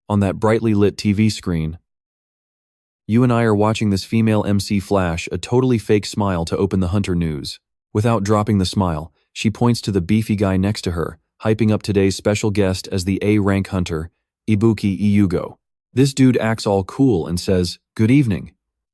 on that brightly lit TV screen. You and I are watching this female MC flash a totally fake smile to open the Hunter news. Without dropping the smile, she points to the beefy guy next to her, hyping up today's special guest as the A-rank hunter, Ibuki Iyugo. This dude acts all cool and says, "Good evening."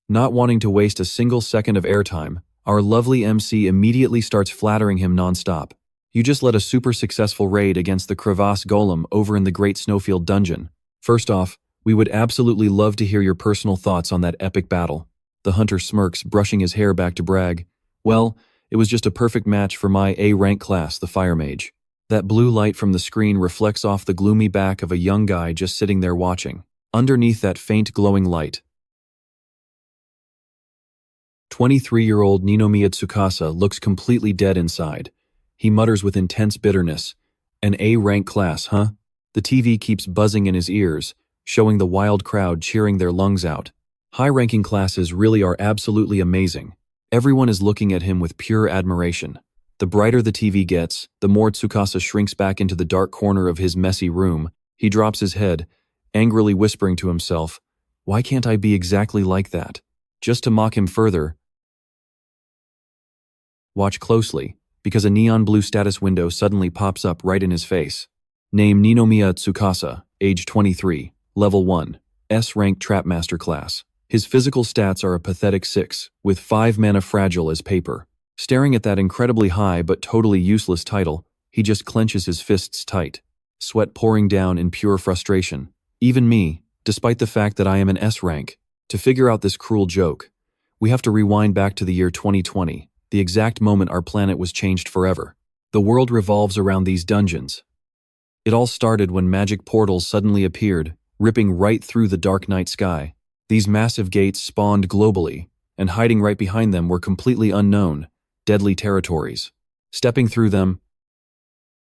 Not wanting to waste a single second of airtime, our lovely MC immediately starts flattering him nonstop. You just led a super successful raid against the Crevasse Golem over in the Great Snowfield Dungeon. First off, we would absolutely love to hear your personal thoughts on that epic battle. The hunter smirks, brushing his hair back to brag. Well, it was just a perfect match for my A-rank class, the Fire Mage. That blue light from the screen reflects off the gloomy back of a young guy just sitting there watching. Underneath that faint glowing light, 23-year-old Ninomiya Tsukasa looks completely dead inside. He mutters with intense bitterness, "An A-rank class, huh?" The TV keeps buzzing in his ears, showing the wild crowd cheering their lungs out. High-ranking classes really are absolutely amazing. Everyone is looking at him with pure admiration. The brighter the TV gets, the more Tsukasa shrinks back into the dark corner of his messy room. He drops his head, angrily whispering to himself, "Why can't I be exactly like that?" Just to mock him further, watch closely, because a neon blue status window suddenly pops up right in his face. Name Ninomiya Tsukasa, age 23, level 1, S-rank Trapmaster class. His physical stats are a pathetic 6, with 5 mana fragile as paper. Staring at that incredibly high but totally useless title, he just clenches his fists tight, sweat pouring down in pure frustration. Even me, despite the fact that I am an S-rank, to figure out this cruel joke, we have to rewind back to the year 2020, the exact moment our planet was changed forever. The world revolves around these dungeons. It all started when magic portals suddenly appeared, ripping right through the dark night sky. These massive gates spawned globally, and hiding right behind them were completely unknown, deadly territories. Stepping through them,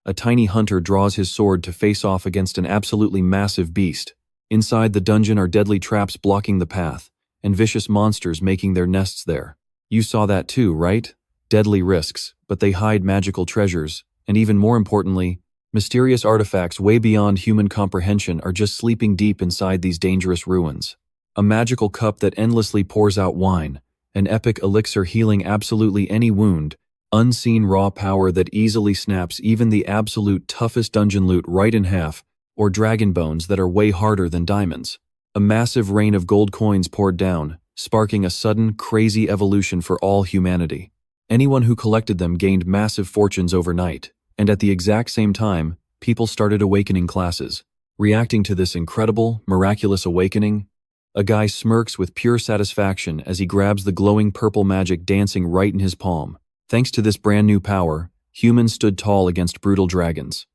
a tiny hunter draws his sword to face off against an absolutely massive beast. Inside the dungeon are deadly traps blocking the path, and vicious monsters making their nests there. You saw that too, right? Deadly risks, but they hide magical treasures, and even more importantly, mysterious artifacts way beyond human comprehension are just sleeping deep inside these dangerous ruins. A magical cup that endlessly pours out wine, an epic elixir healing absolutely any wound, unseen raw power that easily snaps even the absolute toughest dungeon loot right in half, or dragon bones that are way harder than diamonds. A massive rain of gold coins poured down, sparking a sudden, crazy evolution for all humanity. Anyone who collected them gained massive fortunes overnight, and at the exact same time, people started awakening classes. Reacting to this incredible, miraculous awakening, a guy smirks with pure satisfaction as he grabs the glowing purple magic dancing right in his palm. Thanks to this brand new power, humans stood tall against brutal dragons.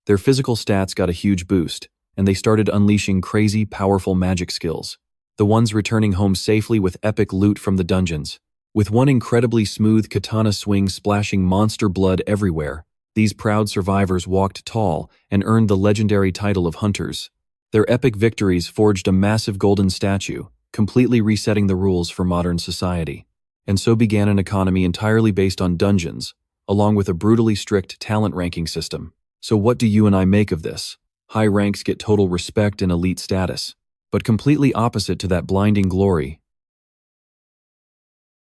Their physical stats got a huge boost, and they started unleashing crazy, powerful magic skills. The ones returning home safely with epic loot from the dungeons. With one incredibly smooth katana swing splashing monster blood everywhere, these proud survivors walked tall and earned the legendary title of Hunters. Their epic victories forged a massive golden statue, completely resetting the rules for modern society. And so began an economy entirely based on dungeons, along with a brutally strict talent ranking system. So what do you and I make of this? High ranks get total respect and elite status, but completely opposite to that blinding glory.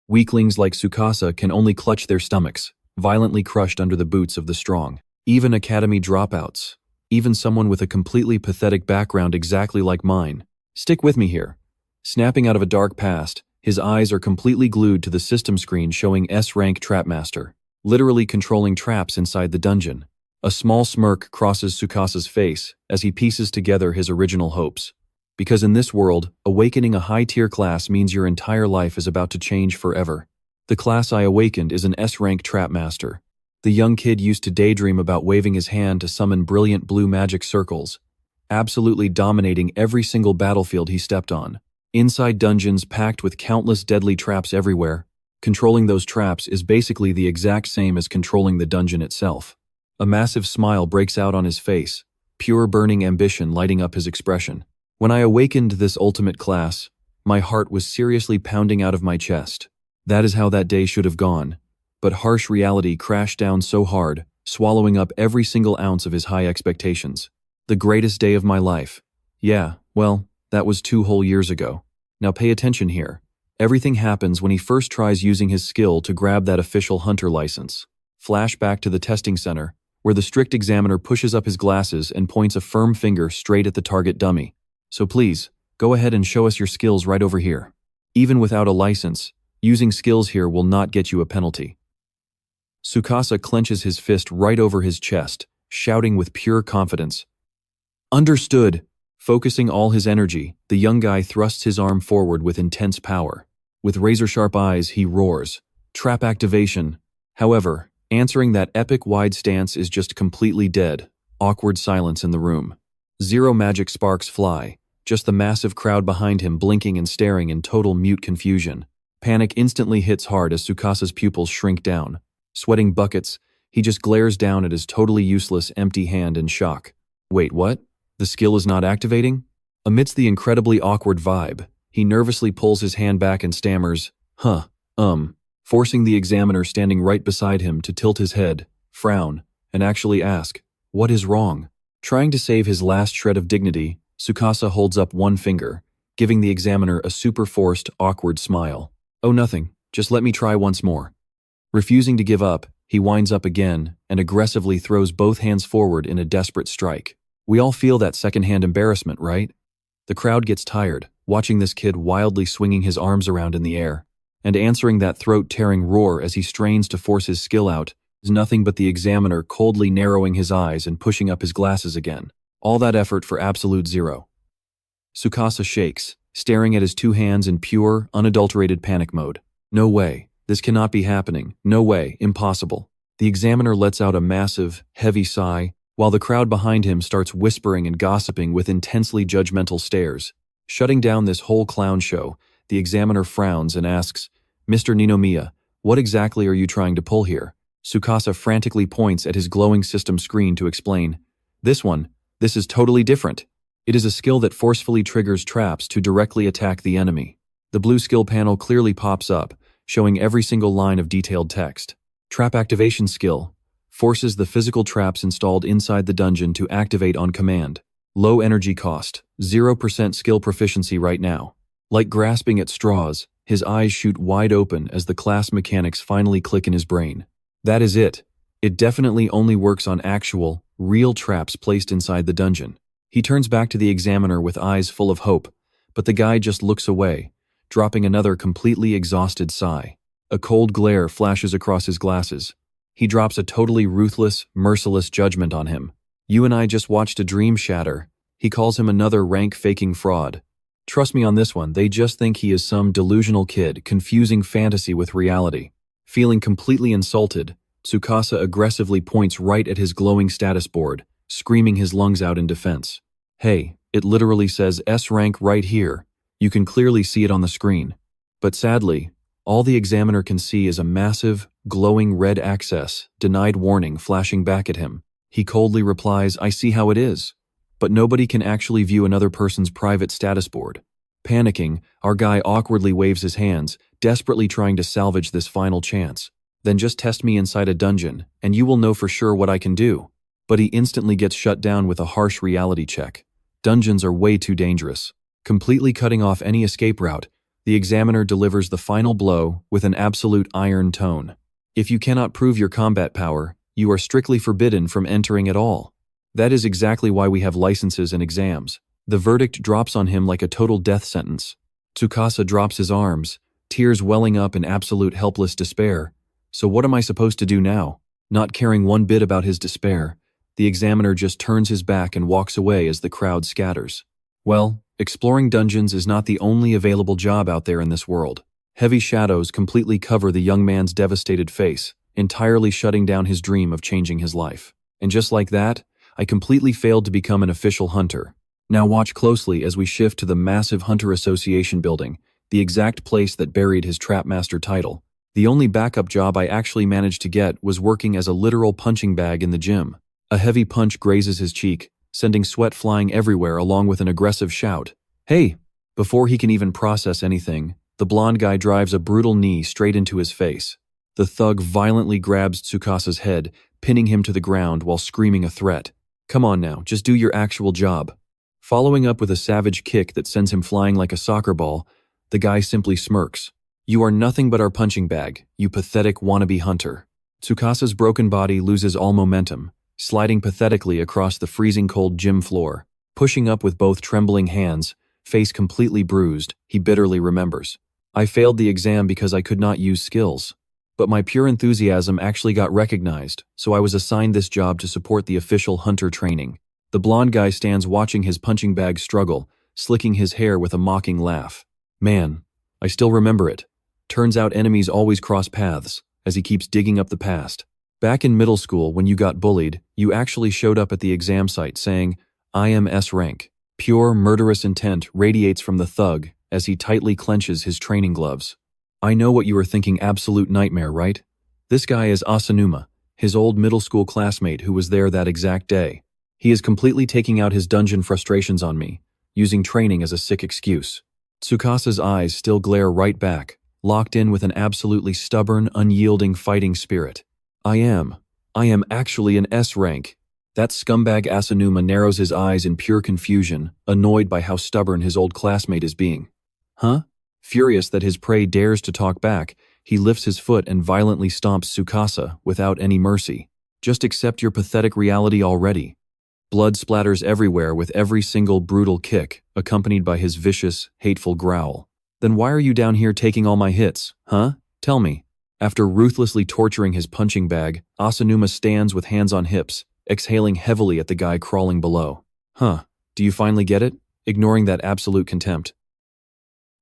Weaklings like Tsukasa can only clutch their stomachs, violently crushed under the boots of the strong. Even academy dropouts, even someone with a completely pathetic background exactly like mine. Stick with me here. Snapping out of a dark past, his eyes are completely glued to the system screen showing S-rank Trapmaster, literally controlling traps inside the dungeon. A small smirk crosses Tsukasa's face as he pieces together his original hopes. Because in this world, awakening a high-tier class means your entire life is about to change forever. The class I awakened is an S-rank Trapmaster. The young kid used to daydream about waving his hand to summon brilliant blue magic circles, absolutely dominating every single battlefield he stepped on. Inside dungeons packed with countless deadly traps everywhere, controlling those traps is basically the exact same as controlling the dungeon itself. A massive smile breaks out on his face, pure burning ambition lighting up his expression. When I awakened this ultimate class, my heart was seriously pounding out of my chest. That is how that day should have gone. But harsh reality crashed down so hard, swallowing up every single ounce of his high expectations. The greatest day of my life. Yeah, Well, that was 2 whole years ago. Now pay attention here. Everything happens when he first tries using his skill to grab that official hunter license. Flashback to the testing center, where the strict examiner pushes up his glasses and points a firm finger straight at the target dummy. So please, go ahead and show us your skills right over here. Even without a license, using skills here will not get you a penalty. Tsukasa clenches his fist right over his chest, shouting with pure confidence. Understood. Focusing all his energy, the young guy thrusts his arm forward with intense power. With razor-sharp eyes, he roars. Trap activation. However, answering that epic wide stance is just completely dead. Awkward silence in the room. Zero magic sparks fly, just the massive crowd behind him blinking and staring in total mute confusion. Panic instantly hits hard as Tsukasa's pupils shrink down. Sweating buckets, he just glares down at his totally useless empty hand in shock. Wait, what? The skill is not activating? Amidst the incredibly awkward vibe, he nervously pulls his hand back and stammers, forcing the examiner standing right beside him to tilt his head, frown, and actually ask, what is wrong? Trying to save his last shred of dignity, Tsukasa holds up one finger, giving the examiner a super-forced, awkward smile. Oh, nothing. Just let me try once more. Refusing to give up, he winds up again and aggressively throws both hands forward in a desperate strike. We all feel that secondhand embarrassment, right? The crowd gets tired, watching this kid wildly swinging his arms around in the air, and answering that throat-tearing roar as he strains to force his skill out is nothing but the examiner coldly narrowing his eyes and pushing up his glasses again. All that effort for absolute zero. Tsukasa shakes, staring at his two hands in pure, unadulterated panic mode. No way. This cannot be happening. No way. Impossible. The examiner lets out a massive, heavy sigh, while the crowd behind him starts whispering and gossiping with intensely judgmental stares. Shutting down this whole clown show, the examiner frowns and asks, Mr. Ninomiya, what exactly are you trying to pull here? Tsukasa frantically points at his glowing system screen to explain. This is totally different. It is a skill that forcefully triggers traps to directly attack the enemy. The blue skill panel clearly pops up, showing every single line of detailed text. Trap activation skill. Forces the physical traps installed inside the dungeon to activate on command. Low energy cost, 0% skill proficiency right now. Like grasping at straws, his eyes shoot wide open as the class mechanics finally click in his brain. That is it. It definitely only works on actual, real traps placed inside the dungeon. He turns back to the examiner with eyes full of hope, but the guy just looks away, dropping another completely exhausted sigh. A cold glare flashes across his glasses. He drops a totally ruthless, merciless judgment on him. You and I just watched a dream shatter. He calls him another rank-faking fraud. Trust me on this one, they just think he is some delusional kid confusing fantasy with reality. Feeling completely insulted, Tsukasa aggressively points right at his glowing status board, screaming his lungs out in defense. Hey, it literally says S rank right here. You can clearly see it on the screen. But sadly, all the examiner can see is a massive, glowing red access, denied warning flashing back at him. He coldly replies, I see how it is. But nobody can actually view another person's private status board. Panicking, our guy awkwardly waves his hands, desperately trying to salvage this final chance. Then just test me inside a dungeon, and you will know for sure what I can do. But he instantly gets shut down with a harsh reality check. Dungeons are way too dangerous. Completely cutting off any escape route, the examiner delivers the final blow with an absolute iron tone. If you cannot prove your combat power, you are strictly forbidden from entering at all. That is exactly why we have licenses and exams. The verdict drops on him like a total death sentence. Tsukasa drops his arms, tears welling up in absolute helpless despair. So what am I supposed to do now? Not caring one bit about his despair, the examiner just turns his back and walks away as the crowd scatters. Well, exploring dungeons is not the only available job out there in this world. Heavy shadows completely cover the young man's devastated face, entirely shutting down his dream of changing his life. And just like that, I completely failed to become an official hunter. Now watch closely as we shift to the massive Hunter Association building, the exact place that buried his Trapmaster title. The only backup job I actually managed to get was working as a literal punching bag in the gym. A heavy punch grazes his cheek, sending sweat flying everywhere along with an aggressive shout. Hey! Before he can even process anything, the blonde guy drives a brutal knee straight into his face. The thug violently grabs Tsukasa's head, pinning him to the ground while screaming a threat. Come on now, just do your actual job. Following up with a savage kick that sends him flying like a soccer ball, the guy simply smirks. "You are nothing but our punching bag, you pathetic wannabe hunter." Tsukasa's broken body loses all momentum, sliding pathetically across the freezing cold gym floor. Pushing up with both trembling hands, face completely bruised, he bitterly remembers. "I failed the exam because I could not use skills. But my pure enthusiasm actually got recognized, so I was assigned this job to support the official hunter training." The blonde guy stands watching his punching bag struggle, slicking his hair with a mocking laugh. "Man, I still remember it. Turns out enemies always cross paths," as he keeps digging up the past. "Back in middle school, when you got bullied, you actually showed up at the exam site saying, 'I am S rank.'" Pure, murderous intent radiates from the thug as he tightly clenches his training gloves. "I know what you are thinking, absolute nightmare, right? This guy is Asanuma, his old middle school classmate who was there that exact day. He is completely taking out his dungeon frustrations on me, using training as a sick excuse." Tsukasa's eyes still glare right back, locked in with an absolutely stubborn, unyielding fighting spirit. I am actually an S rank." That scumbag Asanuma narrows his eyes in pure confusion, annoyed by how stubborn his old classmate is being. "Huh?" Furious that his prey dares to talk back, he lifts his foot and violently stomps Tsukasa without any mercy. "Just accept your pathetic reality already." Blood splatters everywhere with every single brutal kick, accompanied by his vicious, hateful growl. "Then why are you down here taking all my hits, huh? Tell me." After ruthlessly torturing his punching bag, Asanuma stands with hands on hips, exhaling heavily at the guy crawling below. "Huh, do you finally get it?" Ignoring that absolute contempt.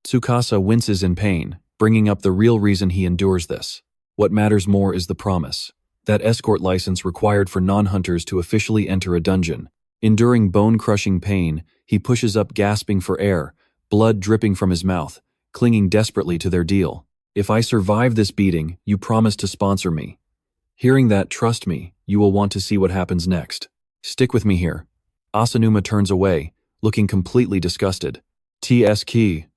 Tsukasa winces in pain, bringing up the real reason he endures this. What matters more is the promise. That escort license required for non-hunters to officially enter a dungeon. Enduring bone-crushing pain, he pushes up gasping for air, blood dripping from his mouth, clinging desperately to their deal. "If I survive this beating, you promise to sponsor me." Hearing that, trust me, you will want to see what happens next. "Stick with me here." Asanuma turns away, looking completely disgusted. "TS key."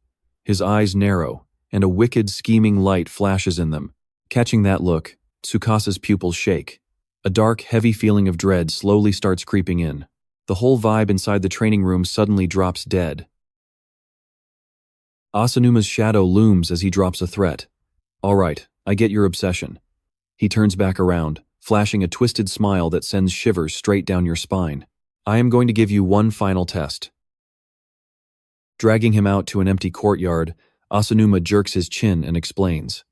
His eyes narrow, and a wicked, scheming light flashes in them. Catching that look, Tsukasa's pupils shake. A dark, heavy feeling of dread slowly starts creeping in. The whole vibe inside the training room suddenly drops dead. Asanuma's shadow looms as he drops a threat. "All right, I get your obsession." He turns back around, flashing a twisted smile that sends shivers straight down your spine. "I am going to give you one final test." Dragging him out to an empty courtyard, Asanuma jerks his chin and explains.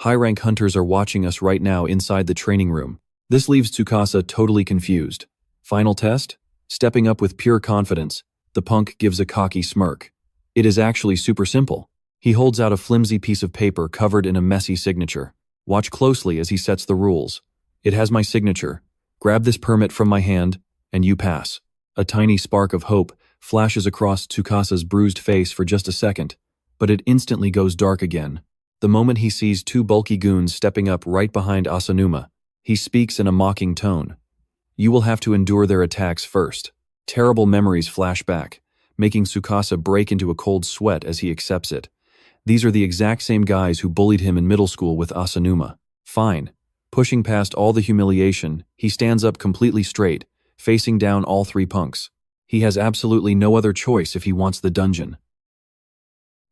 "High-rank hunters are watching us right now inside the training room." This leaves Tsukasa totally confused. Final test? Stepping up with pure confidence, the punk gives a cocky smirk. It is actually super simple. He holds out a flimsy piece of paper covered in a messy signature. Watch closely as he sets the rules. "It has my signature. Grab this permit from my hand, and you pass." A tiny spark of hope flashes across Tsukasa's bruised face for just a second, but it instantly goes dark again. The moment he sees two bulky goons stepping up right behind Asanuma, he speaks in a mocking tone. "You will have to endure their attacks first." Terrible memories flash back, making Tsukasa break into a cold sweat as he accepts it. These are the exact same guys who bullied him in middle school with Asanuma. Fine. Pushing past all the humiliation, he stands up completely straight, facing down all three punks. He has absolutely no other choice if he wants the dungeon.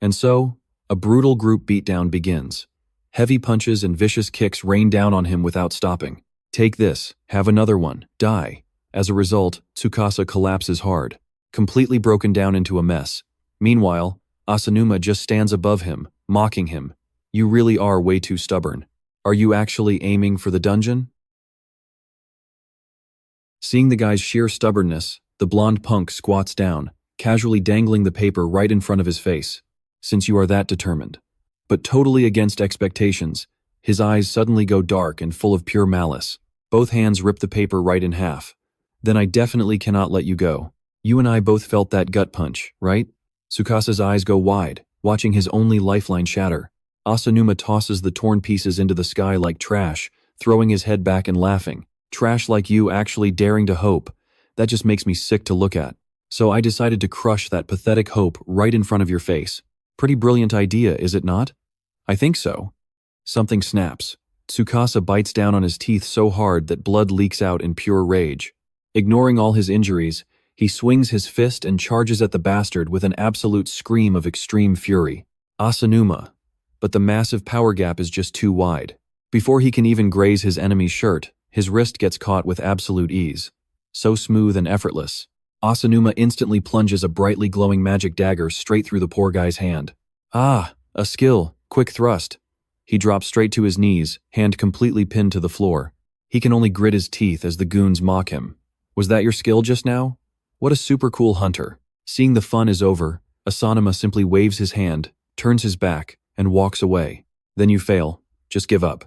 And so, a brutal group beatdown begins. Heavy punches and vicious kicks rain down on him without stopping. "Take this, have another one, die." As a result, Tsukasa collapses hard, completely broken down into a mess. Meanwhile, Asanuma just stands above him, mocking him. "You really are way too stubborn. Are you actually aiming for the dungeon?" Seeing the guy's sheer stubbornness, the blonde punk squats down, casually dangling the paper right in front of his face. "Since you are that determined." But totally against expectations, his eyes suddenly go dark and full of pure malice. Both hands rip the paper right in half. "Then I definitely cannot let you go. You and I both felt that gut punch, right?" Tsukasa's eyes go wide, watching his only lifeline shatter. Asanuma tosses the torn pieces into the sky like trash, throwing his head back and laughing. "Trash like you actually daring to hope. That just makes me sick to look at. So I decided to crush that pathetic hope right in front of your face. Pretty brilliant idea, is it not?" "I think so." Something snaps. Tsukasa bites down on his teeth so hard that blood leaks out in pure rage. Ignoring all his injuries, He swings his fist and charges at the bastard with an absolute scream of extreme fury. Asanuma. But the massive power gap is just too wide. Before he can even graze his enemy's shirt, his wrist gets caught with absolute ease. So smooth and effortless. Asanuma instantly plunges a brightly glowing magic dagger straight through the poor guy's hand. Ah, a skill, quick thrust. He drops straight to his knees, hand completely pinned to the floor. He can only grit his teeth as the goons mock him. Was that your skill just now? What a super cool hunter. Seeing the fun is over, Asanuma simply waves his hand, turns his back, and walks away. Then you fail. Just give up.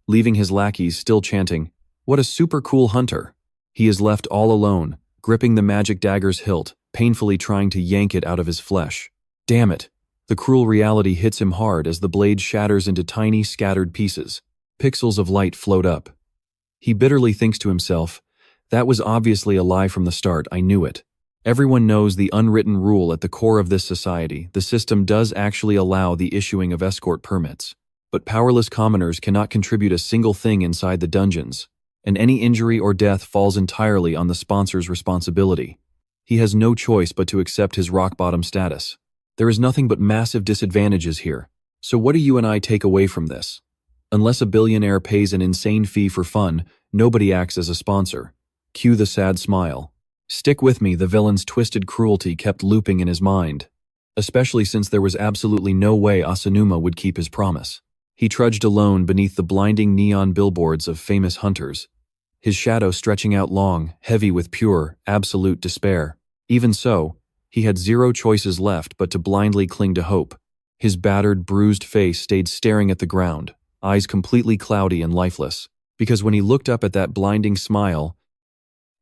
Leaving his lackeys still chanting, "What a super cool hunter." He is left all alone, gripping the magic dagger's hilt, painfully trying to yank it out of his flesh. Damn it. The cruel reality hits him hard as the blade shatters into tiny, scattered pieces. Pixels of light float up. He bitterly thinks to himself, "That was obviously a lie from the start, I knew it." Everyone knows the unwritten rule at the core of this society. The system does actually allow the issuing of escort permits. But powerless commoners cannot contribute a single thing inside the dungeons, and any injury or death falls entirely on the sponsor's responsibility. He has no choice but to accept his rock-bottom status. There is nothing but massive disadvantages here. So what do you and I take away from this? Unless a billionaire pays an insane fee for fun, nobody acts as a sponsor. Cue the sad smile. Stick with me, the villain's twisted cruelty kept looping in his mind. Especially since there was absolutely no way Asanuma would keep his promise. He trudged alone beneath the blinding neon billboards of famous hunters, his shadow stretching out long, heavy with pure, absolute despair. Even so, he had zero choices left but to blindly cling to hope. His battered, bruised face stayed staring at the ground, eyes completely cloudy and lifeless, because when he looked up at that blinding smile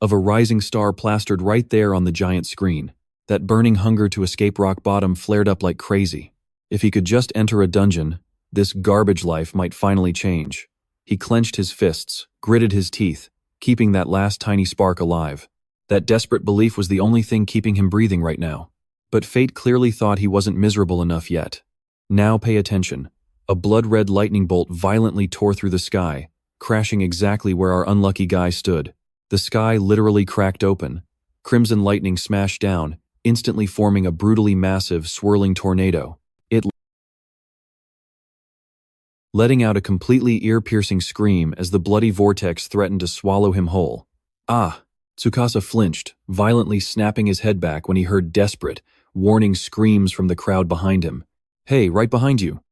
of a rising star plastered right there on the giant screen, that burning hunger to escape rock bottom flared up like crazy. If he could just enter a dungeon, this garbage life might finally change. He clenched his fists, gritted his teeth, keeping that last tiny spark alive. That desperate belief was the only thing keeping him breathing right now. But fate clearly thought he wasn't miserable enough yet. Now pay attention. A blood-red lightning bolt violently tore through the sky, crashing exactly where our unlucky guy stood. The sky literally cracked open. Crimson lightning smashed down, instantly forming a brutally massive, swirling tornado. It letting out a completely ear-piercing scream as the bloody vortex threatened to swallow him whole. Ah! Tsukasa flinched, violently snapping his head back when he heard desperate, warning screams from the crowd behind him. "Hey, right behind you!"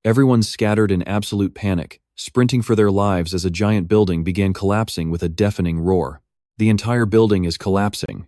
Everyone scattered in absolute panic, sprinting for their lives as a giant building began collapsing with a deafening roar. The entire building is collapsing.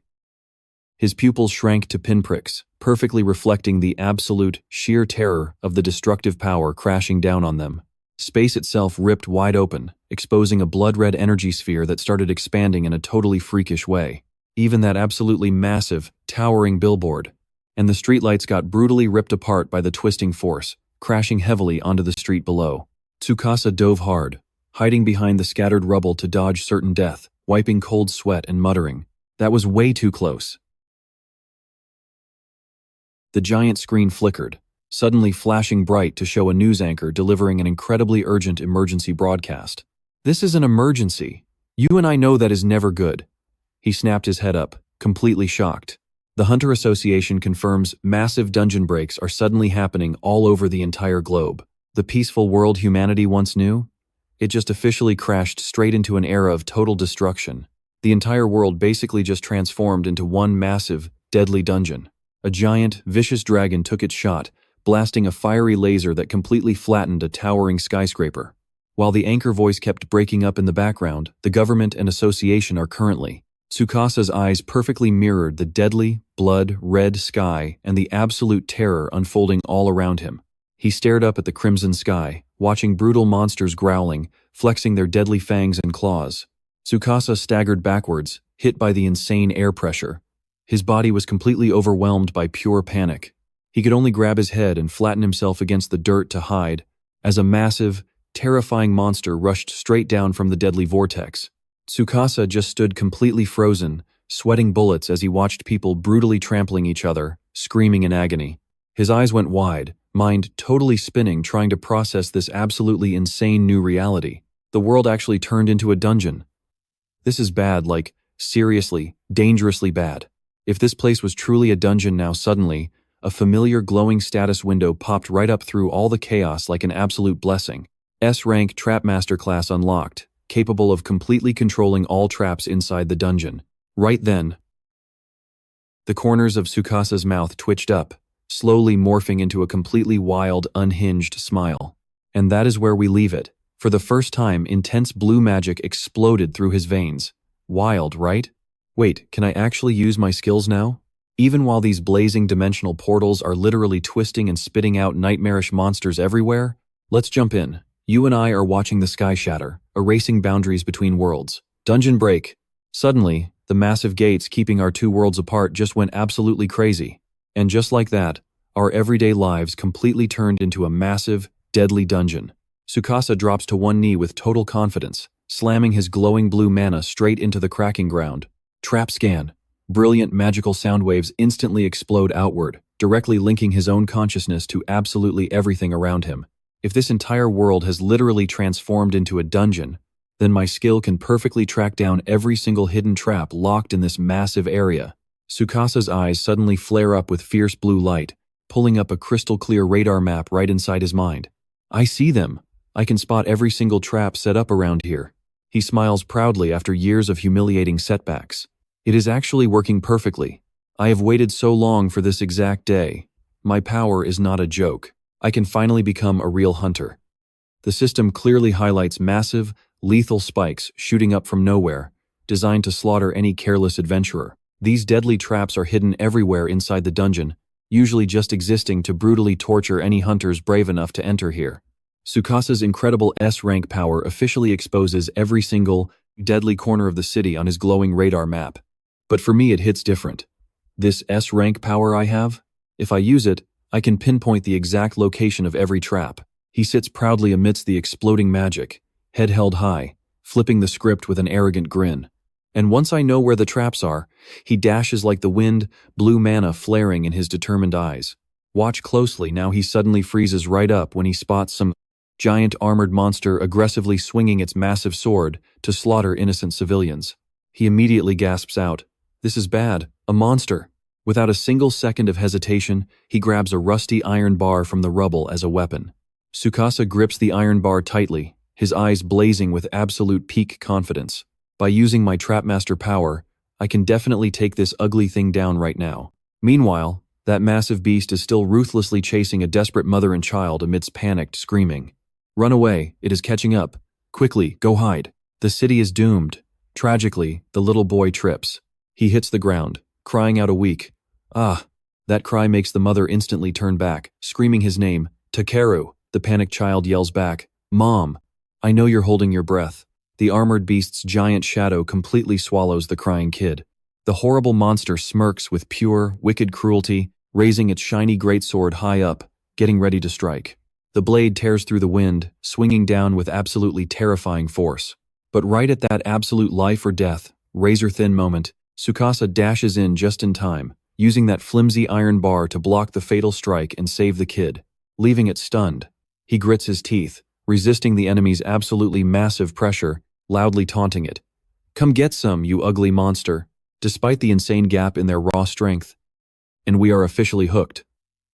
His pupils shrank to pinpricks, perfectly reflecting the absolute, sheer terror of the destructive power crashing down on them. Space itself ripped wide open, exposing a blood-red energy sphere that started expanding in a totally freakish way. Even that absolutely massive, towering billboard. And the streetlights got brutally ripped apart by the twisting force, crashing heavily onto the street below. Tsukasa dove hard, hiding behind the scattered rubble to dodge certain death, wiping cold sweat and muttering, "That was way too close." The giant screen flickered, suddenly flashing bright to show a news anchor delivering an incredibly urgent emergency broadcast. "This is an emergency. You and I know that is never good." He snapped his head up, completely shocked. The Hunter Association confirms massive dungeon breaks are suddenly happening all over the entire globe. The peaceful world humanity once knew? It just officially crashed straight into an era of total destruction. The entire world basically just transformed into one massive, deadly dungeon. A giant, vicious dragon took its shot, blasting a fiery laser that completely flattened a towering skyscraper. While the anchor voice kept breaking up in the background, the government and association are currently. Tsukasa's eyes perfectly mirrored the deadly, blood-red sky and the absolute terror unfolding all around him. He stared up at the crimson sky, watching brutal monsters growling, flexing their deadly fangs and claws. Tsukasa staggered backwards, hit by the insane air pressure. His body was completely overwhelmed by pure panic. He could only grab his head and flatten himself against the dirt to hide, as a massive, terrifying monster rushed straight down from the deadly vortex. Tsukasa just stood completely frozen, sweating bullets as he watched people brutally trampling each other, screaming in agony. His eyes went wide, mind totally spinning trying to process this absolutely insane new reality. The world actually turned into a dungeon. This is bad, like, Seriously, dangerously bad. If this place was truly a dungeon now suddenly, a familiar glowing status window popped right up through all the chaos like an absolute blessing. S-rank Trap Master class unlocked, capable of completely controlling all traps inside the dungeon. Right then, the corners of Tsukasa's mouth twitched up, slowly morphing into a completely wild, unhinged smile. And that is where we leave it. For the first time, intense blue magic exploded through his veins. Wild, right? Wait, can I actually use my skills now? Even while these blazing dimensional portals are literally twisting and spitting out nightmarish monsters everywhere? Let's jump in. You and I are watching the sky shatter, erasing boundaries between worlds. Dungeon break. Suddenly, the massive gates keeping our two worlds apart just went absolutely crazy. And just like that, our everyday lives completely turned into a massive, deadly dungeon. Tsukasa drops to one knee with total confidence, slamming his glowing blue mana straight into the cracking ground. Trap scan. Brilliant magical sound waves instantly explode outward, directly linking his own consciousness to absolutely everything around him. If this entire world has literally transformed into a dungeon, then my skill can perfectly track down every single hidden trap locked in this massive area. Tsukasa's eyes suddenly flare up with fierce blue light, pulling up a crystal-clear radar map right inside his mind. I see them. I can spot every single trap set up around here. He smiles proudly after years of humiliating setbacks. It is actually working perfectly. I have waited so long for this exact day. My power is not a joke. I can finally become a real hunter. The system clearly highlights massive, lethal spikes shooting up from nowhere, designed to slaughter any careless adventurer. These deadly traps are hidden everywhere inside the dungeon, usually just existing to brutally torture any hunters brave enough to enter here. Tsukasa's incredible S-rank power officially exposes every single, deadly corner of the city on his glowing radar map. But for me it hits different. This S-rank power I have? If I use it, I can pinpoint the exact location of every trap. He sits proudly amidst the exploding magic, head held high, flipping the script with an arrogant grin. And once I know where the traps are, he dashes like the wind, blue mana flaring in his determined eyes. Watch closely, now he suddenly freezes right up when he spots some giant armored monster aggressively swinging its massive sword to slaughter innocent civilians. He immediately gasps out, "This is bad, a monster." Without a single second of hesitation, he grabs a rusty iron bar from the rubble as a weapon. Tsukasa grips the iron bar tightly, his eyes blazing with absolute peak confidence. By using my Trapmaster power, I can definitely take this ugly thing down right now. Meanwhile, that massive beast is still ruthlessly chasing a desperate mother and child amidst panicked screaming. "Run away, it is catching up. Quickly, go hide. The city is doomed." Tragically, the little boy trips. He hits the ground, crying out a weak, "Ah!" That cry makes the mother instantly turn back, screaming his name, "Takeru!" The panicked child yells back, "Mom, I know you're holding your breath." The armored beast's giant shadow completely swallows the crying kid. The horrible monster smirks with pure, wicked cruelty, raising its shiny greatsword high up, getting ready to strike. The blade tears through the wind, swinging down with absolutely terrifying force. But right at that absolute life or death, razor-thin moment, Tsukasa dashes in just in time, using that flimsy iron bar to block the fatal strike and save the kid, leaving it stunned. He grits his teeth, resisting the enemy's absolutely massive pressure, loudly taunting it. "Come get some, you ugly monster," despite the insane gap in their raw strength. And we are officially hooked.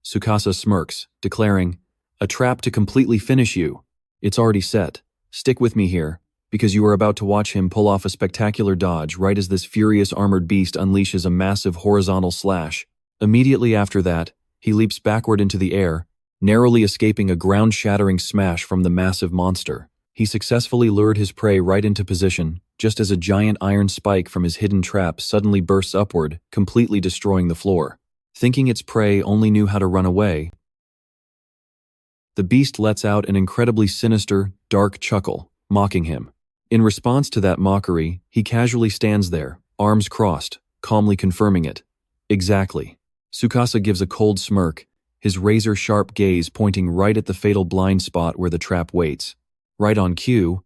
Tsukasa smirks, declaring, "A trap to completely finish you. It's already set. Stick with me here, because you are about to watch him pull off a spectacular dodge right as this furious armored beast unleashes a massive horizontal slash. Immediately after that, he leaps backward into the air, narrowly escaping a ground-shattering smash from the massive monster. He successfully lured his prey right into position, just as a giant iron spike from his hidden trap suddenly bursts upward, completely destroying the floor. Thinking its prey only knew how to run away, the beast lets out an incredibly sinister, dark chuckle, mocking him. In response to that mockery, he casually stands there, arms crossed, calmly confirming it. Exactly. Tsukasa gives a cold smirk, his razor-sharp gaze pointing right at the fatal blind spot where the trap waits. Right on cue,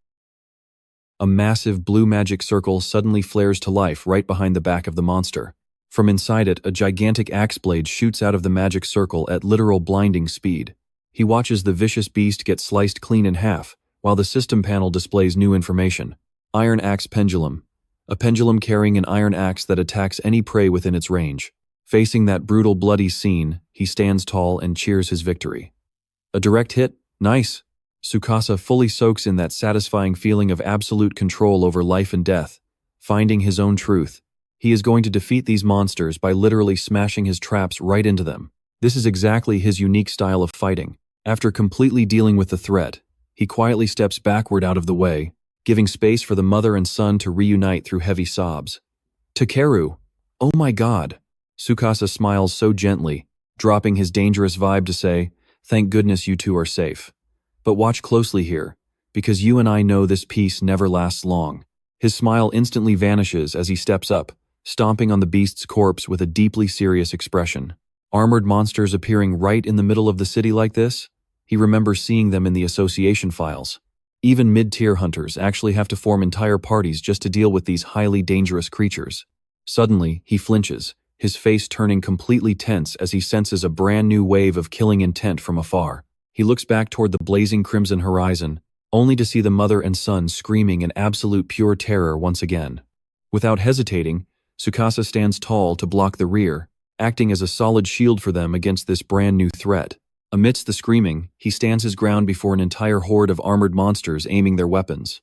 a massive blue magic circle suddenly flares to life right behind the back of the monster. From inside it, a gigantic axe blade shoots out of the magic circle at literal blinding speed. He watches the vicious beast get sliced clean in half, while the system panel displays new information. Iron Axe Pendulum. a pendulum carrying an iron axe that attacks any prey within its range. Facing that brutal, bloody scene, he stands tall and cheers his victory. A direct hit? Nice. Tsukasa fully soaks in that satisfying feeling of absolute control over life and death, finding his own truth. He is going to defeat these monsters by literally smashing his traps right into them. This is exactly his unique style of fighting. After completely dealing with the threat, he quietly steps backward out of the way, giving space for the mother and son to reunite through heavy sobs. Takeru! Oh my god! Tsukasa smiles so gently, dropping his dangerous vibe to say, "Thank goodness you two are safe. But watch closely here, because you and I know this peace never lasts long." His smile instantly vanishes as he steps up, stomping on the beast's corpse with a deeply serious expression. Armored monsters appearing right in the middle of the city like this? He remembers seeing them in the association files. Even mid-tier hunters actually have to form entire parties just to deal with these highly dangerous creatures. Suddenly, he flinches, his face turning completely tense as he senses a brand new wave of killing intent from afar. He looks back toward the blazing crimson horizon, only to see the mother and son screaming in absolute pure terror once again. Without hesitating, Tsukasa stands tall to block the rear, acting as a solid shield for them against this brand new threat. Amidst the screaming, he stands his ground before an entire horde of armored monsters aiming their weapons.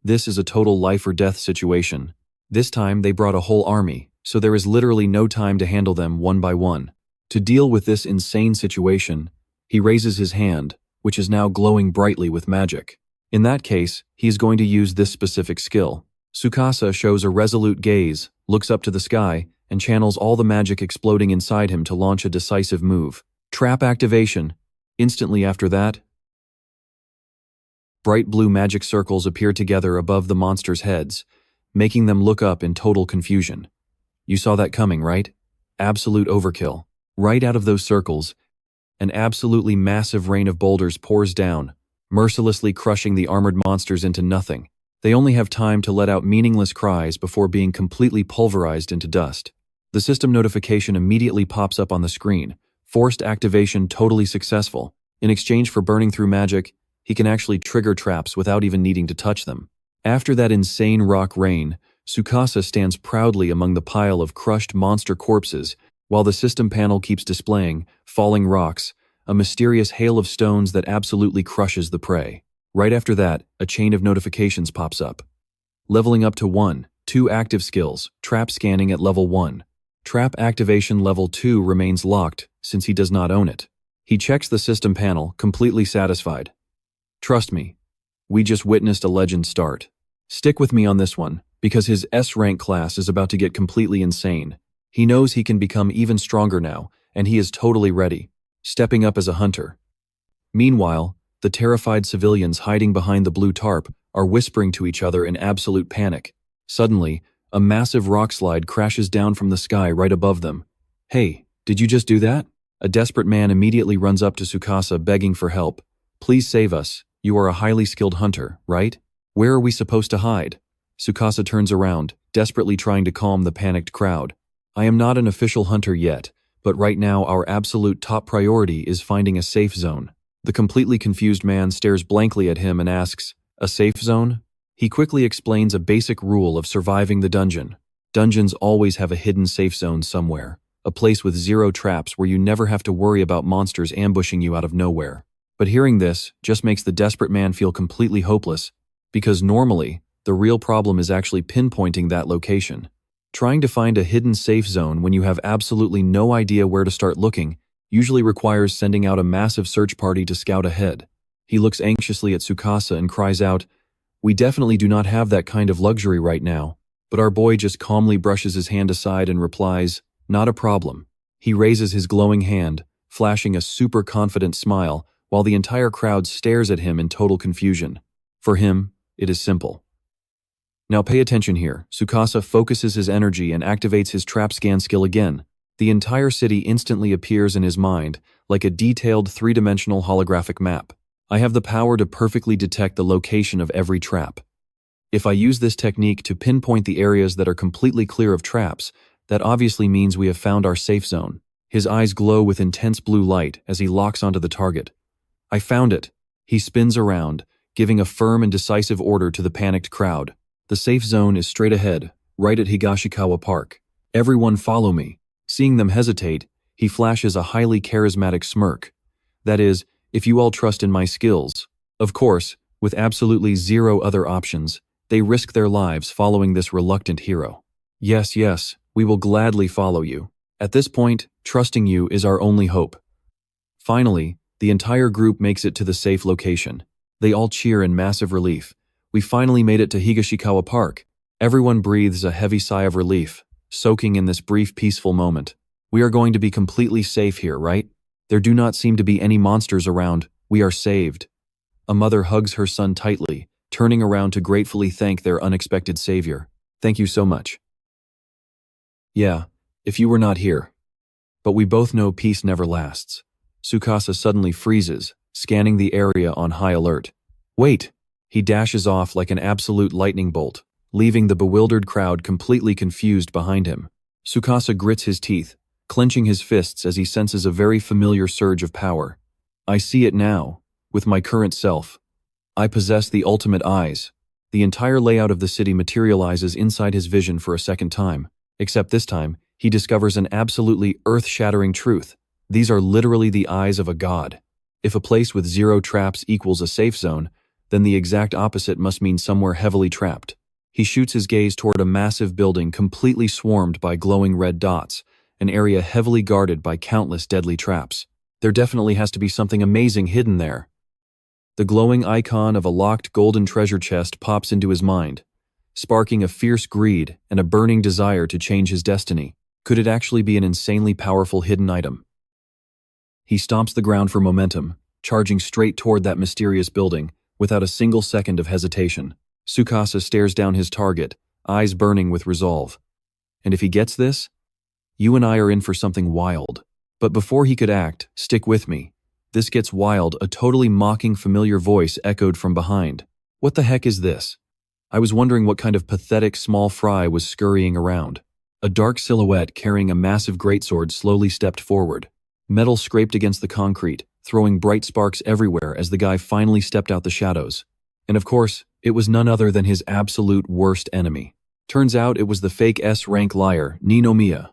This is a total life-or-death situation. This time they brought a whole army, so there is literally no time to handle them one by one. To deal with this insane situation, he raises his hand, which is now glowing brightly with magic. In that case, he is going to use this specific skill. Tsukasa shows a resolute gaze, looks up to the sky, and channels all the magic exploding inside him to launch a decisive move. Trap activation. Instantly after that, bright blue magic circles appear together above the monsters' heads, making them look up in total confusion. You saw that coming, right? Absolute overkill. Right out of those circles, an absolutely massive rain of boulders pours down, mercilessly crushing the armored monsters into nothing. They only have time to let out meaningless cries before being completely pulverized into dust. The system notification immediately pops up on the screen. Forced activation totally successful. In exchange for burning through magic, he can actually trigger traps without even needing to touch them. After that insane rock rain, Tsukasa stands proudly among the pile of crushed monster corpses, while the system panel keeps displaying falling rocks, a mysterious hail of stones that absolutely crushes the prey. Right after that, a chain of notifications pops up. Leveling up to 1, 2 active skills, trap scanning at level 1. Trap activation level 2 remains locked since he does not own it. He checks the system panel, completely satisfied. Trust me, we just witnessed a legend start. Stick with me on this one, because his S-rank class is about to get completely insane. He knows he can become even stronger now, and he is totally ready, stepping up as a hunter. Meanwhile, the terrified civilians hiding behind the blue tarp are whispering to each other in absolute panic. Suddenly, a massive rock slide crashes down from the sky right above them. Hey, did you just do that? A desperate man immediately runs up to Tsukasa begging for help. Please save us. You are a highly skilled hunter, right? Where are we supposed to hide? Tsukasa turns around, desperately trying to calm the panicked crowd. I am not an official hunter yet, but right now our absolute top priority is finding a safe zone. The completely confused man stares blankly at him and asks, "A safe zone?" He quickly explains a basic rule of surviving the dungeon. Dungeons always have a hidden safe zone somewhere, a place with 0 traps where you never have to worry about monsters ambushing you out of nowhere. But hearing this just makes the desperate man feel completely hopeless, because normally, the real problem is actually pinpointing that location. Trying to find a hidden safe zone when you have absolutely no idea where to start looking usually requires sending out a massive search party to scout ahead. He looks anxiously at Tsukasa and cries out, "We definitely do not have that kind of luxury right now." But our boy just calmly brushes his hand aside and replies, "Not a problem." He raises his glowing hand, flashing a super confident smile, while the entire crowd stares at him in total confusion. For him, it is simple. Now pay attention here. Tsukasa focuses his energy and activates his trap scan skill again. The entire city instantly appears in his mind, like a detailed 3-dimensional holographic map. I have the power to perfectly detect the location of every trap. If I use this technique to pinpoint the areas that are completely clear of traps, that obviously means we have found our safe zone. His eyes glow with intense blue light as he locks onto the target. I found it. He spins around, giving a firm and decisive order to the panicked crowd. The safe zone is straight ahead, right at Higashikawa Park. Everyone follow me. Seeing them hesitate, he flashes a highly charismatic smirk. That is, if you all trust in my skills. Of course, with absolutely zero other options, they risk their lives following this reluctant hero. Yes, yes, we will gladly follow you. At this point, trusting you is our only hope. Finally, the entire group makes it to the safe location. They all cheer in massive relief. We finally made it to Higashikawa Park. Everyone breathes a heavy sigh of relief, soaking in this brief peaceful moment. We are going to be completely safe here, right? There do not seem to be any monsters around. We are saved. A mother hugs her son tightly, turning around to gratefully thank their unexpected savior. Thank you so much. Yeah, if you were not here. But we both know peace never lasts. Tsukasa suddenly freezes, scanning the area on high alert. Wait! He dashes off like an absolute lightning bolt, leaving the bewildered crowd completely confused behind him. Tsukasa grits his teeth, clenching his fists as he senses a very familiar surge of power. I see it now, with my current self. I possess the ultimate eyes. The entire layout of the city materializes inside his vision for a second time, except this time, he discovers an absolutely earth-shattering truth. These are literally the eyes of a god. If a place with zero traps equals a safe zone, then the exact opposite must mean somewhere heavily trapped. He shoots his gaze toward a massive building completely swarmed by glowing red dots, an area heavily guarded by countless deadly traps. There definitely has to be something amazing hidden there. The glowing icon of a locked golden treasure chest pops into his mind, sparking a fierce greed and a burning desire to change his destiny. Could it actually be an insanely powerful hidden item? He stomps the ground for momentum, charging straight toward that mysterious building, without a single second of hesitation. Tsukasa stares down his target, eyes burning with resolve. And if he gets this, you and I are in for something wild. But before he could act, stick with me. This gets wild, a totally mocking familiar voice echoed from behind. What the heck is this? I was wondering what kind of pathetic small fry was scurrying around. A dark silhouette carrying a massive greatsword slowly stepped forward. Metal scraped against the concrete, throwing bright sparks everywhere as the guy finally stepped out the shadows. And of course, it was none other than his absolute worst enemy. Turns out it was the fake S-rank liar, Ninomiya.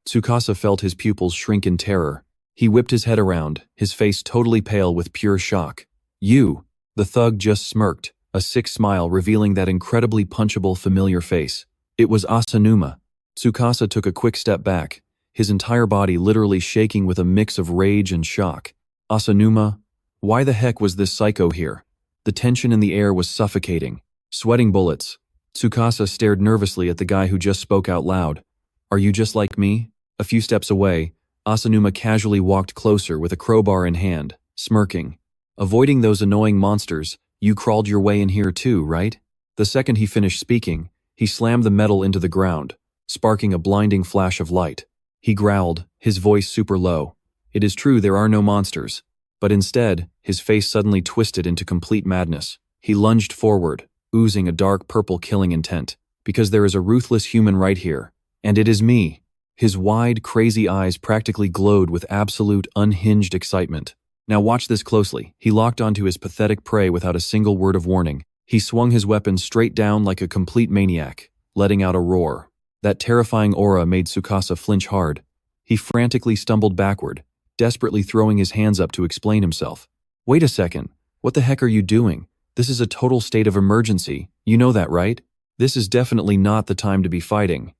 Tsukasa felt his pupils shrink in terror. He whipped his head around, his face totally pale with pure shock. You! The thug just smirked, a sick smile revealing that incredibly punchable familiar face. It was Asanuma. Tsukasa took a quick step back, his entire body literally shaking with a mix of rage and shock. Asanuma? Why the heck was this psycho here? The tension in the air was suffocating. Sweating bullets. Tsukasa stared nervously at the guy who just spoke out loud. Are you just like me? A few steps away, Asanuma casually walked closer with a crowbar in hand, smirking. Avoiding those annoying monsters, you crawled your way in here too, right? The second he finished speaking, he slammed the metal into the ground, sparking a blinding flash of light. He growled, his voice super low. It is true there are no monsters, but instead, his face suddenly twisted into complete madness. He lunged forward, oozing a dark purple killing intent, because there is a ruthless human right here, and it is me. His wide, crazy eyes practically glowed with absolute, unhinged excitement. Now watch this closely. He locked onto his pathetic prey without a single word of warning. He swung his weapon straight down like a complete maniac, letting out a roar. That terrifying aura made Tsukasa flinch hard. He frantically stumbled backward, desperately throwing his hands up to explain himself. Wait a second, what the heck are you doing? This is a total state of emergency, you know that, right? This is definitely not the time to be fighting.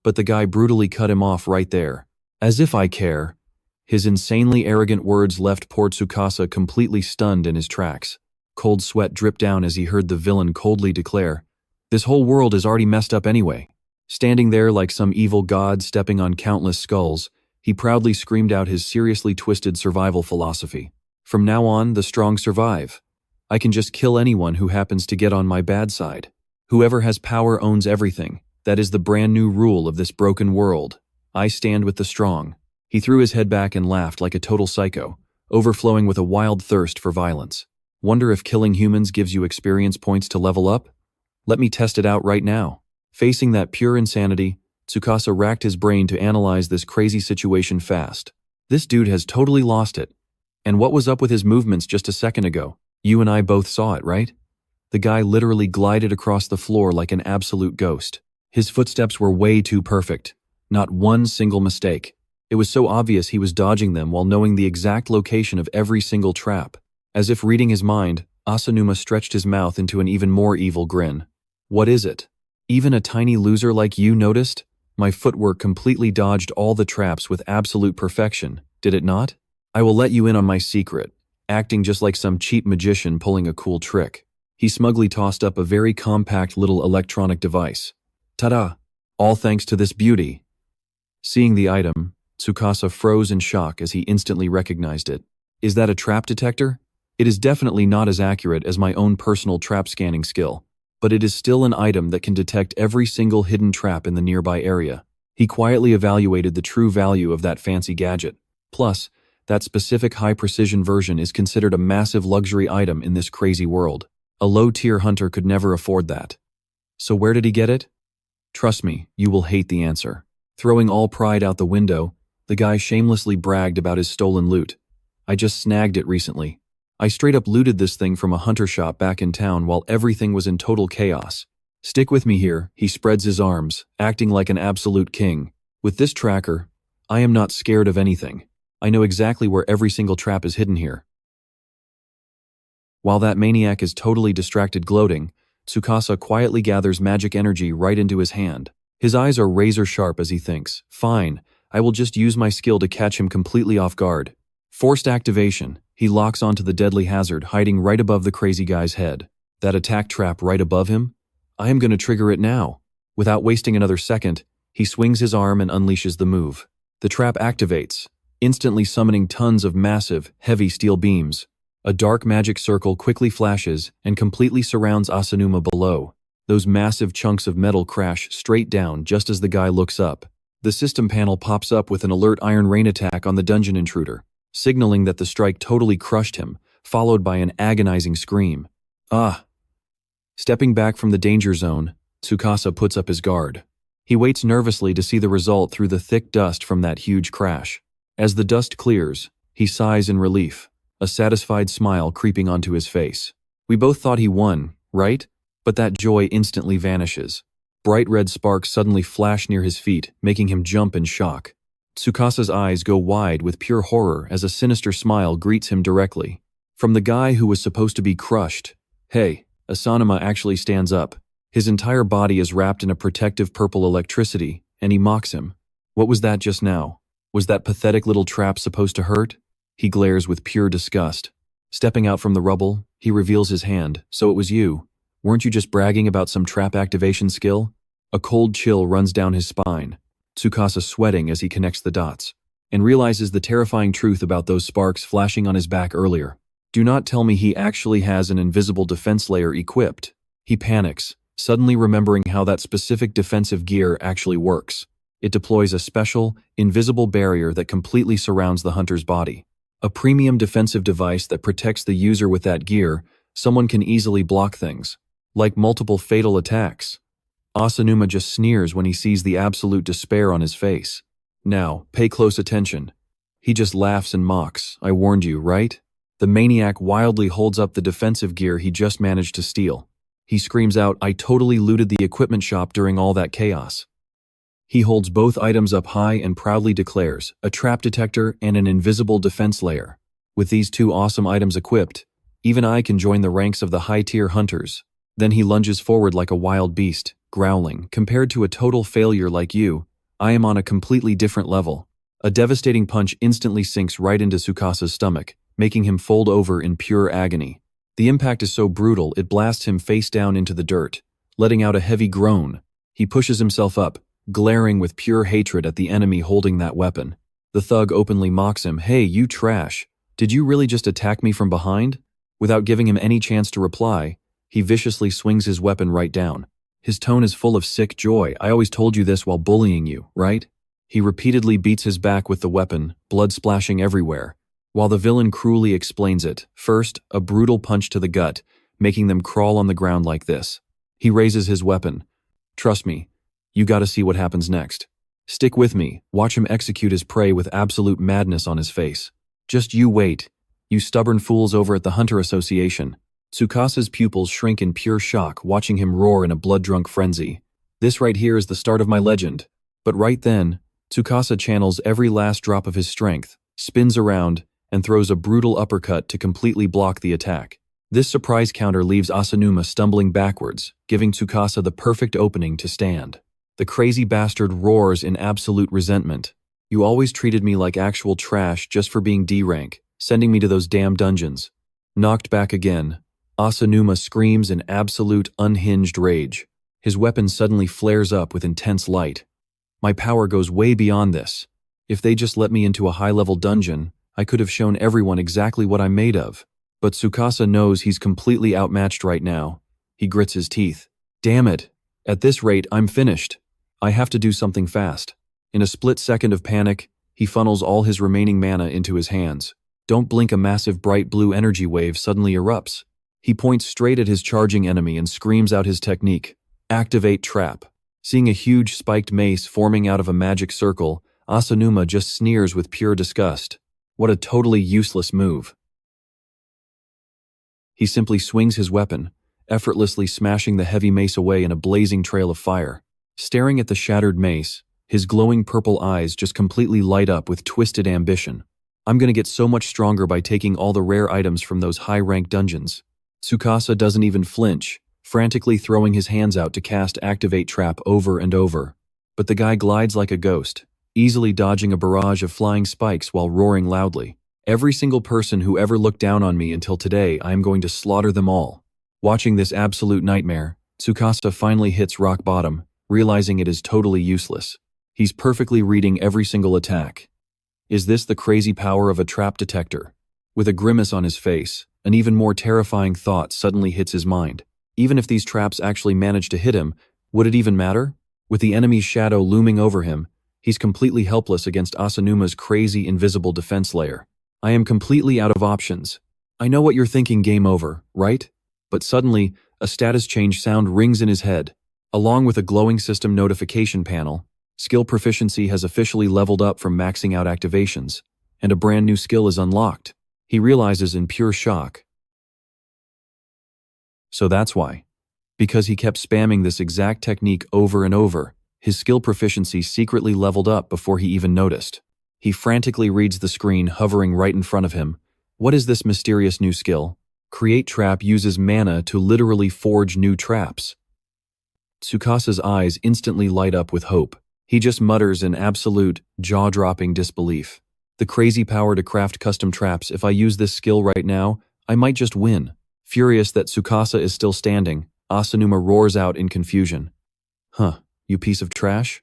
But the guy brutally cut him off right there. As if I care. His insanely arrogant words left poor Tsukasa completely stunned in his tracks. Cold sweat dripped down as he heard the villain coldly declare, "This whole world is already messed up anyway." Standing there like some evil god stepping on countless skulls, he proudly screamed out his seriously twisted survival philosophy. From now on, the strong survive. I can just kill anyone who happens to get on my bad side. Whoever has power owns everything. That is the brand new rule of this broken world. I stand with the strong. He threw his head back and laughed like a total psycho, overflowing with a wild thirst for violence. Wonder if killing humans gives you experience points to level up? Let me test it out right now. Facing that pure insanity, Tsukasa racked his brain to analyze this crazy situation fast. This dude has totally lost it. And what was up with his movements just a second ago? You and I both saw it, right? The guy literally glided across the floor like an absolute ghost. His footsteps were way too perfect. Not one single mistake. It was so obvious he was dodging them while knowing the exact location of every single trap. As if reading his mind, Asanuma stretched his mouth into an even more evil grin. What is it? Even a tiny loser like you noticed? My footwork completely dodged all the traps with absolute perfection, did it not? I will let you in on my secret, acting just like some cheap magician pulling a cool trick. He smugly tossed up a very compact little electronic device. Ta-da! All thanks to this beauty. Seeing the item, Tsukasa froze in shock as he instantly recognized it. Is that a trap detector? It is definitely not as accurate as my own personal trap scanning skill, but it is still an item that can detect every single hidden trap in the nearby area. He quietly evaluated the true value of that fancy gadget. Plus, that specific high-precision version is considered a massive luxury item in this crazy world. A low-tier hunter could never afford that. So where did he get it? Trust me, you will hate the answer. Throwing all pride out the window, the guy shamelessly bragged about his stolen loot. I just snagged it recently. I straight up looted this thing from a hunter shop back in town while everything was in total chaos. Stick with me here, he spreads his arms, acting like an absolute king. With this tracker, I am not scared of anything. I know exactly where every single trap is hidden here. While that maniac is totally distracted gloating, Tsukasa quietly gathers magic energy right into his hand. His eyes are razor sharp as he thinks, fine, I will just use my skill to catch him completely off guard. Forced activation, he locks onto the deadly hazard hiding right above the crazy guy's head. That attack trap right above him? I am going to trigger it now. Without wasting another second, he swings his arm and unleashes the move. The trap activates, instantly summoning tons of massive, heavy steel beams. A dark magic circle quickly flashes and completely surrounds Asanuma below. Those massive chunks of metal crash straight down just as the guy looks up. The system panel pops up with an alert Iron Rain attack on the dungeon intruder, signaling that the strike totally crushed him, followed by an agonizing scream. Ah! Stepping back from the danger zone, Tsukasa puts up his guard. He waits nervously to see the result through the thick dust from that huge crash. As the dust clears, he sighs in relief, a satisfied smile creeping onto his face. We both thought he won, right? But that joy instantly vanishes. Bright red sparks suddenly flash near his feet, making him jump in shock. Tsukasa's eyes go wide with pure horror as a sinister smile greets him directly. From the guy who was supposed to be crushed, hey, Asanuma actually stands up. His entire body is wrapped in a protective purple electricity, and he mocks him. What was that just now? Was that pathetic little trap supposed to hurt? He glares with pure disgust. Stepping out from the rubble, he reveals his hand. So it was you. Weren't you just bragging about some trap activation skill? A cold chill runs down his spine, Tsukasa sweating as he connects the dots, and realizes the terrifying truth about those sparks flashing on his back earlier. Do not tell me he actually has an invisible defense layer equipped. He panics, suddenly remembering how that specific defensive gear actually works. It deploys a special, invisible barrier that completely surrounds the hunter's body. A premium defensive device that protects the user. With that gear, someone can easily block things, like multiple fatal attacks. Asanuma just sneers when he sees the absolute despair on his face. Now, pay close attention. He just laughs and mocks. I warned you, right? The maniac wildly holds up the defensive gear he just managed to steal. He screams out, I totally looted the equipment shop during all that chaos. He holds both items up high and proudly declares, a trap detector and an invisible defense layer. With these two awesome items equipped, even I can join the ranks of the high-tier hunters. Then he lunges forward like a wild beast, growling, compared to a total failure like you, I am on a completely different level. A devastating punch instantly sinks right into Tsukasa's stomach, making him fold over in pure agony. The impact is so brutal it blasts him face down into the dirt, letting out a heavy groan. He pushes himself up, glaring with pure hatred at the enemy holding that weapon. The thug openly mocks him, hey, you trash. Did you really just attack me from behind? Without giving him any chance to reply, he viciously swings his weapon right down. His tone is full of sick joy. I always told you this while bullying you, right? He repeatedly beats his back with the weapon, blood splashing everywhere, while the villain cruelly explains it. First, a brutal punch to the gut, making them crawl on the ground like this. He raises his weapon. Trust me, you gotta see what happens next. Stick with me, watch him execute his prey with absolute madness on his face. Just you wait, you stubborn fools over at the Hunter Association. Tsukasa's pupils shrink in pure shock, watching him roar in a blood-drunk frenzy. This right here is the start of my legend. But right then, Tsukasa channels every last drop of his strength, spins around, and throws a brutal uppercut to completely block the attack. This surprise counter leaves Asanuma stumbling backwards, giving Tsukasa the perfect opening to stand. The crazy bastard roars in absolute resentment. You always treated me like actual trash just for being D-rank, sending me to those damn dungeons. Knocked back again, Asanuma screams in absolute unhinged rage. His weapon suddenly flares up with intense light. My power goes way beyond this. If they just let me into a high-level dungeon, I could have shown everyone exactly what I'm made of. But Tsukasa knows he's completely outmatched right now. He grits his teeth. Damn it. At this rate, I'm finished. I have to do something fast. In a split second of panic, he funnels all his remaining mana into his hands. Don't blink, a massive bright blue energy wave suddenly erupts. He points straight at his charging enemy and screams out his technique. Activate Trap. Seeing a huge spiked mace forming out of a magic circle, Asanuma just sneers with pure disgust. What a totally useless move. He simply swings his weapon, effortlessly smashing the heavy mace away in a blazing trail of fire. Staring at the shattered mace, his glowing purple eyes just completely light up with twisted ambition. I'm gonna get so much stronger by taking all the rare items from those high-ranked dungeons. Tsukasa doesn't even flinch, frantically throwing his hands out to cast Activate Trap over and over. But the guy glides like a ghost, easily dodging a barrage of flying spikes while roaring loudly. Every single person who ever looked down on me until today, I am going to slaughter them all. Watching this absolute nightmare, Tsukasa finally hits rock bottom, realizing it is totally useless. He's perfectly reading every single attack. Is this the crazy power of a trap detector? With a grimace on his face, an even more terrifying thought suddenly hits his mind. Even if these traps actually manage to hit him, would it even matter? With the enemy's shadow looming over him, he's completely helpless against Asanuma's crazy invisible defense layer. I am completely out of options. I know what you're thinking, game over, right? But suddenly, a status change sound rings in his head. Along with a glowing system notification panel, skill proficiency has officially leveled up from maxing out activations, and a brand new skill is unlocked. He realizes in pure shock. So that's why. Because he kept spamming this exact technique over and over, his skill proficiency secretly leveled up before he even noticed. He frantically reads the screen hovering right in front of him. What is this mysterious new skill? Create Trap uses mana to literally forge new traps. Tsukasa's eyes instantly light up with hope. He just mutters in absolute, jaw-dropping disbelief. The crazy power to craft custom traps. If I use this skill right now, I might just win. Furious that Tsukasa is still standing, Asanuma roars out in confusion. Huh, you piece of trash?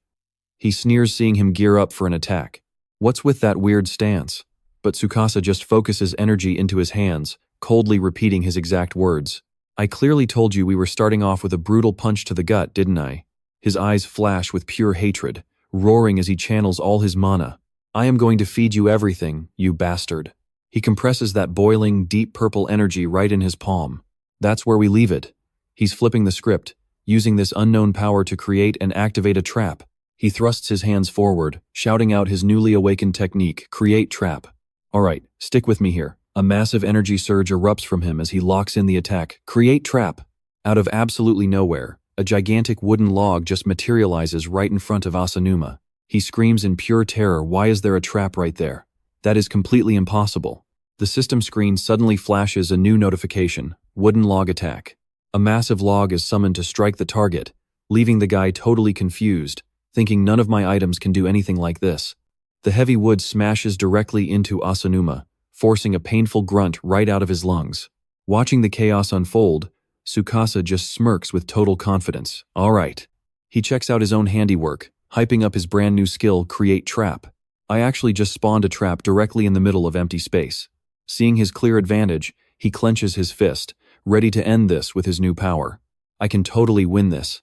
He sneers, seeing him gear up for an attack. What's with that weird stance? But Tsukasa just focuses energy into his hands, coldly repeating his exact words. I clearly told you we were starting off with a brutal punch to the gut, didn't I? His eyes flash with pure hatred, roaring as he channels all his mana. I am going to feed you everything, you bastard. He compresses that boiling, deep purple energy right in his palm. That's where we leave it. He's flipping the script, using this unknown power to create and activate a trap. He thrusts his hands forward, shouting out his newly awakened technique, Create Trap. Alright, stick with me here. A massive energy surge erupts from him as he locks in the attack, Create Trap. Out of absolutely nowhere, a gigantic wooden log just materializes right in front of Asanuma. He screams in pure terror, why is there a trap right there? That is completely impossible. The system screen suddenly flashes a new notification, Wooden Log Attack. A massive log is summoned to strike the target, leaving the guy totally confused, thinking none of my items can do anything like this. The heavy wood smashes directly into Asanuma, forcing a painful grunt right out of his lungs. Watching the chaos unfold, Tsukasa just smirks with total confidence. Alright. He checks out his own handiwork, hyping up his brand new skill, Create Trap. I actually just spawned a trap directly in the middle of empty space. Seeing his clear advantage, he clenches his fist, ready to end this with his new power. I can totally win this.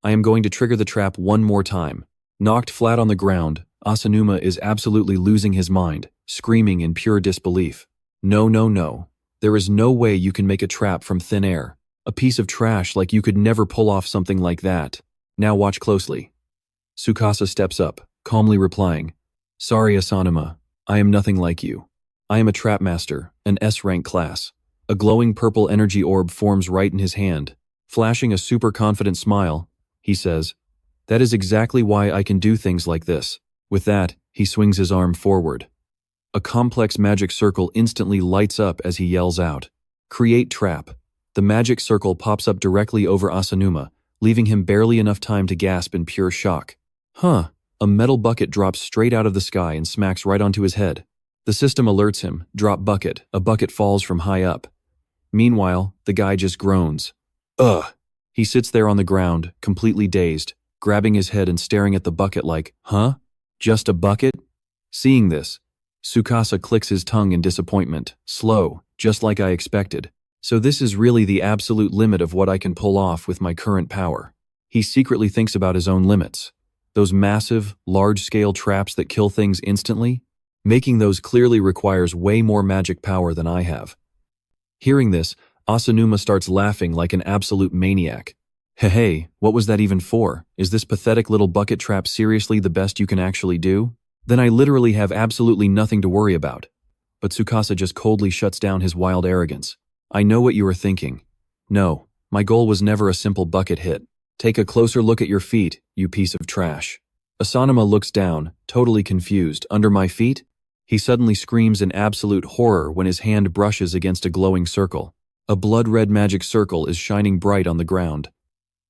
I am going to trigger the trap one more time. Knocked flat on the ground, Asanuma is absolutely losing his mind, screaming in pure disbelief. No, no, no. There is no way you can make a trap from thin air. A piece of trash like you could never pull off something like that. Now watch closely. Tsukasa steps up, calmly replying, Sorry, Asanuma. I am nothing like you. I am a trap master, an S-rank class. A glowing purple energy orb forms right in his hand. Flashing a super confident smile, he says. That is exactly why I can do things like this. With that, he swings his arm forward. A complex magic circle instantly lights up as he yells out, "Create trap." The magic circle pops up directly over Asanuma, leaving him barely enough time to gasp in pure shock. Huh, a metal bucket drops straight out of the sky and smacks right onto his head. The system alerts him, drop bucket, a bucket falls from high up. Meanwhile, the guy just groans. Ugh! He sits there on the ground, completely dazed, grabbing his head and staring at the bucket like, huh? Just a bucket? Seeing this, Tsukasa clicks his tongue in disappointment, slow, just like I expected. So this is really the absolute limit of what I can pull off with my current power. He secretly thinks about his own limits. Those massive, large-scale traps that kill things instantly? Making those clearly requires way more magic power than I have. Hearing this, Asanuma starts laughing like an absolute maniac. Hey, what was that even for? Is this pathetic little bucket trap seriously the best you can actually do? Then I literally have absolutely nothing to worry about. But Tsukasa just coldly shuts down his wild arrogance. I know what you are thinking. No, my goal was never a simple bucket hit. Take a closer look at your feet, you piece of trash. Asanuma looks down, totally confused. Under my feet? He suddenly screams in absolute horror when his hand brushes against a glowing circle. A blood-red magic circle is shining bright on the ground.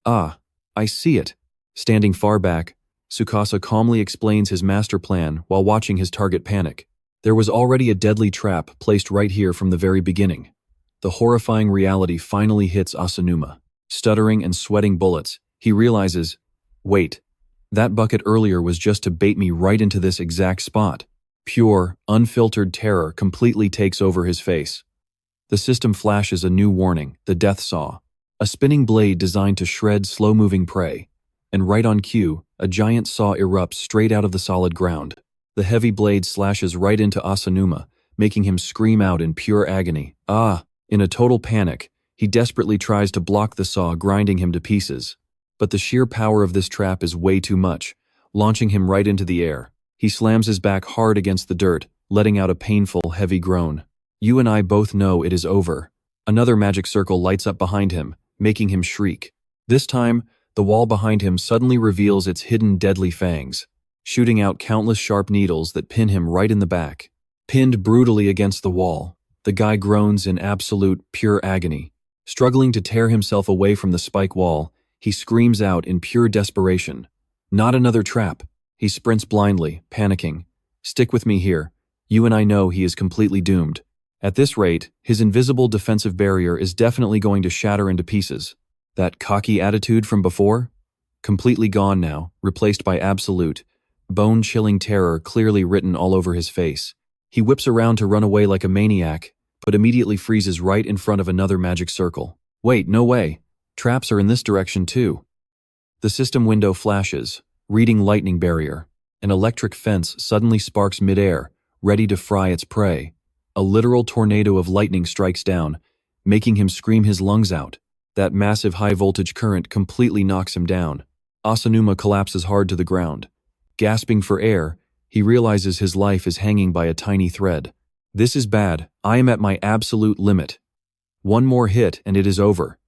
Ah, I see it. Standing far back, Tsukasa calmly explains his master plan while watching his target panic. There was already a deadly trap placed right here from the very beginning. The horrifying reality finally hits Asanuma. Stuttering and sweating bullets, he realizes, wait, that bucket earlier was just to bait me right into this exact spot. Pure, unfiltered terror completely takes over his face. The system flashes a new warning, the death saw, a spinning blade designed to shred slow-moving prey. And right on cue, a giant saw erupts straight out of the solid ground. The heavy blade slashes right into Asanuma, making him scream out in pure agony. Ah! In a total panic, he desperately tries to block the saw, grinding him to pieces. But the sheer power of this trap is way too much, launching him right into the air. He slams his back hard against the dirt, letting out a painful, heavy groan. You and I both know it is over. Another magic circle lights up behind him, making him shriek. This time, the wall behind him suddenly reveals its hidden deadly fangs, shooting out countless sharp needles that pin him right in the back. Pinned brutally against the wall, the guy groans in absolute, pure agony. Struggling to tear himself away from the spike wall, he screams out in pure desperation. Not another trap. He sprints blindly, panicking. Stick with me here. You and I know he is completely doomed. At this rate, his invisible defensive barrier is definitely going to shatter into pieces. That cocky attitude from before? Completely gone now, replaced by absolute, bone-chilling terror clearly written all over his face. He whips around to run away like a maniac, but immediately freezes right in front of another magic circle. Wait, no way. Traps are in this direction too. The system window flashes, reading lightning barrier. An electric fence suddenly sparks midair, ready to fry its prey. A literal tornado of lightning strikes down, making him scream his lungs out. That massive high-voltage current completely knocks him down. Asanuma collapses hard to the ground. Gasping for air, he realizes his life is hanging by a tiny thread. This is bad. I am at my absolute limit. One more hit and it is over.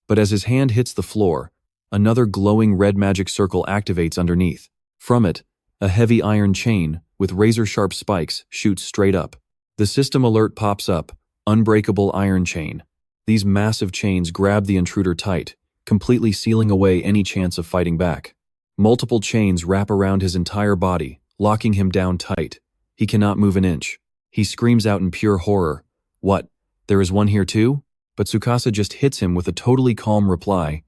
But as his hand hits the floor, another glowing red magic circle activates underneath. From it, a heavy iron chain with razor-sharp spikes shoots straight up. The system alert pops up, unbreakable iron chain. These massive chains grab the intruder tight, completely sealing away any chance of fighting back. Multiple chains wrap around his entire body, locking him down tight. He cannot move an inch. He screams out in pure horror. What? There is one here too? But Tsukasa just hits him with a totally calm reply.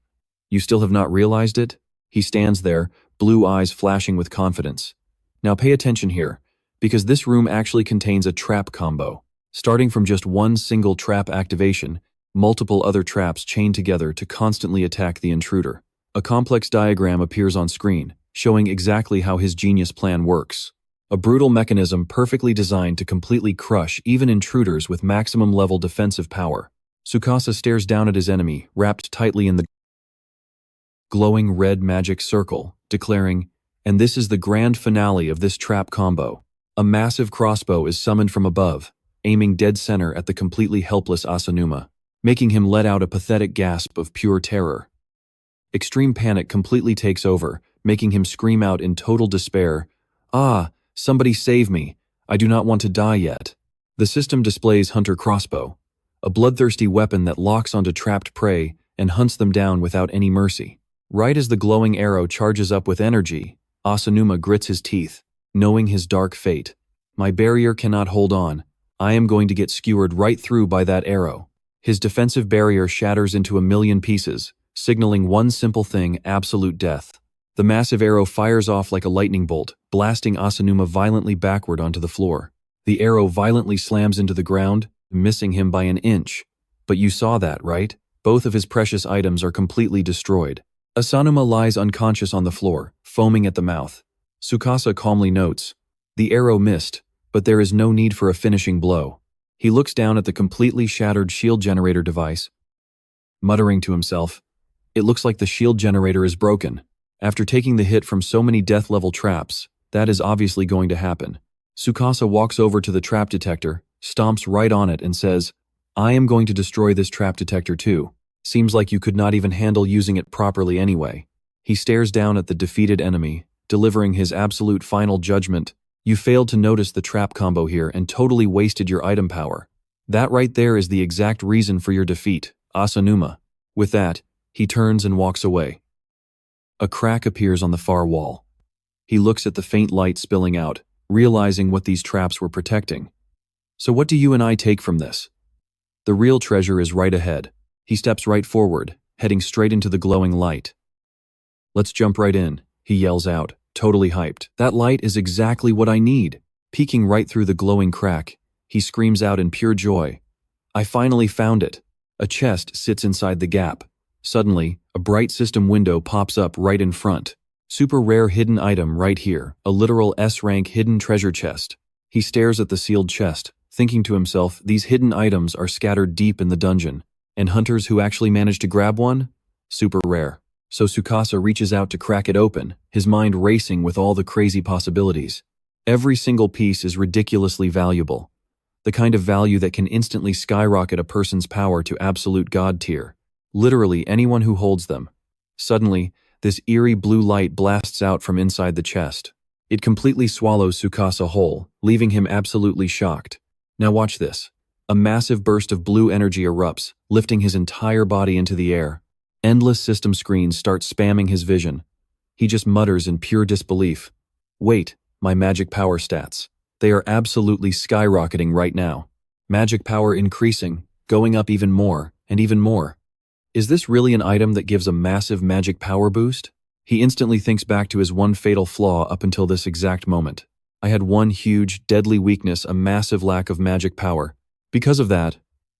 You still have not realized it? He stands there, blue eyes flashing with confidence. Now pay attention here, because this room actually contains a trap combo. Starting from just one single trap activation, multiple other traps chain together to constantly attack the intruder. A complex diagram appears on screen, showing exactly how his genius plan works. A brutal mechanism perfectly designed to completely crush even intruders with maximum level defensive power. Tsukasa stares down at his enemy, wrapped tightly in the glowing red magic circle, declaring, and this is the grand finale of this trap combo. A massive crossbow is summoned from above, aiming dead center at the completely helpless Asanuma, making him let out a pathetic gasp of pure terror. Extreme panic completely takes over, making him scream out in total despair, "Ah, somebody save me. I do not want to die yet." The system displays Hunter Crossbow, a bloodthirsty weapon that locks onto trapped prey and hunts them down without any mercy. Right as the glowing arrow charges up with energy, Asanuma grits his teeth, knowing his dark fate. "My barrier cannot hold on. I am going to get skewered right through by that arrow." His defensive barrier shatters into a million pieces, signaling one simple thing: absolute death. The massive arrow fires off like a lightning bolt, blasting Asanuma violently backward onto the floor. The arrow violently slams into the ground, missing him by an inch. But you saw that, right? Both of his precious items are completely destroyed. Asanuma lies unconscious on the floor, foaming at the mouth. Tsukasa calmly notes, "The arrow missed, but there is no need for a finishing blow." He looks down at the completely shattered shield generator device, muttering to himself, "It looks like the shield generator is broken." After taking the hit from so many death-level traps, that is obviously going to happen. Tsukasa walks over to the trap detector, stomps right on it and says, "I am going to destroy this trap detector too. Seems like you could not even handle using it properly anyway." He stares down at the defeated enemy, delivering his absolute final judgment. "You failed to notice the trap combo here and totally wasted your item power. That right there is the exact reason for your defeat, Asanuma." With that, he turns and walks away. A crack appears on the far wall. He looks at the faint light spilling out, realizing what these traps were protecting. "So what do you and I take from this?" The real treasure is right ahead. He steps right forward, heading straight into the glowing light. "Let's jump right in," he yells out, totally hyped. "That light is exactly what I need." Peeking right through the glowing crack, he screams out in pure joy, "I finally found it." A chest sits inside the gap. Suddenly, a bright system window pops up right in front. Super rare hidden item right here, a literal S-rank hidden treasure chest. He stares at the sealed chest, thinking to himself, these hidden items are scattered deep in the dungeon. And hunters who actually manage to grab one? Super rare. So Tsukasa reaches out to crack it open, his mind racing with all the crazy possibilities. Every single piece is ridiculously valuable. The kind of value that can instantly skyrocket a person's power to absolute god tier. Literally anyone who holds them. Suddenly, this eerie blue light blasts out from inside the chest. It completely swallows Tsukasa whole, leaving him absolutely shocked. Now watch this. A massive burst of blue energy erupts, lifting his entire body into the air. Endless system screens start spamming his vision. He just mutters in pure disbelief. "Wait, my magic power stats. They are absolutely skyrocketing right now. Magic power increasing, going up even more, and even more. Is this really an item that gives a massive magic power boost?" He instantly thinks back to his one fatal flaw up until this exact moment. "I had one huge, deadly weakness, a massive lack of magic power. Because of that,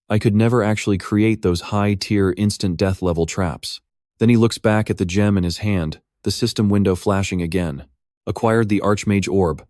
I could never actually create those high-tier instant death level traps." Then he looks back at the gem in his hand, the system window flashing again. Acquired the Archmage Orb.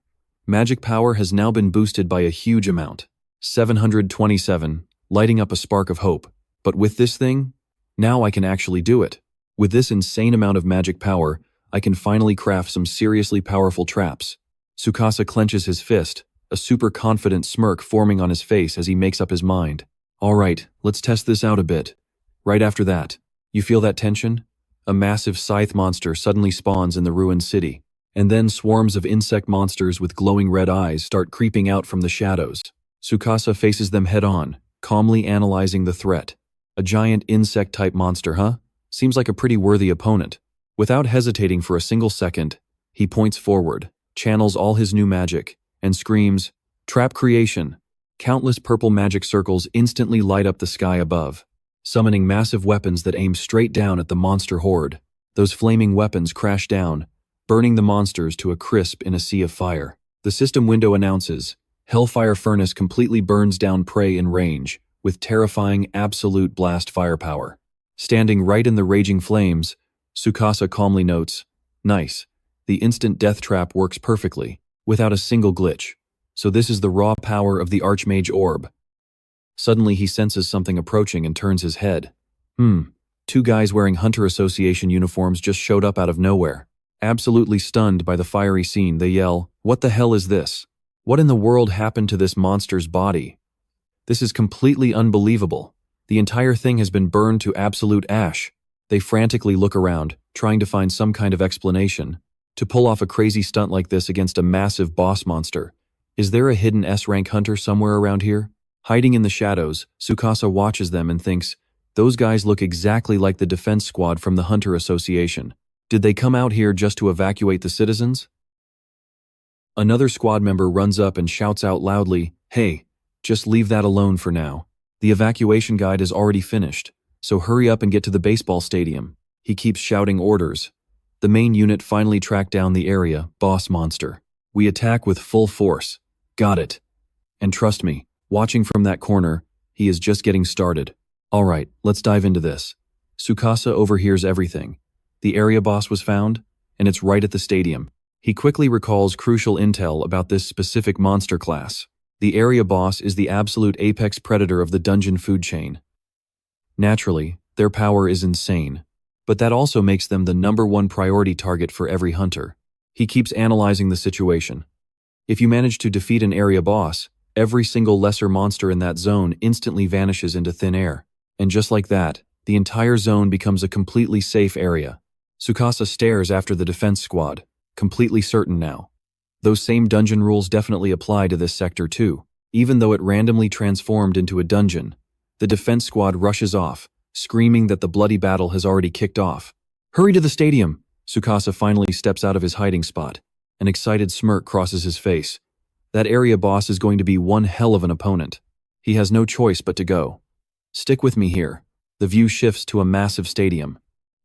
Magic power has now been boosted by a huge amount. 727, lighting up a spark of hope. But with this thing, now I can actually do it. With this insane amount of magic power, I can finally craft some seriously powerful traps. Tsukasa clenches his fist, a super confident smirk forming on his face as he makes up his mind. "All right, let's test this out a bit." Right after that, you feel that tension? A massive scythe monster suddenly spawns in the ruined city, and then swarms of insect monsters with glowing red eyes start creeping out from the shadows. Tsukasa faces them head-on, calmly analyzing the threat. A giant insect-type monster, huh? Seems like a pretty worthy opponent. Without hesitating for a single second, he points forward, channels all his new magic, and screams, "Trap creation!" Countless purple magic circles instantly light up the sky above, summoning massive weapons that aim straight down at the monster horde. Those flaming weapons crash down, burning the monsters to a crisp in a sea of fire. The system window announces, "Hellfire Furnace completely burns down prey in range, with terrifying absolute blast firepower." Standing right in the raging flames, Tsukasa calmly notes, "Nice. The instant death trap works perfectly, without a single glitch. So this is the raw power of the Archmage Orb." Suddenly he senses something approaching and turns his head. Two guys wearing Hunter Association uniforms just showed up out of nowhere. Absolutely stunned by the fiery scene, they yell, "What the hell is this? What in the world happened to this monster's body? This is completely unbelievable. The entire thing has been burned to absolute ash." They frantically look around, trying to find some kind of explanation. To pull off a crazy stunt like this against a massive boss monster, is there a hidden S-rank hunter somewhere around here? Hiding in the shadows, Tsukasa watches them and thinks, those guys look exactly like the defense squad from the Hunter Association. Did they come out here just to evacuate the citizens? Another squad member runs up and shouts out loudly, "Hey, just leave that alone for now. The evacuation guide is already finished, so hurry up and get to the baseball stadium." He keeps shouting orders. The main unit finally track down the area, boss monster. "We attack with full force." "Got it." And trust me, watching from that corner, he is just getting started. Alright, let's dive into this. Tsukasa overhears everything. The area boss was found, and it's right at the stadium. He quickly recalls crucial intel about this specific monster class. The area boss is the absolute apex predator of the dungeon food chain. Naturally, their power is insane, but that also makes them the #1 priority target for every hunter. He keeps analyzing the situation. If you manage to defeat an area boss, every single lesser monster in that zone instantly vanishes into thin air. And just like that, the entire zone becomes a completely safe area. Tsukasa stares after the defense squad, completely certain now. Those same dungeon rules definitely apply to this sector too. Even though it randomly transformed into a dungeon, the defense squad rushes off, screaming that the bloody battle has already kicked off. "Hurry to the stadium!" Tsukasa finally steps out of his hiding spot. An excited smirk crosses his face. That area boss is going to be one hell of an opponent. He has no choice but to go. Stick with me here. The view shifts to a massive stadium.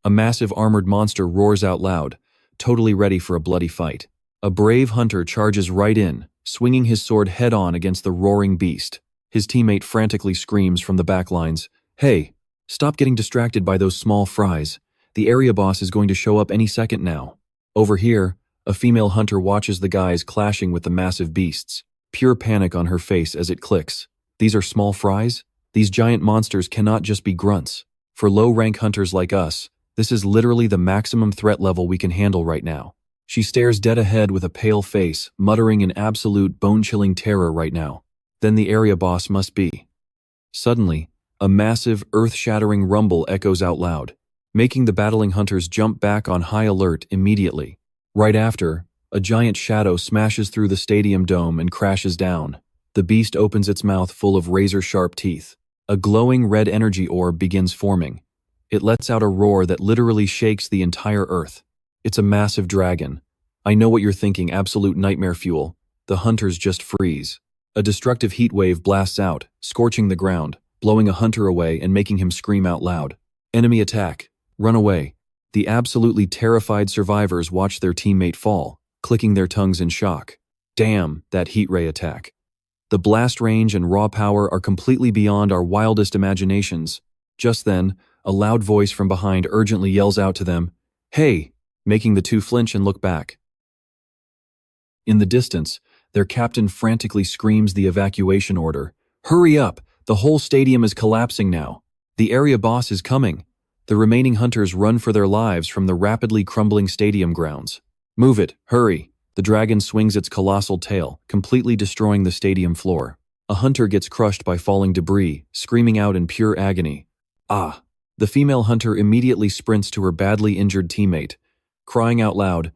A massive armored monster roars out loud, totally ready for a bloody fight. A brave hunter charges right in, swinging his sword head-on against the roaring beast. His teammate frantically screams from the back lines, "Hey, stop getting distracted by those small fries. The area boss is going to show up any second now." Over here, a female hunter watches the guys clashing with the massive beasts. Pure panic on her face as it clicks. These are small fries? These giant monsters cannot just be grunts. For low-rank hunters like us, this is literally the maximum threat level we can handle right now. She stares dead ahead with a pale face, muttering in absolute bone-chilling terror right now. Then the area boss must be. Suddenly, a massive, earth-shattering rumble echoes out loud, making the battling hunters jump back on high alert immediately. Right after, a giant shadow smashes through the stadium dome and crashes down. The beast opens its mouth full of razor-sharp teeth. A glowing red energy orb begins forming. It lets out a roar that literally shakes the entire earth. It's a massive dragon. I know what you're thinking, absolute nightmare fuel. The hunters just freeze. A destructive heat wave blasts out, scorching the ground, blowing a hunter away and making him scream out loud. Enemy attack. Run away. The absolutely terrified survivors watch their teammate fall, clicking their tongues in shock. Damn, that heat ray attack. The blast range and raw power are completely beyond our wildest imaginations. Just then, a loud voice from behind urgently yells out to them, "Hey!" making the two flinch and look back. In the distance, their captain frantically screams the evacuation order. "Hurry up! The whole stadium is collapsing now. The area boss is coming." The remaining hunters run for their lives from the rapidly crumbling stadium grounds. "Move it! Hurry!" The dragon swings its colossal tail, completely destroying the stadium floor. A hunter gets crushed by falling debris, screaming out in pure agony. "Ah!" The female hunter immediately sprints to her badly injured teammate, crying out loud,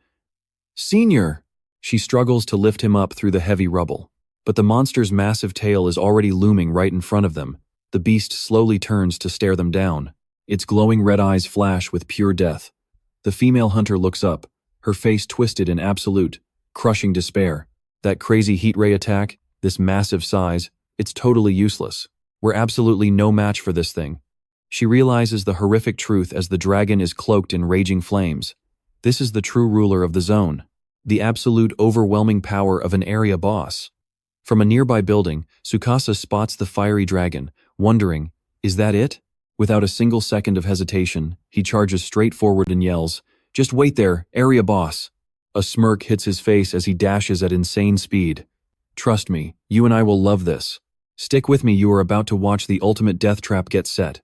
"Senior!" She struggles to lift him up through the heavy rubble. But the monster's massive tail is already looming right in front of them. The beast slowly turns to stare them down. Its glowing red eyes flash with pure death. The female hunter looks up, her face twisted in absolute, crushing despair. That crazy heat ray attack, this massive size, it's totally useless. We're absolutely no match for this thing. She realizes the horrific truth as the dragon is cloaked in raging flames. This is the true ruler of the zone. The absolute overwhelming power of an area boss. From a nearby building, Tsukasa spots the fiery dragon, wondering, is that it? Without a single second of hesitation, he charges straight forward and yells, "Just wait there, area boss." A smirk hits his face as he dashes at insane speed. "Trust me, you and I will love this. Stick with me, you are about to watch the ultimate death trap get set."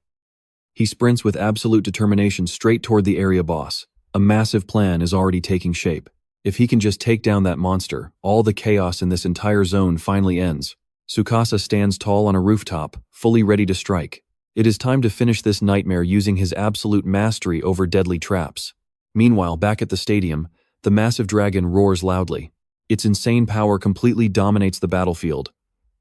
He sprints with absolute determination straight toward the area boss. A massive plan is already taking shape. If he can just take down that monster, all the chaos in this entire zone finally ends. Tsukasa stands tall on a rooftop, fully ready to strike. It is time to finish this nightmare using his absolute mastery over deadly traps. Meanwhile, back at the stadium, the massive dragon roars loudly. Its insane power completely dominates the battlefield.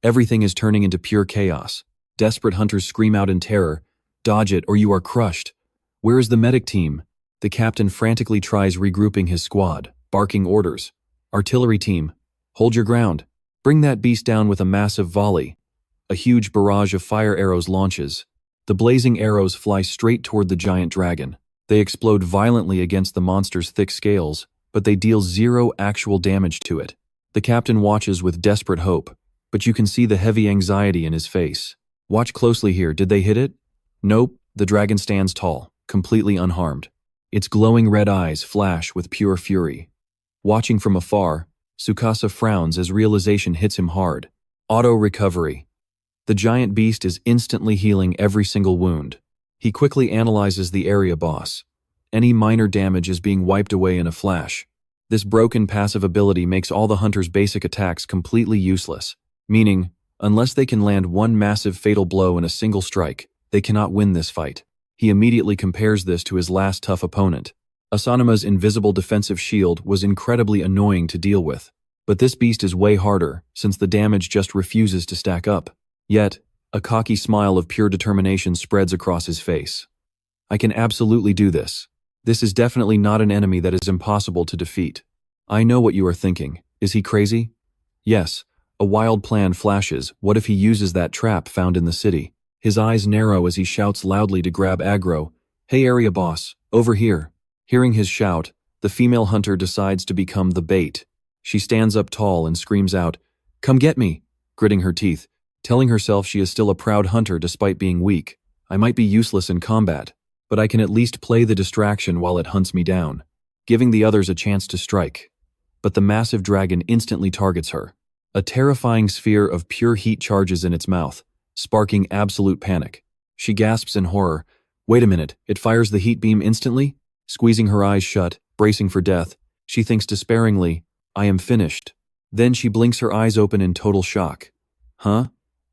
Everything is turning into pure chaos. Desperate hunters scream out in terror, "Dodge it or you are crushed." Where is the medic team? The captain frantically tries regrouping his squad, barking orders. "Artillery team, hold your ground. Bring that beast down with a massive volley." A huge barrage of fire arrows launches. The blazing arrows fly straight toward the giant dragon. They explode violently against the monster's thick scales, but they deal zero actual damage to it. The captain watches with desperate hope, but you can see the heavy anxiety in his face. Watch closely here, did they hit it? Nope, the dragon stands tall, completely unharmed. Its glowing red eyes flash with pure fury. Watching from afar, Tsukasa frowns as realization hits him hard. Auto recovery. The giant beast is instantly healing every single wound. He quickly analyzes the area boss. Any minor damage is being wiped away in a flash. This broken passive ability makes all the hunter's basic attacks completely useless, meaning, unless they can land one massive fatal blow in a single strike, they cannot win this fight. He immediately compares this to his last tough opponent. Asanama's invisible defensive shield was incredibly annoying to deal with, but this beast is way harder since the damage just refuses to stack up. Yet, a cocky smile of pure determination spreads across his face. I can absolutely do this. This is definitely not an enemy that is impossible to defeat. I know what you are thinking. Is he crazy? Yes. A wild plan flashes. What if he uses that trap found in the city? His eyes narrow as he shouts loudly to grab aggro. "Hey area boss, over here." Hearing his shout, the female hunter decides to become the bait. She stands up tall and screams out, "Come get me," gritting her teeth, telling herself she is still a proud hunter despite being weak. "I might be useless in combat, but I can at least play the distraction while it hunts me down," giving the others a chance to strike. But the massive dragon instantly targets her. A terrifying sphere of pure heat charges in its mouth, sparking absolute panic. She gasps in horror. Wait a minute, it fires the heat beam instantly? Squeezing her eyes shut, bracing for death, she thinks despairingly, "I am finished." Then she blinks her eyes open in total shock. Huh?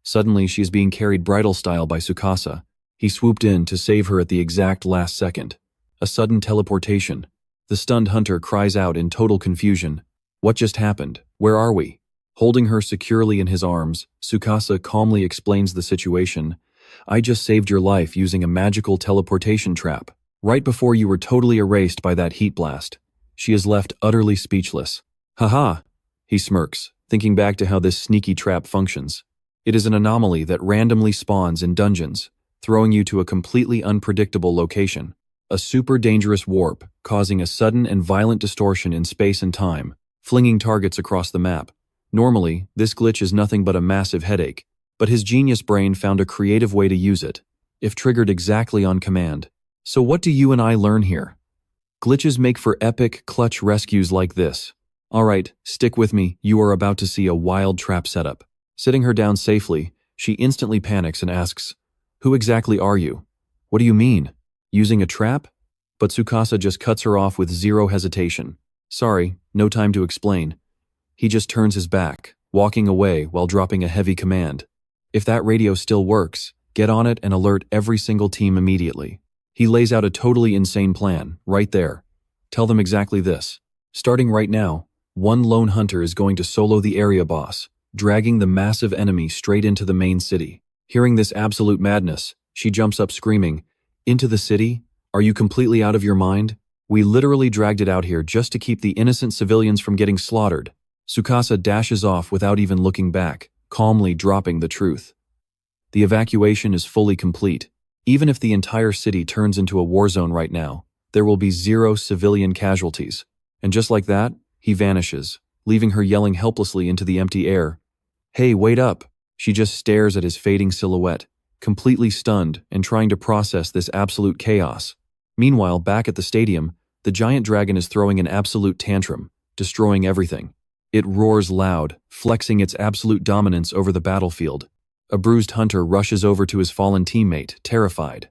Suddenly she is being carried bridal style by Tsukasa. He swooped in to save her at the exact last second. A sudden teleportation. The stunned hunter cries out in total confusion. What just happened? Where are we? Holding her securely in his arms, Tsukasa calmly explains the situation. "I just saved your life using a magical teleportation trap. Right before you were totally erased by that heat blast." She is left utterly speechless. "Haha," he smirks, thinking back to how this sneaky trap functions. It is an anomaly that randomly spawns in dungeons, throwing you to a completely unpredictable location. A super dangerous warp, causing a sudden and violent distortion in space and time, flinging targets across the map. Normally, this glitch is nothing but a massive headache, but his genius brain found a creative way to use it, if triggered exactly on command. So what do you and I learn here? Glitches make for epic, clutch rescues like this. Alright, stick with me, you are about to see a wild trap setup. Sitting her down safely, she instantly panics and asks, "Who exactly are you?" "What do you mean? Using a trap?" But Tsukasa just cuts her off with zero hesitation. "Sorry, no time to explain." He just turns his back, walking away while dropping a heavy command. "If that radio still works, get on it and alert every single team immediately." He lays out a totally insane plan, right there. Tell them exactly this. Starting right now, one lone hunter is going to solo the area boss, dragging the massive enemy straight into the main city. Hearing this absolute madness, she jumps up screaming, "Into the city? Are you completely out of your mind? We literally dragged it out here just to keep the innocent civilians from getting slaughtered." Tsukasa dashes off without even looking back, calmly dropping the truth. The evacuation is fully complete. Even if the entire city turns into a war zone right now, there will be zero civilian casualties. And just like that, he vanishes, leaving her yelling helplessly into the empty air. "Hey, wait up!" She just stares at his fading silhouette, completely stunned and trying to process this absolute chaos. Meanwhile, back at the stadium, the giant dragon is throwing an absolute tantrum, destroying everything. It roars loud, flexing its absolute dominance over the battlefield. A bruised hunter rushes over to his fallen teammate, terrified.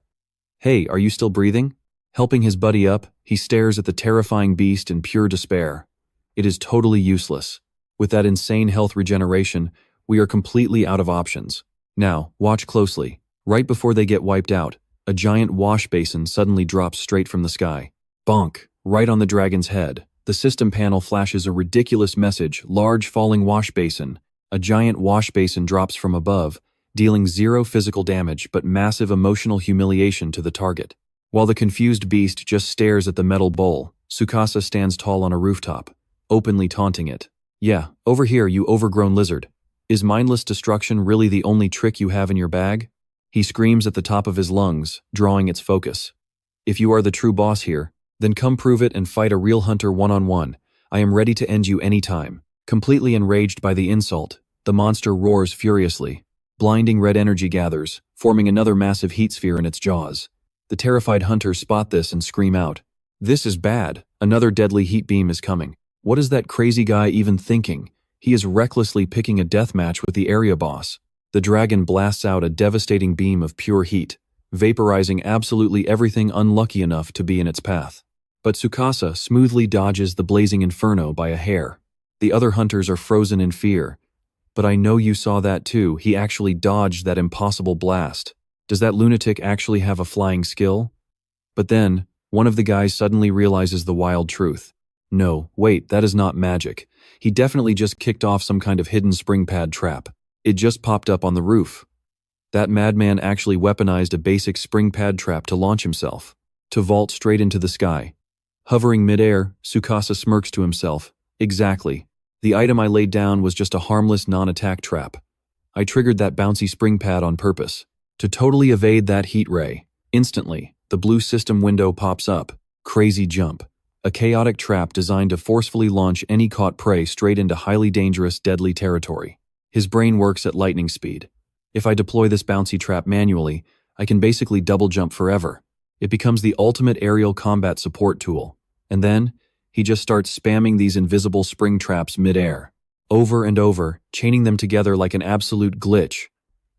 "Hey, are you still breathing?" Helping his buddy up, he stares at the terrifying beast in pure despair. It is totally useless. With that insane health regeneration, we are completely out of options. Now, watch closely. Right before they get wiped out, a giant wash basin suddenly drops straight from the sky. Bonk, right on the dragon's head. The system panel flashes a ridiculous message, large falling wash basin. A giant wash basin drops from above, dealing 0 physical damage but massive emotional humiliation to the target. While the confused beast just stares at the metal bowl, Tsukasa stands tall on a rooftop, openly taunting it. Yeah, over here, you overgrown lizard. Is mindless destruction really the only trick you have in your bag? He screams at the top of his lungs, drawing its focus. If you are the true boss here, then come prove it and fight a real hunter one-on-one. I am ready to end you anytime. Completely enraged by the insult, the monster roars furiously. Blinding red energy gathers, forming another massive heat sphere in its jaws. The terrified hunters spot this and scream out. This is bad. Another deadly heat beam is coming. What is that crazy guy even thinking? He is recklessly picking a deathmatch with the area boss. The dragon blasts out a devastating beam of pure heat, vaporizing absolutely everything unlucky enough to be in its path. But Tsukasa smoothly dodges the blazing inferno by a hair. The other hunters are frozen in fear. But I know you saw that too. He actually dodged that impossible blast. Does that lunatic actually have a flying skill? But then, one of the guys suddenly realizes the wild truth. No, wait, that is not magic. He definitely just kicked off some kind of hidden spring pad trap. It just popped up on the roof. That madman actually weaponized a basic spring pad trap to launch himself, to vault straight into the sky. Hovering midair, Tsukasa smirks to himself. Exactly. The item I laid down was just a harmless non-attack trap. I triggered that bouncy spring pad on purpose, to totally evade that heat ray. Instantly, the blue system window pops up. Crazy jump. A chaotic trap designed to forcefully launch any caught prey straight into highly dangerous, deadly territory. His brain works at lightning speed. If I deploy this bouncy trap manually, I can basically double jump forever. It becomes the ultimate aerial combat support tool. And then, he just starts spamming these invisible spring traps mid-air. Over and over, chaining them together like an absolute glitch.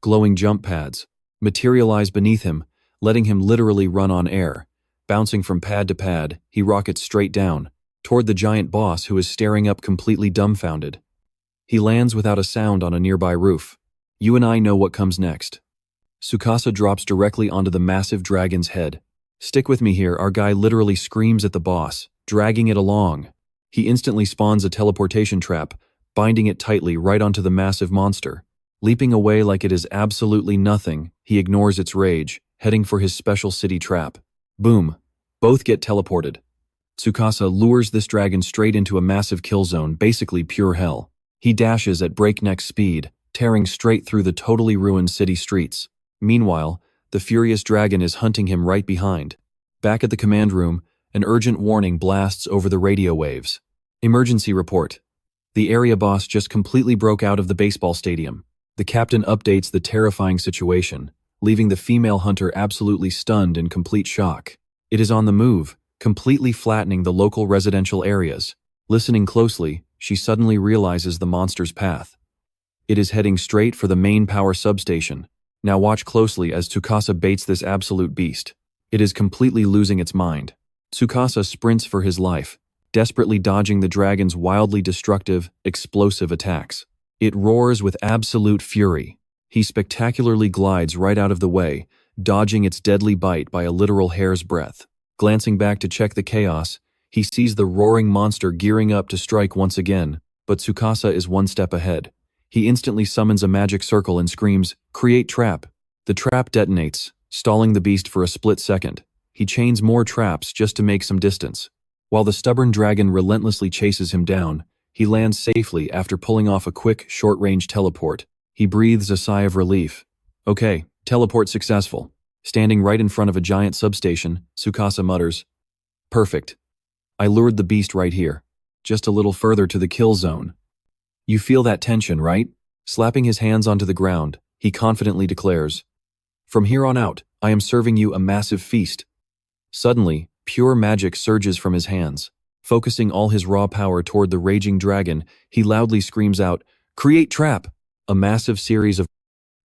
Glowing jump pads materialize beneath him, letting him literally run on air. Bouncing from pad to pad, he rockets straight down, toward the giant boss who is staring up completely dumbfounded. He lands without a sound on a nearby roof. You and I know what comes next. Tsukasa drops directly onto the massive dragon's head. Stick with me here, our guy literally screams at the boss, dragging it along. He instantly spawns a teleportation trap, binding it tightly right onto the massive monster. Leaping away like it is absolutely nothing, he ignores its rage, heading for his special city trap. Boom. Both get teleported. Tsukasa lures this dragon straight into a massive kill zone, basically pure hell. He dashes at breakneck speed, tearing straight through the totally ruined city streets. Meanwhile, the furious dragon is hunting him right behind. Back at the command room, an urgent warning blasts over the radio waves. Emergency report. The area boss just completely broke out of the baseball stadium. The captain updates the terrifying situation, leaving the female hunter absolutely stunned in complete shock. It is on the move, completely flattening the local residential areas. Listening closely, she suddenly realizes the monster's path. It is heading straight for the main power substation. Now watch closely as Tsukasa baits this absolute beast. It is completely losing its mind. Tsukasa sprints for his life, desperately dodging the dragon's wildly destructive, explosive attacks. It roars with absolute fury. He spectacularly glides right out of the way, dodging its deadly bite by a literal hair's breadth. Glancing back to check the chaos, he sees the roaring monster gearing up to strike once again, but Tsukasa is one step ahead. He instantly summons a magic circle and screams, "Create trap." The trap detonates, stalling the beast for a split second. He chains more traps just to make some distance. While the stubborn dragon relentlessly chases him down, he lands safely after pulling off a quick, short-range teleport. He breathes a sigh of relief. Okay, teleport successful. Standing right in front of a giant substation, Tsukasa mutters, "Perfect. I lured the beast right here. Just a little further to the kill zone." You feel that tension, right? Slapping his hands onto the ground, he confidently declares, "From here on out, I am serving you a massive feast." Suddenly, pure magic surges from his hands. Focusing all his raw power toward the raging dragon, he loudly screams out, "Create trap!" A massive series of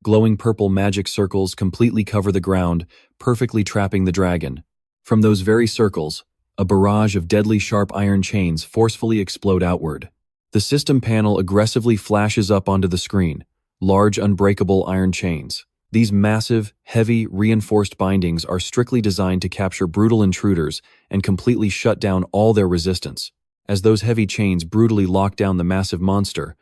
glowing purple magic circles completely cover the ground, perfectly trapping the dragon. From those very circles, a barrage of deadly sharp iron chains forcefully explode outward. The system panel aggressively flashes up onto the screen, large unbreakable iron chains. These massive, heavy, reinforced bindings are strictly designed to capture brutal intruders and completely shut down all their resistance. As those heavy chains brutally lock down the massive monster,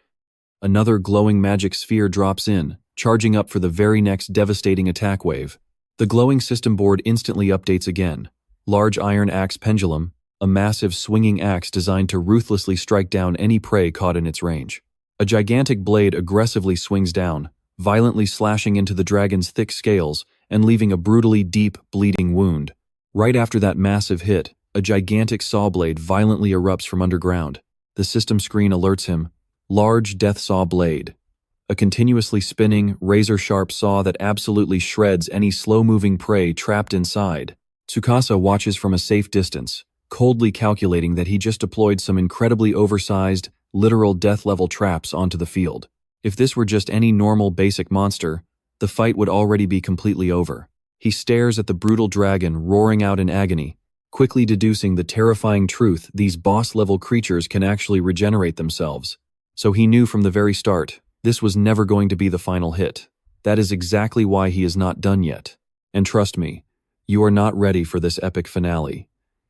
another glowing magic sphere drops in, charging up for the very next devastating attack wave. The glowing system board instantly updates again. Large iron axe pendulum, a massive swinging axe designed to ruthlessly strike down any prey caught in its range. A gigantic blade aggressively swings down, violently slashing into the dragon's thick scales and leaving a brutally deep, bleeding wound. Right after that massive hit, a gigantic saw blade violently erupts from underground. The system screen alerts him. Large death saw blade. A continuously spinning, razor-sharp saw that absolutely shreds any slow-moving prey trapped inside. Tsukasa watches from a safe distance, coldly calculating that he just deployed some incredibly oversized, literal death-level traps onto the field. If this were just any normal basic monster, the fight would already be completely over. He stares at the brutal dragon roaring out in agony, quickly deducing the terrifying truth these boss-level creatures can actually regenerate themselves. So he knew from the very start, this was never going to be the final hit. That is exactly why he is not done yet. And trust me, you are not ready for this epic finale.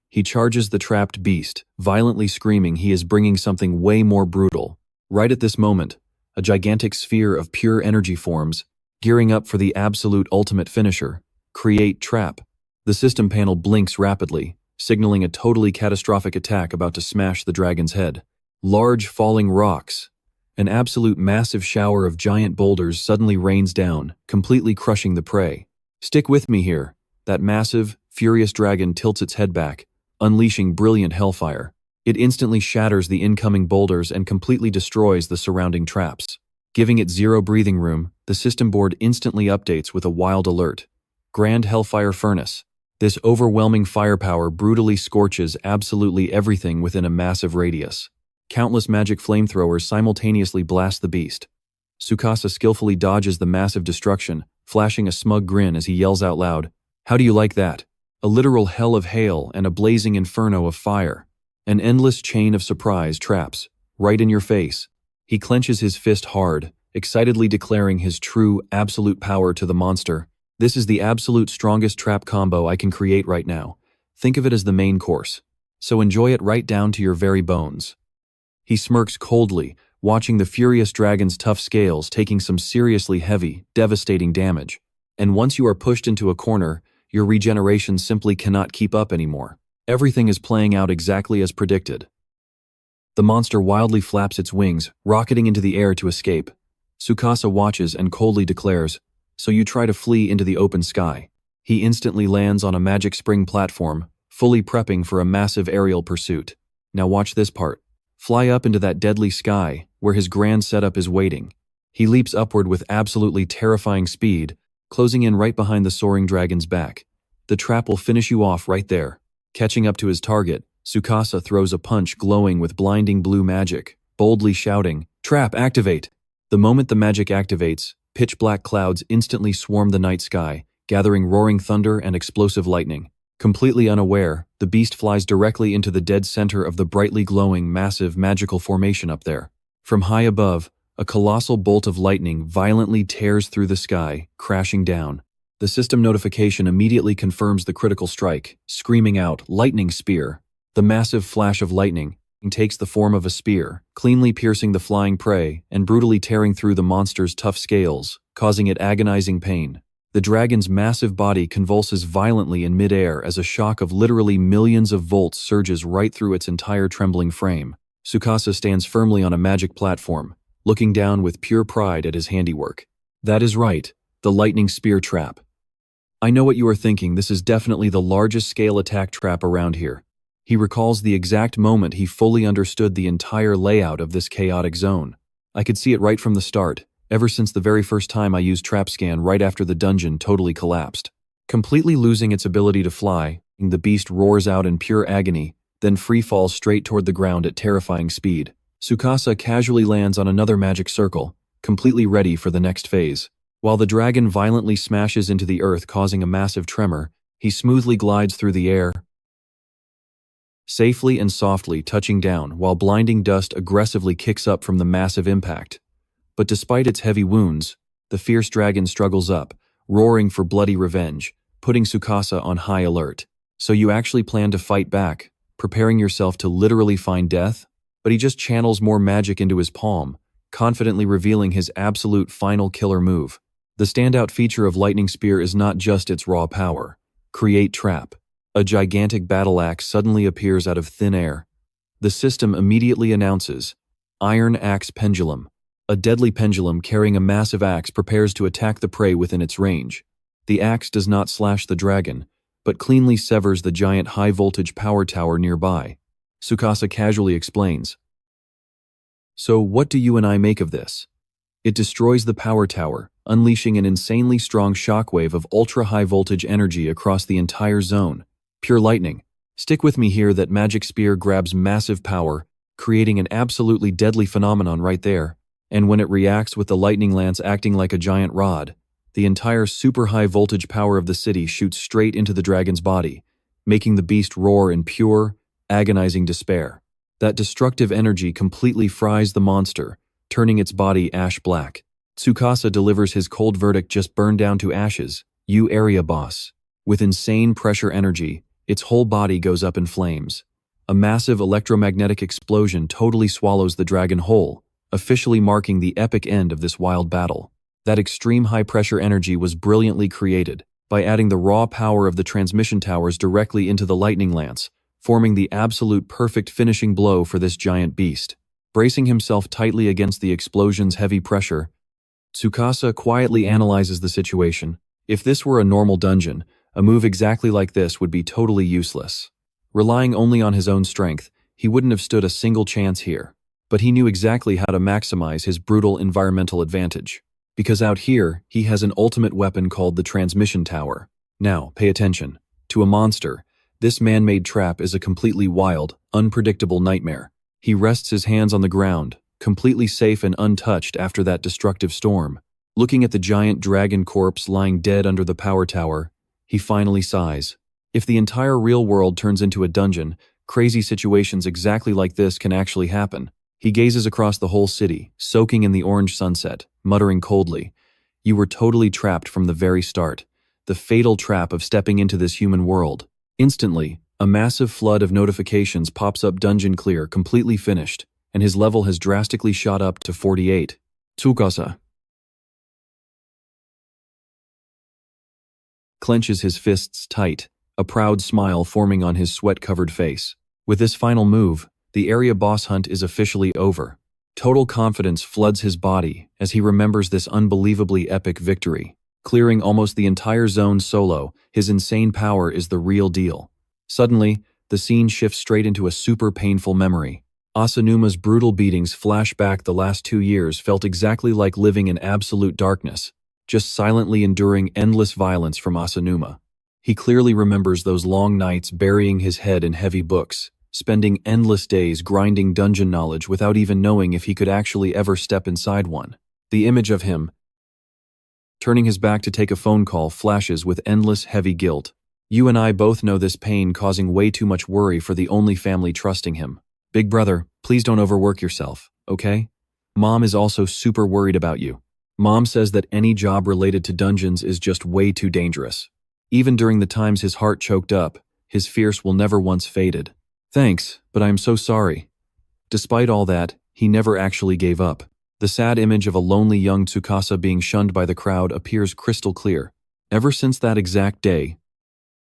He charges the trapped beast, violently screaming he is bringing something way more brutal. Right at this moment, a gigantic sphere of pure energy forms, gearing up for the absolute ultimate finisher, create trap. The system panel blinks rapidly, signaling a totally catastrophic attack about to smash the dragon's head. Large falling rocks. An absolute massive shower of giant boulders suddenly rains down, completely crushing the prey. Stick with me here. That massive, furious dragon tilts its head back, unleashing brilliant hellfire. It instantly shatters the incoming boulders and completely destroys the surrounding traps. Giving it zero breathing room, the system board instantly updates with a wild alert. Grand Hellfire Furnace. This overwhelming firepower brutally scorches absolutely everything within a massive radius. Countless magic flamethrowers simultaneously blast the beast. Tsukasa skillfully dodges the massive destruction, flashing a smug grin as he yells out loud, "How do you like that? A literal hell of hail and a blazing inferno of fire. An endless chain of surprise traps, right in your face." He clenches his fist hard, excitedly declaring his true, absolute power to the monster. "This is the absolute strongest trap combo I can create right now. Think of it as the main course. So enjoy it right down to your very bones." He smirks coldly, watching the furious dragon's tough scales taking some seriously heavy, devastating damage. And once you are pushed into a corner, your regeneration simply cannot keep up anymore. Everything is playing out exactly as predicted. The monster wildly flaps its wings, rocketing into the air to escape. Tsukasa watches and coldly declares, "So you try to flee into the open sky." He instantly lands on a magic spring platform, fully prepping for a massive aerial pursuit. Now watch this part. Fly up into that deadly sky, where his grand setup is waiting. He leaps upward with absolutely terrifying speed, closing in right behind the soaring dragon's back. The trap will finish you off right there. Catching up to his target, Tsukasa throws a punch glowing with blinding blue magic, boldly shouting, "Trap, activate!" The moment the magic activates, pitch-black clouds instantly swarm the night sky, gathering roaring thunder and explosive lightning. Completely unaware, the beast flies directly into the dead center of the brightly glowing, massive, magical formation up there. From high above, a colossal bolt of lightning violently tears through the sky, crashing down. The system notification immediately confirms the critical strike, screaming out, "Lightning Spear!" The massive flash of lightning takes the form of a spear, cleanly piercing the flying prey and brutally tearing through the monster's tough scales, causing it agonizing pain. The dragon's massive body convulses violently in midair as a shock of literally millions of volts surges right through its entire trembling frame. Tsukasa stands firmly on a magic platform, looking down with pure pride at his handiwork. That is right, the lightning spear trap. I know what you are thinking, this is definitely the largest scale attack trap around here. He recalls the exact moment he fully understood the entire layout of this chaotic zone. I could see it right from the start, ever since the very first time I used trap scan right after the dungeon totally collapsed. Completely losing its ability to fly, the beast roars out in pure agony, then free falls straight toward the ground at terrifying speed. Tsukasa casually lands on another magic circle, completely ready for the next phase. While the dragon violently smashes into the earth causing a massive tremor, he smoothly glides through the air, safely and softly touching down while blinding dust aggressively kicks up from the massive impact. But despite its heavy wounds, the fierce dragon struggles up, roaring for bloody revenge, putting Tsukasa on high alert. So you actually plan to fight back, preparing yourself to literally find death? But he just channels more magic into his palm, confidently revealing his absolute final killer move. The standout feature of Lightning Spear is not just its raw power. Create Trap. A gigantic battle axe suddenly appears out of thin air. The system immediately announces, Iron Axe Pendulum. A deadly pendulum carrying a massive axe prepares to attack the prey within its range. The axe does not slash the dragon, but cleanly severs the giant high-voltage power tower nearby. Tsukasa casually explains, So what do you and I make of this? It destroys the power tower, unleashing an insanely strong shockwave of ultra-high voltage energy across the entire zone. Pure lightning. Stick with me here that Magic Spear grabs massive power, creating an absolutely deadly phenomenon right there. And when it reacts with the lightning lance acting like a giant rod, the entire super high voltage power of the city shoots straight into the dragon's body, making the beast roar in pure, agonizing despair. That destructive energy completely fries the monster, turning its body ash black. Tsukasa delivers his cold verdict: just burn down to ashes, you area boss. With insane pressure energy, its whole body goes up in flames. A massive electromagnetic explosion totally swallows the dragon whole, officially marking the epic end of this wild battle. That extreme high-pressure energy was brilliantly created by adding the raw power of the transmission towers directly into the lightning lance, forming the absolute perfect finishing blow for this giant beast. Bracing himself tightly against the explosion's heavy pressure, Tsukasa quietly analyzes the situation. If this were a normal dungeon, a move exactly like this would be totally useless. Relying only on his own strength, he wouldn't have stood a single chance here. But he knew exactly how to maximize his brutal environmental advantage. Because out here, he has an ultimate weapon called the transmission tower. Now, pay attention. To a monster, this man-made trap is a completely wild, unpredictable nightmare. He rests his hands on the ground, completely safe and untouched after that destructive storm. Looking at the giant dragon corpse lying dead under the power tower, he finally sighs. If the entire real world turns into a dungeon, crazy situations exactly like this can actually happen. He gazes across the whole city, soaking in the orange sunset, muttering coldly, You were totally trapped from the very start. The fatal trap of stepping into this human world. Instantly, a massive flood of notifications pops up: dungeon clear, completely finished, and his level has drastically shot up to 48. Tsukasa clenches his fists tight, a proud smile forming on his sweat-covered face. With this final move, the area boss hunt is officially over. Total confidence floods his body as he remembers this unbelievably epic victory. Clearing almost the entire zone solo, his insane power is the real deal. Suddenly, the scene shifts straight into a super painful memory. Asanuma's brutal beatings flash back. The last 2 years felt exactly like living in absolute darkness, just silently enduring endless violence from Asanuma. He clearly remembers those long nights burying his head in heavy books, spending endless days grinding dungeon knowledge without even knowing if he could actually ever step inside one. The image of him turning his back to take a phone call flashes with endless heavy guilt. You and I both know this pain, causing way too much worry for the only family trusting him. Big brother, please don't overwork yourself, okay? Mom is also super worried about you. Mom says that any job related to dungeons is just way too dangerous. Even during the times his heart choked up, his fierce will never once faded. Thanks, but I am so sorry. Despite all that, he never actually gave up. The sad image of a lonely young Tsukasa being shunned by the crowd appears crystal clear. Ever since that exact day,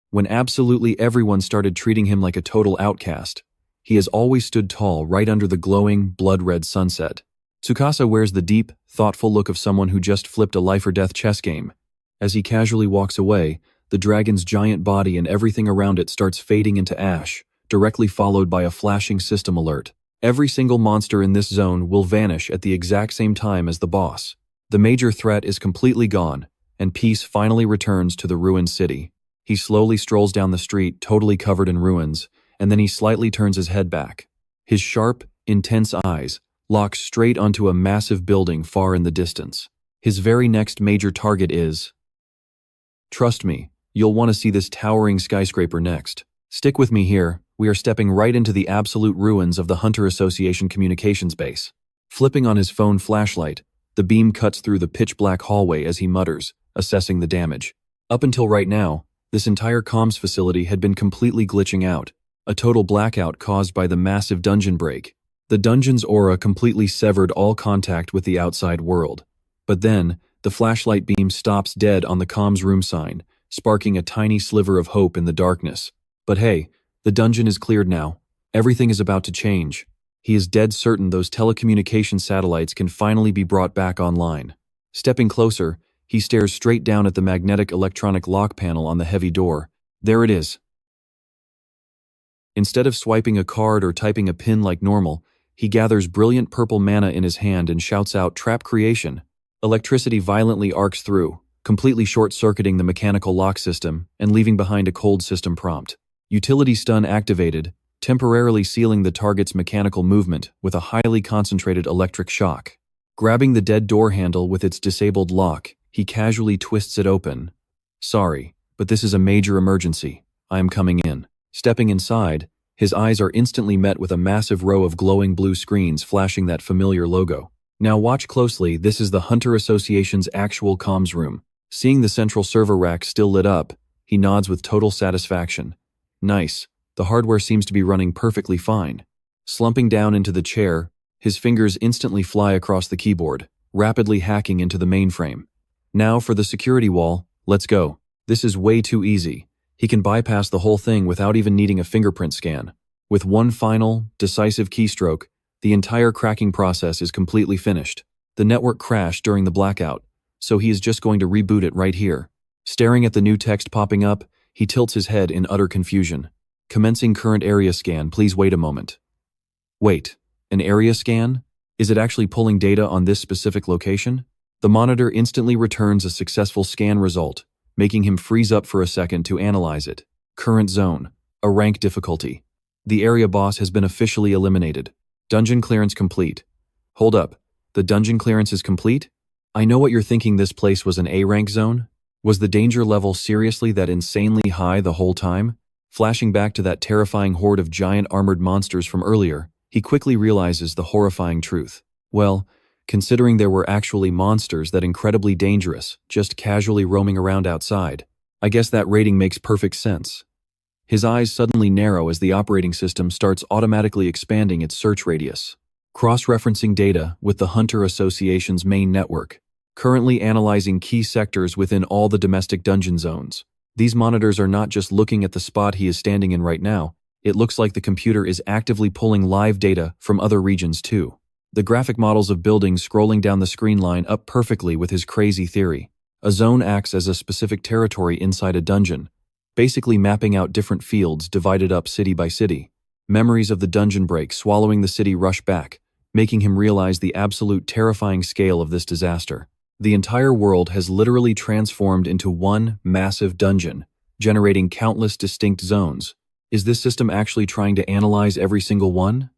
when absolutely everyone started treating him like a total outcast, he has always stood tall right under the glowing, blood-red sunset. Tsukasa wears the deep, thoughtful look of someone who just flipped a life-or-death chess game. As he casually walks away, the dragon's giant body and everything around it starts fading into ash, directly followed by a flashing system alert. Every single monster in this zone will vanish at the exact same time as the boss. The major threat is completely gone, and peace finally returns to the ruined city. He slowly strolls down the street, totally covered in ruins, and then he slightly turns his head back. His sharp, intense eyes lock straight onto a massive building far in the distance. His very next major target is... Trust me, you'll want to see this towering skyscraper next. Stick with me here. We are stepping right into the absolute ruins of the Hunter Association communications base. Flipping on his phone flashlight, the beam cuts through the pitch-black hallway as he mutters, assessing the damage. Up until right now, this entire comms facility had been completely glitching out, a total blackout caused by the massive dungeon break. The dungeon's aura completely severed all contact with the outside world. But then, the flashlight beam stops dead on the comms room sign, sparking a tiny sliver of hope in the darkness. But hey, the dungeon is cleared now. Everything is about to change. He is dead certain those telecommunication satellites can finally be brought back online. Stepping closer, he stares straight down at the magnetic electronic lock panel on the heavy door. There it is. Instead of swiping a card or typing a pin like normal, he gathers brilliant purple mana in his hand and shouts out, "Trap creation." Electricity violently arcs through, completely short-circuiting the mechanical lock system and leaving behind a cold system prompt. Utility stun activated, temporarily sealing the target's mechanical movement with a highly concentrated electric shock. Grabbing the dead door handle with its disabled lock, he casually twists it open. "Sorry, but this is a major emergency. I am coming in." Stepping inside, his eyes are instantly met with a massive row of glowing blue screens flashing that familiar logo. Now watch closely, this is the Hunter Association's actual comms room. Seeing the central server rack still lit up, he nods with total satisfaction. Nice, the hardware seems to be running perfectly fine. Slumping down into the chair, his fingers instantly fly across the keyboard, rapidly hacking into the mainframe. Now for the security wall, let's go. This is way too easy. He can bypass the whole thing without even needing a fingerprint scan. With one final, decisive keystroke, the entire cracking process is completely finished. The network crashed during the blackout, so he is just going to reboot it right here. Staring at the new text popping up, he tilts his head in utter confusion. "Commencing current area scan, please wait a moment." Wait, an area scan? Is it actually pulling data on this specific location? The monitor instantly returns a successful scan result, making him freeze up for a second to analyze it. Current zone, a rank difficulty. The area boss has been officially eliminated. Dungeon clearance complete. Hold up, the dungeon clearance is complete? I know what you're thinking, this place was an A rank zone? Was the danger level seriously that insanely high the whole time? Flashing back to that terrifying horde of giant armored monsters from earlier, he quickly realizes the horrifying truth. Well, considering there were actually monsters that incredibly dangerous, just casually roaming around outside, I guess that rating makes perfect sense. His eyes suddenly narrow as the operating system starts automatically expanding its search radius, cross-referencing data with the Hunter Association's main network, currently analyzing key sectors within all the domestic dungeon zones. These monitors are not just looking at the spot he is standing in right now, it looks like the computer is actively pulling live data from other regions too. The graphic models of buildings scrolling down the screen line up perfectly with his crazy theory. A zone acts as a specific territory inside a dungeon, basically mapping out different fields divided up city by city. Memories of the dungeon break swallowing the city rush back, making him realize the absolute terrifying scale of this disaster. The entire world has literally transformed into one massive dungeon, generating countless distinct zones. Is this system actually trying to analyze every single one?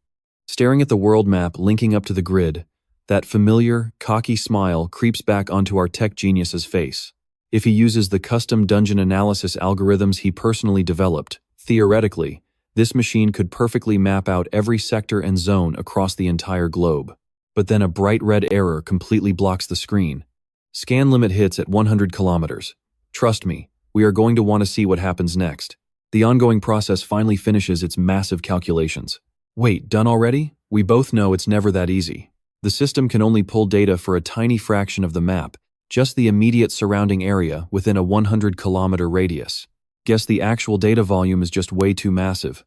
Staring at the world map linking up to the grid, that familiar, cocky smile creeps back onto our tech genius's face. If he uses the custom dungeon analysis algorithms he personally developed, theoretically, this machine could perfectly map out every sector and zone across the entire globe. But then a bright red error completely blocks the screen. Scan limit hits at 100 kilometers. Trust me, we are going to want to see what happens next. The ongoing process finally finishes its massive calculations. Wait, done already? We both know it's never that easy. The system can only pull data for a tiny fraction of the map, just the immediate surrounding area within a 100-kilometer radius. Guess the actual data volume is just way too massive.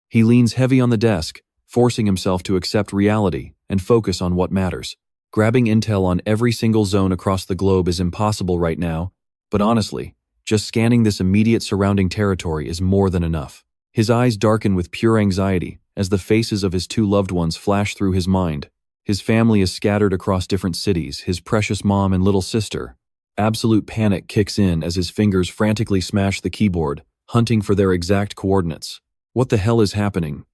He leans heavy on the desk, forcing himself to accept reality and focus on what matters. Grabbing intel on every single zone across the globe is impossible right now, but honestly, just scanning this immediate surrounding territory is more than enough. His eyes darken with pure anxiety as the faces of his two loved ones flash through his mind. His family is scattered across different cities, his precious mom and little sister. Absolute panic kicks in as his fingers frantically smash the keyboard, hunting for their exact coordinates. What the hell is happening?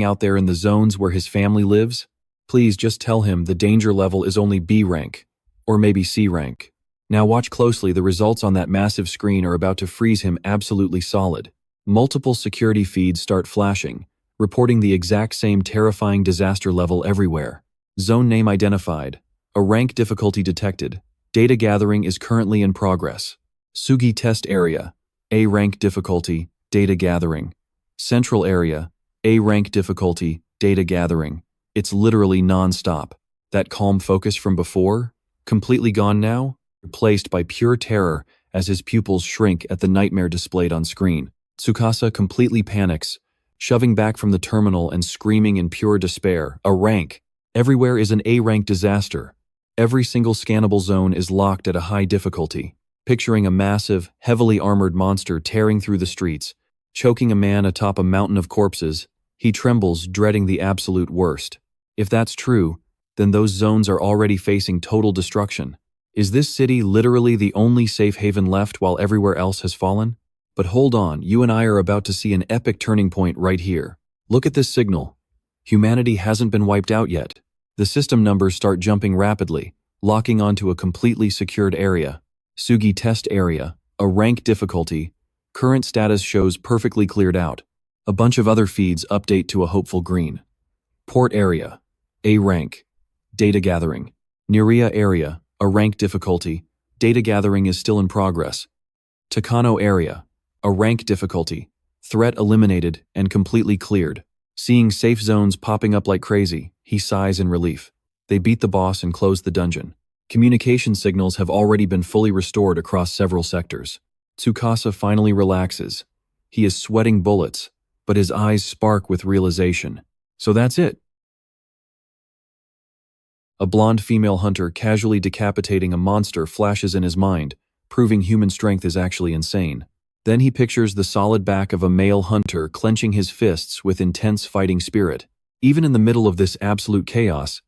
Out there in the zones where his family lives? Please just tell him the danger level is only B rank, or maybe C rank. Now watch closely, the results on that massive screen are about to freeze him absolutely solid. Multiple security feeds start flashing, reporting the exact same terrifying disaster level everywhere. Zone name identified. A rank difficulty detected. Data gathering is currently in progress. Sugi test area, A rank difficulty, data gathering. Central area, A rank difficulty, data gathering. It's literally non-stop. That calm focus from before, completely gone now, replaced by pure terror as his pupils shrink at the nightmare displayed on screen. Tsukasa completely panics, shoving back from the terminal and screaming in pure despair, a rank. Everywhere is an A-rank disaster. Every single scannable zone is locked at a high difficulty. Picturing a massive, heavily armored monster tearing through the streets, choking a man atop a mountain of corpses, he trembles, dreading the absolute worst. If that's true, then those zones are already facing total destruction. Is this city literally the only safe haven left while everywhere else has fallen? But hold on, you and I are about to see an epic turning point right here. Look at this signal. Humanity hasn't been wiped out yet. The system numbers start jumping rapidly, locking onto a completely secured area. Sugi test area, a rank difficulty. Current status shows perfectly cleared out. A bunch of other feeds update to a hopeful green. Port area, A rank. Data gathering. Ninomiya area, a rank difficulty. Data gathering is still in progress. Takano area, a rank difficulty. Threat eliminated and completely cleared. Seeing safe zones popping up like crazy, he sighs in relief. They beat the boss and close the dungeon. Communication signals have already been fully restored across several sectors. Tsukasa finally relaxes. He is sweating bullets, but his eyes spark with realization. So that's it. A blonde female hunter casually decapitating a monster flashes in his mind, proving human strength is actually insane. Then he pictures the solid back of a male hunter clenching his fists with intense fighting spirit. Even in the middle of this absolute chaos,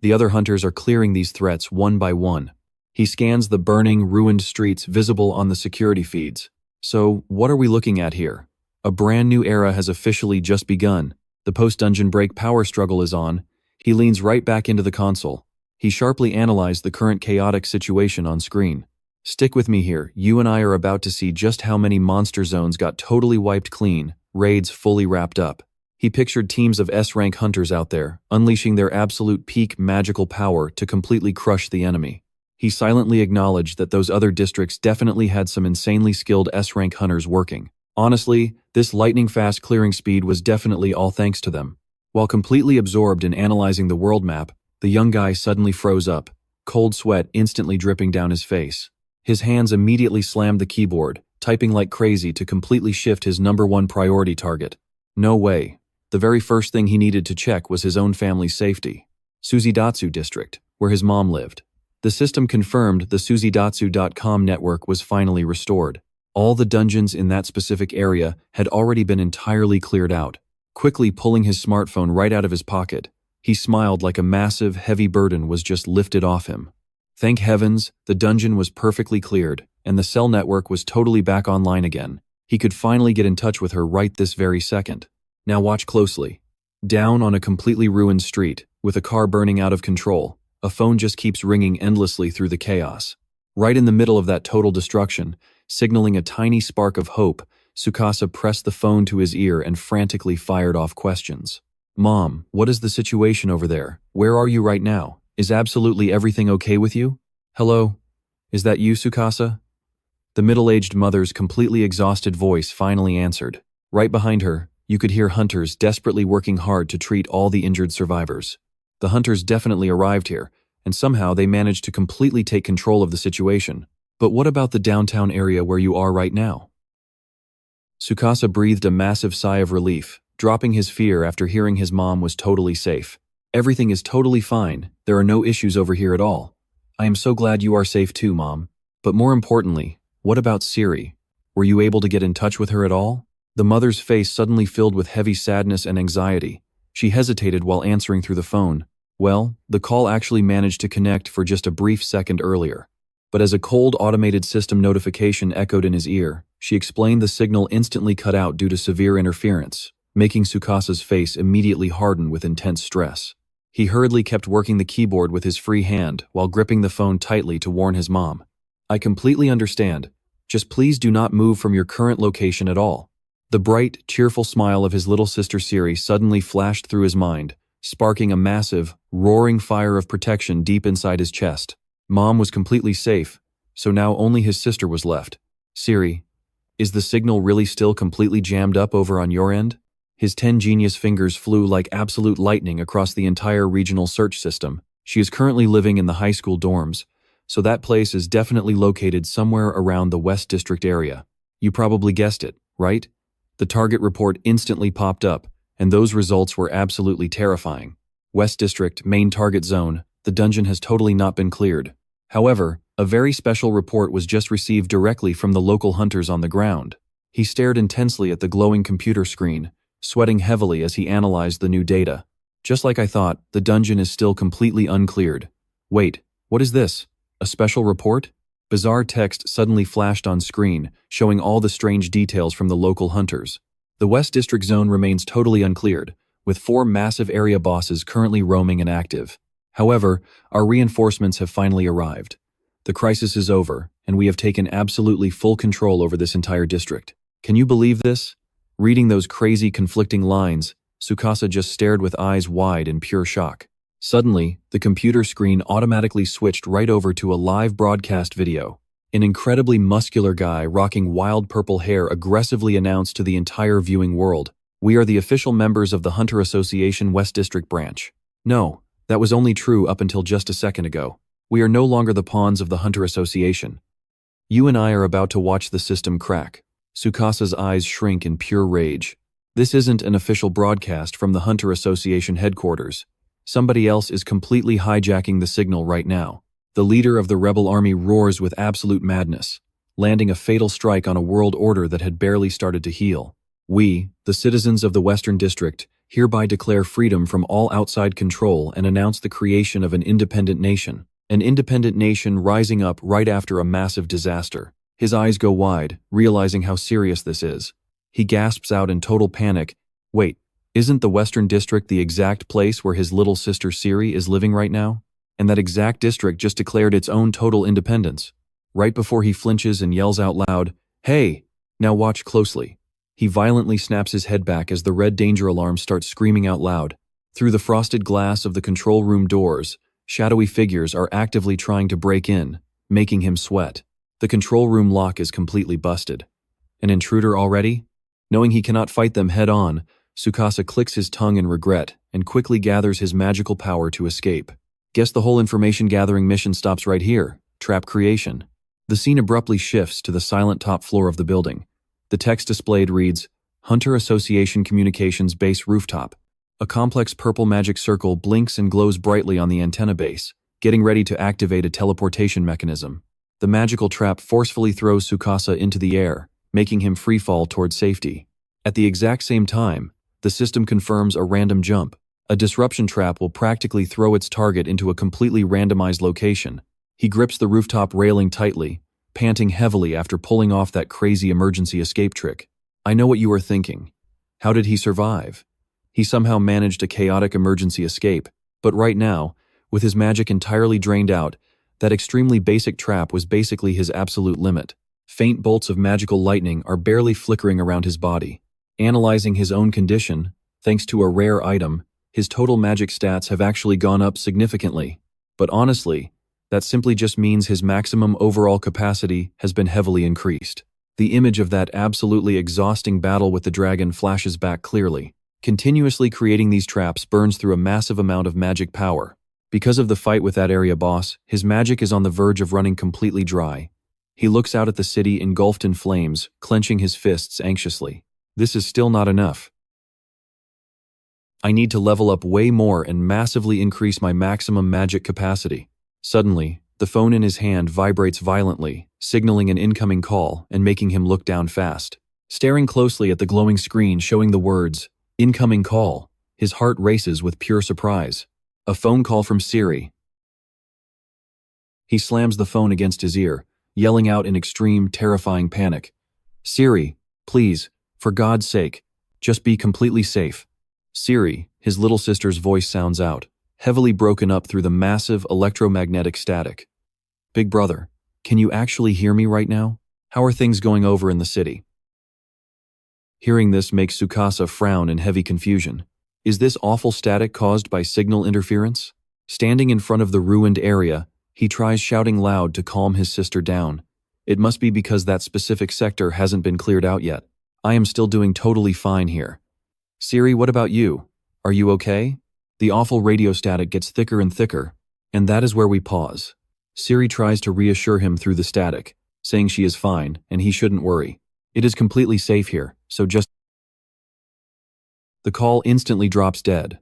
the other hunters are clearing these threats one by one. He scans the burning, ruined streets visible on the security feeds. So, what are we looking at here? A brand new era has officially just begun. The post-dungeon break power struggle is on. He leans right back into the console. He sharply analyzed the current chaotic situation on screen. Stick with me here, you and I are about to see just how many monster zones got totally wiped clean, raids fully wrapped up. He pictured teams of S-rank hunters out there, unleashing their absolute peak magical power to completely crush the enemy. He silently acknowledged that those other districts definitely had some insanely skilled S-rank hunters working. Honestly, this lightning-fast clearing speed was definitely all thanks to them. While completely absorbed in analyzing the world map, the young guy suddenly froze up, cold sweat instantly dripping down his face. His hands immediately slammed the keyboard, typing like crazy to completely shift his #1 priority target. No way. The very first thing he needed to check was his own family's safety. Suzidatsu district, where his mom lived. The system confirmed the Suzidatsu.com network was finally restored. All the dungeons in that specific area had already been entirely cleared out. Quickly pulling his smartphone right out of his pocket, he smiled like a massive, heavy burden was just lifted off him. Thank heavens, the dungeon was perfectly cleared, and the cell network was totally back online again. He could finally get in touch with her right this very second. Now watch closely. Down on a completely ruined street, with a car burning out of control, a phone just keeps ringing endlessly through the chaos. Right in the middle of that total destruction, signaling a tiny spark of hope, Tsukasa pressed the phone to his ear and frantically fired off questions. Mom, what is the situation over there? Where are you right now? Is absolutely everything okay with you? Hello? Is that you, Tsukasa? The middle-aged mother's completely exhausted voice finally answered. Right behind her, you could hear hunters desperately working hard to treat all the injured survivors. The hunters definitely arrived here, and somehow they managed to completely take control of the situation. But what about the downtown area where you are right now? Tsukasa breathed a massive sigh of relief, dropping his fear after hearing his mom was totally safe. Everything is totally fine. There are no issues over here at all. I am so glad you are safe too, Mom. But more importantly, what about Siri? Were you able to get in touch with her at all? The mother's face suddenly filled with heavy sadness and anxiety. She hesitated while answering through the phone. Well, the call actually managed to connect for just a brief second earlier. But as a cold automated system notification echoed in his ear, she explained the signal instantly cut out due to severe interference, making Tsukasa's face immediately harden with intense stress. He hurriedly kept working the keyboard with his free hand while gripping the phone tightly to warn his mom. I completely understand. Just please do not move from your current location at all. The bright, cheerful smile of his little sister Siri suddenly flashed through his mind, sparking a massive, roaring fire of protection deep inside his chest. Mom was completely safe, so now only his sister was left. Siri, is the signal really still completely jammed up over on your end? His 10 genius fingers flew like absolute lightning across the entire regional search system. She is currently living in the high school dorms, so that place is definitely located somewhere around the West District area. You probably guessed it, right? The target report instantly popped up, and those results were absolutely terrifying. West District, main target zone, the dungeon has totally not been cleared. However, a very special report was just received directly from the local hunters on the ground. He stared intensely at the glowing computer screen, sweating heavily as he analyzed the new data. Just like I thought, the dungeon is still completely uncleared. Wait, what is this? A special report? Bizarre text suddenly flashed on screen, showing all the strange details from the local hunters. The West District zone remains totally uncleared, with 4 massive area bosses currently roaming and active. However, our reinforcements have finally arrived. The crisis is over, and we have taken absolutely full control over this entire district. Can you believe this? Reading those crazy conflicting lines, Tsukasa just stared with eyes wide in pure shock. Suddenly, the computer screen automatically switched right over to a live broadcast video. An incredibly muscular guy rocking wild purple hair aggressively announced to the entire viewing world, "We are the official members of the Hunter Association West District branch." No, that was only true up until just a second ago. We are no longer the pawns of the Hunter Association. You and I are about to watch the system crack. Tsukasa's eyes shrink in pure rage. This isn't an official broadcast from the Hunter Association headquarters. Somebody else is completely hijacking the signal right now. The leader of the rebel army roars with absolute madness, landing a fatal strike on a world order that had barely started to heal. We, the citizens of the Western District, hereby declare freedom from all outside control and announce the creation of an independent nation. An independent nation rising up right after a massive disaster. His eyes go wide, realizing how serious this is. He gasps out in total panic, "Wait, isn't the Western District the exact place where his little sister Siri is living right now? And that exact district just declared its own total independence." Right before he flinches and yells out loud, "Hey, now watch closely." He violently snaps his head back as the red danger alarm starts screaming out loud. Through the frosted glass of the control room doors, shadowy figures are actively trying to break in, making him sweat. The control room lock is completely busted. An intruder already? Knowing he cannot fight them head-on, Tsukasa clicks his tongue in regret and quickly gathers his magical power to escape. Guess the whole information-gathering mission stops right here. Trap creation. The scene abruptly shifts to the silent top floor of the building. The text displayed reads, "Hunter Association Communications Base Rooftop." A complex purple magic circle blinks and glows brightly on the antenna base, getting ready to activate a teleportation mechanism. The magical trap forcefully throws Tsukasa into the air, making him free-fall toward safety. At the exact same time, the system confirms a random jump. A disruption trap will practically throw its target into a completely randomized location. He grips the rooftop railing tightly, panting heavily after pulling off that crazy emergency escape trick. I know what you are thinking. How did he survive? He somehow managed a chaotic emergency escape, but right now, with his magic entirely drained out, that extremely basic trap was basically his absolute limit. Faint bolts of magical lightning are barely flickering around his body. Analyzing his own condition, thanks to a rare item, his total magic stats have actually gone up significantly. But honestly, that simply just means his maximum overall capacity has been heavily increased. The image of that absolutely exhausting battle with the dragon flashes back clearly. Continuously creating these traps burns through a massive amount of magic power. Because of the fight with that area boss, his magic is on the verge of running completely dry. He looks out at the city engulfed in flames, clenching his fists anxiously. This is still not enough. I need to level up way more and massively increase my maximum magic capacity. Suddenly, the phone in his hand vibrates violently, signaling an incoming call and making him look down fast. Staring closely at the glowing screen showing the words, "Incoming call," his heart races with pure surprise. A phone call from Siri. He slams the phone against his ear, yelling out in extreme, terrifying panic. "Siri, please, for God's sake, just be completely safe." Siri, his little sister's voice sounds out, heavily broken up through the massive electromagnetic static. "Big brother, can you actually hear me right now? How are things going over in the city?" Hearing this makes Tsukasa frown in heavy confusion. Is this awful static caused by signal interference? Standing in front of the ruined area, He tries shouting loud to calm his sister down. It must be because that specific sector hasn't been cleared out yet. I am still doing totally fine here. Siri, what about you? Are you okay? The awful radio static gets thicker and thicker, and that is where we pause. Siri tries to reassure him through the static, saying she is fine and he shouldn't worry. It is completely safe here, so just... The call instantly drops dead.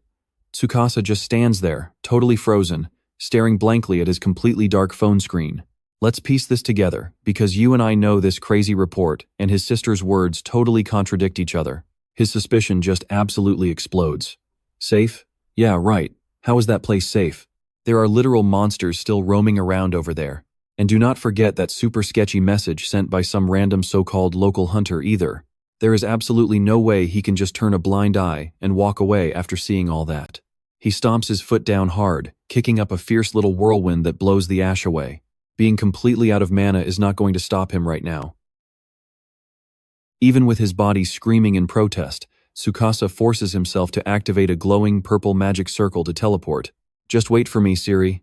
Tsukasa just stands there, totally frozen, staring blankly at his completely dark phone screen. Let's piece this together, because you and I know this crazy report, and his sister's words totally contradict each other. His suspicion just absolutely explodes. Safe? Yeah, right. How is that place safe? There are literal monsters still roaming around over there. And do not forget that super sketchy message sent by some random so-called local hunter either. There is absolutely no way he can just turn a blind eye and walk away after seeing all that. He stomps his foot down hard, kicking up a fierce little whirlwind that blows the ash away. Being completely out of mana is not going to stop him right now. Even with his body screaming in protest, Tsukasa forces himself to activate a glowing purple magic circle to teleport. Just wait for me, Siri.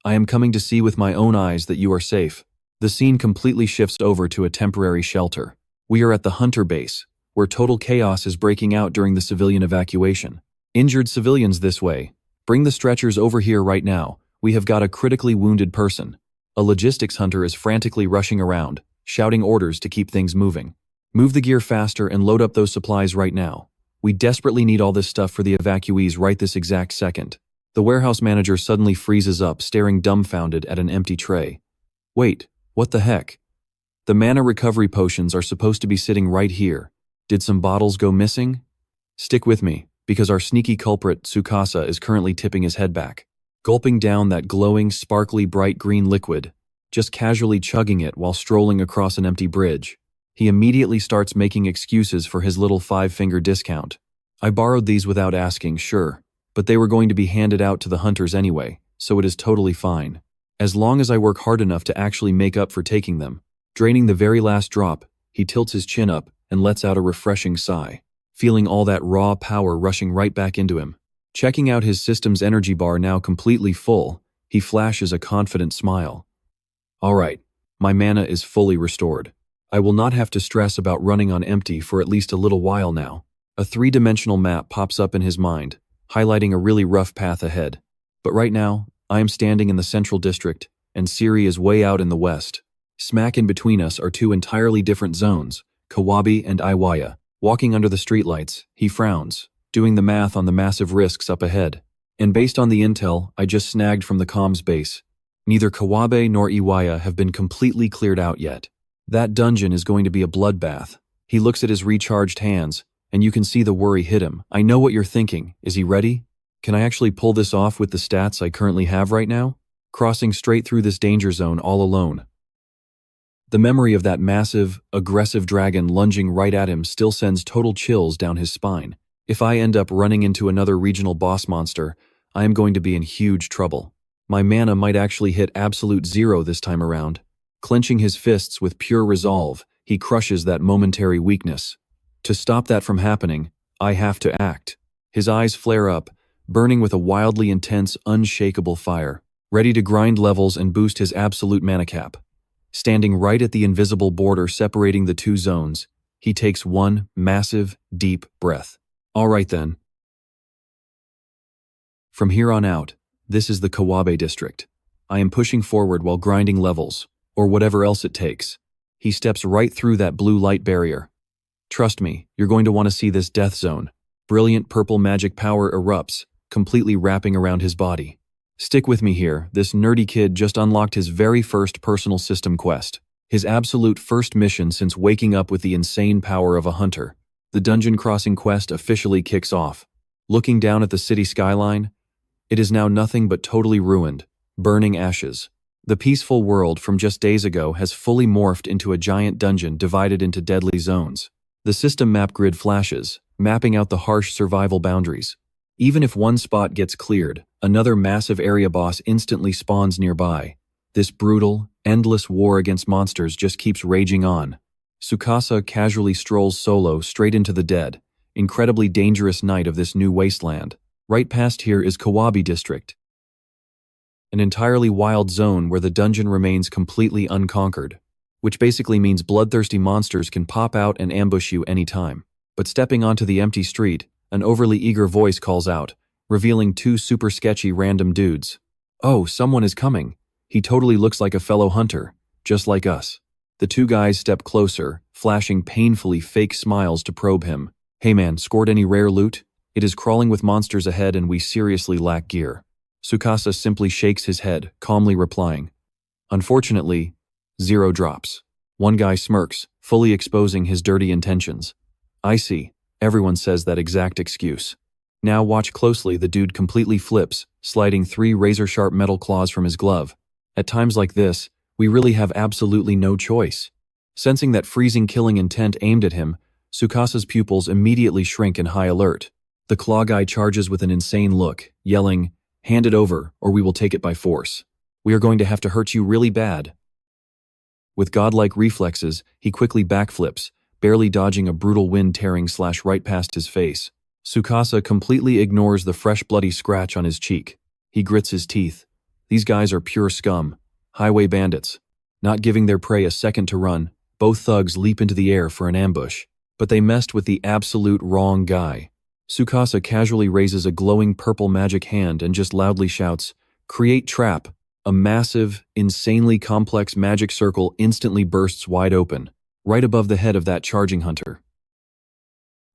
I am coming to see with my own eyes that you are safe. The scene completely shifts over to a temporary shelter. We are at the Hunter base, where total chaos is breaking out during the civilian evacuation. Injured civilians this way. Bring the stretchers over here right now. We have got a critically wounded person. A logistics hunter is frantically rushing around, shouting orders to keep things moving. Move the gear faster and load up those supplies right now. We desperately need all this stuff for the evacuees right this exact second. The warehouse manager suddenly freezes up, staring dumbfounded at an empty tray. Wait, what the heck? The mana recovery potions are supposed to be sitting right here. Did some bottles go missing? Stick with me, because our sneaky culprit, Tsukasa, is currently tipping his head back, gulping down that glowing, sparkly, bright green liquid, just casually chugging it while strolling across an empty bridge. He immediately starts making excuses for his little 5-finger discount. I borrowed these without asking, sure, but they were going to be handed out to the hunters anyway, so it is totally fine. As long as I work hard enough to actually make up for taking them. Draining the very last drop, he tilts his chin up and lets out a refreshing sigh, feeling all that raw power rushing right back into him. Checking out his system's energy bar now completely full, he flashes a confident smile. All right, my mana is fully restored. I will not have to stress about running on empty for at least a little while now. A 3-dimensional map pops up in his mind, highlighting a really rough path ahead. But right now, I am standing in the central district, and Siri is way out in the west. Smack in between us are 2 entirely different zones, Kawabi and Iwaya. Walking under the streetlights, he frowns, doing the math on the massive risks up ahead. And based on the intel I just snagged from the comms base, neither Kawabe nor Iwaya have been completely cleared out yet. That dungeon is going to be a bloodbath. He looks at his recharged hands, and you can see the worry hit him. I know what you're thinking. Is he ready? Can I actually pull this off with the stats I currently have right now? Crossing straight through this danger zone all alone. The memory of that massive, aggressive dragon lunging right at him still sends total chills down his spine. If I end up running into another regional boss monster, I am going to be in huge trouble. My mana might actually hit absolute 0 this time around. Clenching his fists with pure resolve, he crushes that momentary weakness. To stop that from happening, I have to act. His eyes flare up, burning with a wildly intense, unshakable fire, ready to grind levels and boost his absolute mana cap. Standing right at the invisible border separating the 2 zones, he takes one massive, deep breath. All right then. From here on out, this is the Kawabe district. I am pushing forward while grinding levels, or whatever else it takes. He steps right through that blue light barrier. Trust me, you're going to want to see this death zone. Brilliant purple magic power erupts, completely wrapping around his body. Stick with me here, this nerdy kid just unlocked his very first personal system quest. His absolute first mission since waking up with the insane power of a hunter. The dungeon crossing quest officially kicks off. Looking down at the city skyline, it is now nothing but totally ruined, burning ashes. The peaceful world from just days ago has fully morphed into a giant dungeon divided into deadly zones. The system map grid flashes, mapping out the harsh survival boundaries. Even if one spot gets cleared, another massive area boss instantly spawns nearby. This brutal, endless war against monsters just keeps raging on. Tsukasa casually strolls solo straight into the dead, incredibly dangerous night of this new wasteland. Right past here is Kawabi district. an entirely wild zone where the dungeon remains completely unconquered, which basically means bloodthirsty monsters can pop out and ambush you anytime. But stepping onto the empty street, an overly eager voice calls out, revealing two super sketchy random dudes. Oh, someone is coming. He totally looks like a fellow hunter, just like us. The two guys step closer, flashing painfully fake smiles to probe him. Hey man, scored any rare loot? It is crawling with monsters ahead and we seriously lack gear. Tsukasa simply shakes his head, calmly replying, unfortunately, 0 drops. One guy smirks, fully exposing his dirty intentions. I see. Everyone says that exact excuse. Now watch closely, the dude completely flips, sliding 3 razor-sharp metal claws from his glove. At times like this, we really have absolutely no choice. Sensing that freezing killing intent aimed at him, Tsukasa's pupils immediately shrink in high alert. The claw guy charges with an insane look, yelling, hand it over, or we will take it by force. We are going to have to hurt you really bad. With godlike reflexes, he quickly backflips, barely dodging a brutal wind-tearing slash right past his face. Tsukasa completely ignores the fresh bloody scratch on his cheek. He grits his teeth. These guys are pure scum, highway bandits. Not giving their prey a second to run, both thugs leap into the air for an ambush. But they messed with the absolute wrong guy. Tsukasa casually raises a glowing purple magic hand and just loudly shouts, "Create trap." A massive, insanely complex magic circle instantly bursts wide open, right above the head of that charging hunter.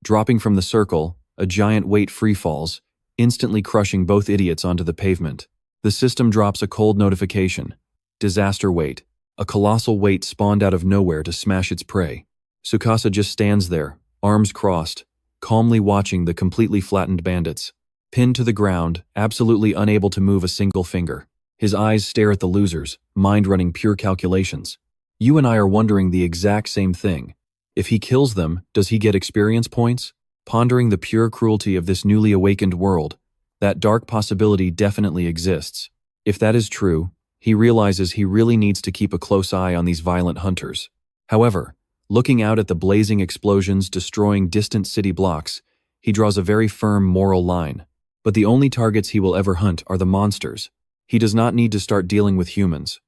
Dropping from the circle, a giant weight free falls, instantly crushing both idiots onto the pavement. The system drops a cold notification. Disaster weight. A colossal weight spawned out of nowhere to smash its prey. Tsukasa just stands there, arms crossed, calmly watching the completely flattened bandits. Pinned to the ground, absolutely unable to move a single finger. His eyes stare at the losers, mind running pure calculations. You and I are wondering the exact same thing. If he kills them, does he get experience points? Pondering the pure cruelty of this newly awakened world, that dark possibility definitely exists. If that is true, he realizes he really needs to keep a close eye on these violent hunters. However, looking out at the blazing explosions destroying distant city blocks, he draws a very firm moral line. But the only targets he will ever hunt are the monsters. He does not need to start dealing with humans,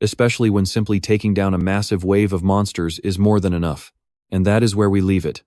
especially when simply taking down a massive wave of monsters is more than enough. And that is where we leave it.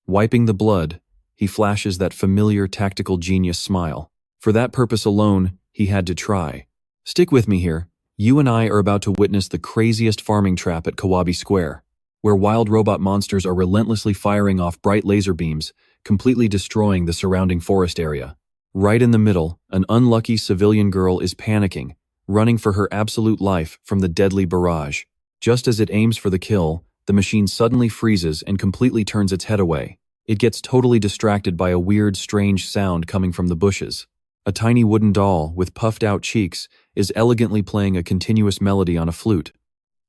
Wiping the blood, he flashes that familiar tactical genius smile. For that purpose alone, he had to try. Stick with me here. You and I are about to witness the craziest farming trap at Kawabi Square, where wild robot monsters are relentlessly firing off bright laser beams, completely destroying the surrounding forest area. Right in the middle, an unlucky civilian girl is panicking, running for her absolute life from the deadly barrage. Just as it aims for the kill, the machine suddenly freezes and completely turns its head away. It gets totally distracted by a weird, strange sound coming from the bushes. A tiny wooden doll with puffed-out cheeks is elegantly playing a continuous melody on a flute.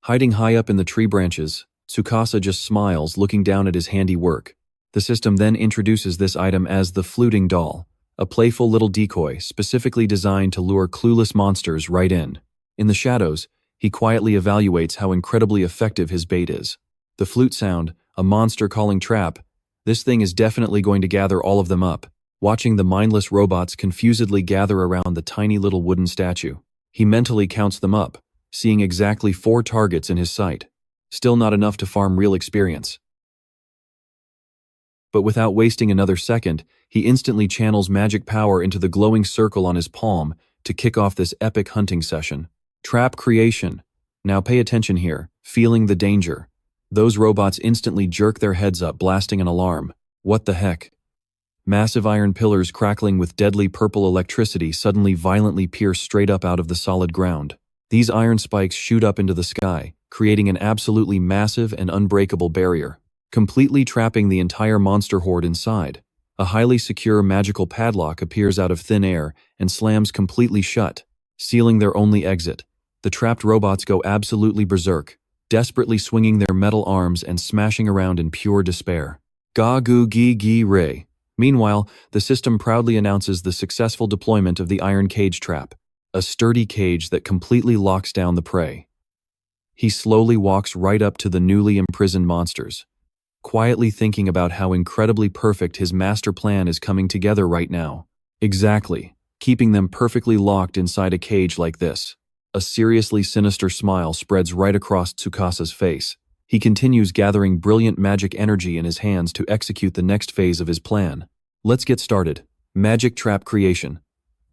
Hiding high up in the tree branches, Tsukasa just smiles, looking down at his handiwork. The system then introduces this item as the fluting doll, a playful little decoy specifically designed to lure clueless monsters right in. In the shadows, he quietly evaluates how incredibly effective his bait is. The flute sound, a monster calling trap, this thing is definitely going to gather all of them up. Watching the mindless robots confusedly gather around the tiny little wooden statue, he mentally counts them up, seeing exactly 4 targets in his sight. Still not enough to farm real experience. But without wasting another second, he instantly channels magic power into the glowing circle on his palm to kick off this epic hunting session. Trap creation. Now pay attention here, feeling the danger. Those robots instantly jerk their heads up, blasting an alarm. What the heck? Massive iron pillars crackling with deadly purple electricity suddenly violently pierce straight up out of the solid ground. These iron spikes shoot up into the sky, creating an absolutely massive and unbreakable barrier, completely trapping the entire monster horde inside. A highly secure magical padlock appears out of thin air and slams completely shut, sealing their only exit. The trapped robots go absolutely berserk, desperately swinging their metal arms and smashing around in pure despair. Ga gu gi gi re. Meanwhile, the system proudly announces the successful deployment of the iron cage trap, a sturdy cage that completely locks down the prey. He slowly walks right up to the newly imprisoned monsters, quietly thinking about how incredibly perfect his master plan is coming together right now. Exactly. keeping them perfectly locked inside a cage like this. A seriously sinister smile spreads right across Tsukasa's face. He continues gathering brilliant magic energy in his hands to execute the next phase of his plan. Let's get started. Magic trap creation.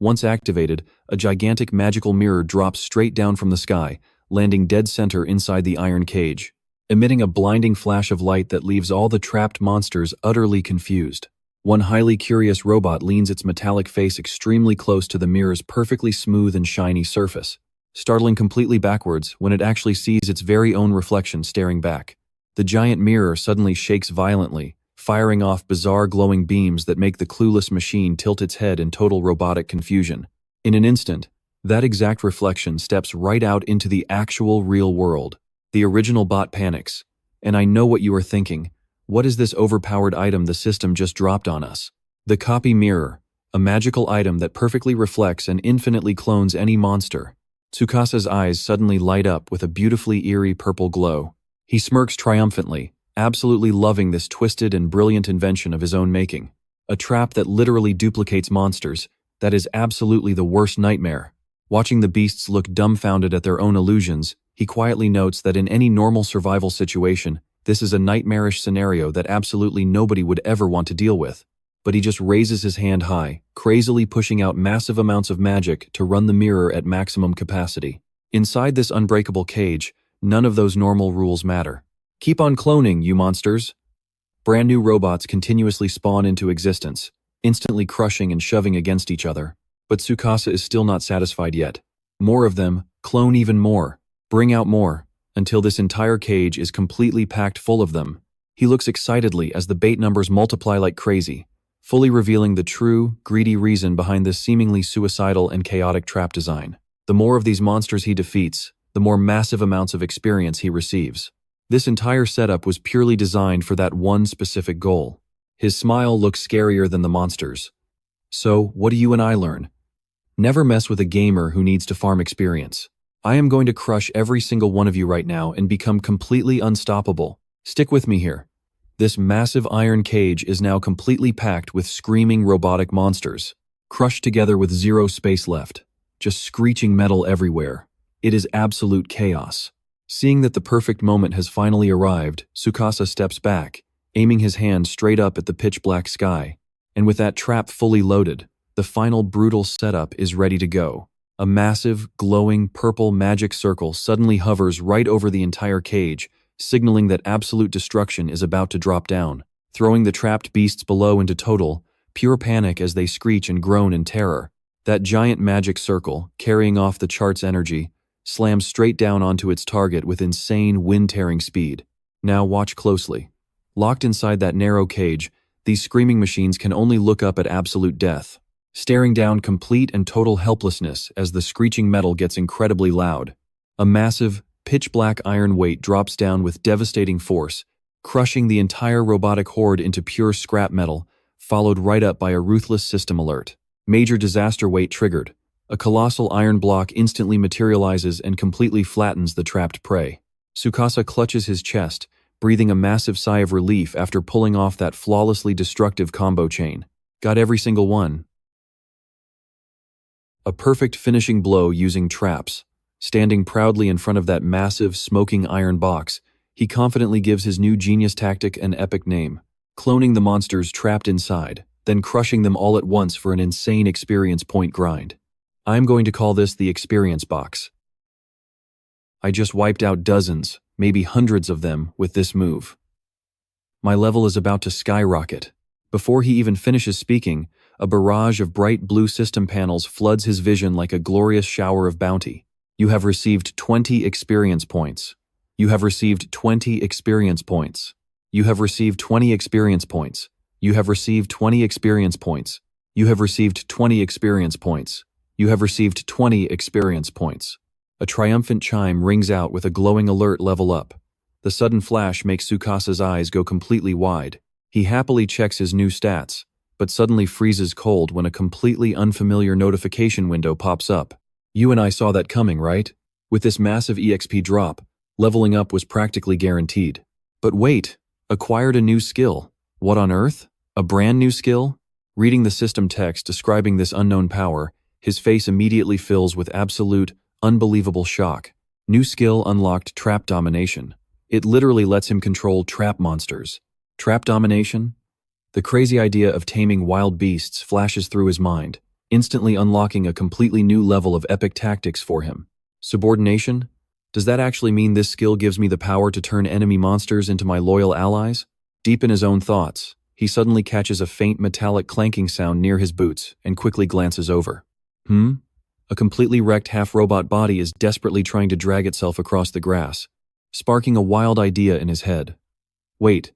Once activated, a gigantic magical mirror drops straight down from the sky, landing dead center inside the iron cage, emitting a blinding flash of light that leaves all the trapped monsters utterly confused. One highly curious robot leans its metallic face extremely close to the mirror's perfectly smooth and shiny surface, startling completely backwards when it actually sees its very own reflection staring back. The giant mirror suddenly shakes violently, firing off bizarre glowing beams that make the clueless machine tilt its head in total robotic confusion. In an instant, that exact reflection steps right out into the actual real world. The original bot panics. And I know what you are thinking. What is this overpowered item the system just dropped on us? The copy mirror, a magical item that perfectly reflects and infinitely clones any monster. Tsukasa's eyes suddenly light up with a beautifully eerie purple glow. He smirks triumphantly, absolutely loving this twisted and brilliant invention of his own making. A trap that literally duplicates monsters. That is absolutely the worst nightmare. Watching the beasts look dumbfounded at their own illusions, he quietly notes that in any normal survival situation, this is a nightmarish scenario that absolutely nobody would ever want to deal with. But he just raises his hand high, crazily pushing out massive amounts of magic to run the mirror at maximum capacity. Inside this unbreakable cage, none of those normal rules matter. Keep on cloning, you monsters. Brand new robots continuously spawn into existence, instantly crushing and shoving against each other. But Tsukasa is still not satisfied yet. More of them, clone even more, bring out more, until this entire cage is completely packed full of them. He looks excitedly as the bait numbers multiply like crazy, fully revealing the true, greedy reason behind this seemingly suicidal and chaotic trap design. The more of these monsters he defeats, the more massive amounts of experience he receives. This entire setup was purely designed for that one specific goal. His smile looks scarier than the monsters. So, what do you and I learn? Never mess with a gamer who needs to farm experience. I am going to crush every single one of you right now and become completely unstoppable. Stick with me here. This massive iron cage is now completely packed with screaming robotic monsters, crushed together with zero space left, just screeching metal everywhere. It is absolute chaos. Seeing that the perfect moment has finally arrived, Tsukasa steps back, aiming his hand straight up at the pitch-black sky. And with that trap fully loaded, the final brutal setup is ready to go. A massive, glowing, purple magic circle suddenly hovers right over the entire cage, signaling that absolute destruction is about to drop down, throwing the trapped beasts below into total, pure panic as they screech and groan in terror. That giant magic circle, carrying off the chart's energy, slams straight down onto its target with insane wind-tearing speed. Now watch closely. Locked inside that narrow cage, these screaming machines can only look up at absolute death, staring down complete and total helplessness as the screeching metal gets incredibly loud. A massive, pitch-black iron weight drops down with devastating force, crushing the entire robotic horde into pure scrap metal, followed right up by a ruthless system alert. Major disaster weight triggered. A colossal iron block instantly materializes and completely flattens the trapped prey. Tsukasa clutches his chest, breathing a massive sigh of relief after pulling off that flawlessly destructive combo chain. Got every single one. A perfect finishing blow using traps. Standing proudly in front of that massive, smoking iron box, he confidently gives his new genius tactic an epic name, cloning the monsters trapped inside, then crushing them all at once for an insane experience point grind. I'm going to call this the experience box. I just wiped out dozens, maybe hundreds of them with this move. My level is about to skyrocket. Before he even finishes speaking, a barrage of bright blue system panels floods his vision like a glorious shower of bounty. You have received 20 experience points. You have received 20 experience points. You have received 20 experience points. You have received 20 experience points. You have received 20 experience points. You have received 20 experience points. A triumphant chime rings out with a glowing alert level up. The sudden flash makes Tsukasa's eyes go completely wide. He happily checks his new stats, but suddenly freezes cold when a completely unfamiliar notification window pops up. You and I saw that coming, right? With this massive EXP drop, leveling up was practically guaranteed. But wait, acquired a new skill. What on earth? A brand new skill? Reading the system text describing this unknown power, his face immediately fills with absolute, unbelievable shock. New skill unlocked: Trap Domination. It literally lets him control trap monsters. Trap Domination? The crazy idea of taming wild beasts flashes through his mind, instantly unlocking a completely new level of epic tactics for him. Subordination? Does that actually mean this skill gives me the power to turn enemy monsters into my loyal allies? Deep in his own thoughts, he suddenly catches a faint metallic clanking sound near his boots and quickly glances over. A completely wrecked half-robot body is desperately trying to drag itself across the grass, sparking a wild idea in his head. Wait,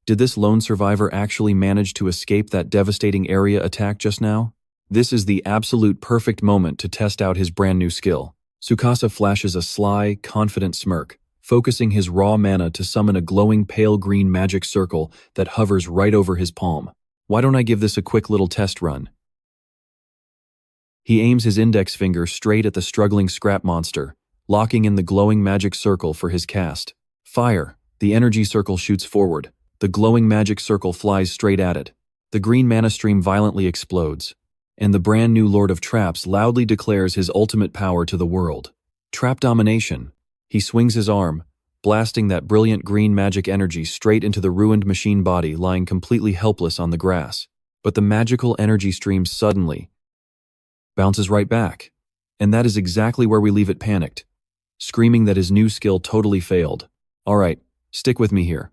did this lone survivor actually manage to escape that devastating area attack just now? This is the absolute perfect moment to test out his brand new skill. Tsukasa flashes a sly, confident smirk, focusing his raw mana to summon a glowing pale green magic circle that hovers right over his palm. Why don't I give this a quick little test run? He aims his index finger straight at the struggling scrap monster, locking in the glowing magic circle for his cast. Fire! The energy circle shoots forward. The glowing magic circle flies straight at it. The green mana stream violently explodes, and the brand new Lord of Traps loudly declares his ultimate power to the world. Trap Domination. He swings his arm, blasting that brilliant green magic energy straight into the ruined machine body lying completely helpless on the grass. But the magical energy stream suddenly bounces right back. And that is exactly where we leave it, panicked, screaming that his new skill totally failed. Alright, stick with me here.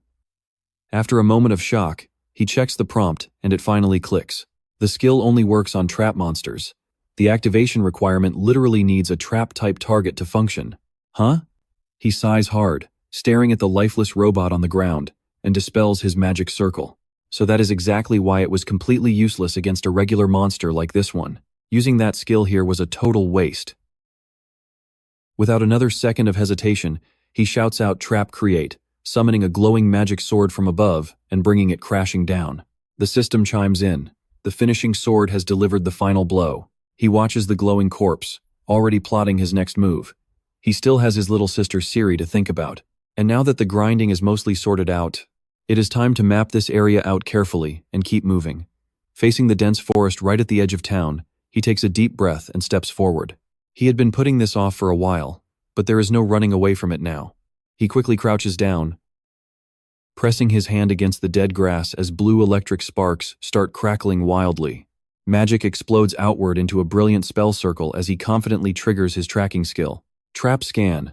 After a moment of shock, he checks the prompt and it finally clicks. The skill only works on trap monsters. The activation requirement literally needs a trap-type target to function. Huh? He sighs hard, staring at the lifeless robot on the ground, and dispels his magic circle. So that is exactly why it was completely useless against a regular monster like this one. Using that skill here was a total waste. Without another second of hesitation, he shouts out Trap Create, summoning a glowing magic sword from above and bringing it crashing down. The system chimes in. The finishing sword has delivered the final blow. He watches the glowing corpse, already plotting his next move. He still has his little sister Siri to think about. And now that the grinding is mostly sorted out, it is time to map this area out carefully and keep moving. Facing the dense forest right at the edge of town, he takes a deep breath and steps forward. He had been putting this off for a while, but there is no running away from it now. He quickly crouches down, pressing his hand against the dead grass as blue electric sparks start crackling wildly. Magic explodes outward into a brilliant spell circle as he confidently triggers his tracking skill. Trap Scan.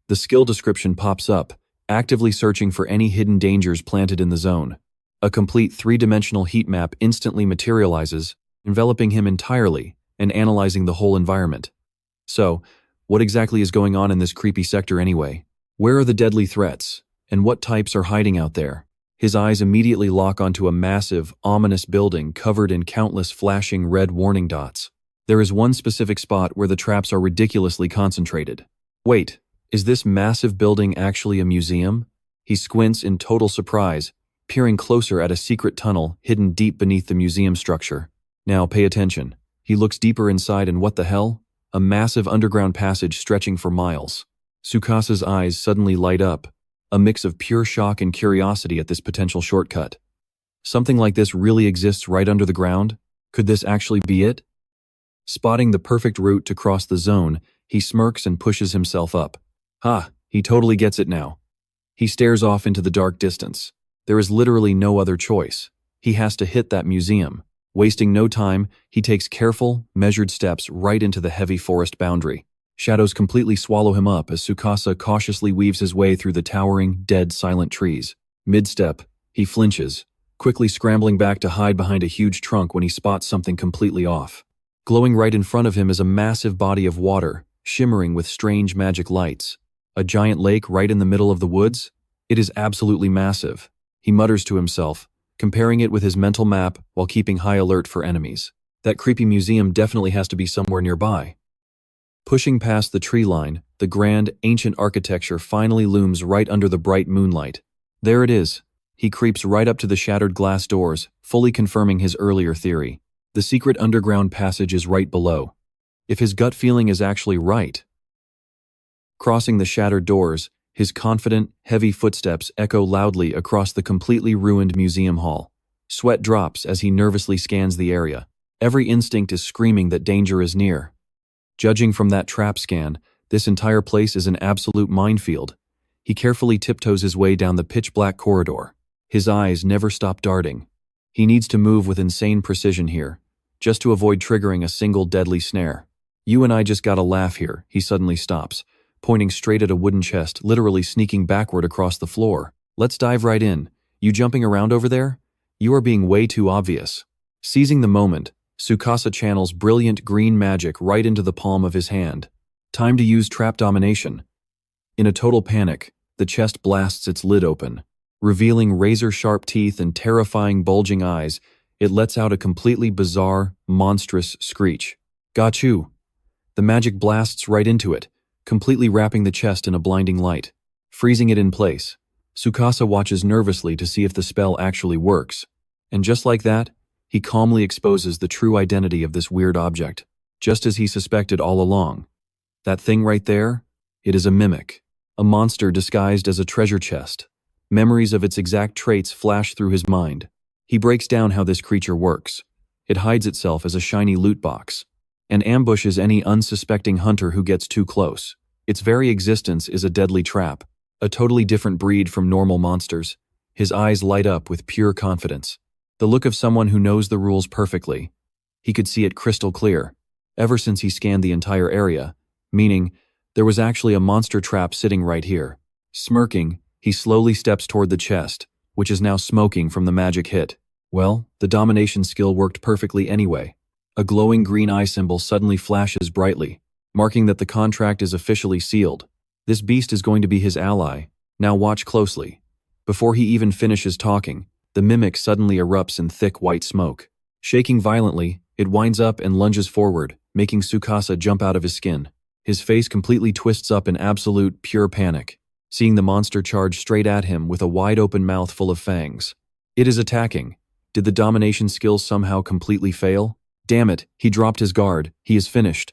The skill description pops up, actively searching for any hidden dangers planted in the zone. A complete three-dimensional heat map instantly materializes, enveloping him entirely and analyzing the whole environment. So, what exactly is going on in this creepy sector anyway? Where are the deadly threats? And what types are hiding out there? His eyes immediately lock onto a massive, ominous building covered in countless flashing red warning dots. There is one specific spot where the traps are ridiculously concentrated. Wait, is this massive building actually a museum? He squints in total surprise, peering closer at a secret tunnel hidden deep beneath the museum structure. Now pay attention. He looks deeper inside and what the hell? A massive underground passage stretching for miles. Tsukasa's eyes suddenly light up, a mix of pure shock and curiosity at this potential shortcut. Something like this really exists right under the ground? Could this actually be it? Spotting the perfect route to cross the zone, he smirks and pushes himself up. He totally gets it now. He stares off into the dark distance. There is literally no other choice. He has to hit that museum. Wasting no time, he takes careful, measured steps right into the heavy forest boundary. Shadows completely swallow him up as Tsukasa cautiously weaves his way through the towering, dead, silent trees. Mid-step, he flinches, quickly scrambling back to hide behind a huge trunk when he spots something completely off. Glowing right in front of him is a massive body of water, shimmering with strange magic lights. A giant lake right in the middle of the woods? It is absolutely massive. He mutters to himself, comparing it with his mental map while keeping high alert for enemies. That creepy museum definitely has to be somewhere nearby. Pushing past the tree line, the grand, ancient architecture finally looms right under the bright moonlight. There it is. He creeps right up to the shattered glass doors, fully confirming his earlier theory. The secret underground passage is right below. If his gut feeling is actually right. Crossing the shattered doors, his confident, heavy footsteps echo loudly across the completely ruined museum hall. Sweat drops as he nervously scans the area. Every instinct is screaming that danger is near. Judging from that trap scan, this entire place is an absolute minefield. He carefully tiptoes his way down the pitch-black corridor. His eyes never stop darting. He needs to move with insane precision here, just to avoid triggering a single deadly snare. You and I just got a laugh here, he suddenly stops, pointing straight at a wooden chest, literally sneaking backward across the floor. Let's dive right in. You jumping around over there? You are being way too obvious. Seizing the moment, Tsukasa channels brilliant green magic right into the palm of his hand. Time to use trap domination. In a total panic, the chest blasts its lid open. Revealing razor-sharp teeth and terrifying bulging eyes, it lets out a completely bizarre, monstrous screech. Got you. The magic blasts right into it, completely wrapping the chest in a blinding light. Freezing it in place, Tsukasa watches nervously to see if the spell actually works. And just like that, he calmly exposes the true identity of this weird object, just as he suspected all along. That thing right there? It is a mimic, a monster disguised as a treasure chest. Memories of its exact traits flash through his mind. He breaks down how this creature works. It hides itself as a shiny loot box, and ambushes any unsuspecting hunter who gets too close. Its very existence is a deadly trap, a totally different breed from normal monsters. His eyes light up with pure confidence. The look of someone who knows the rules perfectly. He could see it crystal clear, ever since he scanned the entire area, meaning there was actually a monster trap sitting right here. Smirking, he slowly steps toward the chest, which is now smoking from the magic hit. Well, the domination skill worked perfectly anyway. A glowing green eye symbol suddenly flashes brightly, marking that the contract is officially sealed. This beast is going to be his ally. Now watch closely. Before he even finishes talking, the mimic suddenly erupts in thick white smoke. Shaking violently, it winds up and lunges forward, making Tsukasa jump out of his skin. His face completely twists up in absolute, pure panic, seeing the monster charge straight at him with a wide-open mouth full of fangs. It is attacking. Did the domination skill somehow completely fail? Damn it, he dropped his guard. He is finished.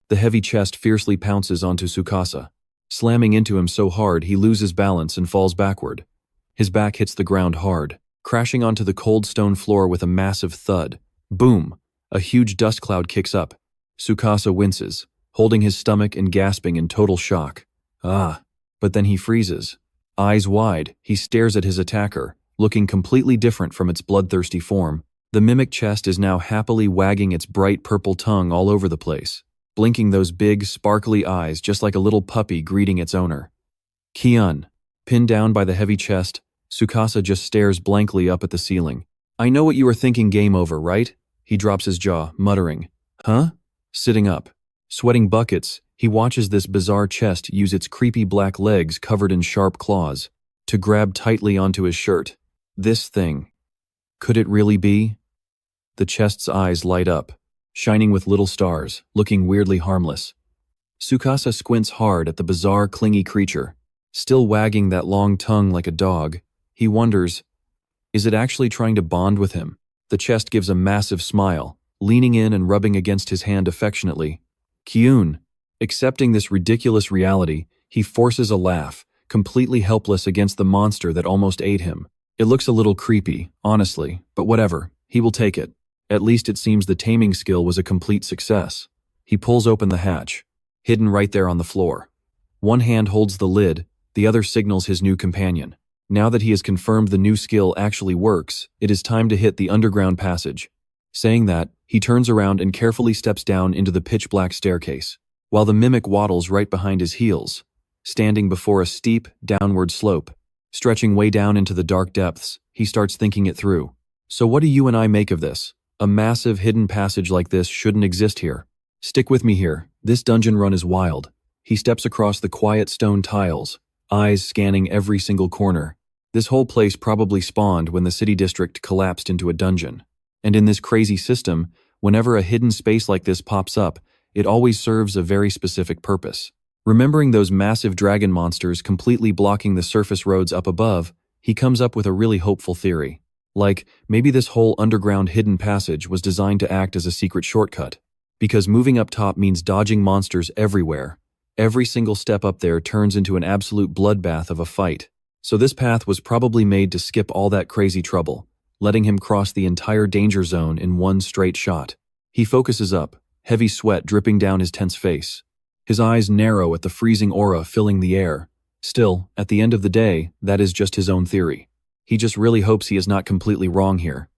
The heavy chest fiercely pounces onto Tsukasa, slamming into him so hard he loses balance and falls backward. His back hits the ground hard, crashing onto the cold stone floor with a massive thud. Boom! A huge dust cloud kicks up. Tsukasa winces, holding his stomach and gasping in total shock. But then he freezes. Eyes wide, he stares at his attacker, looking completely different from its bloodthirsty form. The mimic chest is now happily wagging its bright purple tongue all over the place, blinking those big, sparkly eyes just like a little puppy greeting its owner. Kyun. Pinned down by the heavy chest, Tsukasa just stares blankly up at the ceiling. I know what you are thinking, game over, right? He drops his jaw, muttering. Huh? Sitting up, sweating buckets, he watches this bizarre chest use its creepy black legs covered in sharp claws to grab tightly onto his shirt. This thing. Could it really be? The chest's eyes light up, shining with little stars, looking weirdly harmless. Tsukasa squints hard at the bizarre, clingy creature, still wagging that long tongue like a dog. He wonders, is it actually trying to bond with him? The chest gives a massive smile, leaning in and rubbing against his hand affectionately. Kyun. Accepting this ridiculous reality, he forces a laugh, completely helpless against the monster that almost ate him. It looks a little creepy, honestly, but whatever, he will take it. At least it seems the taming skill was a complete success. He pulls open the hatch, hidden right there on the floor. One hand holds the lid, the other signals his new companion. Now that he has confirmed the new skill actually works, it is time to hit the underground passage. Saying that, he turns around and carefully steps down into the pitch-black staircase, while the mimic waddles right behind his heels, standing before a steep, downward slope. Stretching way down into the dark depths, he starts thinking it through. So what do you and I make of this? A massive hidden passage like this shouldn't exist here. Stick with me here, this dungeon run is wild. He steps across the quiet stone tiles, eyes scanning every single corner. This whole place probably spawned when the city district collapsed into a dungeon. And in this crazy system, whenever a hidden space like this pops up, it always serves a very specific purpose. Remembering those massive dragon monsters completely blocking the surface roads up above, he comes up with a really hopeful theory. Like, maybe this whole underground hidden passage was designed to act as a secret shortcut. Because moving up top means dodging monsters everywhere. Every single step up there turns into an absolute bloodbath of a fight. So this path was probably made to skip all that crazy trouble, letting him cross the entire danger zone in one straight shot. He focuses up, heavy sweat dripping down his tense face. His eyes narrow at the freezing aura filling the air. Still, at the end of the day, that is just his own theory. He just really hopes he is not completely wrong here.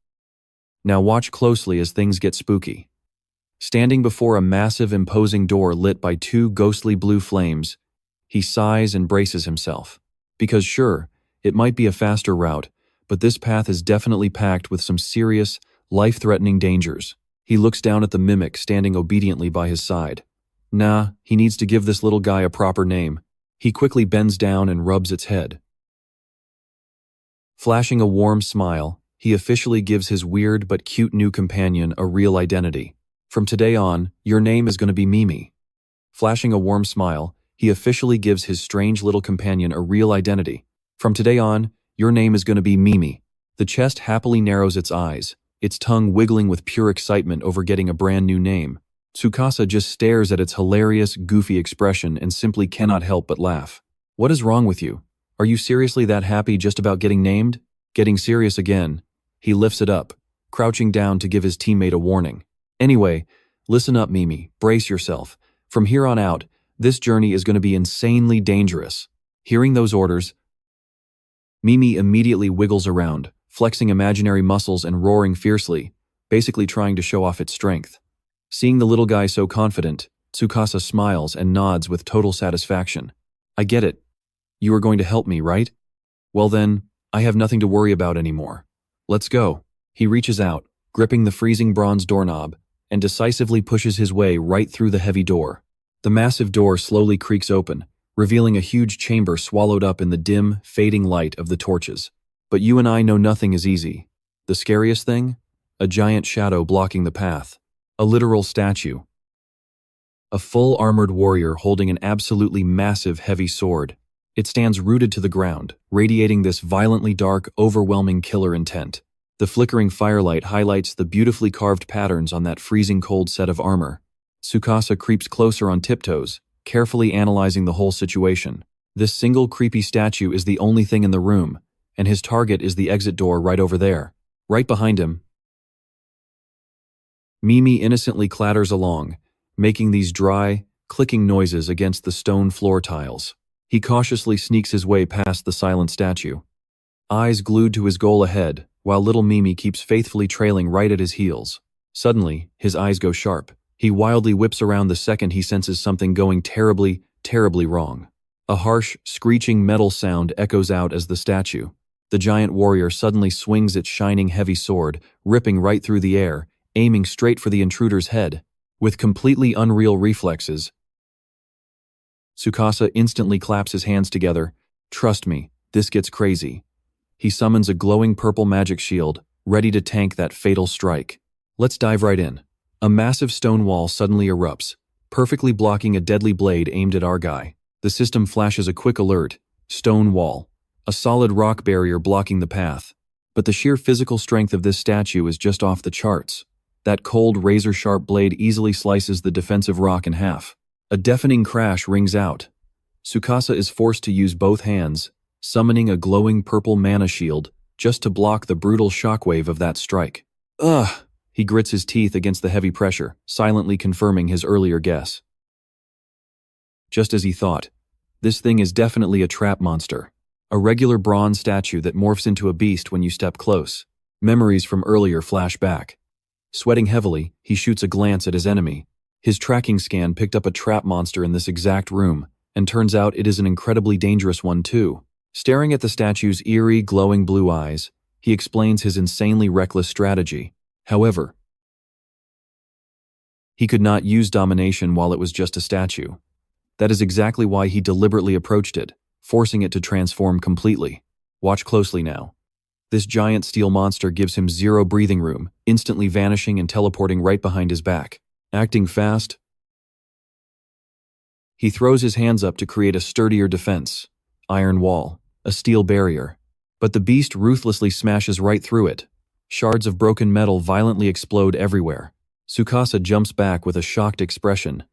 Now watch closely as things get spooky. Standing before a massive, imposing door lit by two ghostly blue flames, he sighs and braces himself. Because sure, it might be a faster route, but this path is definitely packed with some serious, life-threatening dangers. He looks down at the mimic standing obediently by his side. Nah, he needs to give this little guy a proper name. He quickly bends down and rubs its head. Flashing a warm smile, he officially gives his weird but cute new companion a real identity. From today on, your name is going to be Mimi. Flashing a warm smile, he officially gives his strange little companion a real identity. From today on, your name is going to be Mimi. The chest happily narrows its eyes, its tongue wiggling with pure excitement over getting a brand new name. Tsukasa just stares at its hilarious, goofy expression and simply cannot help but laugh. What is wrong with you? Are you seriously that happy just about getting named? Getting serious again. He lifts it up, crouching down to give his teammate a warning. Anyway, listen up, Mimi. Brace yourself. From here on out, this journey is going to be insanely dangerous. Hearing those orders, Mimi immediately wiggles around, flexing imaginary muscles and roaring fiercely, basically trying to show off its strength. Seeing the little guy so confident, Tsukasa smiles and nods with total satisfaction. I get it. You are going to help me, right? Well then, I have nothing to worry about anymore. Let's go. He reaches out, gripping the freezing bronze doorknob, and decisively pushes his way right through the heavy door. The massive door slowly creaks open, revealing a huge chamber swallowed up in the dim, fading light of the torches. But you and I know nothing is easy. The scariest thing? A giant shadow blocking the path. A literal statue. A full armored warrior holding an absolutely massive heavy sword. It stands rooted to the ground, radiating this violently dark, overwhelming killer intent. The flickering firelight highlights the beautifully carved patterns on that freezing cold set of armor. Tsukasa creeps closer on tiptoes, carefully analyzing the whole situation. This single creepy statue is the only thing in the room, and his target is the exit door right over there. Right behind him, Mimi innocently clatters along, making these dry, clicking noises against the stone floor tiles. He cautiously sneaks his way past the silent statue, eyes glued to his goal ahead, while little Mimi keeps faithfully trailing right at his heels. Suddenly, his eyes go sharp. He wildly whips around the second he senses something going terribly, terribly wrong. A harsh, screeching metal sound echoes out as the statue. The giant warrior suddenly swings its shining heavy sword, ripping right through the air, aiming straight for the intruder's head. With completely unreal reflexes, Tsukasa instantly claps his hands together. Trust me, this gets crazy. He summons a glowing purple magic shield, ready to tank that fatal strike. Let's dive right in. A massive stone wall suddenly erupts, perfectly blocking a deadly blade aimed at our guy. The system flashes a quick alert. Stone wall. A solid rock barrier blocking the path. But the sheer physical strength of this statue is just off the charts. That cold, razor-sharp blade easily slices the defensive rock in half. A deafening crash rings out. Tsukasa is forced to use both hands, summoning a glowing purple mana shield just to block the brutal shockwave of that strike. Ugh! He grits his teeth against the heavy pressure, silently confirming his earlier guess. Just as he thought, this thing is definitely a trap monster. A regular bronze statue that morphs into a beast when you step close. Memories from earlier flash back. Sweating heavily, he shoots a glance at his enemy. His tracking scan picked up a trap monster in this exact room, and turns out it is an incredibly dangerous one too. Staring at the statue's eerie, glowing blue eyes, he explains his insanely reckless strategy. However, he could not use domination while it was just a statue. That is exactly why he deliberately approached it, forcing it to transform completely. Watch closely now. This giant steel monster gives him zero breathing room, instantly vanishing and teleporting right behind his back. Acting fast, he throws his hands up to create a sturdier defense. Iron wall, a steel barrier. But the beast ruthlessly smashes right through it. Shards of broken metal violently explode everywhere. Tsukasa jumps back with a shocked expression.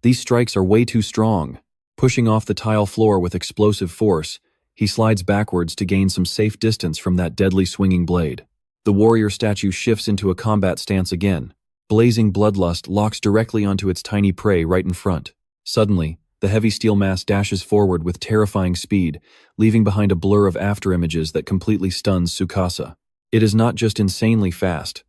These strikes are way too strong. Pushing off the tile floor with explosive force, he slides backwards to gain some safe distance from that deadly swinging blade. The warrior statue shifts into a combat stance again. Blazing bloodlust locks directly onto its tiny prey right in front. Suddenly, the heavy steel mass dashes forward with terrifying speed, leaving behind a blur of afterimages that completely stuns Tsukasa. It is not just insanely fast.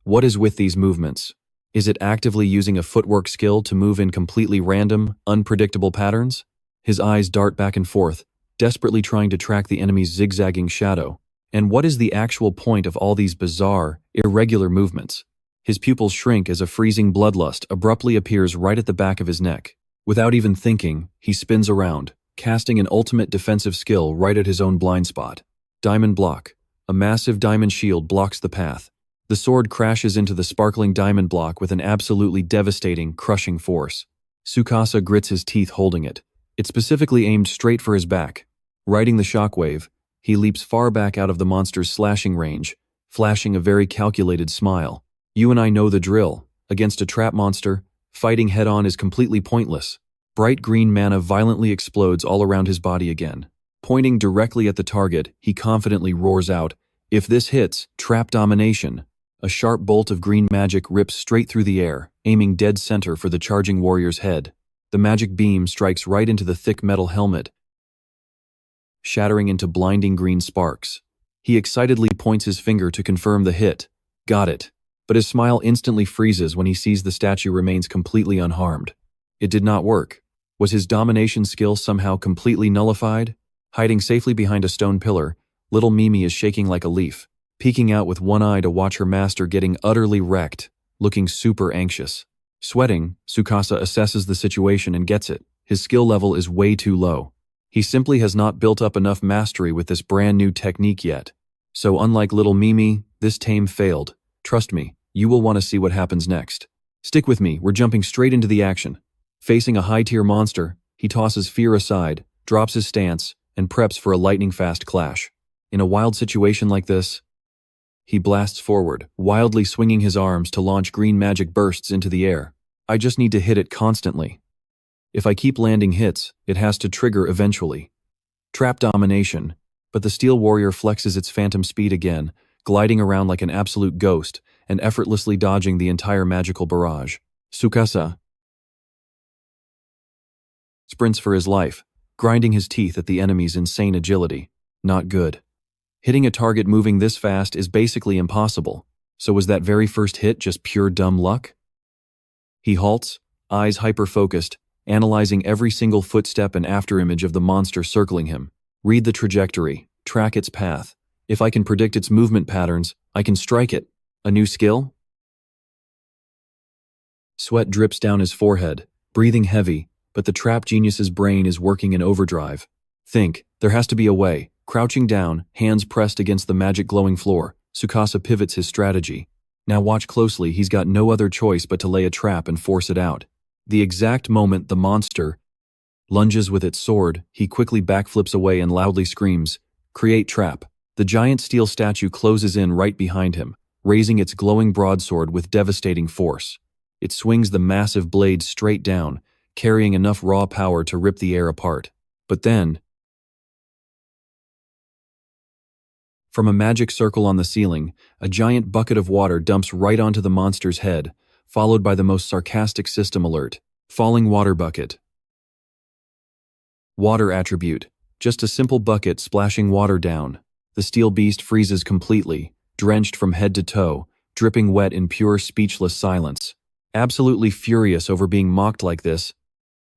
What is with these movements? Is it actively using a footwork skill to move in completely random, unpredictable patterns? His eyes dart back and forth, desperately trying to track the enemy's zigzagging shadow. And what is the actual point of all these bizarre, irregular movements? His pupils shrink as a freezing bloodlust abruptly appears right at the back of his neck. Without even thinking, he spins around, casting an ultimate defensive skill right at his own blind spot. Diamond block. A massive diamond shield blocks the path. The sword crashes into the sparkling diamond block with an absolutely devastating, crushing force. Tsukasa grits his teeth holding it. It's specifically aimed straight for his back. Riding the shockwave, he leaps far back out of the monster's slashing range, flashing a very calculated smile. You and I know the drill. Against a trap monster, fighting head-on is completely pointless. Bright green mana violently explodes all around his body again. Pointing directly at the target, he confidently roars out, "If this hits, trap domination." A sharp bolt of green magic rips straight through the air, aiming dead center for the charging warrior's head. The magic beam strikes right into the thick metal helmet, shattering into blinding green sparks. He excitedly points his finger to confirm the hit. Got it. But his smile instantly freezes when he sees the statue remains completely unharmed. It did not work. Was his domination skill somehow completely nullified? Hiding safely behind a stone pillar, little Mimi is shaking like a leaf, peeking out with one eye to watch her master getting utterly wrecked, looking super anxious. Sweating, Tsukasa assesses the situation and gets it. His skill level is way too low. He simply has not built up enough mastery with this brand new technique yet. So unlike little Mimi, this tame failed. Trust me, you will want to see what happens next. Stick with me, we're jumping straight into the action. Facing a high-tier monster, he tosses fear aside, drops his stance, and preps for a lightning-fast clash. In a wild situation like this, he blasts forward, wildly swinging his arms to launch green magic bursts into the air. I just need to hit it constantly. If I keep landing hits, it has to trigger eventually. Trap domination, but the steel warrior flexes its phantom speed again, gliding around like an absolute ghost and effortlessly dodging the entire magical barrage. Tsukasa sprints for his life, grinding his teeth at the enemy's insane agility. Not good. Hitting a target moving this fast is basically impossible, so was that very first hit just pure dumb luck? He halts, eyes hyper-focused, analyzing every single footstep and afterimage of the monster circling him. Read the trajectory, track its path. If I can predict its movement patterns, I can strike it. A new skill? Sweat drips down his forehead, breathing heavy, but the trap genius's brain is working in overdrive. Think, there has to be a way. Crouching down, hands pressed against the magic glowing floor, Tsukasa pivots his strategy. Now watch closely, he's got no other choice but to lay a trap and force it out. The exact moment the monster lunges with its sword, he quickly backflips away and loudly screams, "Create trap." The giant steel statue closes in right behind him, raising its glowing broadsword with devastating force. It swings the massive blade straight down, carrying enough raw power to rip the air apart. But then, from a magic circle on the ceiling, a giant bucket of water dumps right onto the monster's head, followed by the most sarcastic system alert. Falling water bucket. Water attribute. Just a simple bucket splashing water down. The steel beast freezes completely, drenched from head to toe, dripping wet in pure speechless silence. Absolutely furious over being mocked like this,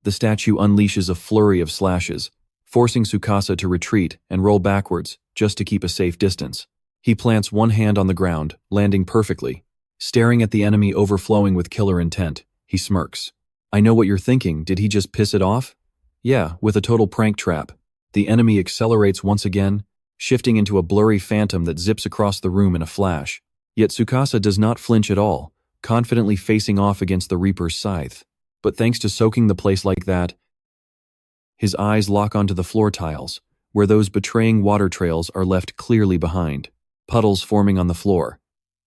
the statue unleashes a flurry of slashes, forcing Tsukasa to retreat and roll backwards just to keep a safe distance. He plants one hand on the ground, landing perfectly. Staring at the enemy overflowing with killer intent, he smirks. I know what you're thinking, did he just piss it off? Yeah, with a total prank trap. The enemy accelerates once again, shifting into a blurry phantom that zips across the room in a flash. Yet Tsukasa does not flinch at all, confidently facing off against the Reaper's scythe. But thanks to soaking the place like that, his eyes lock onto the floor tiles, where those betraying water trails are left clearly behind, puddles forming on the floor.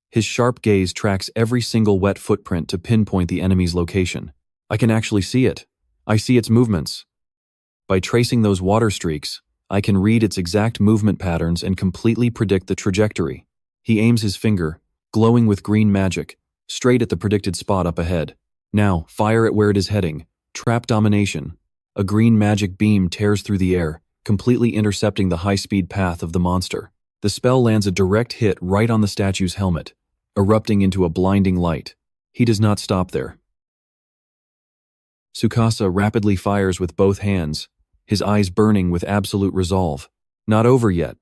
His sharp gaze tracks every single wet footprint to pinpoint the enemy's location. I can actually see it. I see its movements. By tracing those water streaks, I can read its exact movement patterns and completely predict the trajectory. He aims his finger, glowing with green magic, straight at the predicted spot up ahead. Now, fire at where it is heading. Trap domination. A green magic beam tears through the air, completely intercepting the high-speed path of the monster. The spell lands a direct hit right on the statue's helmet, erupting into a blinding light. He does not stop there. Tsukasa rapidly fires with both hands, his eyes burning with absolute resolve. Not over yet.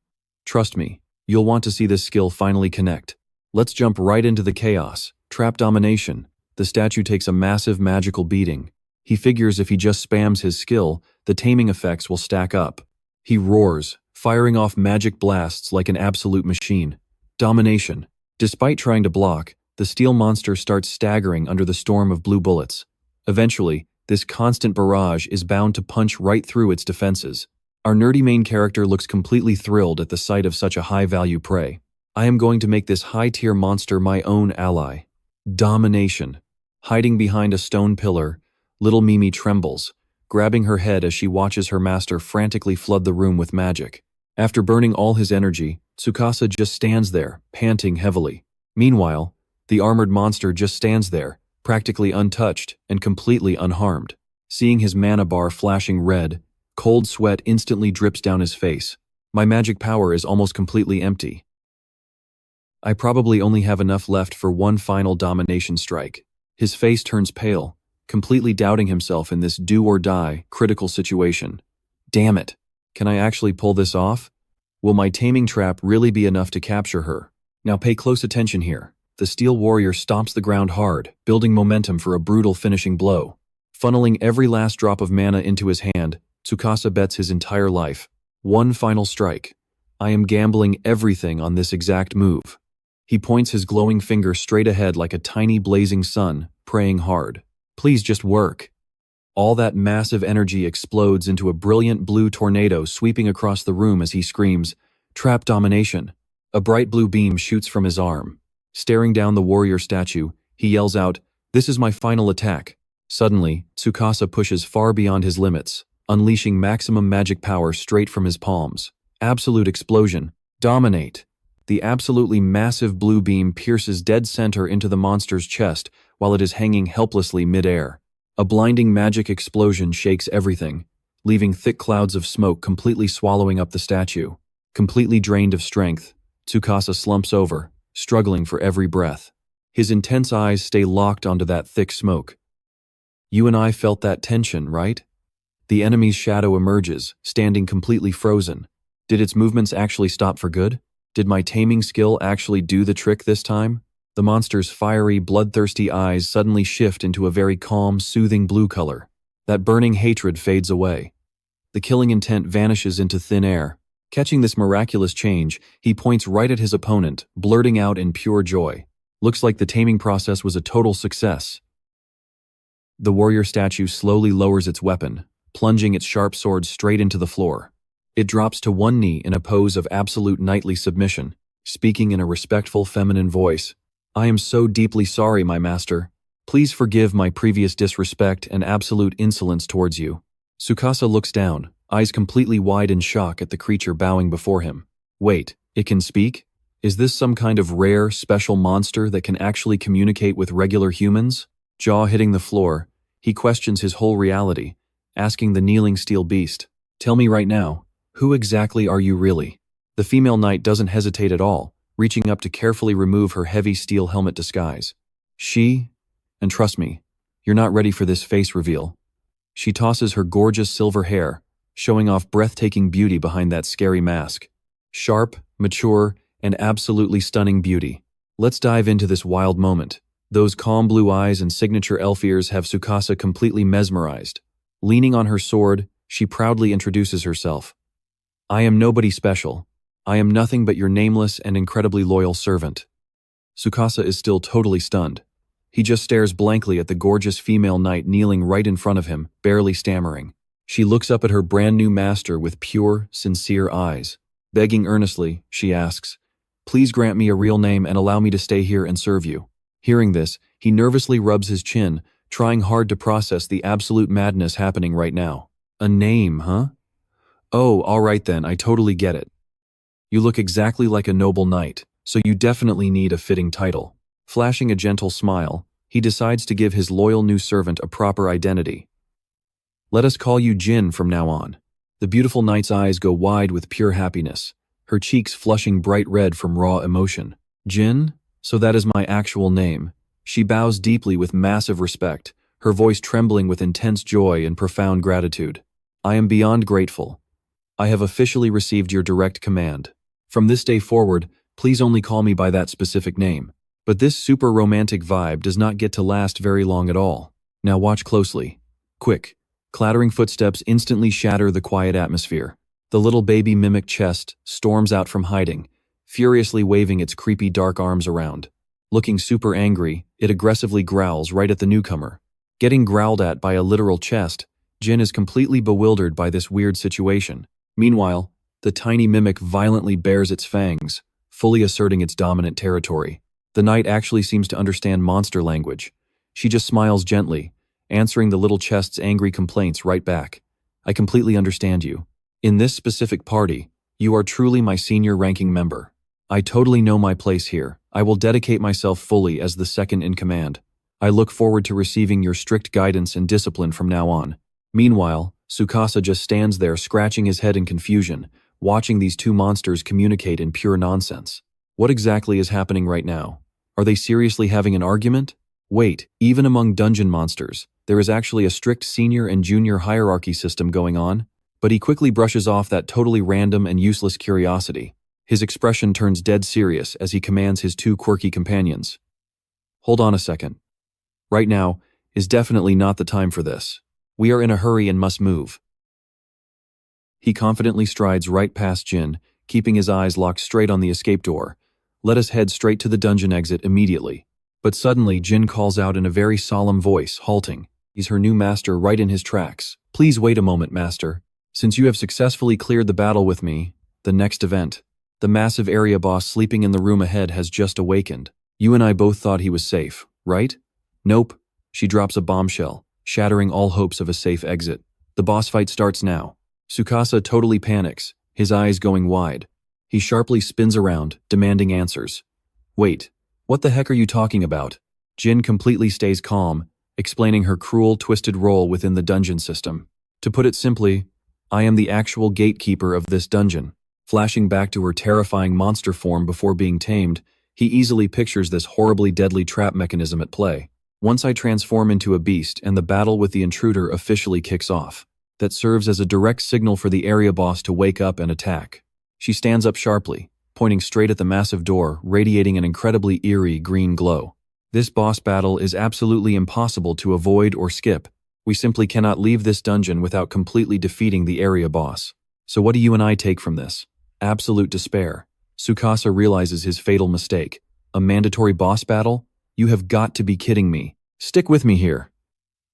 Trust me, you'll want to see this skill finally connect. Let's jump right into the chaos. Trap domination. The statue takes a massive magical beating. He figures if he just spams his skill, the taming effects will stack up. He roars, firing off magic blasts like an absolute machine. Domination. Despite trying to block, the steel monster starts staggering under the storm of blue bullets. Eventually, this constant barrage is bound to punch right through its defenses. Our nerdy main character looks completely thrilled at the sight of such a high-value prey. I am going to make this high-tier monster my own ally. Domination. Hiding behind a stone pillar, little Mimi trembles, grabbing her head as she watches her master frantically flood the room with magic. After burning all his energy, Tsukasa just stands there, panting heavily. Meanwhile, the armored monster just stands there, practically untouched and completely unharmed. Seeing his mana bar flashing red, cold sweat instantly drips down his face. My magic power is almost completely empty. I probably only have enough left for one final domination strike. His face turns pale, completely doubting himself in this do-or-die, critical situation. Damn it! Can I actually pull this off? Will my taming trap really be enough to capture her? Now pay close attention here. The steel warrior stomps the ground hard, building momentum for a brutal finishing blow. Funneling every last drop of mana into his hand, Tsukasa bets his entire life. One final strike. I am gambling everything on this exact move. He points his glowing finger straight ahead like a tiny blazing sun, praying hard. Please just work. All that massive energy explodes into a brilliant blue tornado sweeping across the room as he screams, "Trap domination." A bright blue beam shoots from his arm. Staring down the warrior statue, he yells out, "This is my final attack." Suddenly, Tsukasa pushes far beyond his limits, unleashing maximum magic power straight from his palms. Absolute explosion. Dominate. The absolutely massive blue beam pierces dead center into the monster's chest while it is hanging helplessly mid-air. A blinding magic explosion shakes everything, leaving thick clouds of smoke completely swallowing up the statue. Completely drained of strength, Tsukasa slumps over, struggling for every breath. His intense eyes stay locked onto that thick smoke. You and I felt that tension, right? The enemy's shadow emerges, standing completely frozen. Did its movements actually stop for good? Did my taming skill actually do the trick this time? The monster's fiery, bloodthirsty eyes suddenly shift into a very calm, soothing blue color. That burning hatred fades away. The killing intent vanishes into thin air. Catching this miraculous change, he points right at his opponent, blurting out in pure joy. Looks like the taming process was a total success. The warrior statue slowly lowers its weapon, plunging its sharp sword straight into the floor. It drops to one knee in a pose of absolute knightly submission, speaking in a respectful feminine voice. "I am so deeply sorry, my master. Please forgive my previous disrespect and absolute insolence towards you." Tsukasa looks down, eyes completely wide in shock at the creature bowing before him. Wait, it can speak? Is this some kind of rare, special monster that can actually communicate with regular humans? Jaw hitting the floor, he questions his whole reality, asking the kneeling steel beast, "Tell me right now, who exactly are you really?" The female knight doesn't hesitate at all, reaching up to carefully remove her heavy steel helmet disguise. And trust me, you're not ready for this face reveal. She tosses her gorgeous silver hair, showing off breathtaking beauty behind that scary mask. Sharp, mature, and absolutely stunning beauty. Let's dive into this wild moment. Those calm blue eyes and signature elf ears have Tsukasa completely mesmerized. Leaning on her sword, she proudly introduces herself. "I am nobody special. I am nothing but your nameless and incredibly loyal servant." Tsukasa is still totally stunned. He just stares blankly at the gorgeous female knight kneeling right in front of him, barely stammering. She looks up at her brand new master with pure, sincere eyes. Begging earnestly, she asks, "Please grant me a real name and allow me to stay here and serve you." Hearing this, he nervously rubs his chin, trying hard to process the absolute madness happening right now. "A name, huh? Oh, all right then, I totally get it. You look exactly like a noble knight, so you definitely need a fitting title. Flashing a gentle smile, he decides to give his loyal new servant a proper identity. Let us call you Jin from now on. The beautiful knight's eyes go wide with pure happiness, her cheeks flushing bright red from raw emotion. Jin? So that is my actual name. She bows deeply with massive respect, her voice trembling with intense joy and profound gratitude. I am beyond grateful. I have officially received your direct command. From this day forward, please only call me by that specific name. But this super romantic vibe does not get to last very long at all. Now watch closely. Quick. Clattering footsteps instantly shatter the quiet atmosphere. The little baby mimic chest storms out from hiding, furiously waving its creepy dark arms around. Looking super angry, it aggressively growls right at the newcomer. Getting growled at by a literal chest, Jin is completely bewildered by this weird situation. Meanwhile, the tiny mimic violently bares its fangs, fully asserting its dominant territory. The knight actually seems to understand monster language. She just smiles gently, answering the little chest's angry complaints right back. I completely understand you. In this specific party, you are truly my senior ranking member. I totally know my place here. I will dedicate myself fully as the second in command. I look forward to receiving your strict guidance and discipline from now on. Meanwhile, Tsukasa just stands there scratching his head in confusion, watching these two monsters communicate in pure nonsense. What exactly is happening right now? Are they seriously having an argument? Wait, even among dungeon monsters, there is actually a strict senior and junior hierarchy system going on? But he quickly brushes off that totally random and useless curiosity. His expression turns dead serious as he commands his two quirky companions. Hold on a second. Right now is definitely not the time for this. We are in a hurry and must move. He confidently strides right past Jin, keeping his eyes locked straight on the escape door. Let us head straight to the dungeon exit immediately. But suddenly Jin calls out in a very solemn voice, halting. He's her new master right in his tracks. Please wait a moment, master. Since you have successfully cleared the battle with me, the next event. The massive area boss sleeping in the room ahead has just awakened. You and I both thought he was safe, right? Nope. She drops a bombshell, shattering all hopes of a safe exit. The boss fight starts now. Tsukasa totally panics, his eyes going wide. He sharply spins around, demanding answers. Wait, what the heck are you talking about? Jin completely stays calm, explaining her cruel, twisted role within the dungeon system. To put it simply, I am the actual gatekeeper of this dungeon. Flashing back to her terrifying monster form before being tamed, he easily pictures this horribly deadly trap mechanism at play. Once I transform into a beast and the battle with the intruder officially kicks off, that serves as a direct signal for the area boss to wake up and attack. She stands up sharply, pointing straight at the massive door, radiating an incredibly eerie green glow. This boss battle is absolutely impossible to avoid or skip. We simply cannot leave this dungeon without completely defeating the area boss. So what do you and I take from this? Absolute despair. Tsukasa realizes his fatal mistake. A mandatory boss battle? You have got to be kidding me. Stick with me here.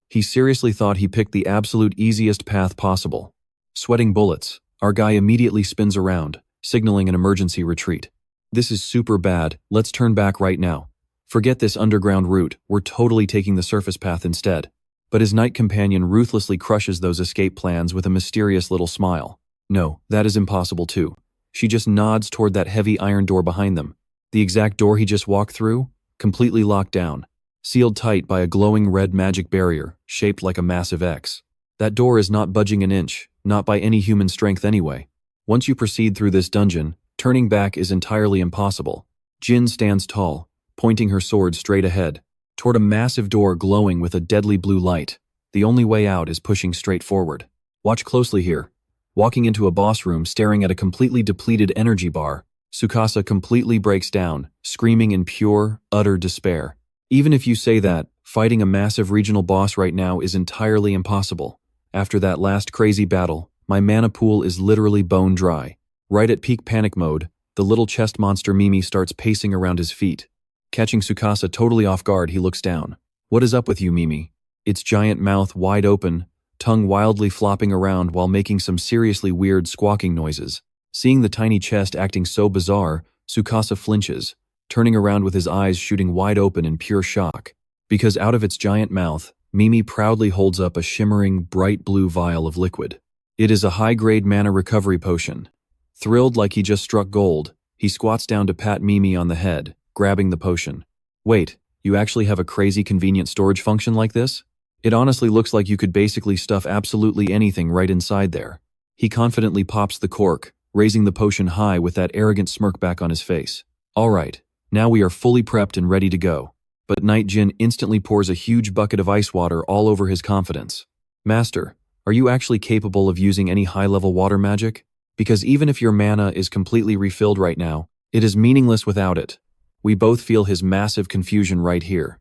He seriously thought he picked the absolute easiest path possible. Sweating bullets, our guy immediately spins around, signaling an emergency retreat. This is super bad, let's turn back right now. Forget this underground route, we're totally taking the surface path instead. But his knight companion ruthlessly crushes those escape plans with a mysterious little smile. No, that is impossible too. She just nods toward that heavy iron door behind them. The exact door he just walked through, completely locked down, sealed tight by a glowing red magic barrier, shaped like a massive X. That door is not budging an inch, not by any human strength anyway. Once you proceed through this dungeon, turning back is entirely impossible. Jin stands tall, pointing her sword straight ahead, toward a massive door glowing with a deadly blue light. The only way out is pushing straight forward. Watch closely here. Walking into a boss room staring at a completely depleted energy bar, Tsukasa completely breaks down, screaming in pure, utter despair. Even if you say that, fighting a massive regional boss right now is entirely impossible. After that last crazy battle, my mana pool is literally bone dry. Right at peak panic mode, the little chest monster Mimi starts pacing around his feet. Catching Tsukasa totally off guard, he looks down. What is up with you, Mimi? Its giant mouth wide open, tongue wildly flopping around while making some seriously weird squawking noises. Seeing the tiny chest acting so bizarre, Tsukasa flinches, turning around with his eyes shooting wide open in pure shock. Because out of its giant mouth, Mimi proudly holds up a shimmering, bright blue vial of liquid. It is a high-grade mana recovery potion. Thrilled like he just struck gold, he squats down to pat Mimi on the head, grabbing the potion. Wait, you actually have a crazy convenient storage function like this? It honestly looks like you could basically stuff absolutely anything right inside there. He confidently pops the cork, raising the potion high with that arrogant smirk back on his face. Alright, now we are fully prepped and ready to go. But Night Jin instantly pours a huge bucket of ice water all over his confidence. Master, are you actually capable of using any high-level water magic? Because even if your mana is completely refilled right now, it is meaningless without it. We both feel his massive confusion right here.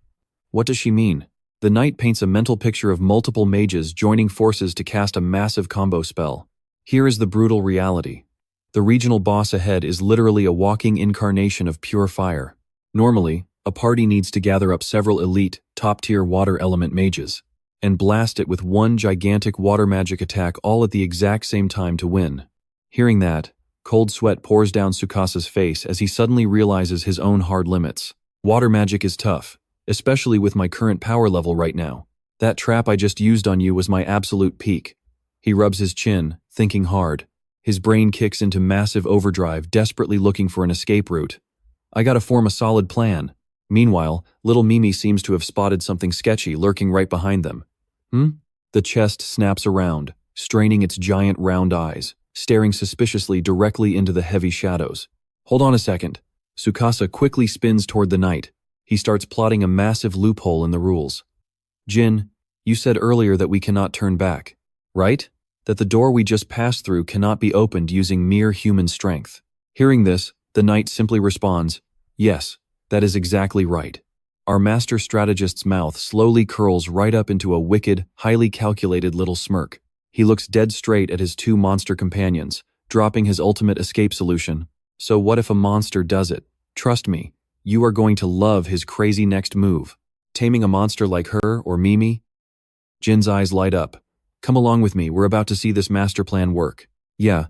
What does she mean? The knight paints a mental picture of multiple mages joining forces to cast a massive combo spell. Here is the brutal reality. The regional boss ahead is literally a walking incarnation of pure fire. Normally, a party needs to gather up several elite, top-tier water element mages and blast it with one gigantic water magic attack all at the exact same time to win. Hearing that, cold sweat pours down Tsukasa's face as he suddenly realizes his own hard limits. Water magic is tough, especially with my current power level right now. That trap I just used on you was my absolute peak. He rubs his chin, thinking hard. His brain kicks into massive overdrive, desperately looking for an escape route. I gotta form a solid plan. Meanwhile, little Mimi seems to have spotted something sketchy lurking right behind them. The chest snaps around, straining its giant round eyes, staring suspiciously directly into the heavy shadows. Hold on a second. Tsukasa quickly spins toward the knight. He starts plotting a massive loophole in the rules. Jin, you said earlier that we cannot turn back, right? That the door we just passed through cannot be opened using mere human strength. Hearing this, the knight simply responds, yes, that is exactly right. Our master strategist's mouth slowly curls right up into a wicked, highly calculated little smirk. He looks dead straight at his two monster companions, dropping his ultimate escape solution. So what if a monster does it? Trust me, you are going to love his crazy next move. Taming a monster like her or Mimi? Jin's eyes light up. Come along with me, we're about to see this master plan work. Yeah,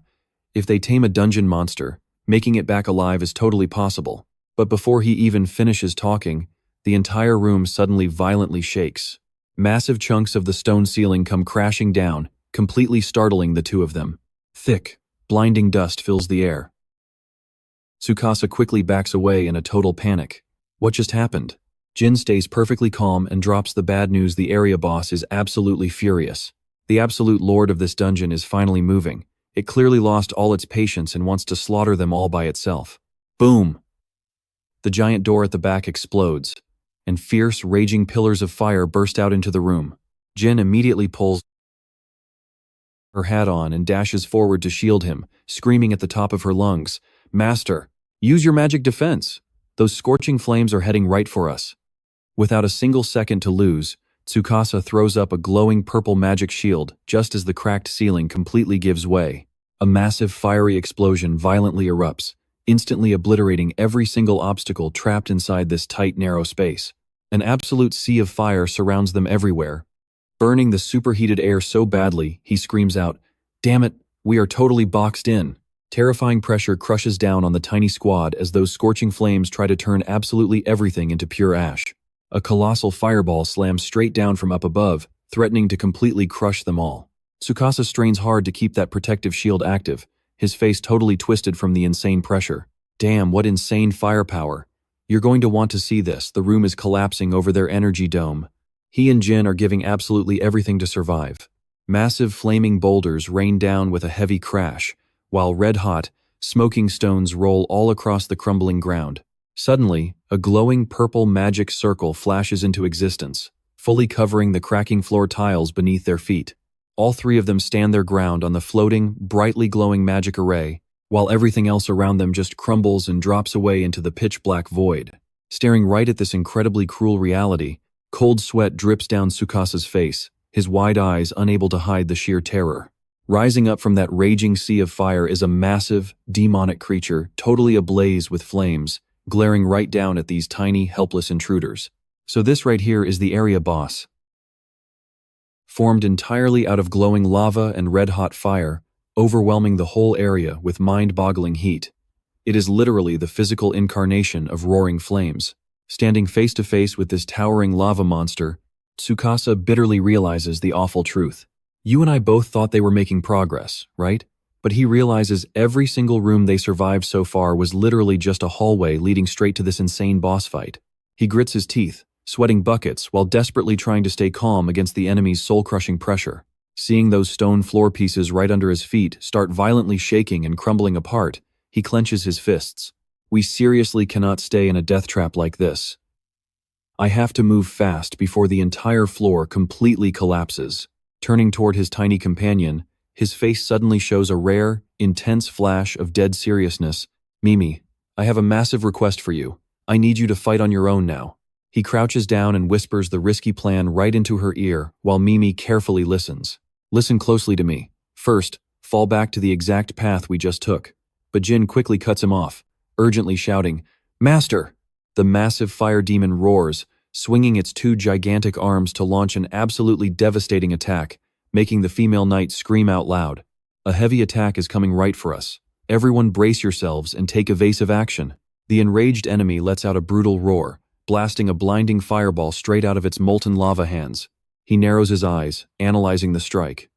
if they tame a dungeon monster, making it back alive is totally possible. But before he even finishes talking, the entire room suddenly violently shakes. Massive chunks of the stone ceiling come crashing down, completely startling the two of them. Thick, blinding dust fills the air. Tsukasa quickly backs away in a total panic. What just happened? Jin stays perfectly calm and drops the bad news. The area boss is absolutely furious. The absolute lord of this dungeon is finally moving. It clearly lost all its patience and wants to slaughter them all by itself. Boom! The giant door at the back explodes, and fierce, raging pillars of fire burst out into the room. Jin immediately pulls her hat on and dashes forward to shield him, screaming at the top of her lungs, "Master, use your magic defense! Those scorching flames are heading right for us." Without a single second to lose, Tsukasa throws up a glowing purple magic shield just as the cracked ceiling completely gives way. A massive fiery explosion violently erupts, instantly obliterating every single obstacle trapped inside this tight, narrow space. An absolute sea of fire surrounds them everywhere, burning the superheated air so badly, he screams out, "Damn it, we are totally boxed in." Terrifying pressure crushes down on the tiny squad as those scorching flames try to turn absolutely everything into pure ash. A colossal fireball slams straight down from up above, threatening to completely crush them all. Tsukasa strains hard to keep that protective shield active, his face totally twisted from the insane pressure. Damn, what insane firepower. You're going to want to see this. The room is collapsing over their energy dome. He and Jin are giving absolutely everything to survive. Massive flaming boulders rain down with a heavy crash, while red-hot, smoking stones roll all across the crumbling ground. Suddenly, a glowing purple magic circle flashes into existence, fully covering the cracking floor tiles beneath their feet. All three of them stand their ground on the floating, brightly glowing magic array, while everything else around them just crumbles and drops away into the pitch-black void. Staring right at this incredibly cruel reality, cold sweat drips down Tsukasa's face, his wide eyes unable to hide the sheer terror. Rising up from that raging sea of fire is a massive, demonic creature, totally ablaze with flames, glaring right down at these tiny, helpless intruders. So this right here is the area boss. Formed entirely out of glowing lava and red-hot fire, overwhelming the whole area with mind-boggling heat. It is literally the physical incarnation of roaring flames. Standing face to face with this towering lava monster, Tsukasa bitterly realizes the awful truth. You and I both thought they were making progress, right? But he realizes every single room they survived so far was literally just a hallway leading straight to this insane boss fight. He grits his teeth, sweating buckets while desperately trying to stay calm against the enemy's soul-crushing pressure. Seeing those stone floor pieces right under his feet start violently shaking and crumbling apart, he clenches his fists. We seriously cannot stay in a death trap like this. I have to move fast before the entire floor completely collapses. Turning toward his tiny companion, his face suddenly shows a rare, intense flash of dead seriousness. Mimi, I have a massive request for you. I need you to fight on your own now. He crouches down and whispers the risky plan right into her ear while Mimi carefully listens. Listen closely to me. First, fall back to the exact path we just took. But Jin quickly cuts him off, urgently shouting, Master! The massive fire demon roars, swinging its two gigantic arms to launch an absolutely devastating attack, making the female knight scream out loud. A heavy attack is coming right for us. Everyone brace yourselves and take evasive action. The enraged enemy lets out a brutal roar, blasting a blinding fireball straight out of its molten lava hands. He narrows his eyes, analyzing the strike.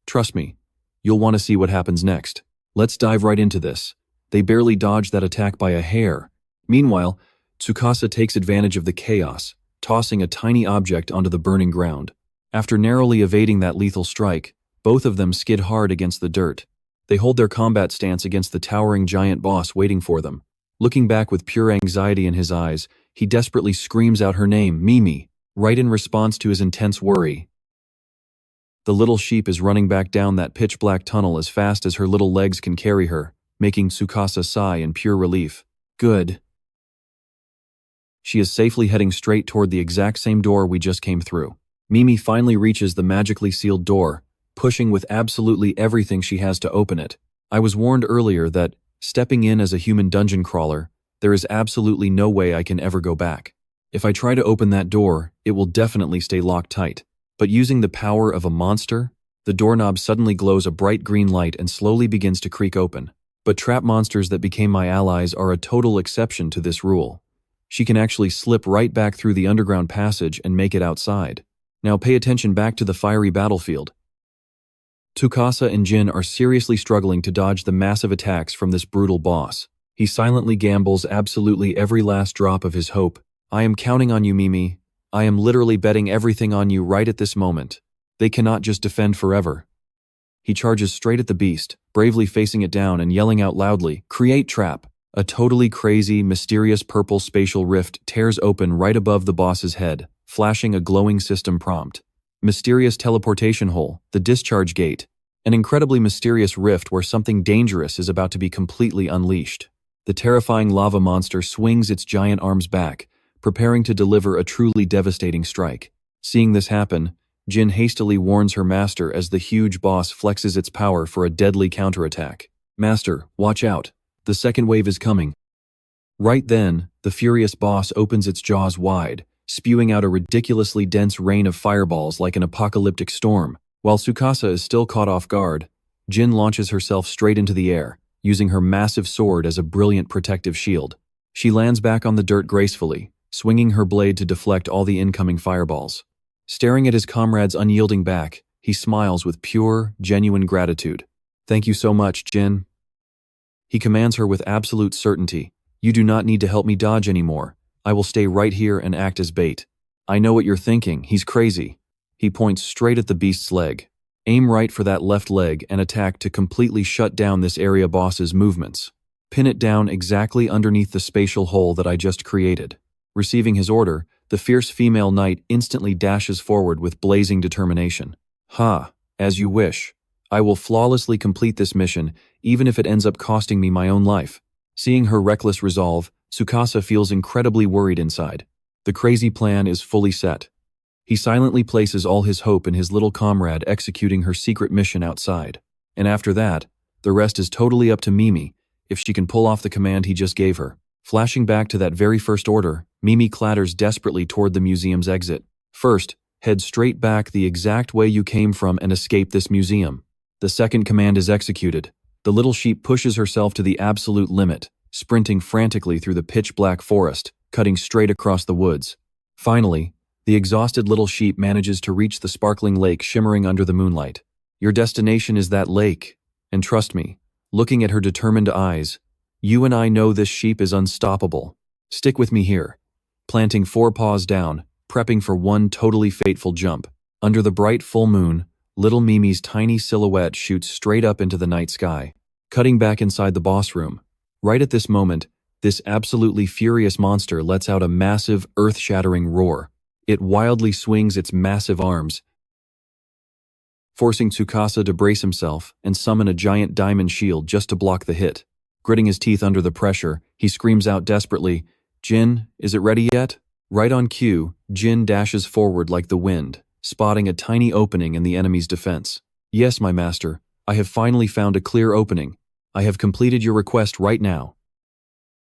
Trust me, you'll want to see what happens next. Let's dive right into this. They barely dodged that attack by a hair. Meanwhile, Tsukasa takes advantage of the chaos, tossing a tiny object onto the burning ground. After narrowly evading that lethal strike, both of them skid hard against the dirt. They hold their combat stance against the towering giant boss waiting for them. Looking back with pure anxiety in his eyes, he desperately screams out her name, Mimi, right in response to his intense worry. The little sheep is running back down that pitch-black tunnel as fast as her little legs can carry her, making Tsukasa sigh in pure relief. Good. She is safely heading straight toward the exact same door we just came through. Mimi finally reaches the magically sealed door, pushing with absolutely everything she has to open it. I was warned earlier that, stepping in as a human dungeon crawler, there is absolutely no way I can ever go back. If I try to open that door, it will definitely stay locked tight. But using the power of a monster, the doorknob suddenly glows a bright green light and slowly begins to creak open. But trap monsters that became my allies are a total exception to this rule. She can actually slip right back through the underground passage and make it outside. Now pay attention back to the fiery battlefield. Tsukasa and Jin are seriously struggling to dodge the massive attacks from this brutal boss. He silently gambles absolutely every last drop of his hope. I am counting on you, Mimi. I am literally betting everything on you right at this moment. They cannot just defend forever. He charges straight at the beast, bravely facing it down and yelling out loudly, Create trap! A totally crazy, mysterious purple spatial rift tears open right above the boss's head, flashing a glowing system prompt. Mysterious teleportation hole, the discharge gate, an incredibly mysterious rift where something dangerous is about to be completely unleashed. The terrifying lava monster swings its giant arms back, preparing to deliver a truly devastating strike. Seeing this happen, Jin hastily warns her master as the huge boss flexes its power for a deadly counterattack. Master, watch out. The second wave is coming. Right then, the furious boss opens its jaws wide, spewing out a ridiculously dense rain of fireballs like an apocalyptic storm. While Tsukasa is still caught off guard, Jin launches herself straight into the air, using her massive sword as a brilliant protective shield. She lands back on the dirt gracefully, swinging her blade to deflect all the incoming fireballs. Staring at his comrade's unyielding back, he smiles with pure, genuine gratitude. Thank you so much, Jin. He commands her with absolute certainty. You do not need to help me dodge anymore. I will stay right here and act as bait. I know what you're thinking, he's crazy. He points straight at the beast's leg. Aim right for that left leg and attack to completely shut down this area boss's movements. Pin it down exactly underneath the spatial hole that I just created. Receiving his order, the fierce female knight instantly dashes forward with blazing determination. Ha, as you wish. I will flawlessly complete this mission, even if it ends up costing me my own life. Seeing her reckless resolve, Tsukasa feels incredibly worried inside. The crazy plan is fully set. He silently places all his hope in his little comrade executing her secret mission outside. And after that, the rest is totally up to Mimi, if she can pull off the command he just gave her. Flashing back to that very first order, Mimi clatters desperately toward the museum's exit. First, head straight back the exact way you came from and escape this museum. The second command is executed. The little sheep pushes herself to the absolute limit, sprinting frantically through the pitch-black forest, cutting straight across the woods. Finally, the exhausted little sheep manages to reach the sparkling lake shimmering under the moonlight. Your destination is that lake, and trust me, looking at her determined eyes, you and I know this sheep is unstoppable. Stick with me here. planting 4 paws down, prepping for one totally fateful jump. Under the bright full moon, little Mimi's tiny silhouette shoots straight up into the night sky, cutting back inside the boss room. Right at this moment, this absolutely furious monster lets out a massive, earth-shattering roar. It wildly swings its massive arms, forcing Tsukasa to brace himself and summon a giant diamond shield just to block the hit. Gritting his teeth under the pressure, he screams out desperately, "Jin, is it ready yet?" Right on cue, Jin dashes forward like the wind, spotting a tiny opening in the enemy's defense. "Yes, my master, I have finally found a clear opening. I have completed your request right now."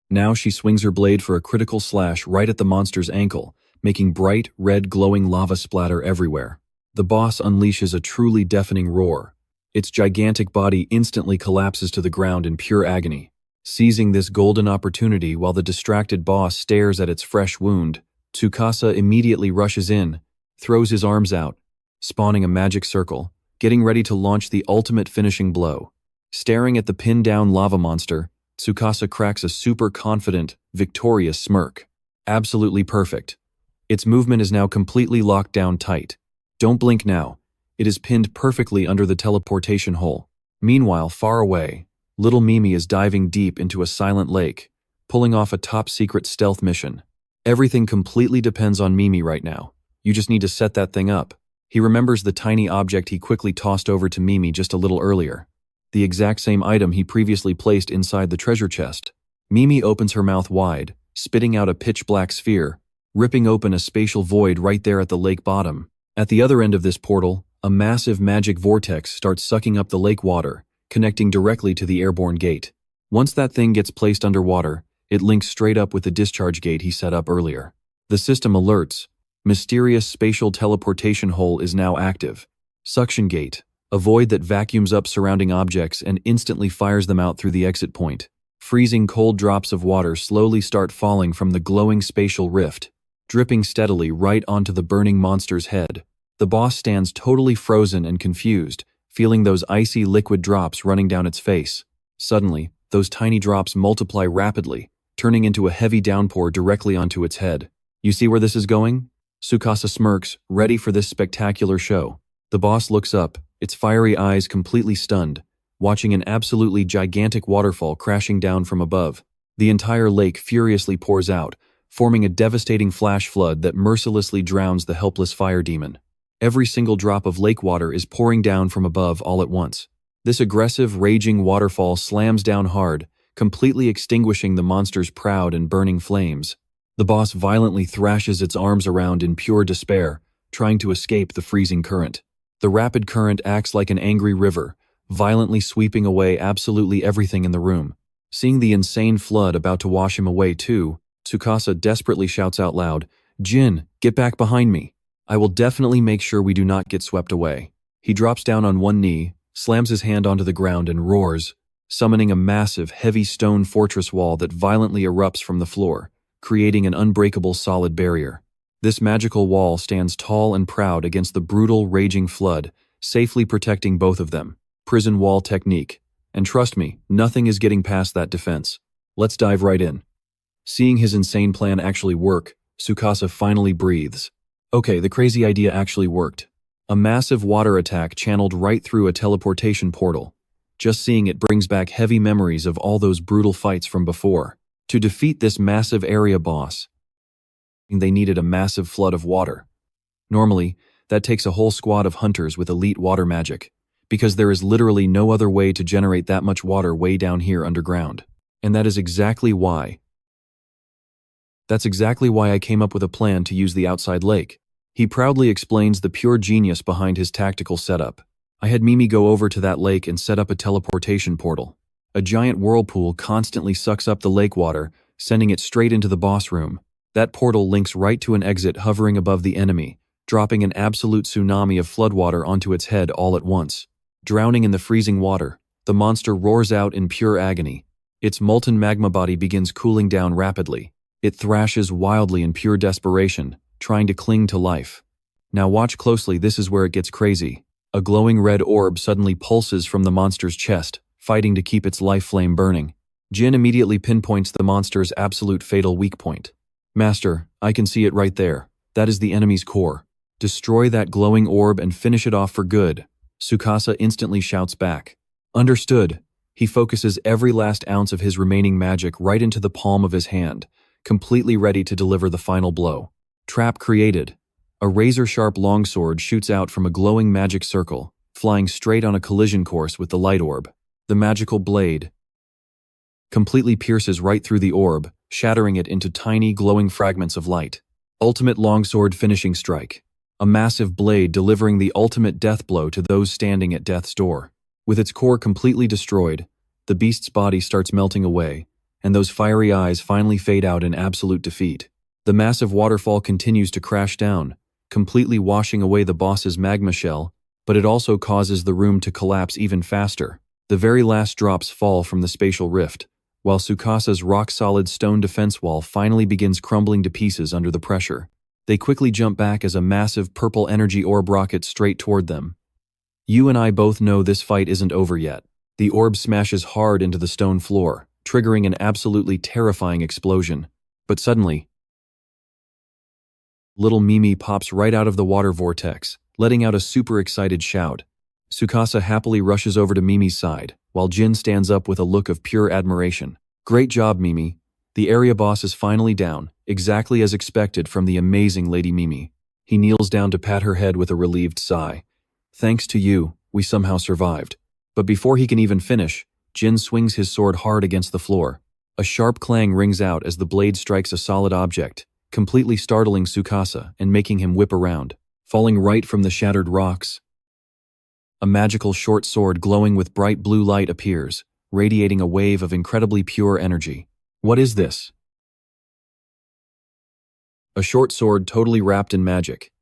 Now she swings her blade for a critical slash right at the monster's ankle, making bright, red glowing lava splatter everywhere. The boss unleashes a truly deafening roar. Its gigantic body instantly collapses to the ground in pure agony. Seizing this golden opportunity while the distracted boss stares at its fresh wound, Tsukasa immediately rushes in, throws his arms out, spawning a magic circle, getting ready to launch the ultimate finishing blow. Staring at the pinned-down lava monster, Tsukasa cracks a super confident, victorious smirk. Absolutely perfect. Its movement is now completely locked down tight. Don't blink now. It is pinned perfectly under the teleportation hole. Meanwhile, far away, little Mimi is diving deep into a silent lake, pulling off a top-secret stealth mission. Everything completely depends on Mimi right now. You just need to set that thing up. He remembers the tiny object he quickly tossed over to Mimi just a little earlier. The exact same item he previously placed inside the treasure chest. Mimi opens her mouth wide, spitting out a pitch-black sphere, ripping open a spatial void right there at the lake bottom. At the other end of this portal, a massive magic vortex starts sucking up the lake water, connecting directly to the airborne gate. Once that thing gets placed underwater, it links straight up with the discharge gate he set up earlier. The system alerts. Mysterious spatial teleportation hole is now active. Suction gate. A void that vacuums up surrounding objects and instantly fires them out through the exit point. Freezing cold drops of water slowly start falling from the glowing spatial rift, dripping steadily right onto the burning monster's head. The boss stands totally frozen and confused, feeling those icy liquid drops running down its face. Suddenly, those tiny drops multiply rapidly, turning into a heavy downpour directly onto its head. "You see where this is going?" Tsukasa smirks, ready for this spectacular show. The boss looks up, its fiery eyes completely stunned, watching an absolutely gigantic waterfall crashing down from above. The entire lake furiously pours out, forming a devastating flash flood that mercilessly drowns the helpless fire demon. Every single drop of lake water is pouring down from above all at once. This aggressive, raging waterfall slams down hard, completely extinguishing the monster's proud and burning flames. The boss violently thrashes its arms around in pure despair, trying to escape the freezing current. The rapid current acts like an angry river, violently sweeping away absolutely everything in the room. Seeing the insane flood about to wash him away too, Tsukasa desperately shouts out loud, "Jin, get back behind me. I will definitely make sure we do not get swept away." He drops down on one knee, slams his hand onto the ground and roars, summoning a massive, heavy stone fortress wall that violently erupts from the floor, creating an unbreakable solid barrier. This magical wall stands tall and proud against the brutal, raging flood, safely protecting both of them. Prison wall technique. And trust me, nothing is getting past that defense. Let's dive right in. Seeing his insane plan actually work, Tsukasa finally breathes. Okay, the crazy idea actually worked. A massive water attack channeled right through a teleportation portal. Just seeing it brings back heavy memories of all those brutal fights from before. To defeat this massive area boss, they needed a massive flood of water. Normally, that takes a whole squad of hunters with elite water magic, because there is literally no other way to generate that much water way down here underground. And that's exactly why I came up with a plan to use the outside lake. He proudly explains the pure genius behind his tactical setup. I had Mimi go over to that lake and set up a teleportation portal. A giant whirlpool constantly sucks up the lake water, sending it straight into the boss room. That portal links right to an exit hovering above the enemy, dropping an absolute tsunami of floodwater onto its head all at once. Drowning in the freezing water, the monster roars out in pure agony. Its molten magma body begins cooling down rapidly. It thrashes wildly in pure desperation, trying to cling to life. Now watch closely, this is where it gets crazy. A glowing red orb suddenly pulses from the monster's chest, fighting to keep its life flame burning. Jin immediately pinpoints the monster's absolute fatal weak point. Master, I can see it right there. That is the enemy's core. Destroy that glowing orb and finish it off for good. Tsukasa instantly shouts back. Understood. He focuses every last ounce of his remaining magic right into the palm of his hand, completely ready to deliver the final blow. Trap created. A razor-sharp longsword shoots out from a glowing magic circle, flying straight on a collision course with the light orb. The magical blade completely pierces right through the orb, shattering it into tiny glowing fragments of light. Ultimate longsword finishing strike. A massive blade delivering the ultimate death blow to those standing at death's door. With its core completely destroyed, the beast's body starts melting away, and those fiery eyes finally fade out in absolute defeat. The massive waterfall continues to crash down, completely washing away the boss's magma shell, but it also causes the room to collapse even faster. The very last drops fall from the spatial rift, while Tsukasa's rock-solid stone defense wall finally begins crumbling to pieces under the pressure. They quickly jump back as a massive purple energy orb rockets straight toward them. You and I both know this fight isn't over yet. The orb smashes hard into the stone floor, triggering an absolutely terrifying explosion. But suddenly, little Mimi pops right out of the water vortex, letting out a super excited shout. Tsukasa happily rushes over to Mimi's side, while Jin stands up with a look of pure admiration. Great job, Mimi. The area boss is finally down, exactly as expected from the amazing Lady Mimi. He kneels down to pat her head with a relieved sigh. Thanks to you, we somehow survived. But before he can even finish, Jin swings his sword hard against the floor. A sharp clang rings out as the blade strikes a solid object, completely startling Tsukasa and making him whip around. Falling right from the shattered rocks, a magical short sword glowing with bright blue light appears, radiating a wave of incredibly pure energy. What is this? A short sword totally wrapped in magic.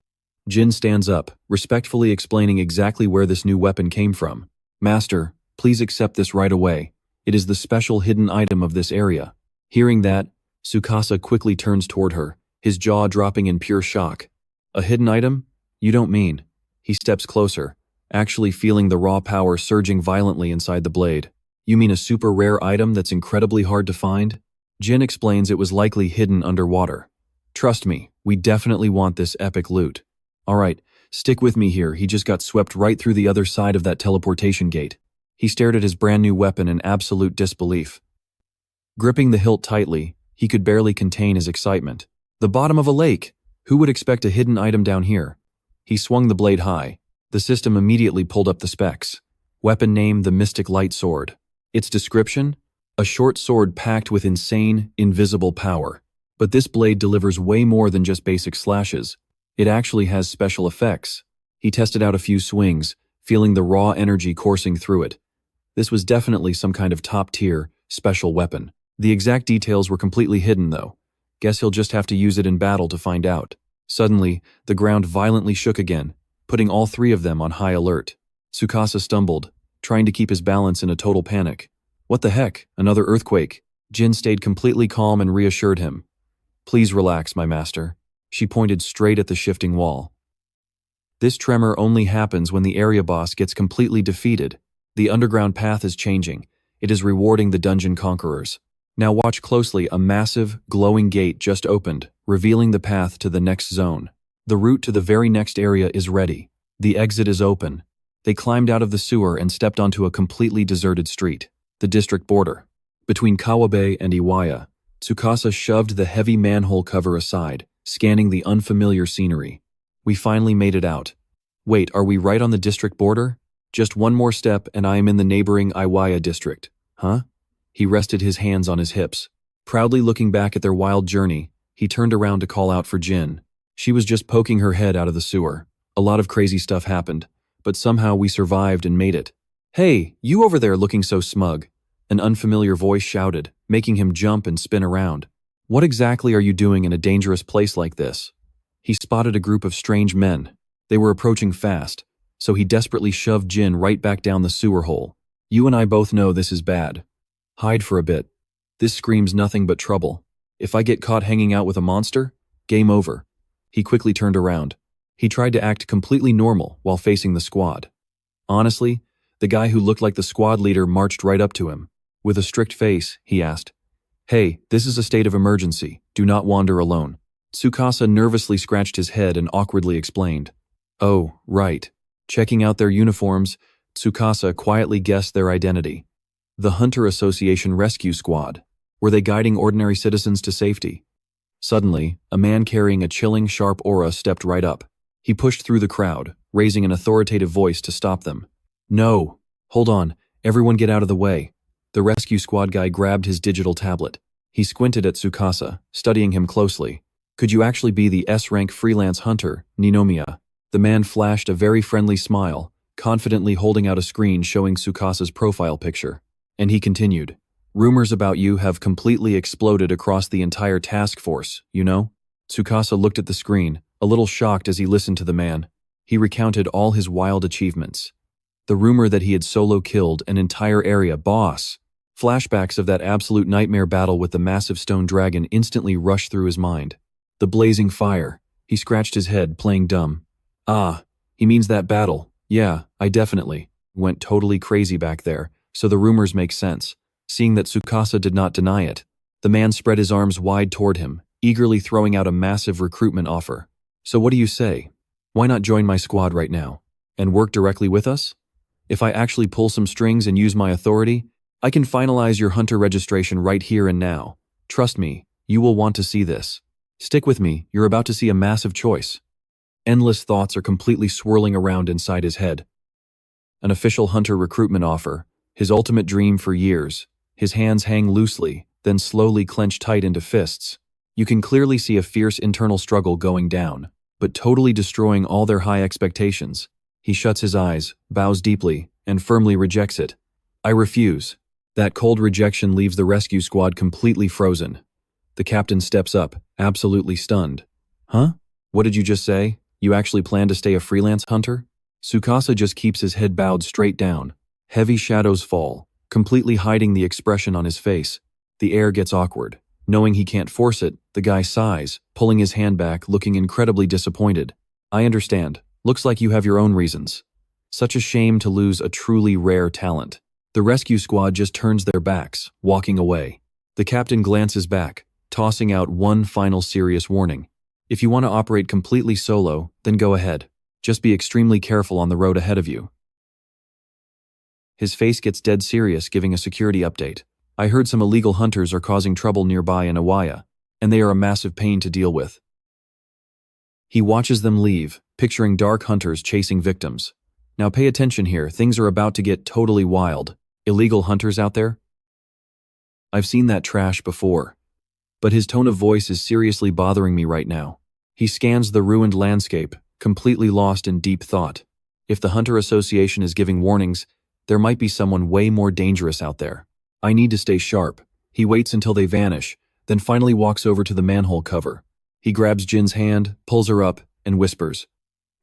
Jin stands up, respectfully explaining exactly where this new weapon came from. Master, please accept this right away. It is the special hidden item of this area. Hearing that, Tsukasa quickly turns toward her, his jaw dropping in pure shock. A hidden item? You don't mean. He steps closer, actually feeling the raw power surging violently inside the blade. You mean a super rare item that's incredibly hard to find? Jin explains it was likely hidden underwater. Trust me, we definitely want this epic loot. Alright, stick with me here, he just got swept right through the other side of that teleportation gate. He stared at his brand new weapon in absolute disbelief. Gripping the hilt tightly, he could barely contain his excitement. The bottom of a lake! Who would expect a hidden item down here? He swung the blade high. The system immediately pulled up the specs. Weapon name: the Mystic Light Sword. Its description? A short sword packed with insane, invisible power. But this blade delivers way more than just basic slashes. It actually has special effects. He tested out a few swings, feeling the raw energy coursing through it. This was definitely some kind of top-tier, special weapon. The exact details were completely hidden, though. Guess he'll just have to use it in battle to find out. Suddenly, the ground violently shook again, putting all three of them on high alert. Tsukasa stumbled, trying to keep his balance in a total panic. What the heck? Another earthquake? Jin stayed completely calm and reassured him. Please relax, my master. She pointed straight at the shifting wall. This tremor only happens when the area boss gets completely defeated. The underground path is changing. It is rewarding the dungeon conquerors. Now watch closely, a massive, glowing gate just opened, revealing the path to the next zone. The route to the very next area is ready. The exit is open. They climbed out of the sewer and stepped onto a completely deserted street. The district border. Between Kawabe and Iwaya, Tsukasa shoved the heavy manhole cover aside, scanning the unfamiliar scenery. We finally made it out. Wait, are we right on the district border? Just one more step and I am in the neighboring Iwaya district. Huh? He rested his hands on his hips. Proudly looking back at their wild journey, he turned around to call out for Jin. She was just poking her head out of the sewer. A lot of crazy stuff happened, but somehow we survived and made it. Hey, you over there looking so smug. An unfamiliar voice shouted, making him jump and spin around. What exactly are you doing in a dangerous place like this? He spotted a group of strange men. They were approaching fast, so he desperately shoved Jin right back down the sewer hole. You and I both know this is bad. Hide for a bit. This screams nothing but trouble. If I get caught hanging out with a monster, game over. He quickly turned around. He tried to act completely normal while facing the squad. Honestly, the guy who looked like the squad leader marched right up to him. With a strict face, he asked, Hey, this is a state of emergency. Do not wander alone. Tsukasa nervously scratched his head and awkwardly explained. Oh, right. Checking out their uniforms, Tsukasa quietly guessed their identity. The Hunter Association Rescue Squad. Were they guiding ordinary citizens to safety? Suddenly, a man carrying a chilling, sharp aura stepped right up. He pushed through the crowd, raising an authoritative voice to stop them. No! Hold on, everyone get out of the way. The rescue squad guy grabbed his digital tablet. He squinted at Tsukasa, studying him closely. Could you actually be the S-rank freelance hunter, Ninomiya? The man flashed a very friendly smile, confidently holding out a screen showing Tsukasa's profile picture. And he continued. Rumors about you have completely exploded across the entire task force, you know? Tsukasa looked at the screen, a little shocked as he listened to the man. He recounted all his wild achievements. The rumor that he had solo killed an entire area boss. Flashbacks of that absolute nightmare battle with the massive stone dragon instantly rushed through his mind. The blazing fire. He scratched his head, playing dumb. Ah, he means that battle. Yeah, I definitely went totally crazy back there, so the rumors make sense. Seeing that Tsukasa did not deny it, the man spread his arms wide toward him, eagerly throwing out a massive recruitment offer. So what do you say? Why not join my squad right now? And work directly with us? If I actually pull some strings and use my authority, I can finalize your hunter registration right here and now. Trust me, you will want to see this. Stick with me, you're about to see a massive choice. Endless thoughts are completely swirling around inside his head. An official hunter recruitment offer, his ultimate dream for years. His hands hang loosely, then slowly clench tight into fists. You can clearly see a fierce internal struggle going down, but totally destroying all their high expectations. He shuts his eyes, bows deeply, and firmly rejects it. I refuse. That cold rejection leaves the rescue squad completely frozen. The captain steps up, absolutely stunned. Huh? What did you just say? You actually plan to stay a freelance hunter? Tsukasa just keeps his head bowed straight down. Heavy shadows fall, completely hiding the expression on his face. The air gets awkward. Knowing he can't force it, the guy sighs, pulling his hand back, looking incredibly disappointed. I understand. Looks like you have your own reasons. Such a shame to lose a truly rare talent. The rescue squad just turns their backs, walking away. The captain glances back, tossing out one final serious warning. If you want to operate completely solo, then go ahead. Just be extremely careful on the road ahead of you. His face gets dead serious, giving a security update. I heard some illegal hunters are causing trouble nearby in Awaya, and they are a massive pain to deal with. He watches them leave, picturing dark hunters chasing victims. Now pay attention here, things are about to get totally wild. Illegal hunters out there? I've seen that trash before. But his tone of voice is seriously bothering me right now. He scans the ruined landscape, completely lost in deep thought. If the Hunter Association is giving warnings, there might be someone way more dangerous out there. I need to stay sharp. He waits until they vanish, then finally walks over to the manhole cover. He grabs Jin's hand, pulls her up, and whispers,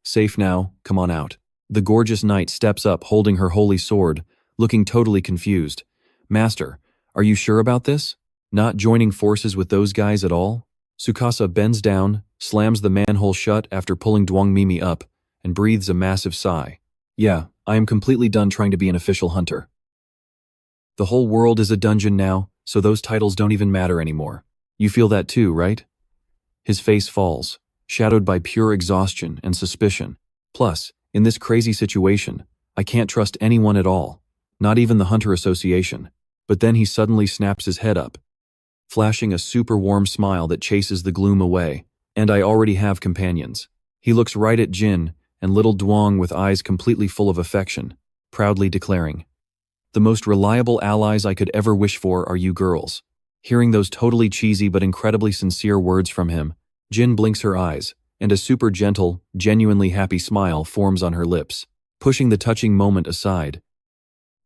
"Safe now, come on out." The gorgeous knight steps up holding her holy sword, looking totally confused. "Master, are you sure about this? Not joining forces with those guys at all?" Tsukasa bends down, slams the manhole shut after pulling Dwangmimi up, and breathes a massive sigh. "Yeah, I am completely done trying to be an official hunter. The whole world is a dungeon now, so those titles don't even matter anymore. You feel that too, right?" His face falls, shadowed by pure exhaustion and suspicion. Plus, in this crazy situation, I can't trust anyone at all, not even the Hunter Association. But then he suddenly snaps his head up, flashing a super warm smile that chases the gloom away. "And I already have companions." He looks right at Jin and little Duong with eyes completely full of affection, proudly declaring, "The most reliable allies I could ever wish for are you girls." Hearing those totally cheesy but incredibly sincere words from him, Jin blinks her eyes, and a super gentle, genuinely happy smile forms on her lips, pushing the touching moment aside.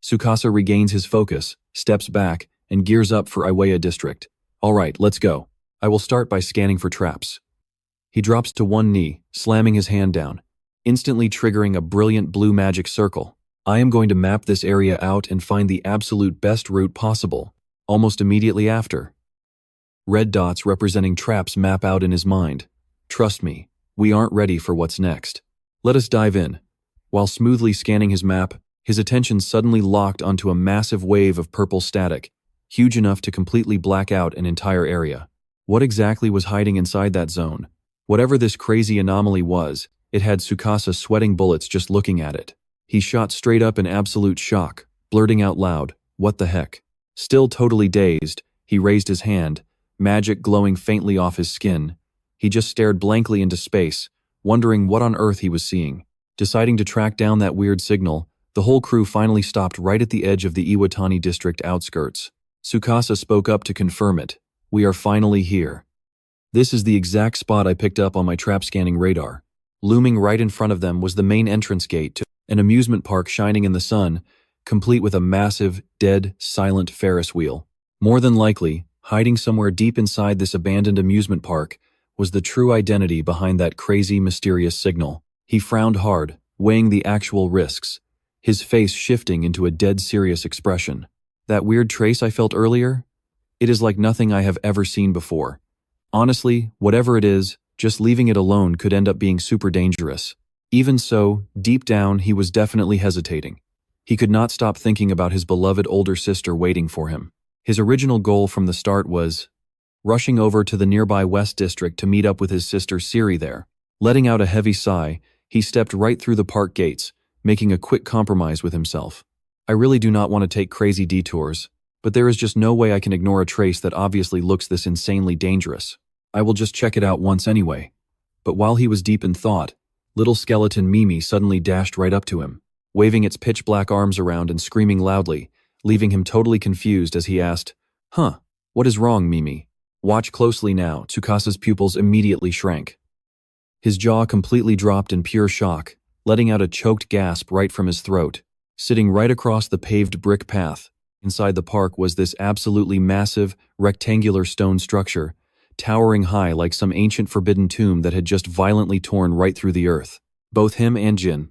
Tsukasa regains his focus, steps back, and gears up for Iwaya District. "All right, let's go. I will start by scanning for traps." He drops to one knee, slamming his hand down, instantly triggering a brilliant blue magic circle. "I am going to map this area out and find the absolute best route possible." Almost immediately after, red dots representing traps map out in his mind. "Trust me, we aren't ready for what's next. Let us dive in." While smoothly scanning his map, his attention suddenly locked onto a massive wave of purple static. huge enough to completely black out an entire area. What exactly was hiding inside that zone? Whatever this crazy anomaly was, it had Tsukasa sweating bullets just looking at it. He shot straight up in absolute shock, blurting out loud, "What the heck?" Still totally dazed, he raised his hand, magic glowing faintly off his skin. He just stared blankly into space, wondering what on earth he was seeing. Deciding to track down that weird signal, the whole crew finally stopped right at the edge of the Iwatani district outskirts. Tsukasa spoke up to confirm it. "We are finally here. This is the exact spot I picked up on my trap scanning radar." Looming right in front of them was the main entrance gate to an amusement park shining in the sun, complete with a massive, dead, silent Ferris wheel. More than likely, hiding somewhere deep inside this abandoned amusement park was the true identity behind that crazy, mysterious signal. He frowned hard, weighing the actual risks, his face shifting into a dead serious expression. "That weird trace I felt earlier? It is like nothing I have ever seen before. Honestly, whatever it is, just leaving it alone could end up being super dangerous." Even so, deep down, he was definitely hesitating. He could not stop thinking about his beloved older sister waiting for him. His original goal from the start was rushing over to the nearby West District to meet up with his sister Siri there. Letting out a heavy sigh, he stepped right through the park gates, making a quick compromise with himself. "I really do not want to take crazy detours, but there is just no way I can ignore a trace that obviously looks this insanely dangerous. I will just check it out once anyway." But while he was deep in thought, little skeleton Mimi suddenly dashed right up to him, waving its pitch-black arms around and screaming loudly, leaving him totally confused as he asked, "Huh, what is wrong, Mimi?" "Watch closely now." Tsukasa's pupils immediately shrank. His jaw completely dropped in pure shock, letting out a choked gasp right from his throat. Sitting right across the paved brick path, inside the park was this absolutely massive, rectangular stone structure, towering high like some ancient forbidden tomb that had just violently torn right through the earth. Both him and Jin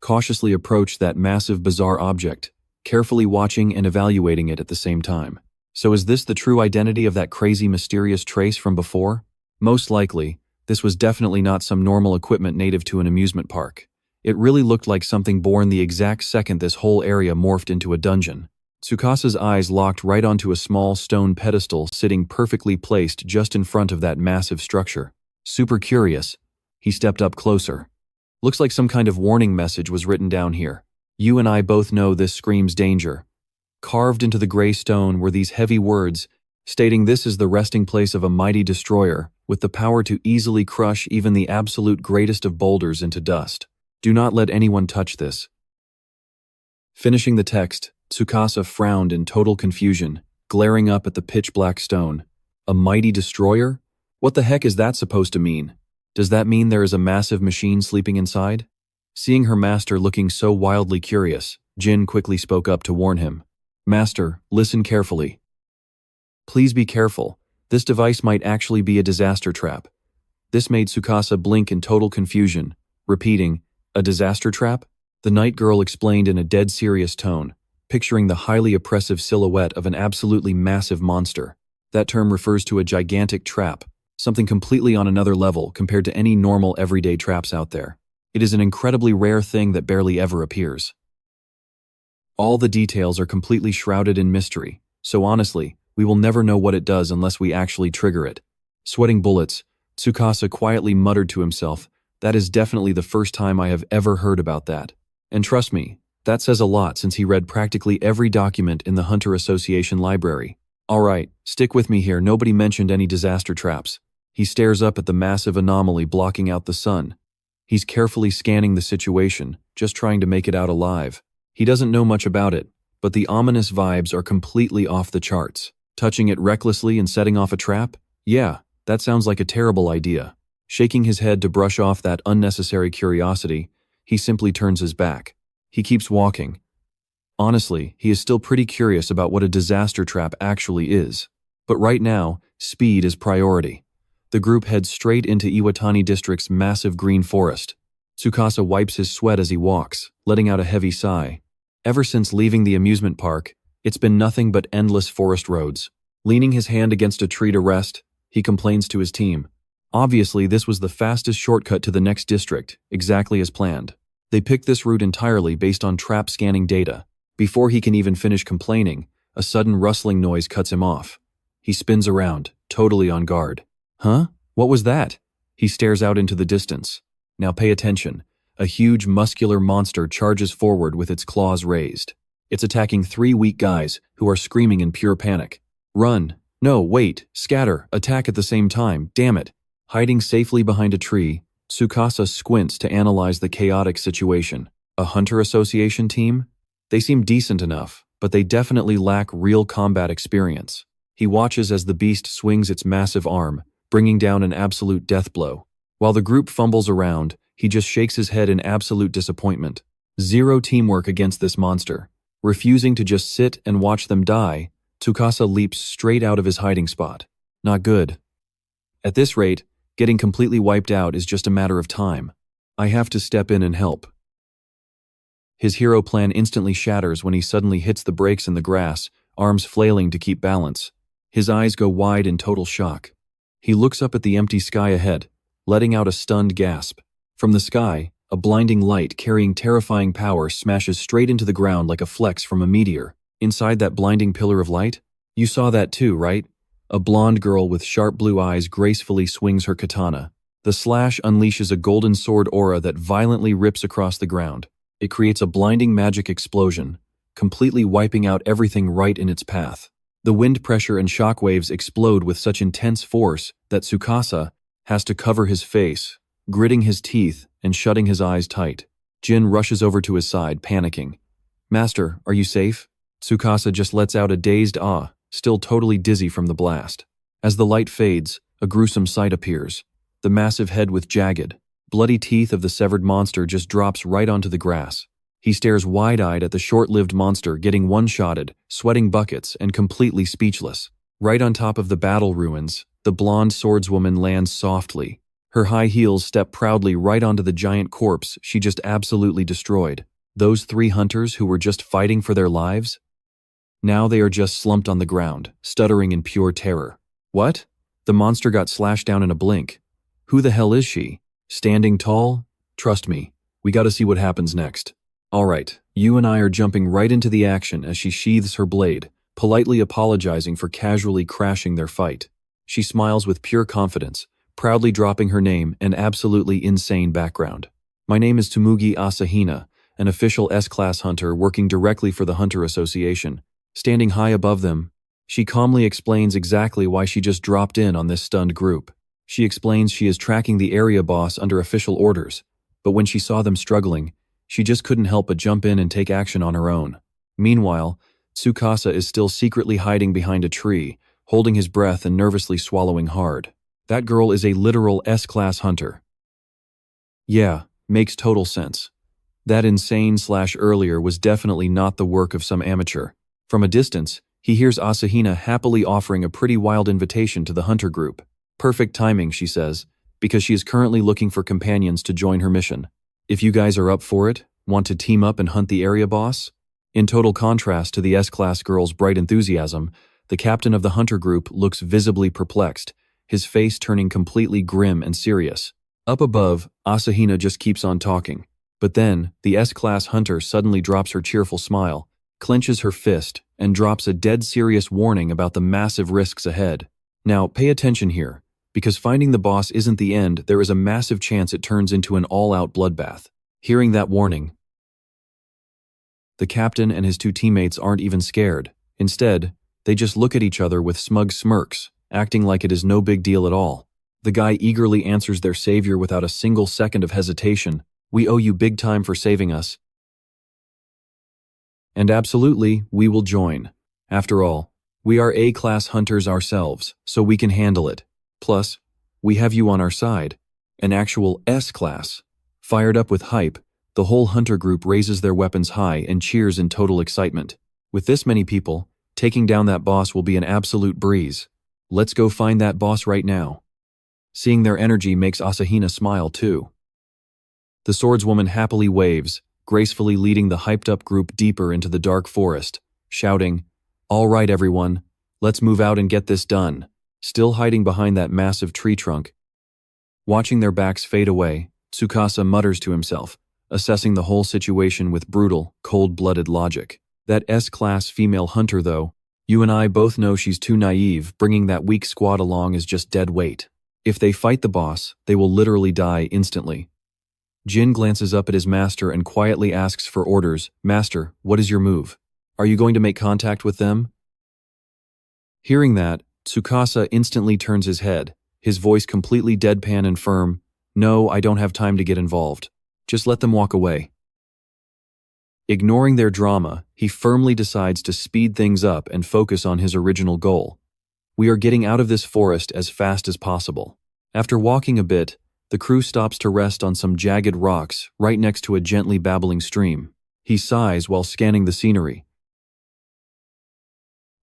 cautiously approached that massive bizarre object, carefully watching and evaluating it at the same time. So is this the true identity of that crazy mysterious trace from before? Most likely, this was definitely not some normal equipment native to an amusement park. It really looked like something born the exact second this whole area morphed into a dungeon. Tsukasa's eyes locked right onto a small stone pedestal sitting perfectly placed just in front of that massive structure. Super curious, he stepped up closer. "Looks like some kind of warning message was written down here. You and I both know this screams danger." Carved into the gray stone were these heavy words, stating this is the resting place of a mighty destroyer, with the power to easily crush even the absolute greatest of boulders into dust. Do not let anyone touch this. Finishing the text, Tsukasa frowned in total confusion, glaring up at the pitch-black stone. A mighty destroyer? What the heck is that supposed to mean? Does that mean there is a massive machine sleeping inside? Seeing her master looking so wildly curious, Jin quickly spoke up to warn him. "Master, listen carefully. Please be careful. This device might actually be a disaster trap." This made Tsukasa blink in total confusion, repeating, "A disaster trap?" The night girl explained in a dead serious tone, picturing the highly oppressive silhouette of an absolutely massive monster. That term refers to a gigantic trap, something completely on another level compared to any normal everyday traps out there. It is an incredibly rare thing that barely ever appears. All the details are completely shrouded in mystery, so honestly, we will never know what it does unless we actually trigger it. Sweating bullets, Tsukasa quietly muttered to himself, "That is definitely the first time I have ever heard about that." And trust me, that says a lot since he read practically every document in the Hunter Association library. Alright, stick with me here, nobody mentioned any disaster traps. He stares up at the massive anomaly blocking out the sun. He's carefully scanning the situation, just trying to make it out alive. He doesn't know much about it, but the ominous vibes are completely off the charts. Touching it recklessly and setting off a trap? Yeah, that sounds like a terrible idea. Shaking his head to brush off that unnecessary curiosity, he simply turns his back. He keeps walking. Honestly, he is still pretty curious about what a disaster trap actually is. But right now, speed is priority. The group heads straight into Iwatani District's massive green forest. Tsukasa wipes his sweat as he walks, letting out a heavy sigh. Ever since leaving the amusement park, it's been nothing but endless forest roads. Leaning his hand against a tree to rest, he complains to his team. Obviously, this was the fastest shortcut to the next district, exactly as planned. They picked this route entirely based on trap scanning data. Before he can even finish complaining, a sudden rustling noise cuts him off. He spins around, totally on guard. Huh? What was that? He stares out into the distance. Now pay attention. A huge muscular monster charges forward with its claws raised. It's attacking 3 weak guys who are screaming in pure panic. Run. No, wait. Scatter. Attack at the same time. Damn it. Hiding safely behind a tree, Tsukasa squints to analyze the chaotic situation. A hunter association team? They seem decent enough, but they definitely lack real combat experience. He watches as the beast swings its massive arm, bringing down an absolute death blow. While the group fumbles around, he just shakes his head in absolute disappointment. Zero teamwork against this monster. Refusing to just sit and watch them die, Tsukasa leaps straight out of his hiding spot. Not good. At this rate, getting completely wiped out is just a matter of time. I have to step in and help. His hero plan instantly shatters when he suddenly hits the brakes in the grass, arms flailing to keep balance. His eyes go wide in total shock. He looks up at the empty sky ahead, letting out a stunned gasp. From the sky, a blinding light carrying terrifying power smashes straight into the ground like a flex from a meteor. Inside that blinding pillar of light? You saw that too, right? A blonde girl with sharp blue eyes gracefully swings her katana. The slash unleashes a golden sword aura that violently rips across the ground. It creates a blinding magic explosion, completely wiping out everything right in its path. The wind pressure and shockwaves explode with such intense force that Tsukasa has to cover his face, gritting his teeth and shutting his eyes tight. Jin rushes over to his side, panicking. Master, are you safe? Tsukasa just lets out a dazed ah, still totally dizzy from the blast. As the light fades, a gruesome sight appears. The massive head with jagged, bloody teeth of the severed monster just drops right onto the grass. He stares wide-eyed at the short-lived monster getting one-shotted, sweating buckets, and completely speechless. Right on top of the battle ruins, the blonde swordswoman lands softly. Her high heels step proudly right onto the giant corpse she just absolutely destroyed. Those 3 hunters who were just fighting for their lives? Now they are just slumped on the ground, stuttering in pure terror. What? The monster got slashed down in a blink. Who the hell is she? Standing tall? Trust me, we gotta see what happens next. Alright, you and I are jumping right into the action as she sheathes her blade, politely apologizing for casually crashing their fight. She smiles with pure confidence, proudly dropping her name and absolutely insane background. My name is Tsumugi Asahina, an official S-Class hunter working directly for the Hunter Association. Standing high above them, she calmly explains exactly why she just dropped in on this stunned group. She explains she is tracking the area boss under official orders, but when she saw them struggling, she just couldn't help but jump in and take action on her own. Meanwhile, Tsukasa is still secretly hiding behind a tree, holding his breath and nervously swallowing hard. That girl is a literal S-Class hunter. Yeah, makes total sense. That insane/earlier was definitely not the work of some amateur. From a distance, he hears Asahina happily offering a pretty wild invitation to the hunter group. Perfect timing, she says, because she is currently looking for companions to join her mission. If you guys are up for it, want to team up and hunt the area boss? In total contrast to the S-Class girl's bright enthusiasm, the captain of the hunter group looks visibly perplexed, his face turning completely grim and serious. Up above, Asahina just keeps on talking. But then, the S-Class hunter suddenly drops her cheerful smile, clenches her fist, and drops a dead serious warning about the massive risks ahead. Now, pay attention here. Because finding the boss isn't the end, there is a massive chance it turns into an all-out bloodbath. Hearing that warning, the captain and his 2 teammates aren't even scared. Instead, they just look at each other with smug smirks, acting like it is no big deal at all. The guy eagerly answers their savior without a single second of hesitation. We owe you big time for saving us. And absolutely, we will join. After all, we are A-class hunters ourselves, so we can handle it. Plus, we have you on our side. An actual S-Class. Fired up with hype, the whole hunter group raises their weapons high and cheers in total excitement. With this many people, taking down that boss will be an absolute breeze. Let's go find that boss right now. Seeing their energy makes Asahina smile too. The swordswoman happily waves, gracefully leading the hyped-up group deeper into the dark forest, shouting, "All right, everyone, let's move out and get this done." Still hiding behind that massive tree trunk. Watching their backs fade away, Tsukasa mutters to himself, assessing the whole situation with brutal, cold-blooded logic. That S-Class female hunter, though, You and I both know she's too naive, bringing that weak squad along is just dead weight. If they fight the boss, they will literally die instantly. Jin glances up at his master and quietly asks for orders. Master, what is your move? Are you going to make contact with them? Hearing that, Tsukasa instantly turns his head, his voice completely deadpan and firm. No, I don't have time to get involved. Just let them walk away. Ignoring their drama, he firmly decides to speed things up and focus on his original goal. We are getting out of this forest as fast as possible. After walking a bit, the crew stops to rest on some jagged rocks right next to a gently babbling stream. He sighs while scanning the scenery.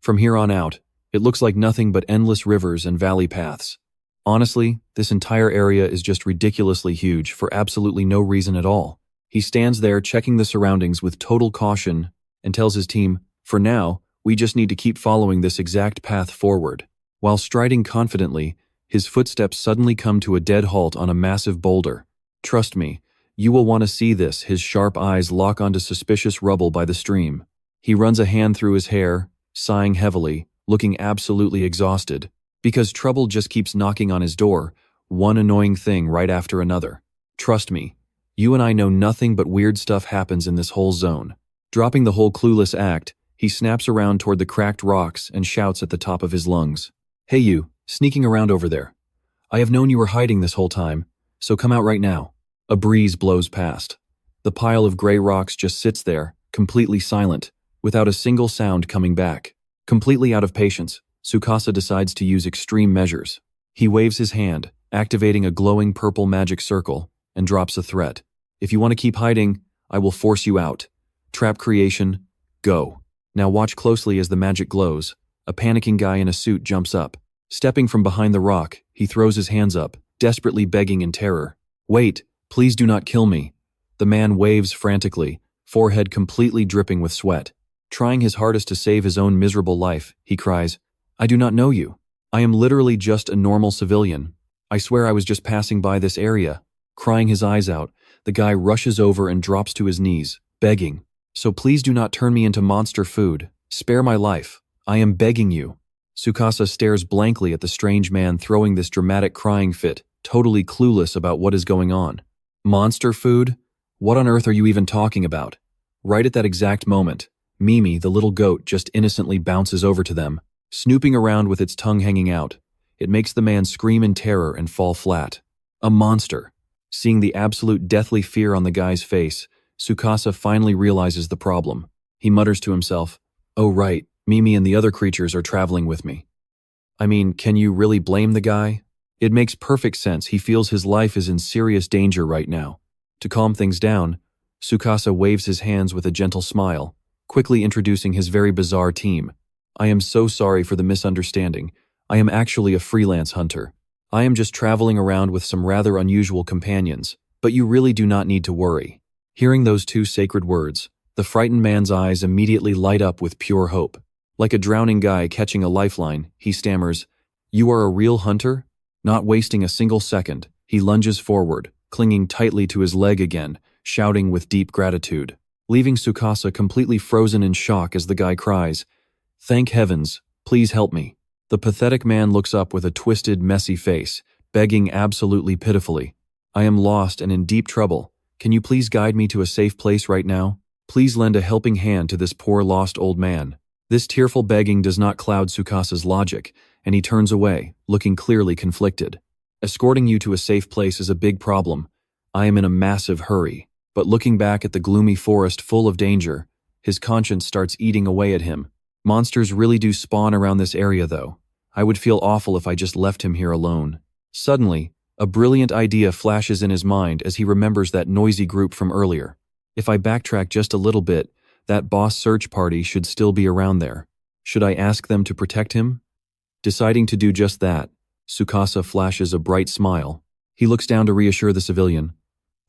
From here on out, it looks like nothing but endless rivers and valley paths. Honestly, this entire area is just ridiculously huge for absolutely no reason at all. He stands there checking the surroundings with total caution and tells his team, for now, we just need to keep following this exact path forward. While striding confidently, his footsteps suddenly come to a dead halt on a massive boulder. Trust me, you will want to see this. His sharp eyes lock onto suspicious rubble by the stream. He runs a hand through his hair, sighing heavily, looking absolutely exhausted, because trouble just keeps knocking on his door, one annoying thing right after another. Trust me, you and I know nothing but weird stuff happens in this whole zone. Dropping the whole clueless act, he snaps around toward the cracked rocks and shouts at the top of his lungs. Hey you, sneaking around over there. I have known you were hiding this whole time, so come out right now. A breeze blows past. The pile of gray rocks just sits there, completely silent, without a single sound coming back. Completely out of patience, Tsukasa decides to use extreme measures. He waves his hand, activating a glowing purple magic circle, and drops a threat. If you want to keep hiding, I will force you out. Trap creation, go. Now watch closely as the magic glows. A panicking guy in a suit jumps up. Stepping from behind the rock, he throws his hands up, desperately begging in terror. Wait, please do not kill me. The man waves frantically, forehead completely dripping with sweat. Trying his hardest to save his own miserable life, he cries, I do not know you. I am literally just a normal civilian. I swear I was just passing by this area. Crying his eyes out, the guy rushes over and drops to his knees, begging. So please do not turn me into monster food. Spare my life. I am begging you. Tsukasa stares blankly at the strange man throwing this dramatic crying fit, totally clueless about what is going on. Monster food? What on earth are you even talking about? Right at that exact moment, Mimi, the little goat, just innocently bounces over to them, snooping around with its tongue hanging out. It makes the man scream in terror and fall flat. A monster. Seeing the absolute deathly fear on the guy's face, Tsukasa finally realizes the problem. He mutters to himself, oh right, Mimi and the other creatures are traveling with me. I mean, can you really blame the guy? It makes perfect sense. He feels his life is in serious danger right now. To calm things down, Tsukasa waves his hands with a gentle smile, quickly introducing his very bizarre team. I am so sorry for the misunderstanding. I am actually a freelance hunter. I am just traveling around with some rather unusual companions, but you really do not need to worry. Hearing those two sacred words, the frightened man's eyes immediately light up with pure hope. Like a drowning guy catching a lifeline, he stammers, You are a real hunter? Not wasting a single second, he lunges forward, clinging tightly to his leg again, shouting with deep gratitude, leaving Tsukasa completely frozen in shock as the guy cries, Thank heavens, please help me. The pathetic man looks up with a twisted, messy face, begging absolutely pitifully. I am lost and in deep trouble. Can you please guide me to a safe place right now? Please lend a helping hand to this poor lost old man. This tearful begging does not cloud Tsukasa's logic, and he turns away, looking clearly conflicted. Escorting you to a safe place is a big problem. I am in a massive hurry. But looking back at the gloomy forest full of danger, his conscience starts eating away at him. Monsters really do spawn around this area though. I would feel awful if I just left him here alone. Suddenly, a brilliant idea flashes in his mind as he remembers that noisy group from earlier. If I backtrack just a little bit, that boss search party should still be around there. Should I ask them to protect him? Deciding to do just that, Tsukasa flashes a bright smile. He looks down to reassure the civilian.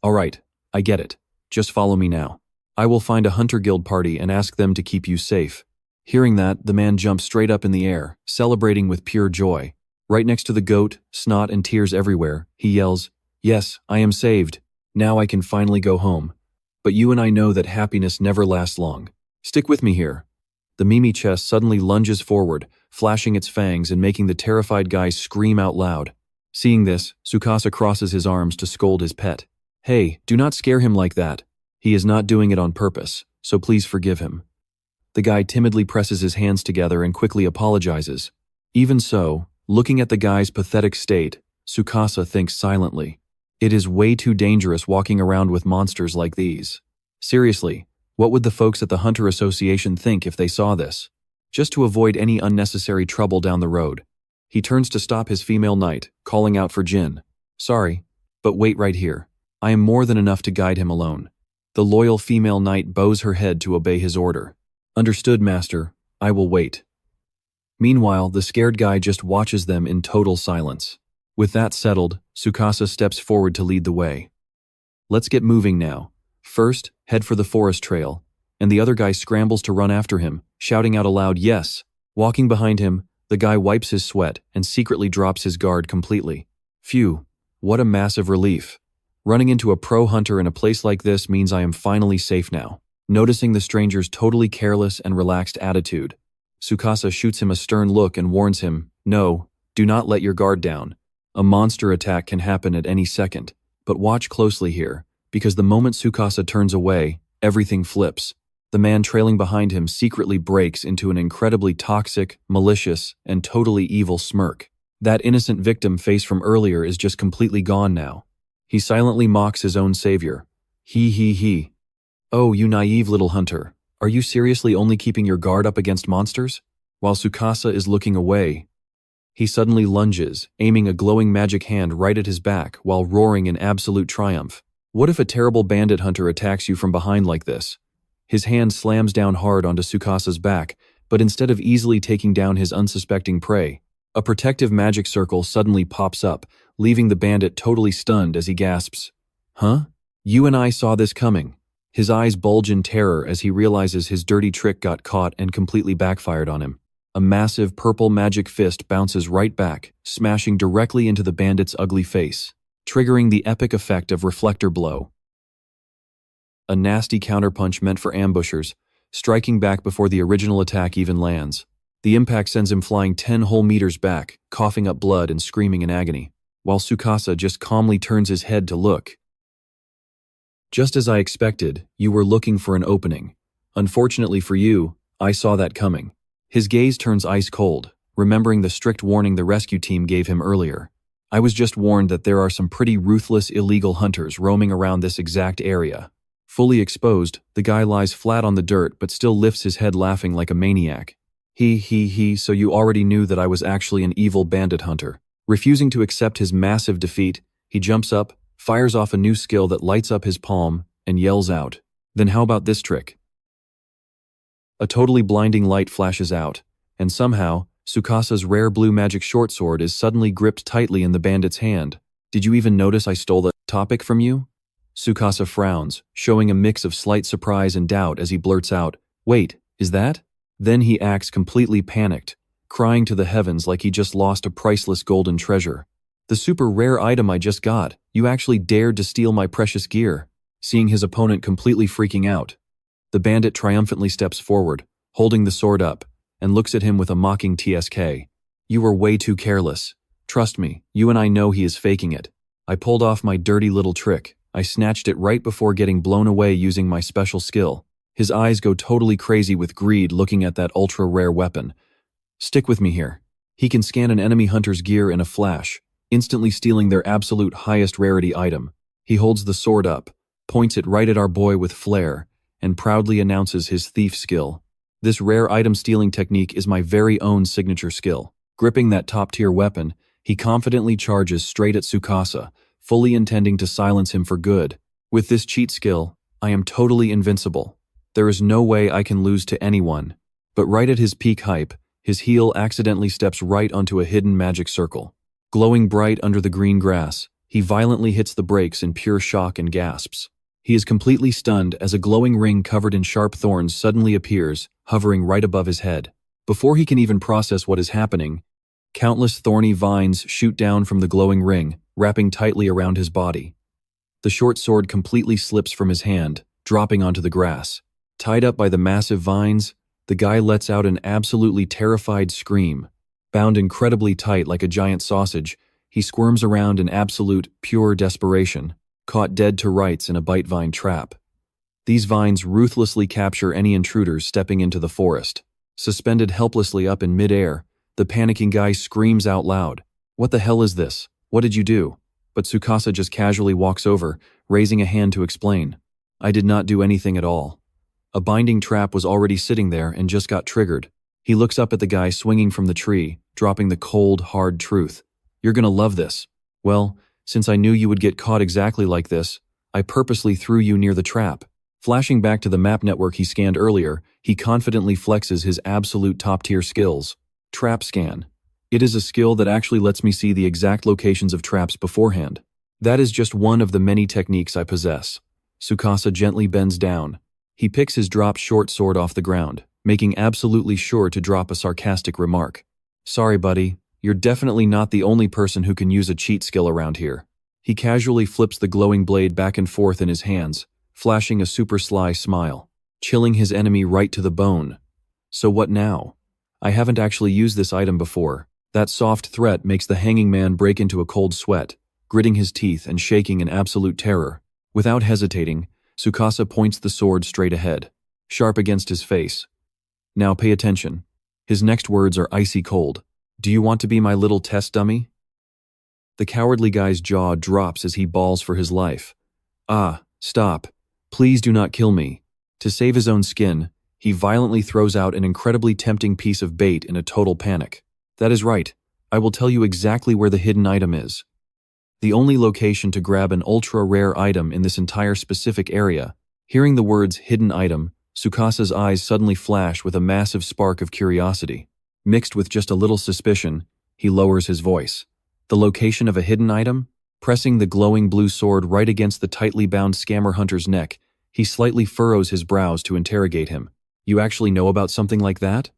All right, I get it. Just follow me now. I will find a hunter guild party and ask them to keep you safe. Hearing that, the man jumps straight up in the air, celebrating with pure joy. Right next to the goat, snot and tears everywhere, he yells, Yes, I am saved. Now I can finally go home. But you and I know that happiness never lasts long. Stick with me here. The Mimi chest suddenly lunges forward, flashing its fangs and making the terrified guy scream out loud. Seeing this, Tsukasa crosses his arms to scold his pet. Hey, do not scare him like that. He is not doing it on purpose, so please forgive him. The guy timidly presses his hands together and quickly apologizes. Even so, looking at the guy's pathetic state, Tsukasa thinks silently. It is way too dangerous walking around with monsters like these. Seriously, what would the folks at the Hunter Association think if they saw this? Just to avoid any unnecessary trouble down the road, he turns to stop his female knight, calling out for Jin. Sorry, but wait right here. I am more than enough to guide him alone. The loyal female knight bows her head to obey his order. Understood, master. I will wait. Meanwhile, the scared guy just watches them in total silence. With that settled, Tsukasa steps forward to lead the way. Let's get moving now. First, head for the forest trail, and the other guy scrambles to run after him, shouting out aloud, yes. Walking behind him, the guy wipes his sweat and secretly drops his guard completely. Phew, what a massive relief. Running into a pro hunter in a place like this means I am finally safe now. Noticing the stranger's totally careless and relaxed attitude, Tsukasa shoots him a stern look and warns him, no, do not let your guard down. A monster attack can happen at any second, but watch closely here, because the moment Tsukasa turns away, everything flips. The man trailing behind him secretly breaks into an incredibly toxic, malicious, and totally evil smirk. That innocent victim face from earlier is just completely gone now. He silently mocks his own savior. He. Oh, you naive little hunter. Are you seriously only keeping your guard up against monsters? While Tsukasa is looking away, he suddenly lunges, aiming a glowing magic hand right at his back while roaring in absolute triumph. What if a terrible bandit hunter attacks you from behind like this? His hand slams down hard onto Tsukasa's back, but instead of easily taking down his unsuspecting prey, a protective magic circle suddenly pops up, leaving the bandit totally stunned as he gasps. Huh? You and I saw this coming. His eyes bulge in terror as he realizes his dirty trick got caught and completely backfired on him. A massive purple magic fist bounces right back, smashing directly into the bandit's ugly face, triggering the epic effect of reflector blow. A nasty counterpunch meant for ambushers, striking back before the original attack even lands. The impact sends him flying 10 whole meters back, coughing up blood and screaming in agony, while Tsukasa just calmly turns his head to look. Just as I expected, you were looking for an opening. Unfortunately for you, I saw that coming. His gaze turns ice cold, remembering the strict warning the rescue team gave him earlier. I was just warned that there are some pretty ruthless illegal hunters roaming around this exact area. Fully exposed, the guy lies flat on the dirt but still lifts his head laughing like a maniac. So you already knew that I was actually an evil bandit hunter. Refusing to accept his massive defeat, he jumps up, fires off a new skill that lights up his palm, and yells out, "Then how about this trick?" A totally blinding light flashes out, and somehow, Tsukasa's rare blue magic short sword is suddenly gripped tightly in the bandit's hand. Did you even notice I stole the topic from you? Tsukasa frowns, showing a mix of slight surprise and doubt as he blurts out, "Wait, is that?" Then he acts completely panicked, crying to the heavens like he just lost a priceless golden treasure. "The super rare item I just got, you actually dared to steal my precious gear." Seeing his opponent completely freaking out, the bandit triumphantly steps forward, holding the sword up, and looks at him with a mocking TSK. "You were way too careless. Trust me, you and I know he is faking it. I pulled off my dirty little trick. I snatched it right before getting blown away using my special skill." His eyes go totally crazy with greed looking at that ultra-rare weapon. Stick with me here. He can scan an enemy hunter's gear in a flash, instantly stealing their absolute highest rarity item. He holds the sword up, points it right at our boy with flair, and proudly announces his thief skill. "This rare item stealing technique is my very own signature skill." Gripping that top-tier weapon, he confidently charges straight at Tsukasa, fully intending to silence him for good. "With this cheat skill, I am totally invincible. There is no way I can lose to anyone." But right at his peak hype, his heel accidentally steps right onto a hidden magic circle. Glowing bright under the green grass, he violently hits the brakes in pure shock and gasps. He is completely stunned as a glowing ring covered in sharp thorns suddenly appears, hovering right above his head. Before he can even process what is happening, countless thorny vines shoot down from the glowing ring, wrapping tightly around his body. The short sword completely slips from his hand, dropping onto the grass. Tied up by the massive vines, The guy lets out an absolutely terrified scream. Bound incredibly tight like a giant sausage, he squirms around in absolute, pure desperation, caught dead to rights in a bite vine trap. These vines ruthlessly capture any intruders stepping into the forest. Suspended helplessly up in midair, the panicking guy screams out loud. "What the hell is this? What did you do?" But Tsukasa just casually walks over, raising a hand to explain. "I did not do anything at all. A binding trap was already sitting there and just got triggered." He looks up at the guy swinging from the tree, dropping the cold, hard truth. "You're gonna love this. Well, since I knew you would get caught exactly like this, I purposely threw you near the trap." Flashing back to the map network he scanned earlier, he confidently flexes his absolute top-tier skills. Trap scan. It is a skill that actually lets me see the exact locations of traps beforehand. That is just one of the many techniques I possess. Tsukasa gently bends down. He picks his dropped short sword off the ground, making absolutely sure to drop a sarcastic remark. "Sorry, buddy, you're definitely not the only person who can use a cheat skill around here." He casually flips the glowing blade back and forth in his hands, flashing a super sly smile, chilling his enemy right to the bone. "So what now? I haven't actually used this item before." That soft threat makes the hanging man break into a cold sweat, gritting his teeth and shaking in absolute terror. Without hesitating, Tsukasa points the sword straight ahead, sharp against his face. "Now pay attention." His next words are icy cold. "Do you want to be my little test dummy?" The cowardly guy's jaw drops as he bawls for his life. "Ah, stop. Please do not kill me." To save his own skin, he violently throws out an incredibly tempting piece of bait in a total panic. "That is right. I will tell you exactly where the hidden item is." The only location to grab an ultra-rare item in this entire specific area. Hearing the words hidden item, Tsukasa's eyes suddenly flash with a massive spark of curiosity. Mixed with just a little suspicion, he lowers his voice. "The location of a hidden item?" Pressing the glowing blue sword right against the tightly bound scammer hunter's neck, he slightly furrows his brows to interrogate him. "You actually know about something like that?"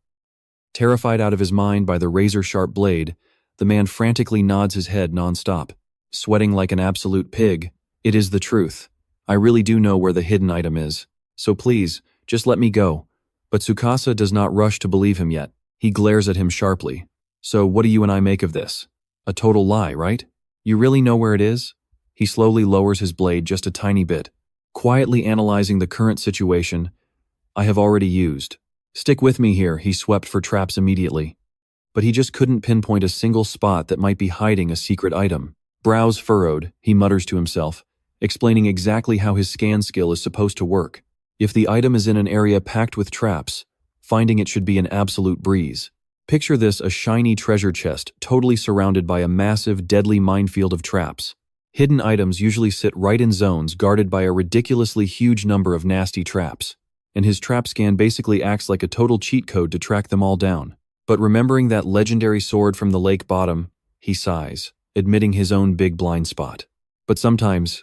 Terrified out of his mind by the razor-sharp blade, the man frantically nods his head non-stop, sweating like an absolute pig. "It is the truth. I really do know where the hidden item is. So please, just let me go." But Tsukasa does not rush to believe him yet. He glares at him sharply. "So what do you and I make of this? A total lie, right? You really know where it is?" He slowly lowers his blade just a tiny bit, quietly analyzing the current situation. "I have already used." "Stick with me here," he swept for traps immediately. But he just couldn't pinpoint a single spot that might be hiding a secret item. Brows furrowed, he mutters to himself, explaining exactly how his scan skill is supposed to work. If the item is in an area packed with traps, finding it should be an absolute breeze. Picture this: a shiny treasure chest totally surrounded by a massive, deadly minefield of traps. Hidden items usually sit right in zones guarded by a ridiculously huge number of nasty traps, and his trap scan basically acts like a total cheat code to track them all down. But remembering that legendary sword from the lake bottom, he sighs, admitting his own big blind spot. But sometimes,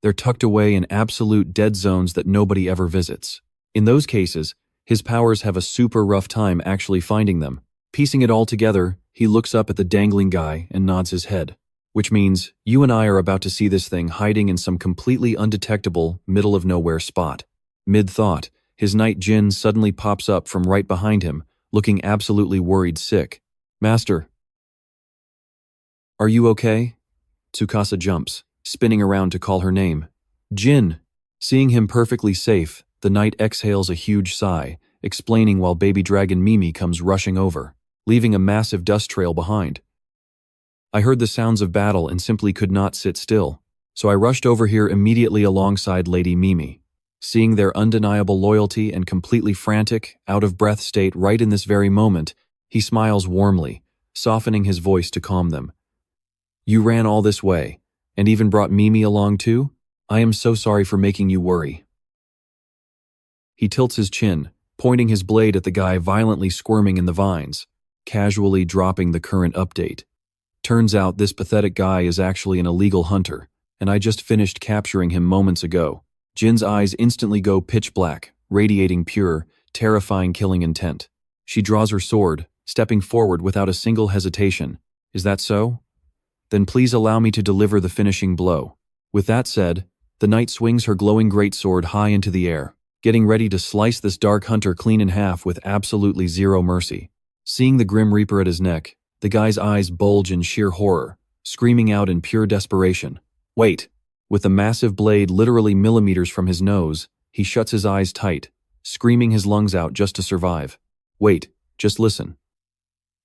they're tucked away in absolute dead zones that nobody ever visits. In those cases, his powers have a super rough time actually finding them. Piecing it all together, he looks up at the dangling guy and nods his head. "Which means, you and I are about to see this thing hiding in some completely undetectable, middle-of-nowhere spot." Mid-thought, his knight Jin suddenly pops up from right behind him, looking absolutely worried sick. "Master, are you okay?" Tsukasa jumps, spinning around to call her name. "Jin!" Seeing him perfectly safe, the knight exhales a huge sigh, explaining while baby dragon Mimi comes rushing over, leaving a massive dust trail behind. "I heard the sounds of battle and simply could not sit still, so I rushed over here immediately alongside Lady Mimi." Seeing their undeniable loyalty and completely frantic, out-of-breath state right in this very moment, he smiles warmly, softening his voice to calm them. "You ran all this way, and even brought Mimi along too? I am so sorry for making you worry." He tilts his chin, pointing his blade at the guy violently squirming in the vines, casually dropping the current update. "Turns out this pathetic guy is actually an illegal hunter, and I just finished capturing him moments ago." Jin's eyes instantly go pitch black, radiating pure, terrifying killing intent. She draws her sword, stepping forward without a single hesitation. "Is that so? Then please allow me to deliver the finishing blow." With that said, the knight swings her glowing greatsword high into the air, getting ready to slice this dark hunter clean in half with absolutely zero mercy. Seeing the Grim Reaper at his neck, the guy's eyes bulge in sheer horror, screaming out in pure desperation. Wait! With the massive blade literally millimeters from his nose, he shuts his eyes tight, screaming his lungs out just to survive. Wait, just listen.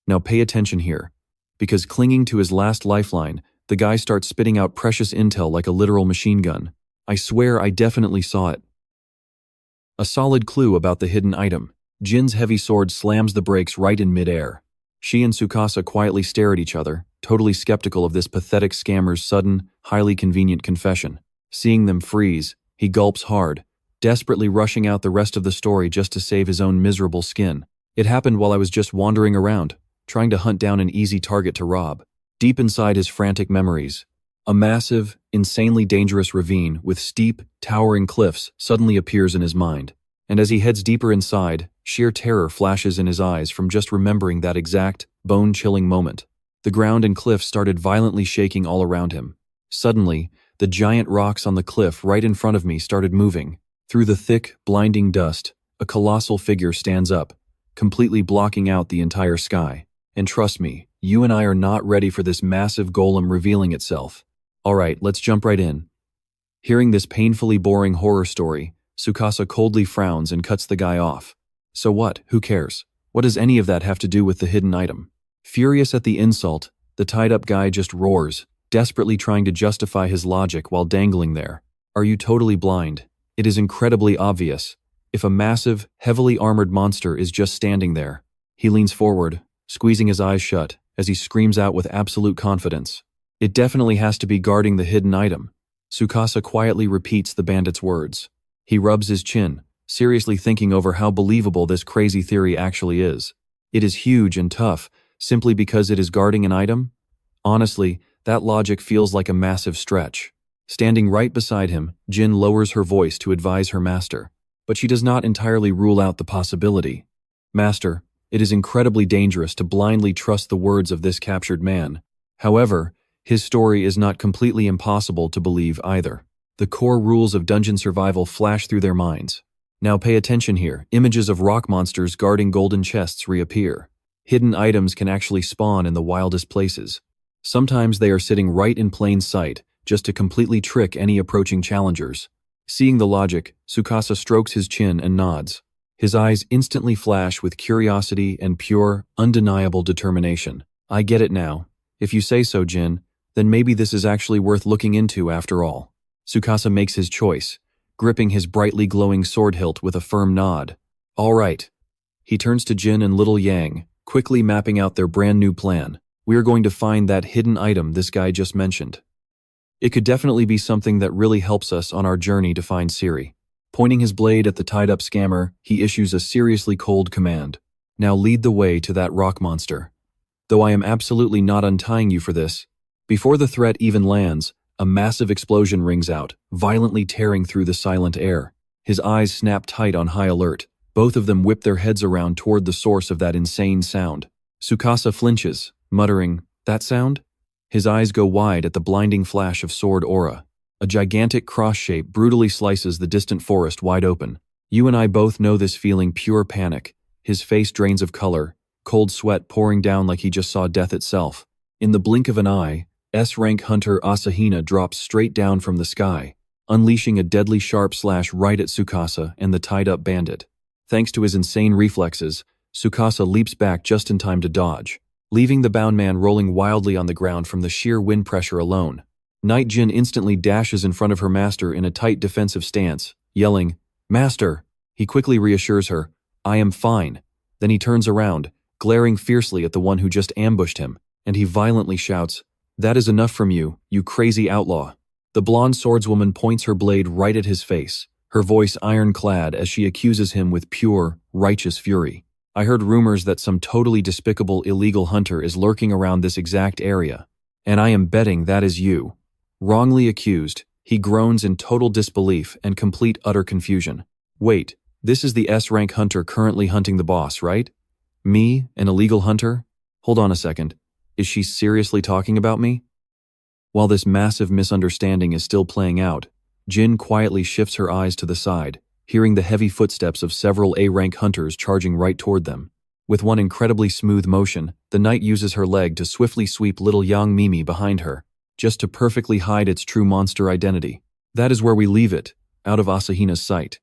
Now pay attention here, because clinging to his last lifeline, the guy starts spitting out precious intel like a literal machine gun. I swear I definitely saw it. A solid clue about the hidden item. Jin's heavy sword slams the brakes right in midair. She and Tsukasa quietly stare at each other, totally skeptical of this pathetic scammer's sudden, highly convenient confession. Seeing them freeze, he gulps hard, desperately rushing out the rest of the story just to save his own miserable skin. It happened while I was just wandering around, trying to hunt down an easy target to rob. Deep inside his frantic memories, a massive, insanely dangerous ravine with steep, towering cliffs suddenly appears in his mind. And as he heads deeper inside, sheer terror flashes in his eyes from just remembering that exact, bone-chilling moment. The ground and cliff started violently shaking all around him. Suddenly, the giant rocks on the cliff right in front of me started moving. Through the thick, blinding dust, a colossal figure stands up, completely blocking out the entire sky. And trust me, you and I are not ready for this massive golem revealing itself. Alright, let's jump right in. Hearing this painfully boring horror story, Tsukasa coldly frowns and cuts the guy off. So what? Who cares? What does any of that have to do with the hidden item? Furious at the insult, the tied-up guy just roars, desperately trying to justify his logic while dangling there. Are you totally blind? It is incredibly obvious. If a massive, heavily armored monster is just standing there. He leans forward, squeezing his eyes shut, as he screams out with absolute confidence. It definitely has to be guarding the hidden item. Tsukasa quietly repeats the bandit's words. He rubs his chin, seriously thinking over how believable this crazy theory actually is. It is huge and tough, simply because it is guarding an item? Honestly, that logic feels like a massive stretch. Standing right beside him, Jin lowers her voice to advise her master. But she does not entirely rule out the possibility. Master, it is incredibly dangerous to blindly trust the words of this captured man. However, his story is not completely impossible to believe either. The core rules of dungeon survival flash through their minds. Now pay attention here. Images of rock monsters guarding golden chests reappear. Hidden items can actually spawn in the wildest places. Sometimes they are sitting right in plain sight, just to completely trick any approaching challengers. Seeing the logic, Tsukasa strokes his chin and nods. His eyes instantly flash with curiosity and pure, undeniable determination. I get it now. If you say so, Jin, then maybe this is actually worth looking into after all. Tsukasa makes his choice, gripping his brightly glowing sword hilt with a firm nod. All right. He turns to Jin and Little Yang, quickly mapping out their brand new plan. We are going to find that hidden item this guy just mentioned. It could definitely be something that really helps us on our journey to find Siri. Pointing his blade at the tied-up scammer, he issues a seriously cold command. Now lead the way to that rock monster. Though I am absolutely not untying you for this. Before the threat even lands, a massive explosion rings out, violently tearing through the silent air. His eyes snap tight on high alert. Both of them whip their heads around toward the source of that insane sound. Tsukasa flinches, muttering, "That sound?" His eyes go wide at the blinding flash of sword aura. A gigantic cross shape brutally slices the distant forest wide open. You and I both know this feeling, pure panic. His face drains of color, cold sweat pouring down like he just saw death itself. In the blink of an eye, S-rank hunter Asahina drops straight down from the sky, unleashing a deadly sharp slash right at Tsukasa and the tied-up bandit. Thanks to his insane reflexes, Tsukasa leaps back just in time to dodge, leaving the bound man rolling wildly on the ground from the sheer wind pressure alone. Night Jin instantly dashes in front of her master in a tight defensive stance, yelling, "Master!" He quickly reassures her, "I am fine." Then he turns around, glaring fiercely at the one who just ambushed him, and he violently shouts, "That is enough from you, you crazy outlaw." The blonde swordswoman points her blade right at his face, her voice ironclad as she accuses him with pure, righteous fury. I heard rumors that some totally despicable illegal hunter is lurking around this exact area, and I am betting that is you. Wrongly accused, he groans in total disbelief and complete utter confusion. Wait, this is the S-rank hunter currently hunting the boss, right? Me, an illegal hunter? Hold on a second. Is she seriously talking about me? While this massive misunderstanding is still playing out, Jin quietly shifts her eyes to the side, hearing the heavy footsteps of several A-rank hunters charging right toward them. With one incredibly smooth motion, the knight uses her leg to swiftly sweep little young Mimi behind her, just to perfectly hide its true monster identity. That is where we leave it, out of Asahina's sight.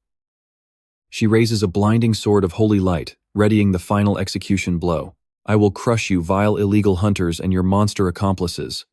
She raises a blinding sword of holy light, readying the final execution blow. I will crush you, vile illegal hunters and your monster accomplices.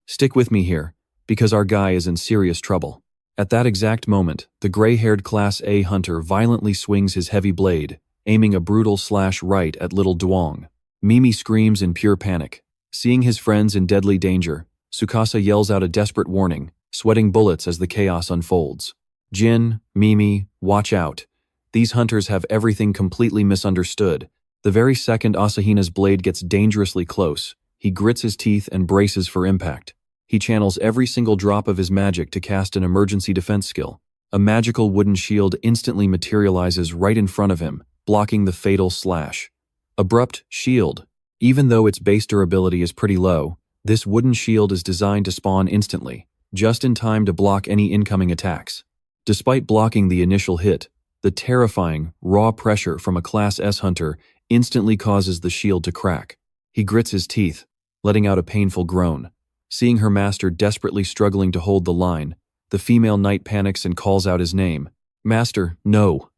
Stick with me here, because our guy is in serious trouble. At that exact moment, the gray-haired Class A hunter violently swings his heavy blade, aiming a brutal slash right at little Duong. Mimi screams in pure panic. Seeing his friends in deadly danger, Tsukasa yells out a desperate warning, sweating bullets as the chaos unfolds. Jin, Mimi, watch out. These hunters have everything completely misunderstood. The very second Asahina's blade gets dangerously close, he grits his teeth and braces for impact. He channels every single drop of his magic to cast an emergency defense skill. A magical wooden shield instantly materializes right in front of him, blocking the fatal slash. Abrupt shield. Even though its base durability is pretty low, this wooden shield is designed to spawn instantly, just in time to block any incoming attacks. Despite blocking the initial hit, the terrifying, raw pressure from a Class S hunter instantly causes the shield to crack. He grits his teeth, letting out a painful groan. Seeing her master desperately struggling to hold the line, the female knight panics and calls out his name. Master, no.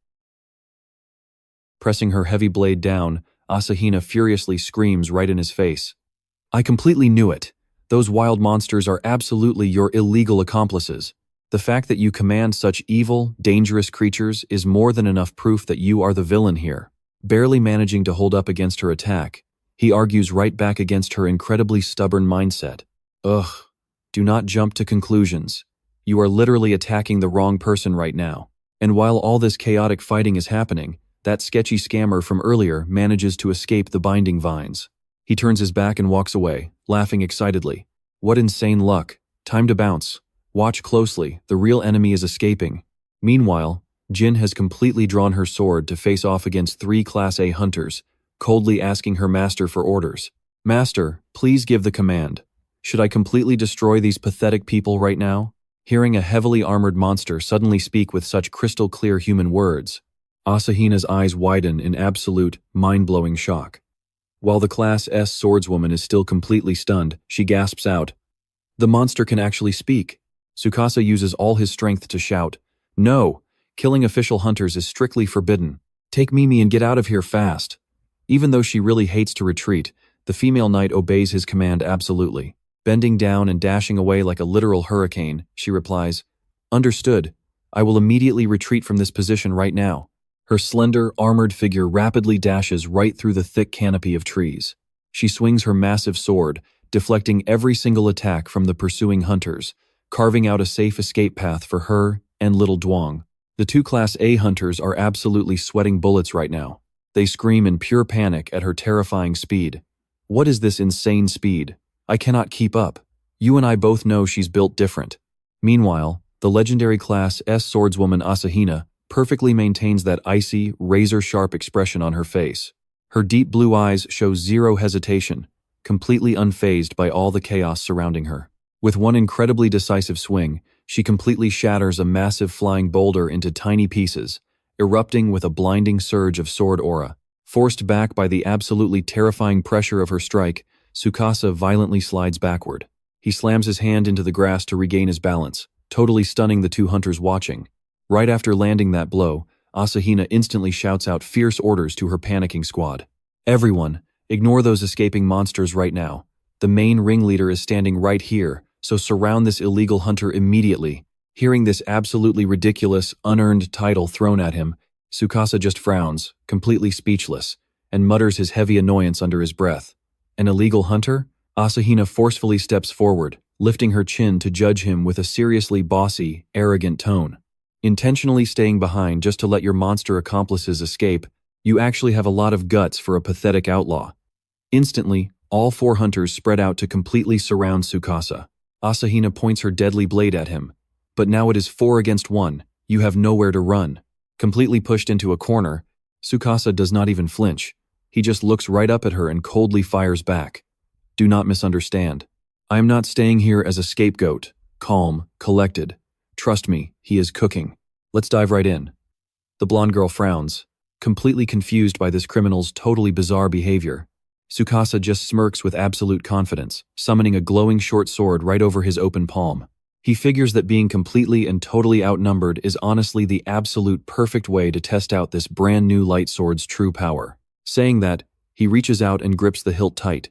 Pressing her heavy blade down, Asahina furiously screams right in his face. I completely knew it. Those wild monsters are absolutely your illegal accomplices. The fact that you command such evil, dangerous creatures is more than enough proof that you are the villain here. Barely managing to hold up against her attack, he argues right back against her incredibly stubborn mindset. Ugh, do not jump to conclusions. You are literally attacking the wrong person right now. And while all this chaotic fighting is happening, that sketchy scammer from earlier manages to escape the binding vines. He turns his back and walks away, laughing excitedly. What insane luck. Time to bounce. Watch closely, the real enemy is escaping. Meanwhile, Jin has completely drawn her sword to face off against 3 Class A hunters, coldly asking her master for orders. Master, please give the command. Should I completely destroy these pathetic people right now? Hearing a heavily armored monster suddenly speak with such crystal-clear human words, Asahina's eyes widen in absolute, mind-blowing shock. While the Class S swordswoman is still completely stunned, she gasps out, "The monster can actually speak." Tsukasa uses all his strength to shout, "No! Killing official hunters is strictly forbidden. Take Mimi and get out of here fast." Even though she really hates to retreat, the female knight obeys his command absolutely. Bending down and dashing away like a literal hurricane, she replies, "Understood. I will immediately retreat from this position right now." Her slender, armored figure rapidly dashes right through the thick canopy of trees. She swings her massive sword, deflecting every single attack from the pursuing hunters, carving out a safe escape path for her and little Duong. The 2 Class A hunters are absolutely sweating bullets right now. They scream in pure panic at her terrifying speed. What is this insane speed? I cannot keep up. You and I both know she's built different. Meanwhile, the legendary Class S swordswoman Asahina perfectly maintains that icy, razor-sharp expression on her face. Her deep blue eyes show zero hesitation, completely unfazed by all the chaos surrounding her. With one incredibly decisive swing, she completely shatters a massive flying boulder into tiny pieces, erupting with a blinding surge of sword aura. Forced back by the absolutely terrifying pressure of her strike, Tsukasa violently slides backward. He slams his hand into the grass to regain his balance, totally stunning the 2 hunters watching. Right after landing that blow, Asahina instantly shouts out fierce orders to her panicking squad. Everyone, ignore those escaping monsters right now. The main ringleader is standing right here, so surround this illegal hunter immediately. Hearing this absolutely ridiculous, unearned title thrown at him, Tsukasa just frowns, completely speechless, and mutters his heavy annoyance under his breath. An illegal hunter? Asahina forcefully steps forward, lifting her chin to judge him with a seriously bossy, arrogant tone. Intentionally staying behind just to let your monster accomplices escape, you actually have a lot of guts for a pathetic outlaw. Instantly, all 4 hunters spread out to completely surround Tsukasa. Asahina points her deadly blade at him. But now it is 4 against 1, you have nowhere to run. Completely pushed into a corner, Tsukasa does not even flinch. He just looks right up at her and coldly fires back. Do not misunderstand. I am not staying here as a scapegoat, calm, collected. Trust me, he is cooking. Let's dive right in. The blonde girl frowns, completely confused by this criminal's totally bizarre behavior. Tsukasa just smirks with absolute confidence, summoning a glowing short sword right over his open palm. He figures that being completely and totally outnumbered is honestly the absolute perfect way to test out this brand new light sword's true power. Saying that, he reaches out and grips the hilt tight.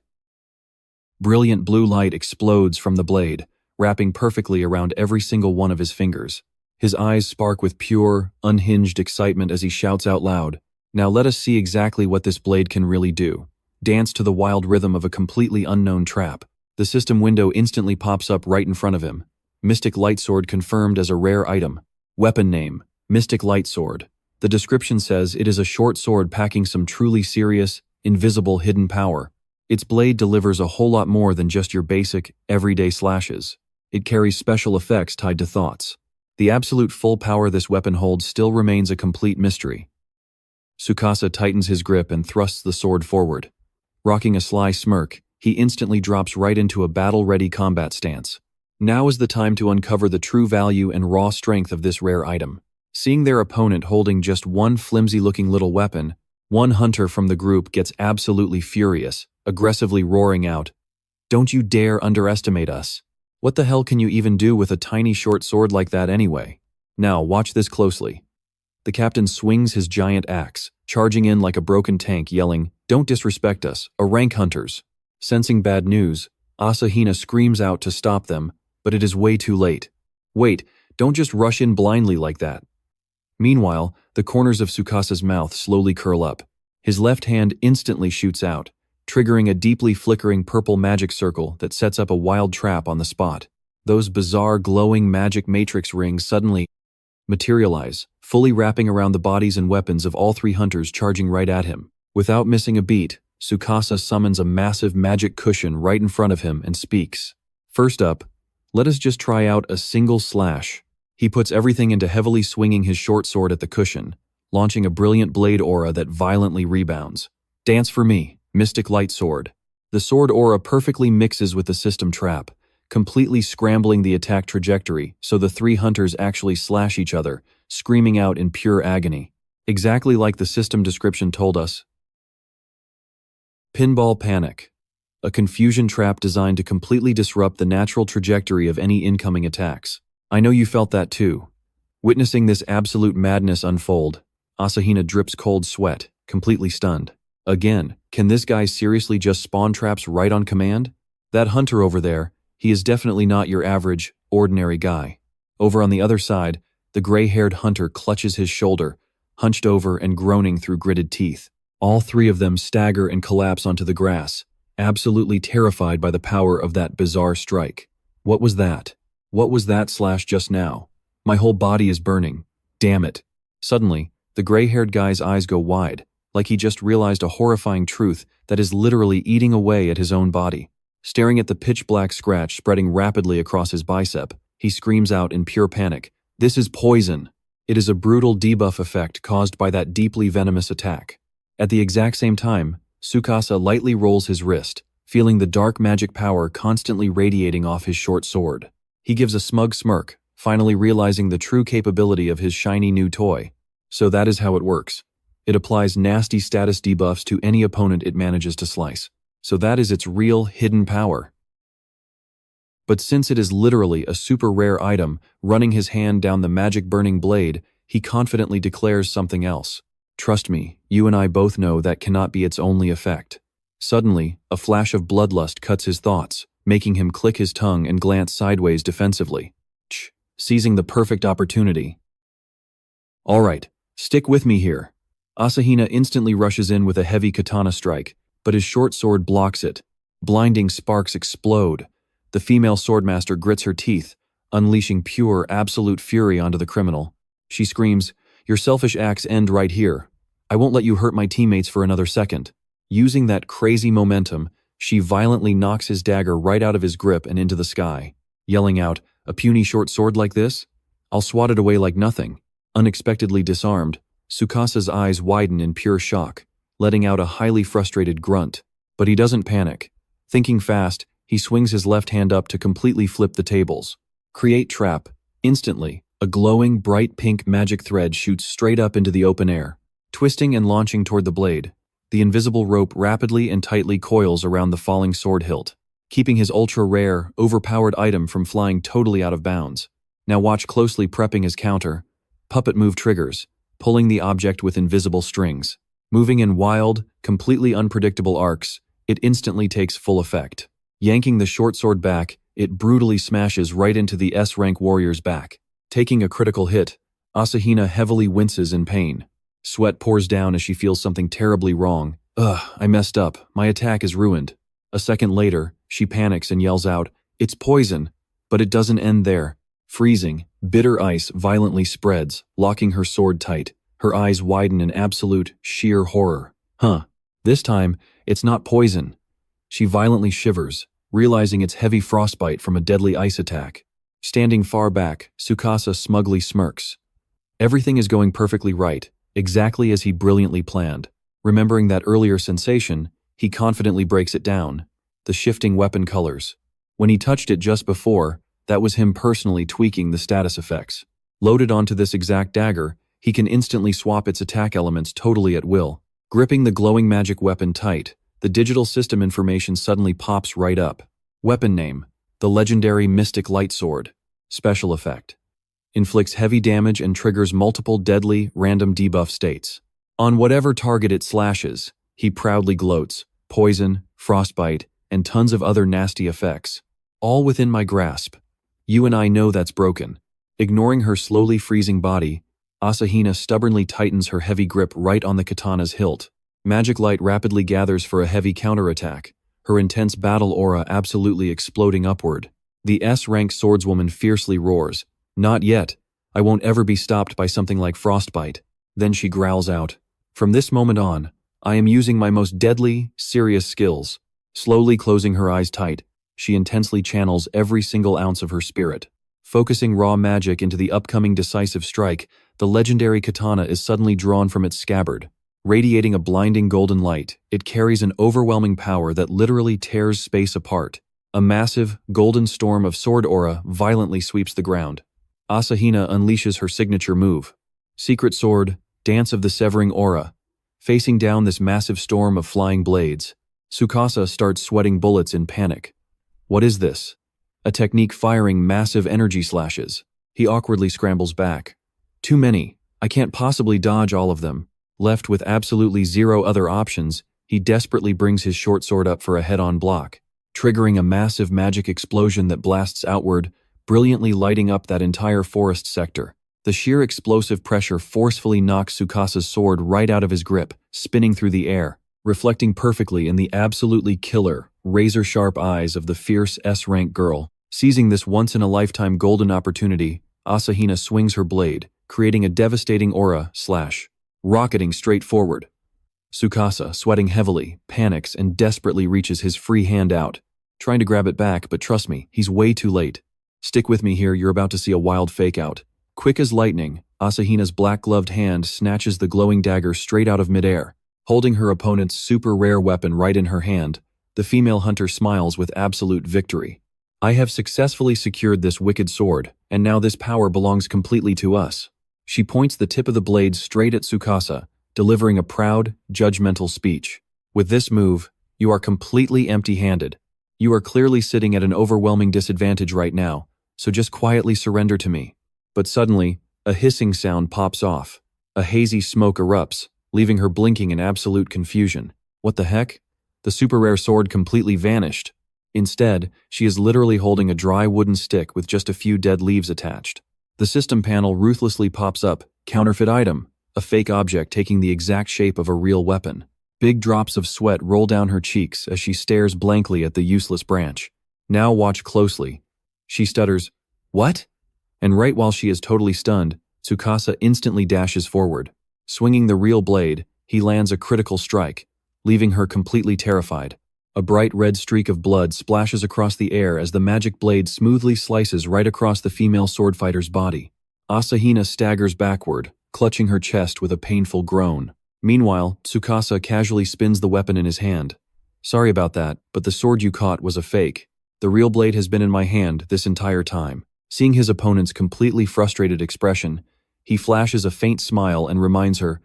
Brilliant blue light explodes from the blade, wrapping perfectly around every single one of his fingers. His eyes spark with pure, unhinged excitement as he shouts out loud, "Now let us see exactly what this blade can really do." Dance to the wild rhythm of a completely unknown trap. The system window instantly pops up right in front of him. Mystic Light Sword confirmed as a rare item. Weapon name, Mystic Light Sword. The description says it is a short sword packing some truly serious, invisible hidden power. Its blade delivers a whole lot more than just your basic, everyday slashes. It carries special effects tied to thoughts. The absolute full power this weapon holds still remains a complete mystery. Tsukasa tightens his grip and thrusts the sword forward. Rocking a sly smirk, he instantly drops right into a battle-ready combat stance. Now is the time to uncover the true value and raw strength of this rare item. Seeing their opponent holding just one flimsy-looking little weapon, one hunter from the group gets absolutely furious, aggressively roaring out, "Don't you dare underestimate us. What the hell can you even do with a tiny short sword like that anyway? Now watch this closely." The captain swings his giant axe, charging in like a broken tank, yelling, "Don't disrespect us, rank hunters." Sensing bad news, Asahina screams out to stop them, but it is way too late. "Wait, don't just rush in blindly like that." Meanwhile, the corners of Tsukasa's mouth slowly curl up. His left hand instantly shoots out, triggering a deeply flickering purple magic circle that sets up a wild trap on the spot. Those bizarre glowing magic matrix rings suddenly materialize, fully wrapping around the bodies and weapons of all three hunters charging right at him. Without missing a beat, Tsukasa summons a massive magic cushion right in front of him and speaks. "First up, let us just try out a single slash." He puts everything into heavily swinging his short sword at the cushion, launching a brilliant blade aura that violently rebounds. "Dance for me, Mystic Light Sword." The sword aura perfectly mixes with the system trap, completely scrambling the attack trajectory so the three hunters actually slash each other, screaming out in pure agony. Exactly like the system description told us. Pinball Panic. A confusion trap designed to completely disrupt the natural trajectory of any incoming attacks. I know you felt that too. Witnessing this absolute madness unfold, Asahina drips cold sweat, completely stunned. Again, can this guy seriously just spawn traps right on command? That hunter over there, he is definitely not your average, ordinary guy. Over on the other side, the gray-haired hunter clutches his shoulder, hunched over and groaning through gritted teeth. All three of them stagger and collapse onto the grass, absolutely terrified by the power of that bizarre strike. What was that? What was that slash just now? My whole body is burning. Damn it. Suddenly, the gray-haired guy's eyes go wide, like he just realized a horrifying truth that is literally eating away at his own body. Staring at the pitch-black scratch spreading rapidly across his bicep, he screams out in pure panic, "This is poison!" It is a brutal debuff effect caused by that deeply venomous attack. At the exact same time, Tsukasa lightly rolls his wrist, feeling the dark magic power constantly radiating off his short sword. He gives a smug smirk, finally realizing the true capability of his shiny new toy. So that is how it works. It applies nasty status debuffs to any opponent it manages to slice. So that is its real, hidden power. But since it is literally a super rare item, running his hand down the magic-burning blade, he confidently declares something else. "Trust me, you and I both know that cannot be its only effect." Suddenly, a flash of bloodlust cuts his thoughts, making him click his tongue and glance sideways defensively. Seizing the perfect opportunity. "All right, stick with me here." Asahina instantly rushes in with a heavy katana strike, but his short sword blocks it. Blinding sparks explode. The female swordmaster grits her teeth, unleashing pure, absolute fury onto the criminal. She screams, "Your selfish acts end right here. I won't let you hurt my teammates for another second." Using that crazy momentum, she violently knocks his dagger right out of his grip and into the sky, yelling out, "A puny short sword like this? I'll swat it away like nothing." Unexpectedly disarmed, Tsukasa's eyes widen in pure shock, letting out a highly frustrated grunt. But he doesn't panic. Thinking fast, he swings his left hand up to completely flip the tables. Create trap. Instantly, A glowing, bright pink magic thread shoots straight up into the open air. Twisting and launching toward the blade, the invisible rope rapidly and tightly coils around the falling sword hilt, keeping his ultra-rare, overpowered item from flying totally out of bounds. Now watch closely, prepping his counter. Puppet move triggers, pulling the object with invisible strings. Moving in wild, completely unpredictable arcs, it instantly takes full effect. Yanking the short sword back, it brutally smashes right into the S-rank warrior's back. Taking a critical hit, Asahina heavily winces in pain. Sweat pours down as she feels something terribly wrong. I messed up. My attack is ruined. A second later, she panics and yells out, "It's poison!" But it doesn't end there. Freezing, bitter ice violently spreads, locking her sword tight. Her eyes widen in absolute, sheer horror. This time, it's not poison. She violently shivers, realizing it's heavy frostbite from a deadly ice attack. Standing far back, Tsukasa smugly smirks. Everything is going perfectly right, exactly as he brilliantly planned. Remembering that earlier sensation, he confidently breaks it down. The shifting weapon colors. When he touched it just before, that was him personally tweaking the status effects. Loaded onto this exact dagger, he can instantly swap its attack elements totally at will. Gripping the glowing magic weapon tight, the digital system information suddenly pops right up. Weapon name: the legendary Mystic Light Sword. Special effect: inflicts heavy damage and triggers multiple deadly, random debuff states. On whatever target it slashes, he proudly gloats: poison, frostbite, and tons of other nasty effects. All within my grasp. You and I know that's broken. Ignoring her slowly freezing body, Asahina stubbornly tightens her heavy grip right on the katana's hilt. Magic light rapidly gathers for a heavy counterattack, her intense battle aura absolutely exploding upward. The S-rank swordswoman fiercely roars, "Not yet. I won't ever be stopped by something like frostbite." Then she growls out, "From this moment on, I am using my most deadly, serious skills." Slowly closing her eyes tight, she intensely channels every single ounce of her spirit. Focusing raw magic into the upcoming decisive strike, the legendary katana is suddenly drawn from its scabbard. Radiating a blinding golden light, it carries an overwhelming power that literally tears space apart. A massive, golden storm of sword aura violently sweeps the ground. Asahina unleashes her signature move. Secret Sword, Dance of the Severing Aura. Facing down this massive storm of flying blades, Tsukasa starts sweating bullets in panic. What is this? A technique firing massive energy slashes. He awkwardly scrambles back. Too many. I can't possibly dodge all of them. Left with absolutely zero other options, he desperately brings his short sword up for a head-on block, triggering a massive magic explosion that blasts outward, brilliantly lighting up that entire forest sector. The sheer explosive pressure forcefully knocks Tsukasa's sword right out of his grip, spinning through the air, reflecting perfectly in the absolutely killer, razor-sharp eyes of the fierce S-rank girl. Seizing this once-in-a-lifetime golden opportunity, Asahina swings her blade, creating a devastating aura slash, rocketing straight forward. Tsukasa, sweating heavily, panics and desperately reaches his free hand out, trying to grab it back, but trust me, he's way too late. Stick with me here, you're about to see a wild fake-out. Quick as lightning, Asahina's black-gloved hand snatches the glowing dagger straight out of midair. Holding her opponent's super-rare weapon right in her hand, the female hunter smiles with absolute victory. I have successfully secured this wicked sword, and now this power belongs completely to us. She points the tip of the blade straight at Tsukasa, delivering a proud, judgmental speech. With this move, you are completely empty-handed. You are clearly sitting at an overwhelming disadvantage right now, so just quietly surrender to me. But suddenly, a hissing sound pops off. A hazy smoke erupts, leaving her blinking in absolute confusion. What the heck? The super-rare sword completely vanished. Instead, she is literally holding a dry wooden stick with just a few dead leaves attached. The system panel ruthlessly pops up, counterfeit item, a fake object taking the exact shape of a real weapon. Big drops of sweat roll down her cheeks as she stares blankly at the useless branch. Now watch closely. She stutters, "What?" And right while she is totally stunned, Tsukasa instantly dashes forward. Swinging the real blade, he lands a critical strike, leaving her completely terrified. A bright red streak of blood splashes across the air as the magic blade smoothly slices right across the female swordfighter's body. Asahina staggers backward, clutching her chest with a painful groan. Meanwhile, Tsukasa casually spins the weapon in his hand. "Sorry about that, but the sword you caught was a fake. The real blade has been in my hand this entire time." Seeing his opponent's completely frustrated expression, he flashes a faint smile and reminds her,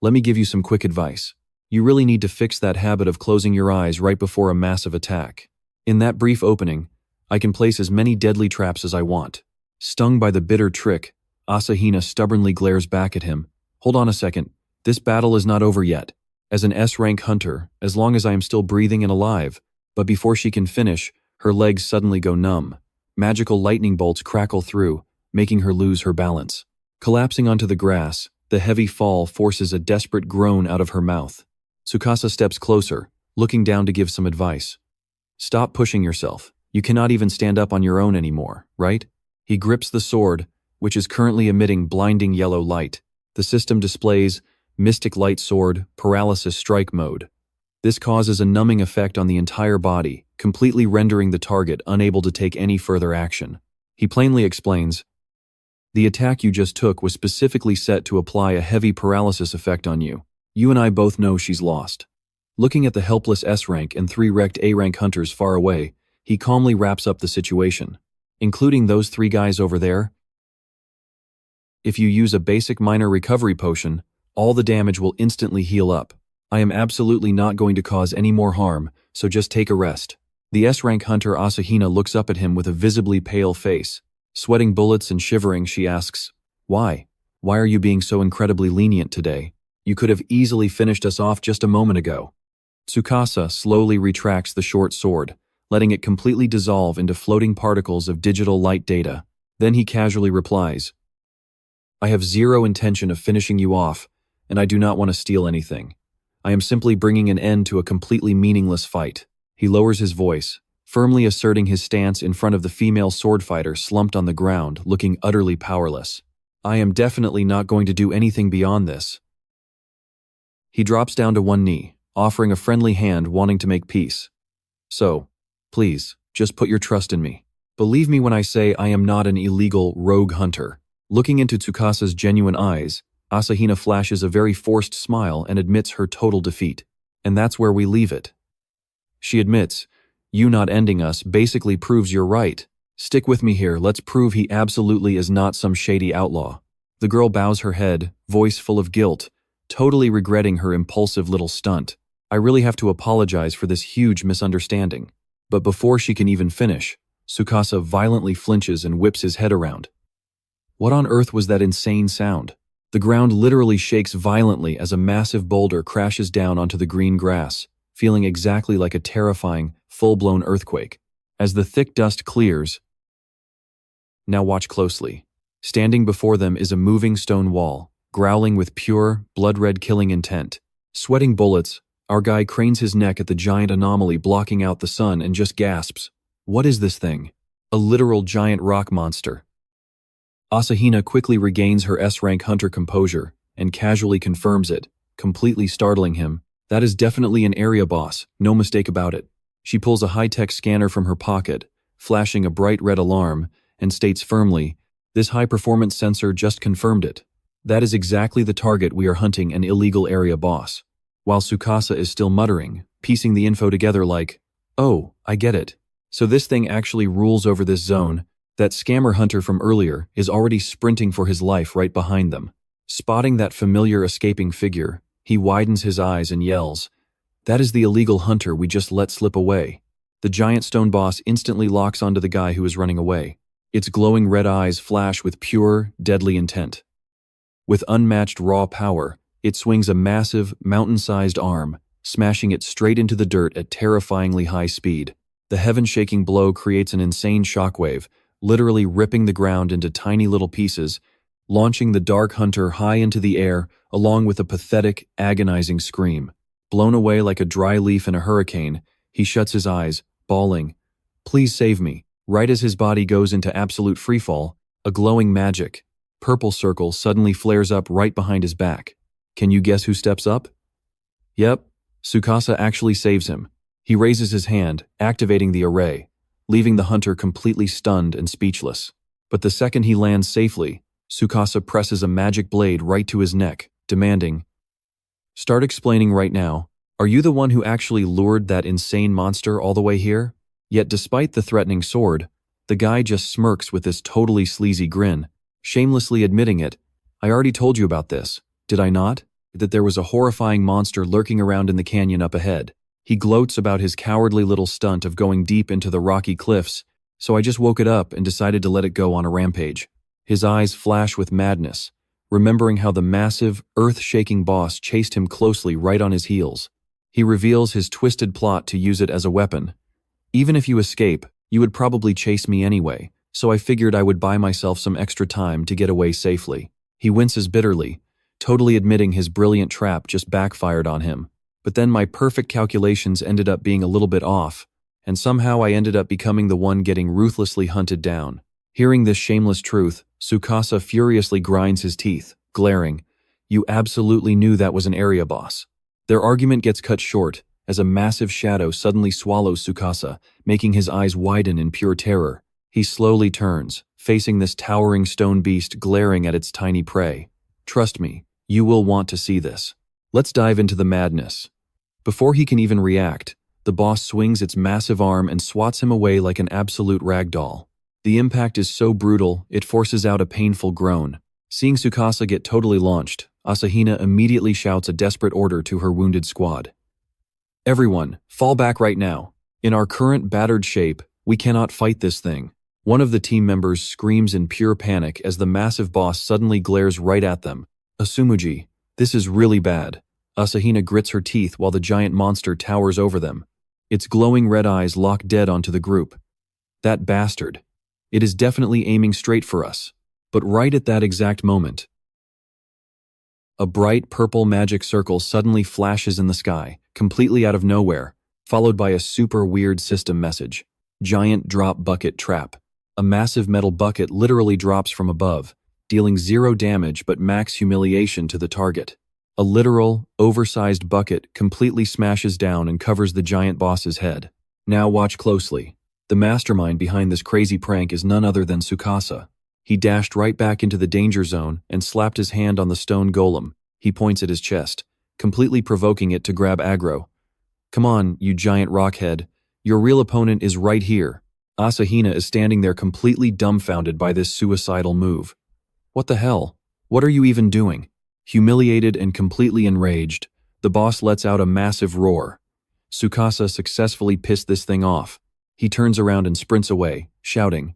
"Let me give you some quick advice. You really need to fix that habit of closing your eyes right before a massive attack. In that brief opening, I can place as many deadly traps as I want." Stung by the bitter trick, Asahina stubbornly glares back at him. "Hold on a second. This battle is not over yet. As an S-rank hunter, as long as I am still breathing and alive." But before she can finish, her legs suddenly go numb. Magical lightning bolts crackle through, making her lose her balance. Collapsing onto the grass, the heavy fall forces a desperate groan out of her mouth. Tsukasa steps closer, looking down to give some advice. "Stop pushing yourself. You cannot even stand up on your own anymore, right?" He grips the sword, which is currently emitting blinding yellow light. The system displays Mystic Light Sword, Paralysis Strike Mode. This causes a numbing effect on the entire body, completely rendering the target unable to take any further action. He plainly explains, "The attack you just took was specifically set to apply a heavy paralysis effect on you. You and I both know she's lost." Looking at the helpless S-rank and 3 wrecked A-rank hunters far away, he calmly wraps up the situation. "Including those 3 guys over there, if you use a basic minor recovery potion, all the damage will instantly heal up. I am absolutely not going to cause any more harm, so just take a rest." The S-rank hunter Asahina looks up at him with a visibly pale face. Sweating bullets and shivering, she asks, "Why? Why are you being so incredibly lenient today? You could have easily finished us off just a moment ago." Tsukasa slowly retracts the short sword, letting it completely dissolve into floating particles of digital light data. Then he casually replies, "I have zero intention of finishing you off, and I do not want to steal anything. I am simply bringing an end to a completely meaningless fight." He lowers his voice, firmly asserting his stance in front of the female sword fighter slumped on the ground, looking utterly powerless. "I am definitely not going to do anything beyond this." He drops down to one knee, offering a friendly hand, wanting to make peace. "So, please, just put your trust in me. Believe me when I say I am not an illegal rogue hunter." Looking into Tsukasa's genuine eyes, Asahina flashes a very forced smile and admits her total defeat. And that's where we leave it. She admits, "You not ending us basically proves you're right. Stick with me here, let's prove he absolutely is not some shady outlaw." The girl bows her head, voice full of guilt, totally regretting her impulsive little stunt. "I really have to apologize for this huge misunderstanding." But before she can even finish, Tsukasa violently flinches and whips his head around. What on earth was that insane sound? The ground literally shakes violently as a massive boulder crashes down onto the green grass, feeling exactly like a terrifying, full-blown earthquake. As the thick dust clears, now watch closely. Standing before them is a moving stone wall, growling with pure, blood-red killing intent. Sweating bullets, our guy cranes his neck at the giant anomaly blocking out the sun and just gasps, "What is this thing?" A literal giant rock monster. Asahina quickly regains her S-rank hunter composure and casually confirms it, completely startling him. "That is definitely an area boss, no mistake about it." She pulls a high-tech scanner from her pocket, flashing a bright red alarm, and states firmly, "This high-performance sensor just confirmed it. That is exactly the target we are hunting, an illegal area boss." While Tsukasa is still muttering, piecing the info together like, "Oh, I get it. So this thing actually rules over this zone. That scammer hunter from earlier is already sprinting for his life right behind them." Spotting that familiar escaping figure, he widens his eyes and yells, "That is the illegal hunter we just let slip away." The giant stone boss instantly locks onto the guy who is running away. Its glowing red eyes flash with pure, deadly intent. With unmatched raw power, it swings a massive, mountain-sized arm, smashing it straight into the dirt at terrifyingly high speed. The heaven-shaking blow creates an insane shockwave, literally ripping the ground into tiny little pieces, launching the dark hunter high into the air, along with a pathetic, agonizing scream. Blown away like a dry leaf in a hurricane, he shuts his eyes, bawling, "Please save me." Right as his body goes into absolute freefall, a glowing magic, purple circle suddenly flares up right behind his back. Can you guess who steps up? Yep, Tsukasa actually saves him. He raises his hand, activating the array, leaving the hunter completely stunned and speechless. But the second he lands safely, Tsukasa presses a magic blade right to his neck, demanding, "Start explaining right now. Are you the one who actually lured that insane monster all the way here?" Yet despite the threatening sword, The guy just smirks with this totally sleazy grin, shamelessly admitting it. I already told you about this, did I not? That there was a horrifying monster lurking around in the canyon up ahead. He gloats about his cowardly little stunt of going deep into the rocky cliffs, so I just woke it up and decided to let it go on a rampage. His eyes flash with madness, remembering how the massive, earth-shaking boss chased him closely right on his heels. He reveals his twisted plot to use it as a weapon. Even if you escape, you would probably chase me anyway, so I figured I would buy myself some extra time to get away safely. He winces bitterly, totally admitting his brilliant trap just backfired on him. But then my perfect calculations ended up being a little bit off, and somehow I ended up becoming the one getting ruthlessly hunted down. Hearing this shameless truth, Tsukasa furiously grinds his teeth, glaring. You absolutely knew that was an area boss. Their argument gets cut short, as a massive shadow suddenly swallows Tsukasa, making his eyes widen in pure terror. He slowly turns, facing this towering stone beast glaring at its tiny prey. Trust me, you will want to see this. Let's dive into the madness. Before he can even react, the boss swings its massive arm and swats him away like an absolute ragdoll. The impact is so brutal, it forces out a painful groan. Seeing Tsukasa get totally launched, Asahina immediately shouts a desperate order to her wounded squad. Everyone, fall back right now. In our current battered shape, we cannot fight this thing. One of the team members screams in pure panic as the massive boss suddenly glares right at them. Asumuji, this is really bad. Asahina grits her teeth while the giant monster towers over them. Its glowing red eyes lock dead onto the group. That bastard. It is definitely aiming straight for us. But right at that exact moment, a bright purple magic circle suddenly flashes in the sky, completely out of nowhere, followed by a super weird system message. Giant drop bucket trap. A massive metal bucket literally drops from above, dealing 0 damage but max humiliation to the target. A literal, oversized bucket completely smashes down and covers the giant boss's head. Now watch closely. The mastermind behind this crazy prank is none other than Tsukasa. He dashed right back into the danger zone and slapped his hand on the stone golem. He points at his chest, completely provoking it to grab aggro. Come on, you giant rockhead. Your real opponent is right here. Asahina is standing there completely dumbfounded by this suicidal move. What the hell? What are you even doing? Humiliated and completely enraged, the boss lets out a massive roar. Tsukasa successfully pissed this thing off. He turns around and sprints away, shouting,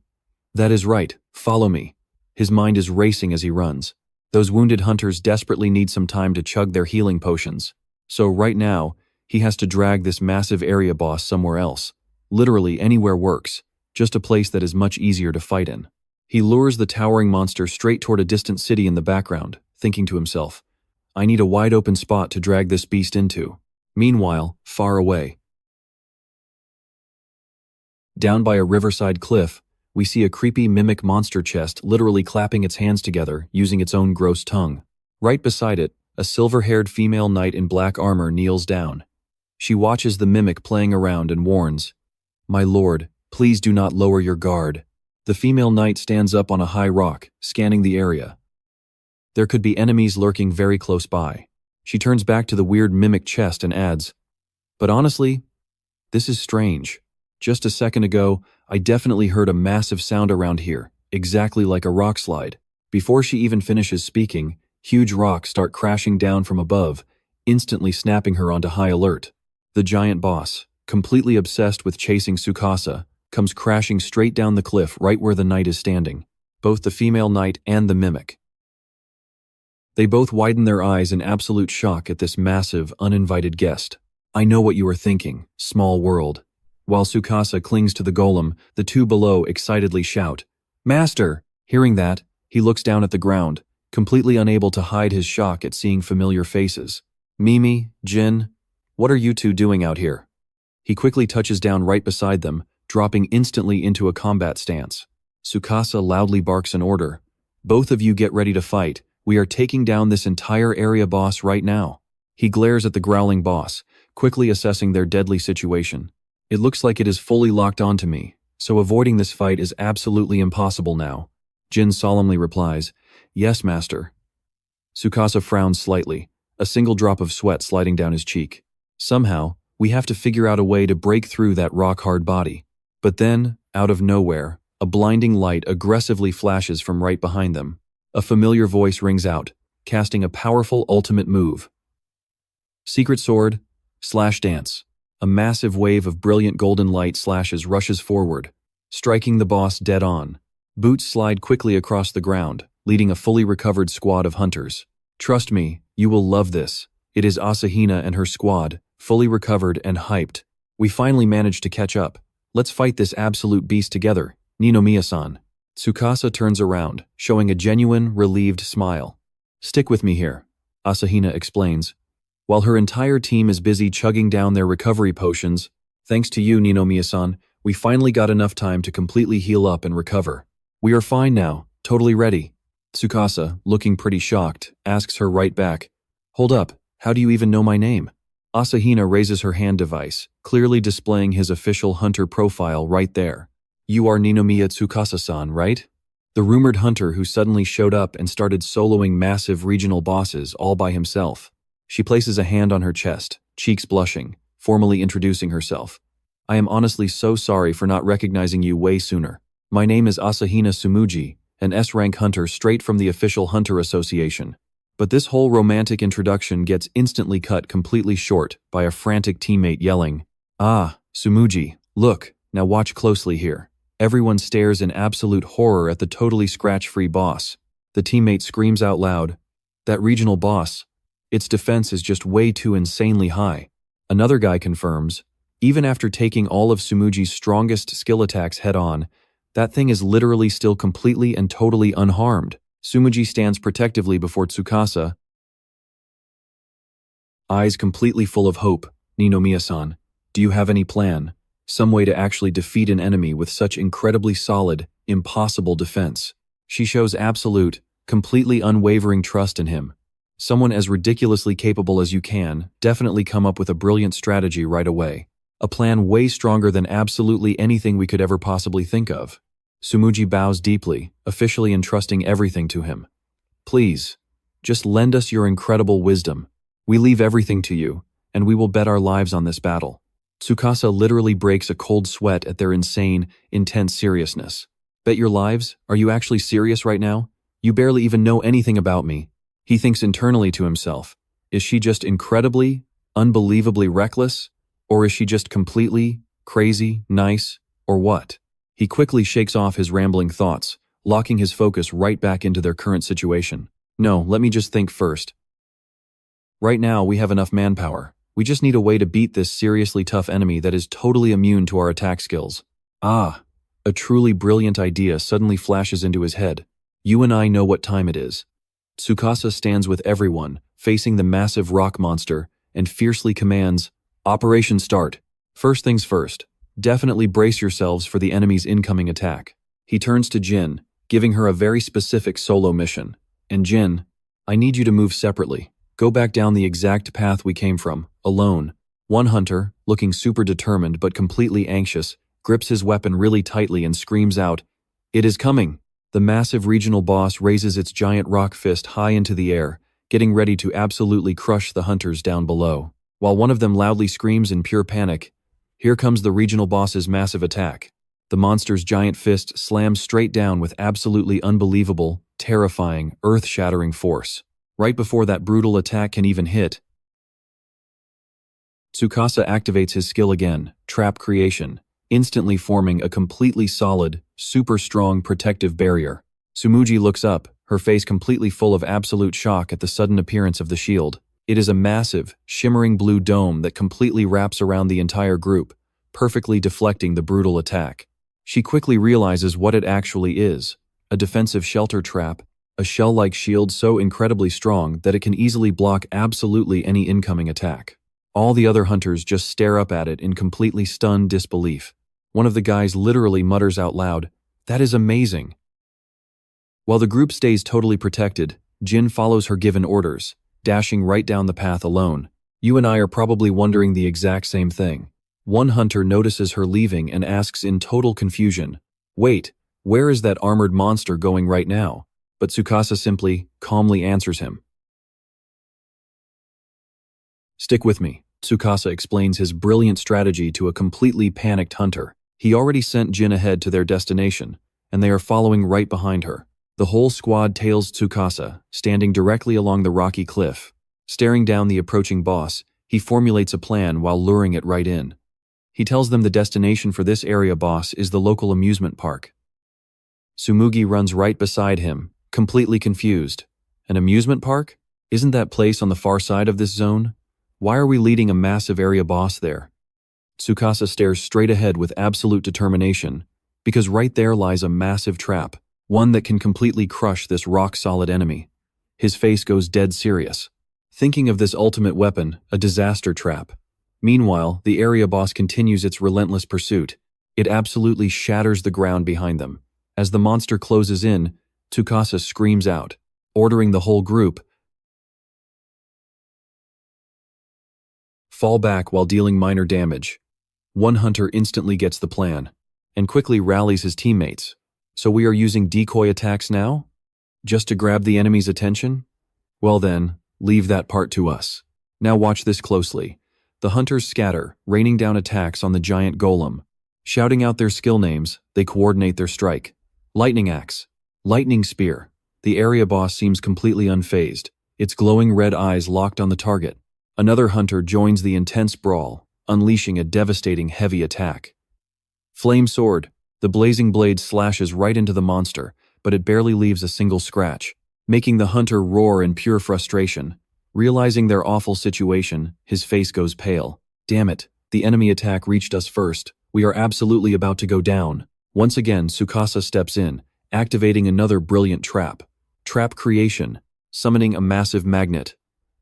"That is right, follow me." His mind is racing as he runs. Those wounded hunters desperately need some time to chug their healing potions. So right now, he has to drag this massive area boss somewhere else. Literally anywhere works, just a place that is much easier to fight in. He lures the towering monster straight toward a distant city in the background, thinking to himself, I need a wide open spot to drag this beast into. Meanwhile, far away, down by a riverside cliff, we see a creepy mimic monster chest literally clapping its hands together using its own gross tongue. Right beside it, a silver-haired female knight in black armor kneels down. She watches the mimic playing around and warns, "My lord, please do not lower your guard." The female knight stands up on a high rock, scanning the area. There could be enemies lurking very close by. She turns back to the weird mimic chest and adds, "But honestly, this is strange. Just a second ago, I definitely heard a massive sound around here, exactly like a rock slide." Before she even finishes speaking, huge rocks start crashing down from above, instantly snapping her onto high alert. The giant boss, completely obsessed with chasing Tsukasa, comes crashing straight down the cliff right where the knight is standing, both the female knight and the mimic. They both widen their eyes in absolute shock at this massive, uninvited guest. I know what you are thinking, small world. While Tsukasa clings to the golem, the two below excitedly shout, "Master!" Hearing that, he looks down at the ground, completely unable to hide his shock at seeing familiar faces. Mimi, Jin, what are you two doing out here? He quickly touches down right beside them, dropping instantly into a combat stance. Tsukasa loudly barks an order. Both of you get ready to fight. We are taking down this entire area boss right now. He glares at the growling boss, quickly assessing their deadly situation. It looks like it is fully locked onto me, so avoiding this fight is absolutely impossible now. Jin solemnly replies, "Yes, master." Tsukasa frowns slightly, a single drop of sweat sliding down his cheek. Somehow, we have to figure out a way to break through that rock-hard body. But then, out of nowhere, A blinding light aggressively flashes from right behind them. A familiar voice rings out, casting a powerful ultimate move. Secret Sword, Slash Dance. A massive wave of brilliant golden light slashes rushes forward, striking the boss dead on. Boots slide quickly across the ground, leading a fully recovered squad of hunters. Trust me, you will love this. It is Asahina and her squad, fully recovered and hyped. We finally managed to catch up. Let's fight this absolute beast together, Ninomiya-san. Tsukasa turns around, showing a genuine, relieved smile. Stick with me here, Asahina explains. While her entire team is busy chugging down their recovery potions, thanks to you, Ninomiya-san, we finally got enough time to completely heal up and recover. We are fine now, totally ready. Tsukasa, looking pretty shocked, asks her right back, Hold up, how do you even know my name? Asahina raises her hand device, clearly displaying his official hunter profile right there. You are Ninomiya Tsukasa-san, right? The rumored hunter who suddenly showed up and started soloing massive regional bosses all by himself. She places a hand on her chest, cheeks blushing, formally introducing herself. I am honestly so sorry for not recognizing you way sooner. My name is Asahina Sumuji, an S-rank hunter straight from the official Hunter Association. But this whole romantic introduction gets instantly cut completely short by a frantic teammate yelling, Ah, Sumuji, look, now watch closely here. Everyone stares in absolute horror at the totally scratch-free boss. The teammate screams out loud, That regional boss. Its defense is just way too insanely high. Another guy confirms, even after taking all of Sumuji's strongest skill attacks head-on, that thing is literally still completely and totally unharmed. Sumuji stands protectively before Tsukasa, eyes completely full of hope. Ninomiya-san, do you have any plan? Some way to actually defeat an enemy with such incredibly solid, impossible defense? She shows absolute, completely unwavering trust in him. Someone as ridiculously capable as you can definitely come up with a brilliant strategy right away. A plan way stronger than absolutely anything we could ever possibly think of. Sumuji bows deeply, officially entrusting everything to him. Please, just lend us your incredible wisdom. We leave everything to you, and we will bet our lives on this battle. Tsukasa literally breaks a cold sweat at their insane, intense seriousness. Bet your lives? Are you actually serious right now? You barely even know anything about me. He thinks internally to himself, is she just incredibly, unbelievably reckless? Or is she just completely, crazy, nice, or what? He quickly shakes off his rambling thoughts, locking his focus right back into their current situation. No, let me just think first. Right now, we have enough manpower. We just need a way to beat this seriously tough enemy that is totally immune to our attack skills. Ah, a truly brilliant idea suddenly flashes into his head. You and I know what time it is. Tsukasa stands with everyone, facing the massive rock monster, and fiercely commands, Operation Start. First things first, definitely brace yourselves for the enemy's incoming attack. He turns to Jin, giving her a very specific solo mission. And Jin, I need you to move separately. Go back down the exact path we came from, alone. One hunter, looking super determined but completely anxious, grips his weapon really tightly and screams out, It is coming! The massive regional boss raises its giant rock fist high into the air, getting ready to absolutely crush the hunters down below. While one of them loudly screams in pure panic, Here comes the regional boss's massive attack. The monster's giant fist slams straight down with absolutely unbelievable, terrifying, earth-shattering force. Right before that brutal attack can even hit, Tsukasa activates his skill again, Trap Creation, instantly forming a completely solid, super strong protective barrier. Sumuji looks up, her face completely full of absolute shock at the sudden appearance of the shield. It is a massive, shimmering blue dome that completely wraps around the entire group, perfectly deflecting the brutal attack. She quickly realizes what it actually is, a defensive shelter trap, a shell-like shield so incredibly strong that it can easily block absolutely any incoming attack. All the other hunters just stare up at it in completely stunned disbelief. One of the guys literally mutters out loud, That is amazing. While the group stays totally protected, Jin follows her given orders, dashing right down the path alone. You and I are probably wondering the exact same thing. One hunter notices her leaving and asks in total confusion, Wait, where is that armored monster going right now? But Tsukasa simply, calmly answers him. Stick with me. Tsukasa explains his brilliant strategy to a completely panicked hunter. He already sent Jin ahead to their destination, and they are following right behind her. The whole squad tails Tsukasa, standing directly along the rocky cliff. Staring down the approaching boss, he formulates a plan while luring it right in. He tells them the destination for this area boss is the local amusement park. Tsumugi runs right beside him, completely confused. An amusement park? Isn't that place on the far side of this zone? Why are we leading a massive area boss there? Tsukasa stares straight ahead with absolute determination, because right there lies a massive trap, one that can completely crush this rock-solid enemy. His face goes dead serious, thinking of this ultimate weapon, a disaster trap. Meanwhile, the area boss continues its relentless pursuit. It absolutely shatters the ground behind them. As the monster closes in, Tsukasa screams out, ordering the whole group fall back while dealing minor damage. One hunter instantly gets the plan, and quickly rallies his teammates. So we are using decoy attacks now? Just to grab the enemy's attention? Well then, leave that part to us. Now watch this closely. The hunters scatter, raining down attacks on the giant golem. Shouting out their skill names, they coordinate their strike. Lightning axe. Lightning spear. The area boss seems completely unfazed, its glowing red eyes locked on the target. Another hunter joins the intense brawl, unleashing a devastating heavy attack. Flame sword. The blazing blade slashes right into the monster, but it barely leaves a single scratch, making the hunter roar in pure frustration. Realizing their awful situation, his face goes pale. Damn it, the enemy attack reached us first. We are absolutely about to go down. Once again, Tsukasa steps in, activating another brilliant trap. Trap creation. Summoning a massive magnet.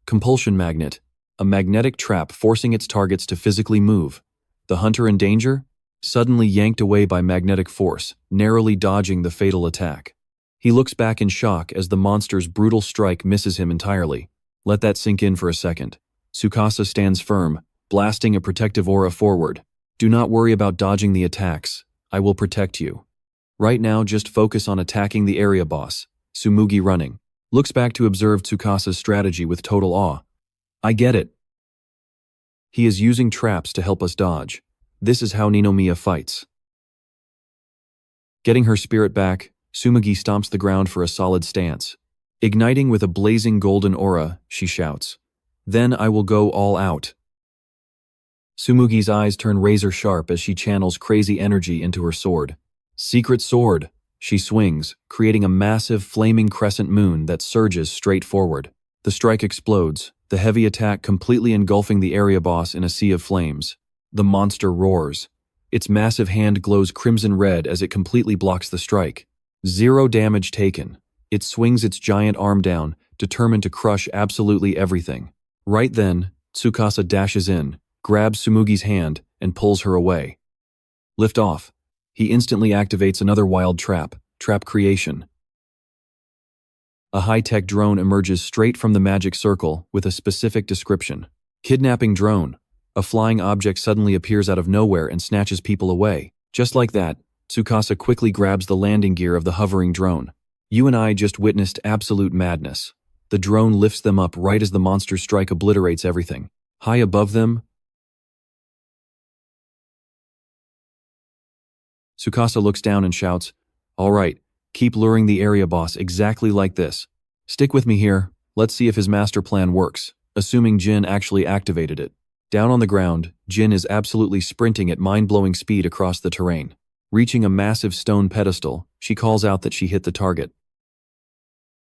Compulsion magnet. A magnetic trap forcing its targets to physically move. The hunter in danger? Suddenly yanked away by magnetic force, narrowly dodging the fatal attack. He looks back in shock as the monster's brutal strike misses him entirely. Let that sink in for a second. Tsukasa stands firm, blasting a protective aura forward. Do not worry about dodging the attacks. I will protect you. Right now, just focus on attacking the area boss. Tsumugi running. Looks back to observe Tsukasa's strategy with total awe. I get it. He is using traps to help us dodge. This is how Ninomiya fights. Getting her spirit back, Tsumugi stomps the ground for a solid stance. Igniting with a blazing golden aura, she shouts, "Then I will go all out." Tsumugi's eyes turn razor sharp as she channels crazy energy into her sword. Secret sword! She swings, creating a massive flaming crescent moon that surges straight forward. The strike explodes, the heavy attack completely engulfing the area boss in a sea of flames. The monster roars. Its massive hand glows crimson red as it completely blocks the strike. 0 damage taken. It swings its giant arm down, determined to crush absolutely everything. Right then, Tsukasa dashes in, grabs Tsumugi's hand, and pulls her away. Lift off. He instantly activates another wild trap creation. A high-tech drone emerges straight from the magic circle with a specific description. Kidnapping drone. A flying object suddenly appears out of nowhere and snatches people away. Just like that, Tsukasa quickly grabs the landing gear of the hovering drone. You and I just witnessed absolute madness. The drone lifts them up right as the monster's strike obliterates everything. High above them, Tsukasa looks down and shouts, "All right, keep luring the area boss exactly like this. Stick with me here, let's see if his master plan works," assuming Jin actually activated it. Down on the ground, Jin is absolutely sprinting at mind-blowing speed across the terrain. Reaching a massive stone pedestal, she calls out that she hit the target.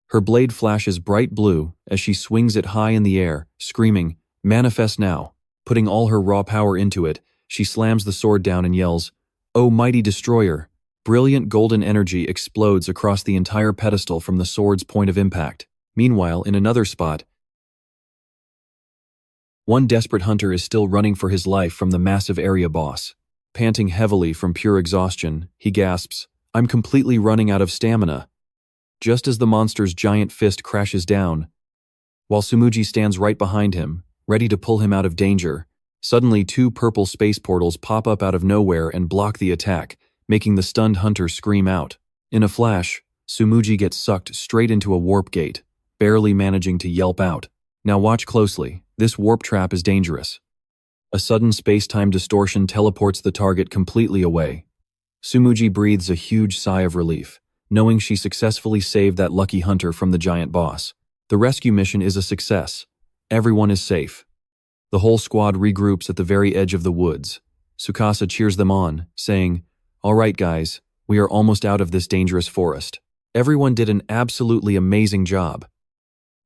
Her blade flashes bright blue as she swings it high in the air, screaming, "Manifest now." Putting all her raw power into it, she slams the sword down and yells, "Oh mighty destroyer." Brilliant golden energy explodes across the entire pedestal from the sword's point of impact. Meanwhile, in another spot, one desperate hunter is still running for his life from the massive area boss. Panting heavily from pure exhaustion, he gasps, "I'm completely running out of stamina." Just as the monster's giant fist crashes down, while Tsumugi stands right behind him, ready to pull him out of danger, suddenly 2 purple space portals pop up out of nowhere and block the attack, making the stunned hunter scream out. In a flash, Tsumugi gets sucked straight into a warp gate, barely managing to yelp out. Now watch closely, this warp trap is dangerous. A sudden space-time distortion teleports the target completely away. Sumuji breathes a huge sigh of relief, knowing she successfully saved that lucky hunter from the giant boss. The rescue mission is a success. Everyone is safe. The whole squad regroups at the very edge of the woods. Tsukasa cheers them on, saying, "All right, guys, we are almost out of this dangerous forest. Everyone did an absolutely amazing job."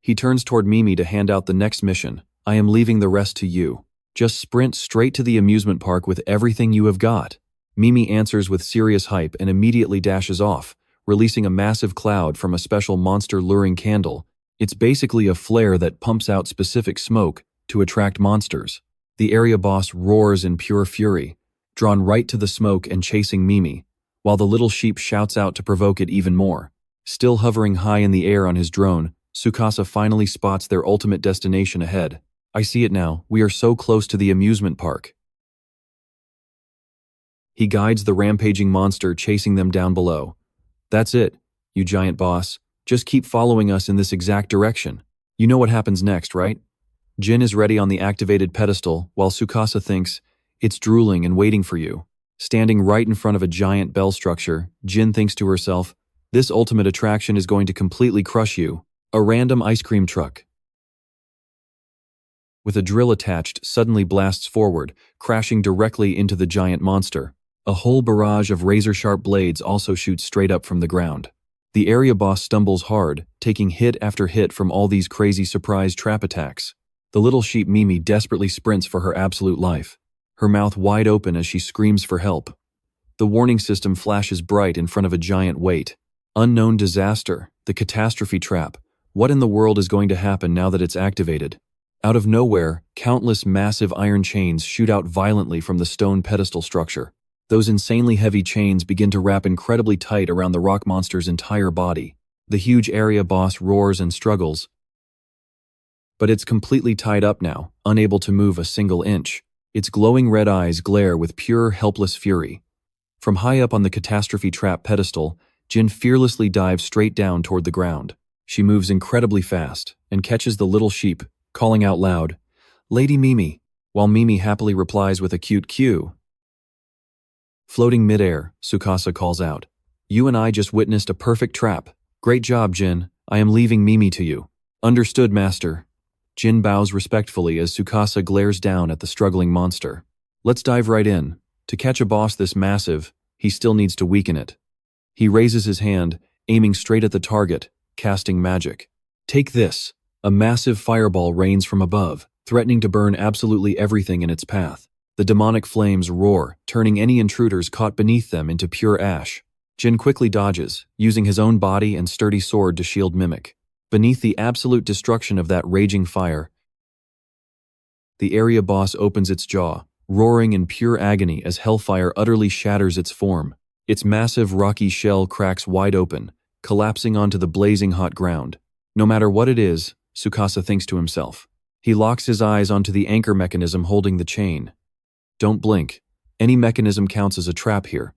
He turns toward Mimi to hand out the next mission. "I am leaving the rest to you. Just sprint straight to the amusement park with everything you have got." Mimi answers with serious hype and immediately dashes off, releasing a massive cloud from a special monster-luring candle. It's basically a flare that pumps out specific smoke to attract monsters. The area boss roars in pure fury, drawn right to the smoke and chasing Mimi, while the little sheep shouts out to provoke it even more. Still hovering high in the air on his drone, Tsukasa finally spots their ultimate destination ahead. "I see it now, we are so close to the amusement park." He guides the rampaging monster chasing them down below. "That's it, you giant boss. Just keep following us in this exact direction. You know what happens next, right?" Jin is ready on the activated pedestal, while Tsukasa thinks, "It's drooling and waiting for you." Standing right in front of a giant bell structure, Jin thinks to herself, "This ultimate attraction is going to completely crush you." A random ice cream truck with a drill attached suddenly blasts forward, crashing directly into the giant monster. A whole barrage of razor-sharp blades also shoots straight up from the ground. The area boss stumbles hard, taking hit after hit from all these crazy surprise trap attacks. The little sheep Mimi desperately sprints for her absolute life, her mouth wide open as she screams for help. The warning system flashes bright in front of a giant weight. Unknown disaster, the catastrophe trap. What in the world is going to happen now that it's activated? Out of nowhere, countless massive iron chains shoot out violently from the stone pedestal structure. Those insanely heavy chains begin to wrap incredibly tight around the rock monster's entire body. The huge area boss roars and struggles, but it's completely tied up now, unable to move a single inch. Its glowing red eyes glare with pure, helpless fury. From high up on the catastrophe trap pedestal, Jin fearlessly dives straight down toward the ground. She moves incredibly fast and catches the little sheep, calling out loud, "Lady Mimi," while Mimi happily replies with a cute cue. Floating midair, Tsukasa calls out, "You and I just witnessed a perfect trap. Great job, Jin. I am leaving Mimi to you." "Understood, master." Jin bows respectfully as Tsukasa glares down at the struggling monster. "Let's dive right in. To catch a boss this massive, he still needs to weaken it." He raises his hand, aiming straight at the target, casting magic. "Take this." A massive fireball rains from above, threatening to burn absolutely everything in its path. The demonic flames roar, turning any intruders caught beneath them into pure ash. Jin quickly dodges, using his own body and sturdy sword to shield Mimic. Beneath the absolute destruction of that raging fire, the area boss opens its jaw, roaring in pure agony as hellfire utterly shatters its form. Its massive rocky shell cracks wide open, collapsing onto the blazing hot ground. No matter what it is, Tsukasa thinks to himself. He locks his eyes onto the anchor mechanism holding the chain. Don't blink. Any mechanism counts as a trap here.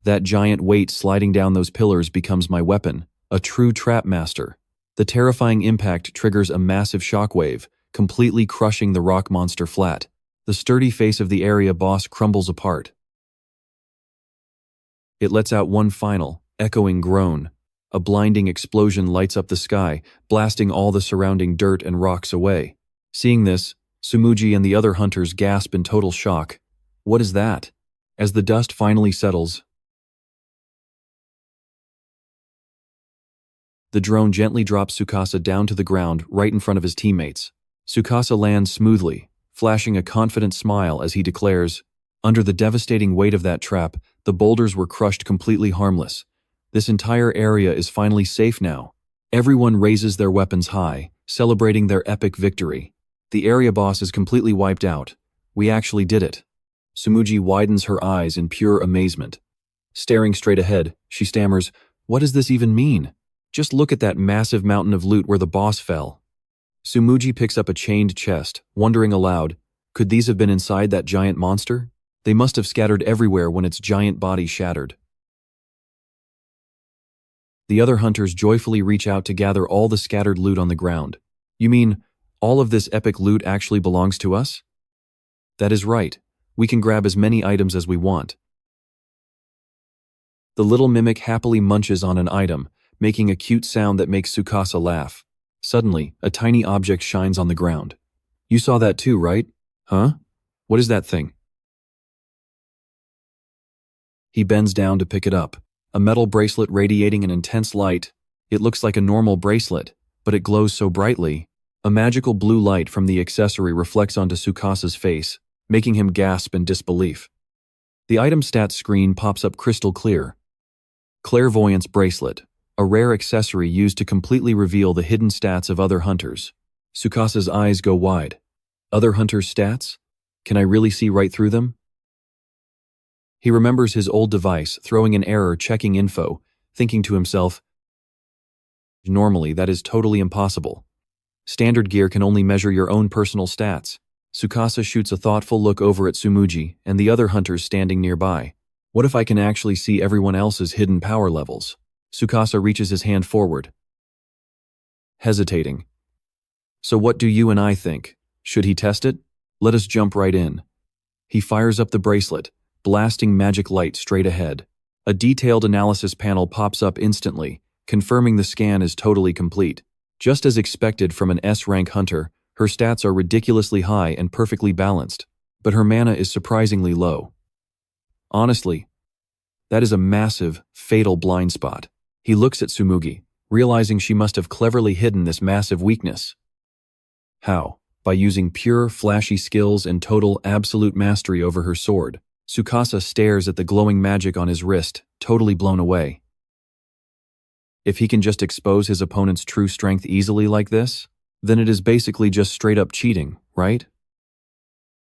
That giant weight sliding down those pillars becomes my weapon, a true trap master. The terrifying impact triggers a massive shockwave, completely crushing the rock monster flat. The sturdy face of the area boss crumbles apart. It lets out one final, echoing groan. A blinding explosion lights up the sky, blasting all the surrounding dirt and rocks away. Seeing this, Sumuji and the other hunters gasp in total shock. What is that? As the dust finally settles, the drone gently drops Tsukasa down to the ground right in front of his teammates. Tsukasa lands smoothly, flashing a confident smile as he declares, "Under the devastating weight of that trap, the boulders were crushed completely harmless. This entire area is finally safe now." Everyone raises their weapons high, celebrating their epic victory. The area boss is completely wiped out. We actually did it. Sumuji widens her eyes in pure amazement. Staring straight ahead, she stammers, "What does this even mean? Just look at that massive mountain of loot where the boss fell." Sumuji picks up a chained chest, wondering aloud, could these have been inside that giant monster? They must have scattered everywhere when its giant body shattered. The other hunters joyfully reach out to gather all the scattered loot on the ground. "You mean, all of this epic loot actually belongs to us?" "That is right. We can grab as many items as we want. The little mimic happily munches on an item, making a cute sound that makes Tsukasa laugh. Suddenly, a tiny object shines on the ground. You saw that too, right? Huh? What is that thing? He bends down to pick it up. A metal bracelet radiating an intense light. It looks like a normal bracelet, but it glows so brightly. A magical blue light from the accessory reflects onto Tsukasa's face, making him gasp in disbelief. The item stats screen pops up crystal clear. Clairvoyance bracelet, a rare accessory used to completely reveal the hidden stats of other hunters. Tsukasa's eyes go wide. Other hunters' stats? Can I really see right through them? He remembers his old device, throwing an error checking info, thinking to himself, normally that is totally impossible. Standard gear can only measure your own personal stats. Tsukasa shoots a thoughtful look over at Tsumugi and the other hunters standing nearby. What if I can actually see everyone else's hidden power levels? Tsukasa reaches his hand forward. Hesitating. So what do you and I think? Should he test it? Let us jump right in. He fires up the bracelet, blasting magic light straight ahead. A detailed analysis panel pops up instantly, confirming the scan is totally complete. Just as expected from an S-rank hunter, her stats are ridiculously high and perfectly balanced, but her mana is surprisingly low. Honestly, that is a massive, fatal blind spot. He looks at Tsumugi, realizing she must have cleverly hidden this massive weakness. How? By using pure, flashy skills and total, absolute mastery over her sword. Tsukasa stares at the glowing magic on his wrist, totally blown away. If he can just expose his opponent's true strength easily like this, then it is basically just straight-up cheating, right?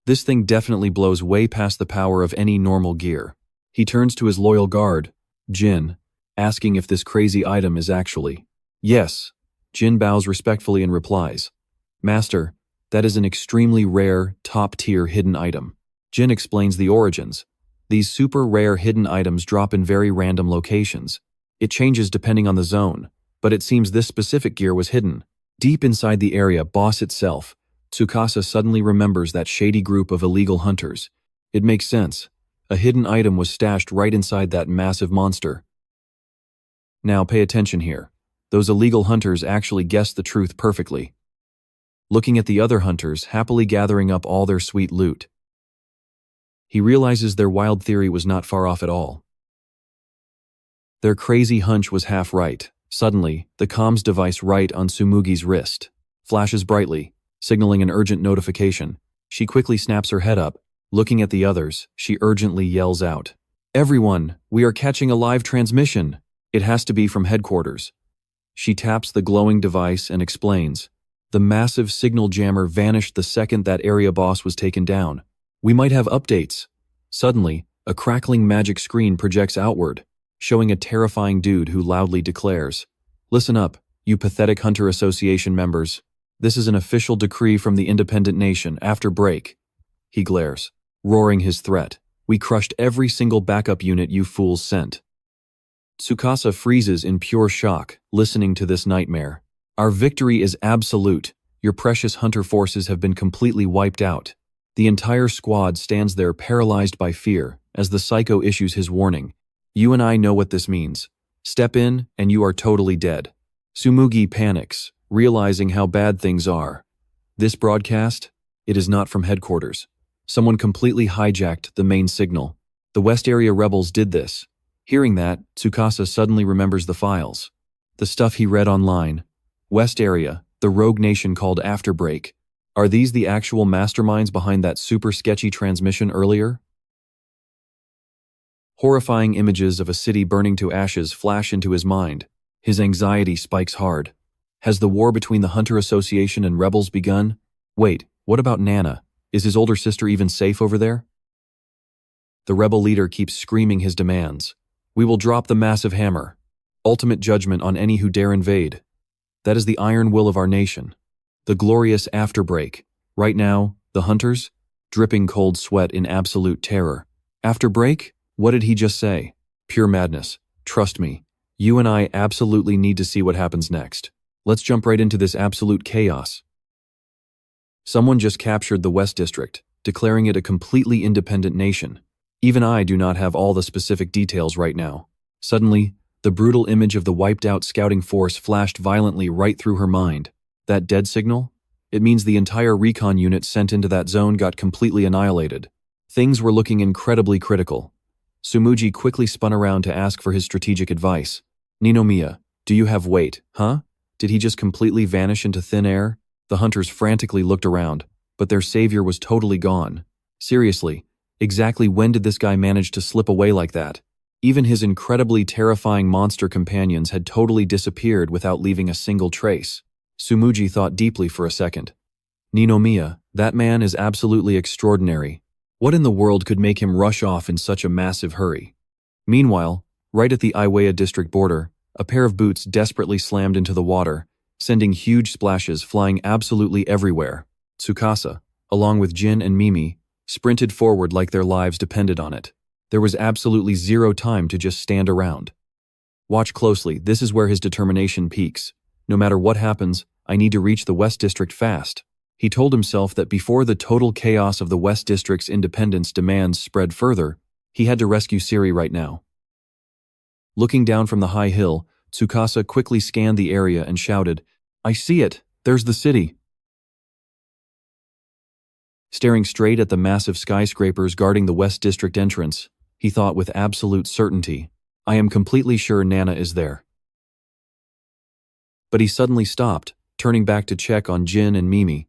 This thing definitely blows way past the power of any normal gear. He turns to his loyal guard, Jin, asking if this crazy item is actually. Yes. Jin bows respectfully and replies, Master, that is an extremely rare, top-tier hidden item. Jin explains the origins. These super rare hidden items drop in very random locations. It changes depending on the zone, but it seems this specific gear was hidden. Deep inside the area boss itself, Tsukasa suddenly remembers that shady group of illegal hunters. It makes sense. A hidden item was stashed right inside that massive monster. Now pay attention here. Those illegal hunters actually guessed the truth perfectly. Looking at the other hunters happily gathering up all their sweet loot. He realizes their wild theory was not far off at all. Their crazy hunch was half right. Suddenly, the comms device right on Tsumugi's wrist flashes brightly, signaling an urgent notification. She quickly snaps her head up. Looking at the others, she urgently yells out, Everyone, we are catching a live transmission. It has to be from headquarters. She taps the glowing device and explains, the massive signal jammer vanished the second that area boss was taken down. We might have updates. Suddenly, a crackling magic screen projects outward, showing a terrifying dude who loudly declares, Listen up, you pathetic Hunter Association members. This is an official decree from the independent nation after break. He glares, roaring his threat. We crushed every single backup unit you fools sent. Tsukasa freezes in pure shock, listening to this nightmare. Our victory is absolute. Your precious hunter forces have been completely wiped out. The entire squad stands there paralyzed by fear as the psycho issues his warning. You and I know what this means. Step in and you are totally dead. Tsumugi panics, realizing how bad things are. This broadcast? It is not from headquarters. Someone completely hijacked the main signal. The West Area rebels did this. Hearing that, Tsukasa suddenly remembers the files. The stuff he read online. West Area, the rogue nation called Afterbreak. Are these the actual masterminds behind that super sketchy transmission earlier? Horrifying images of a city burning to ashes flash into his mind. His anxiety spikes hard. Has the war between the Hunter Association and rebels begun? Wait, what about Nana? Is his older sister even safe over there? The rebel leader keeps screaming his demands. We will drop the massive hammer. Ultimate judgment on any who dare invade. That is the iron will of our nation. The glorious Afterbreak. Right now, the hunters, dripping cold sweat in absolute terror. Afterbreak? What did he just say? Pure madness. Trust me. You and I absolutely need to see what happens next. Let's jump right into this absolute chaos. Someone just captured the West District, declaring it a completely independent nation. Even I do not have all the specific details right now. Suddenly, the brutal image of the wiped-out scouting force flashed violently right through her mind. That dead signal? It means the entire recon unit sent into that zone got completely annihilated. Things were looking incredibly critical. Sumuji quickly spun around to ask for his strategic advice. Ninomiya, do you have weight, huh? Did he just completely vanish into thin air? The hunters frantically looked around, but their savior was totally gone. Seriously, exactly when did this guy manage to slip away like that? Even his incredibly terrifying monster companions had totally disappeared without leaving a single trace. Sumuji thought deeply for a second. Ninomiya, that man is absolutely extraordinary. What in the world could make him rush off in such a massive hurry? Meanwhile, right at the Iwaya district border, a pair of boots desperately slammed into the water, sending huge splashes flying absolutely everywhere. Tsukasa, along with Jin and Mimi, sprinted forward like their lives depended on it. There was absolutely zero time to just stand around. Watch closely, this is where his determination peaks. No matter what happens, I need to reach the West District fast. He told himself that before the total chaos of the West District's independence demands spread further, he had to rescue Siri right now. Looking down from the high hill, Tsukasa quickly scanned the area and shouted, "I see it! There's the city!" Staring straight at the massive skyscrapers guarding the West District entrance, he thought with absolute certainty, "I am completely sure Nana is there." But he suddenly stopped, turning back to check on Jin and Mimi.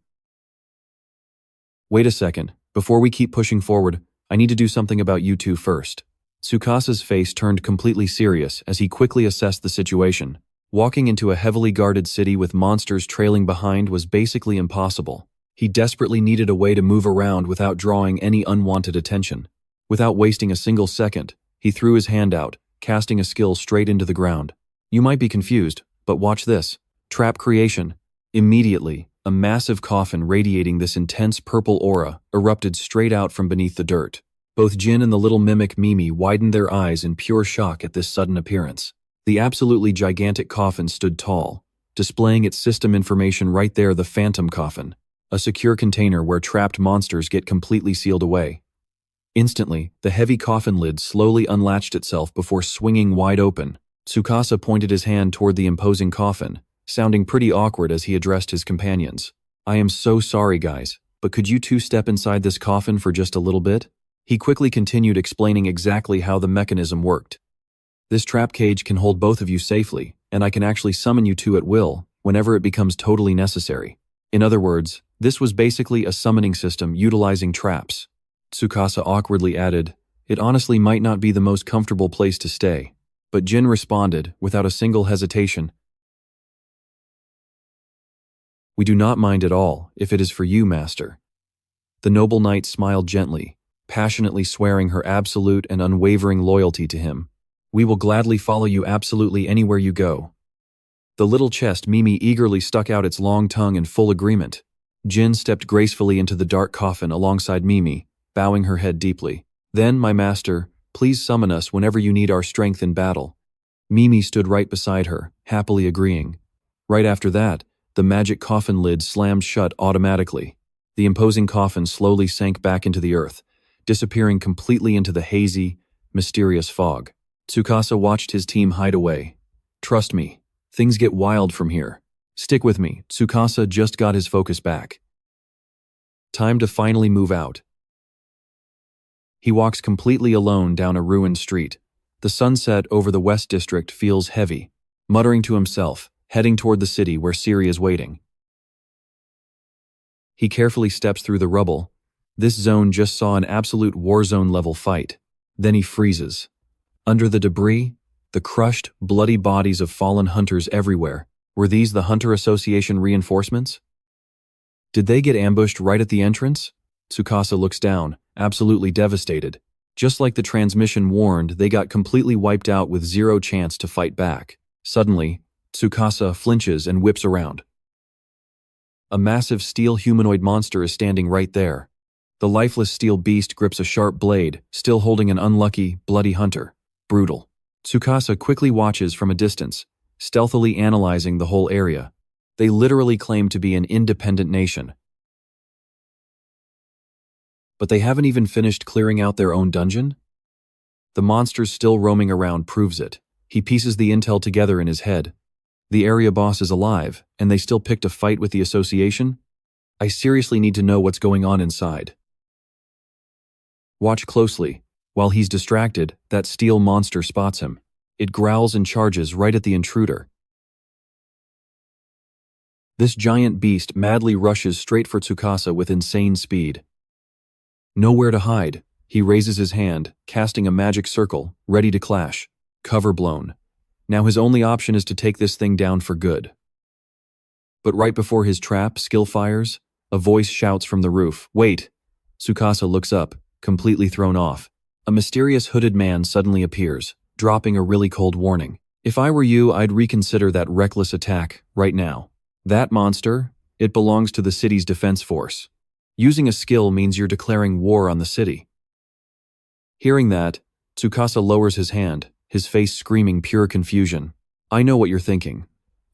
"Wait a second, before we keep pushing forward, I need to do something about you two first." Tsukasa's face turned completely serious as he quickly assessed the situation. Walking into a heavily guarded city with monsters trailing behind was basically impossible. He desperately needed a way to move around without drawing any unwanted attention. Without wasting a single second, he threw his hand out, casting a skill straight into the ground. You might be confused, but watch this. Trap creation. Immediately, a massive coffin radiating this intense purple aura erupted straight out from beneath the dirt. Both Jin and the little mimic Mimi widened their eyes in pure shock at this sudden appearance. The absolutely gigantic coffin stood tall, displaying its system information right there, the phantom coffin, a secure container where trapped monsters get completely sealed away. Instantly, the heavy coffin lid slowly unlatched itself before swinging wide open. Tsukasa pointed his hand toward the imposing coffin, sounding pretty awkward as he addressed his companions. "I am so sorry, guys, but could you two step inside this coffin for just a little bit?" He quickly continued explaining exactly how the mechanism worked. "This trap cage can hold both of you safely, and I can actually summon you two at will, whenever it becomes totally necessary." In other words, this was basically a summoning system utilizing traps. Tsukasa awkwardly added, "It honestly might not be the most comfortable place to stay." But Jin responded, without a single hesitation, "We do not mind at all, if it is for you, master." The noble knight smiled gently, passionately swearing her absolute and unwavering loyalty to him. "We will gladly follow you absolutely anywhere you go." The little chest Mimi eagerly stuck out its long tongue in full agreement. Jin stepped gracefully into the dark coffin alongside Mimi, bowing her head deeply. "Then, my master, please summon us whenever you need our strength in battle." Mimi stood right beside her, happily agreeing. Right after that, the magic coffin lid slammed shut automatically. The imposing coffin slowly sank back into the earth, disappearing completely into the hazy, mysterious fog. Tsukasa watched his team hide away. "Trust me, things get wild from here. Stick with me." Tsukasa just got his focus back. Time to finally move out. He walks completely alone down a ruined street. The sunset over the West District feels heavy. Muttering to himself, heading toward the city where Siri is waiting. He carefully steps through the rubble. This zone just saw an absolute war zone level fight. Then he freezes. Under the debris, the crushed, bloody bodies of fallen hunters everywhere. Were these the Hunter Association reinforcements? Did they get ambushed right at the entrance? Tsukasa looks down, absolutely devastated. Just like the transmission warned, they got completely wiped out with zero chance to fight back. Suddenly, Tsukasa flinches and whips around. A massive steel humanoid monster is standing right there. The lifeless steel beast grips a sharp blade, still holding an unlucky, bloody hunter. Brutal. Tsukasa quickly watches from a distance, stealthily analyzing the whole area. They literally claim to be an independent nation. But they haven't even finished clearing out their own dungeon? The monsters still roaming around proves it. He pieces the intel together in his head. The area boss is alive, and they still picked a fight with the association? I seriously need to know what's going on inside. Watch closely. While he's distracted, that steel monster spots him. It growls and charges right at the intruder. This giant beast madly rushes straight for Tsukasa with insane speed. Nowhere to hide, he raises his hand, casting a magic circle, ready to clash. Cover blown. Now his only option is to take this thing down for good. But right before his trap skill fires, a voice shouts from the roof, "Wait!" Tsukasa looks up, completely thrown off. A mysterious hooded man suddenly appears, dropping a really cold warning. If I were you, I'd reconsider that reckless attack right now. That monster, it belongs to the city's defense force. Using a skill means you're declaring war on the city. Hearing that, Tsukasa lowers his hand, his face screaming pure confusion. I know what you're thinking.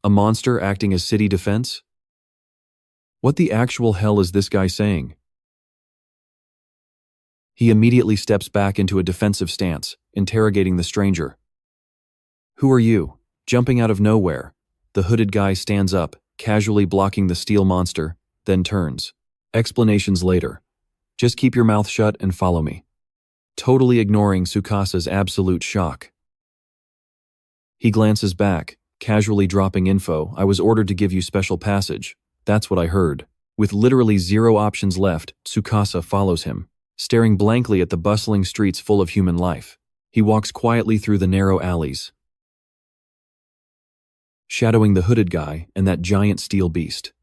A monster acting as city defense? What the actual hell is this guy saying? He immediately steps back into a defensive stance, interrogating the stranger. Who are you? Jumping out of nowhere, the hooded guy stands up, casually blocking the steel monster, then turns. Explanations later. Just keep your mouth shut and follow me. Totally ignoring Tsukasa's absolute shock. He glances back, casually dropping info. I was ordered to give you special passage. That's what I heard. With literally zero options left, Tsukasa follows him, staring blankly at the bustling streets full of human life. He walks quietly through the narrow alleys, shadowing the hooded guy and that giant steel beast.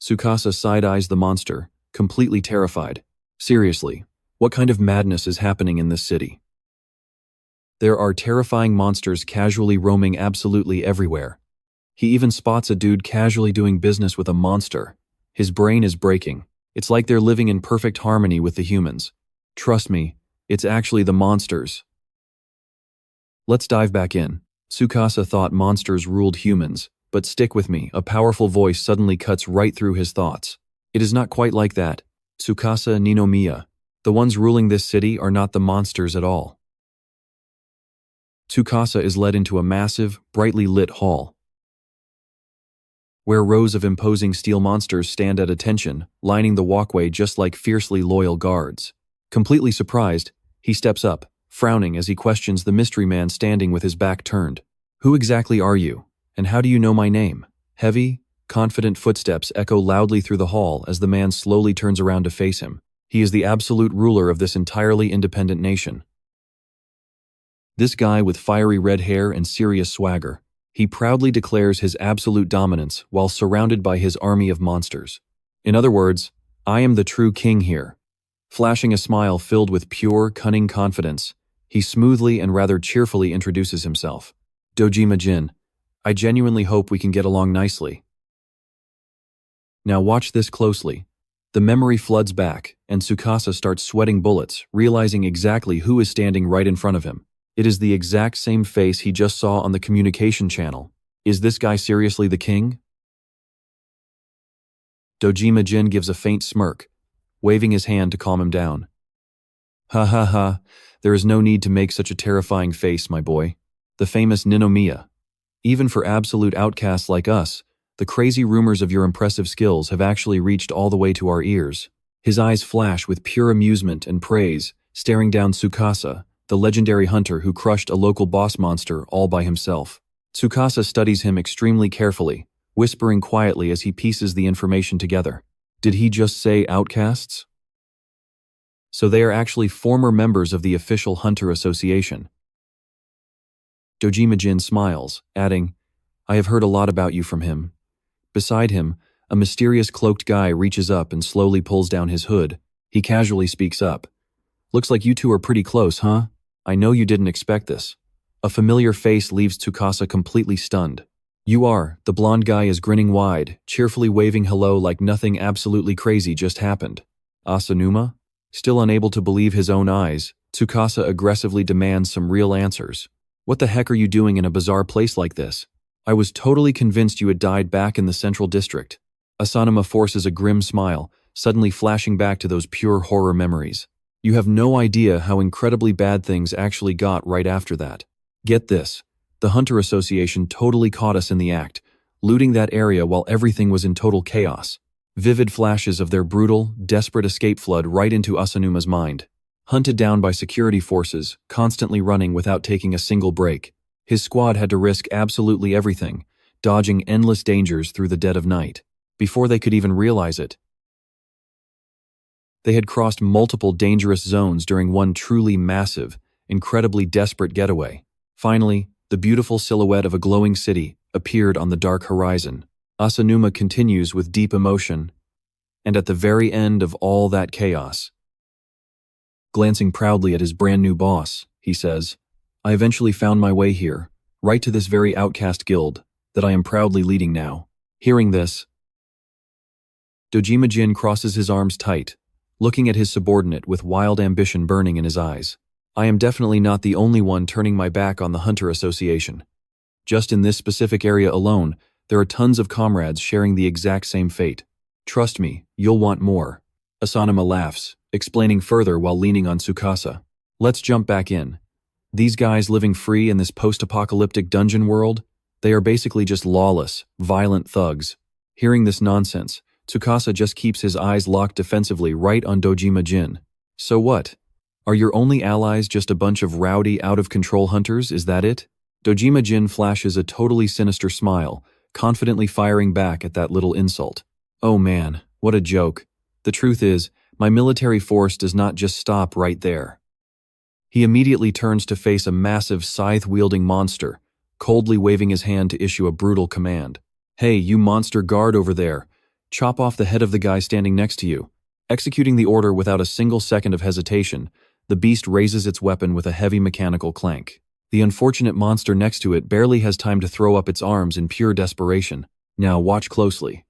Tsukasa side-eyes the monster, completely terrified. Seriously, what kind of madness is happening in this city? There are terrifying monsters casually roaming absolutely everywhere. He even spots a dude casually doing business with a monster. His brain is breaking. It's like they're living in perfect harmony with the humans. Trust me, it's actually the monsters. Let's dive back in. Tsukasa thought monsters ruled humans, but stick with me, a powerful voice suddenly cuts right through his thoughts. It is not quite like that. Tsukasa Ninomiya. The ones ruling this city are not the monsters at all. Tsukasa is led into a massive, brightly lit hall, where rows of imposing steel monsters stand at attention, lining the walkway just like fiercely loyal guards. Completely surprised, he steps up, frowning as he questions the mystery man standing with his back turned. Who exactly are you, and how do you know my name? Heavy, confident footsteps echo loudly through the hall as the man slowly turns around to face him. He is the absolute ruler of this entirely independent nation. This guy with fiery red hair and serious swagger. He proudly declares his absolute dominance while surrounded by his army of monsters. In other words, I am the true king here. Flashing a smile filled with pure, cunning confidence, he smoothly and rather cheerfully introduces himself. Dojima Jin, I genuinely hope we can get along nicely. Now watch this closely. The memory floods back, and Tsukasa starts sweating bullets, realizing exactly who is standing right in front of him. It is the exact same face he just saw on the communication channel. Is this guy seriously the king? Dojima Jin gives a faint smirk, waving his hand to calm him down. Ha ha ha, there is no need to make such a terrifying face, my boy. The famous Ninomiya. Even for absolute outcasts like us, the crazy rumors of your impressive skills have actually reached all the way to our ears. His eyes flash with pure amusement and praise, staring down Tsukasa, the legendary hunter who crushed a local boss monster all by himself. Tsukasa studies him extremely carefully, whispering quietly as he pieces the information together. Did he just say outcasts? So they are actually former members of the official Hunter Association. Dojima Jin smiles, adding, I have heard a lot about you from him. Beside him, a mysterious cloaked guy reaches up and slowly pulls down his hood. He casually speaks up. Looks like you two are pretty close, huh? I know you didn't expect this. A familiar face leaves Tsukasa completely stunned. You are, the blonde guy is grinning wide, cheerfully waving hello like nothing absolutely crazy just happened. Asanuma? Still unable to believe his own eyes, Tsukasa aggressively demands some real answers. What the heck are you doing in a bizarre place like this? I was totally convinced you had died back in the central district. Asanuma forces a grim smile, suddenly flashing back to those pure horror memories. You have no idea how incredibly bad things actually got right after that. Get this. The Hunter Association totally caught us in the act, looting that area while everything was in total chaos. Vivid flashes of their brutal, desperate escape flood right into Asanuma's mind. Hunted down by security forces, constantly running without taking a single break. His squad had to risk absolutely everything, dodging endless dangers through the dead of night. Before they could even realize it, they had crossed multiple dangerous zones during one truly massive, incredibly desperate getaway. Finally, the beautiful silhouette of a glowing city appeared on the dark horizon. Asanuma continues with deep emotion, and at the very end of all that chaos, glancing proudly at his brand new boss, he says, "I eventually found my way here, right to this very outcast guild that I am proudly leading now." Hearing this, Dojima Jin crosses his arms tight, looking at his subordinate with wild ambition burning in his eyes. "I am definitely not the only one turning my back on the Hunter Association. Just in this specific area alone, there are tons of comrades sharing the exact same fate. Trust me, you'll want more." Asanuma laughs, explaining further while leaning on Tsukasa. "Let's jump back in. These guys living free in this post-apocalyptic dungeon world, they are basically just lawless, violent thugs." Hearing this nonsense, Tsukasa just keeps his eyes locked defensively right on Dojima Jin. "So what? Are your only allies just a bunch of rowdy, out-of-control hunters, is that it?" Dojima Jin flashes a totally sinister smile, confidently firing back at that little insult. "Oh man, what a joke. The truth is, my military force does not just stop right there." He immediately turns to face a massive scythe-wielding monster, coldly waving his hand to issue a brutal command. "Hey, you monster guard over there. Chop off the head of the guy standing next to you." Executing the order without a single second of hesitation, the beast raises its weapon with a heavy mechanical clank. The unfortunate monster next to it barely has time to throw up its arms in pure desperation. Now watch closely.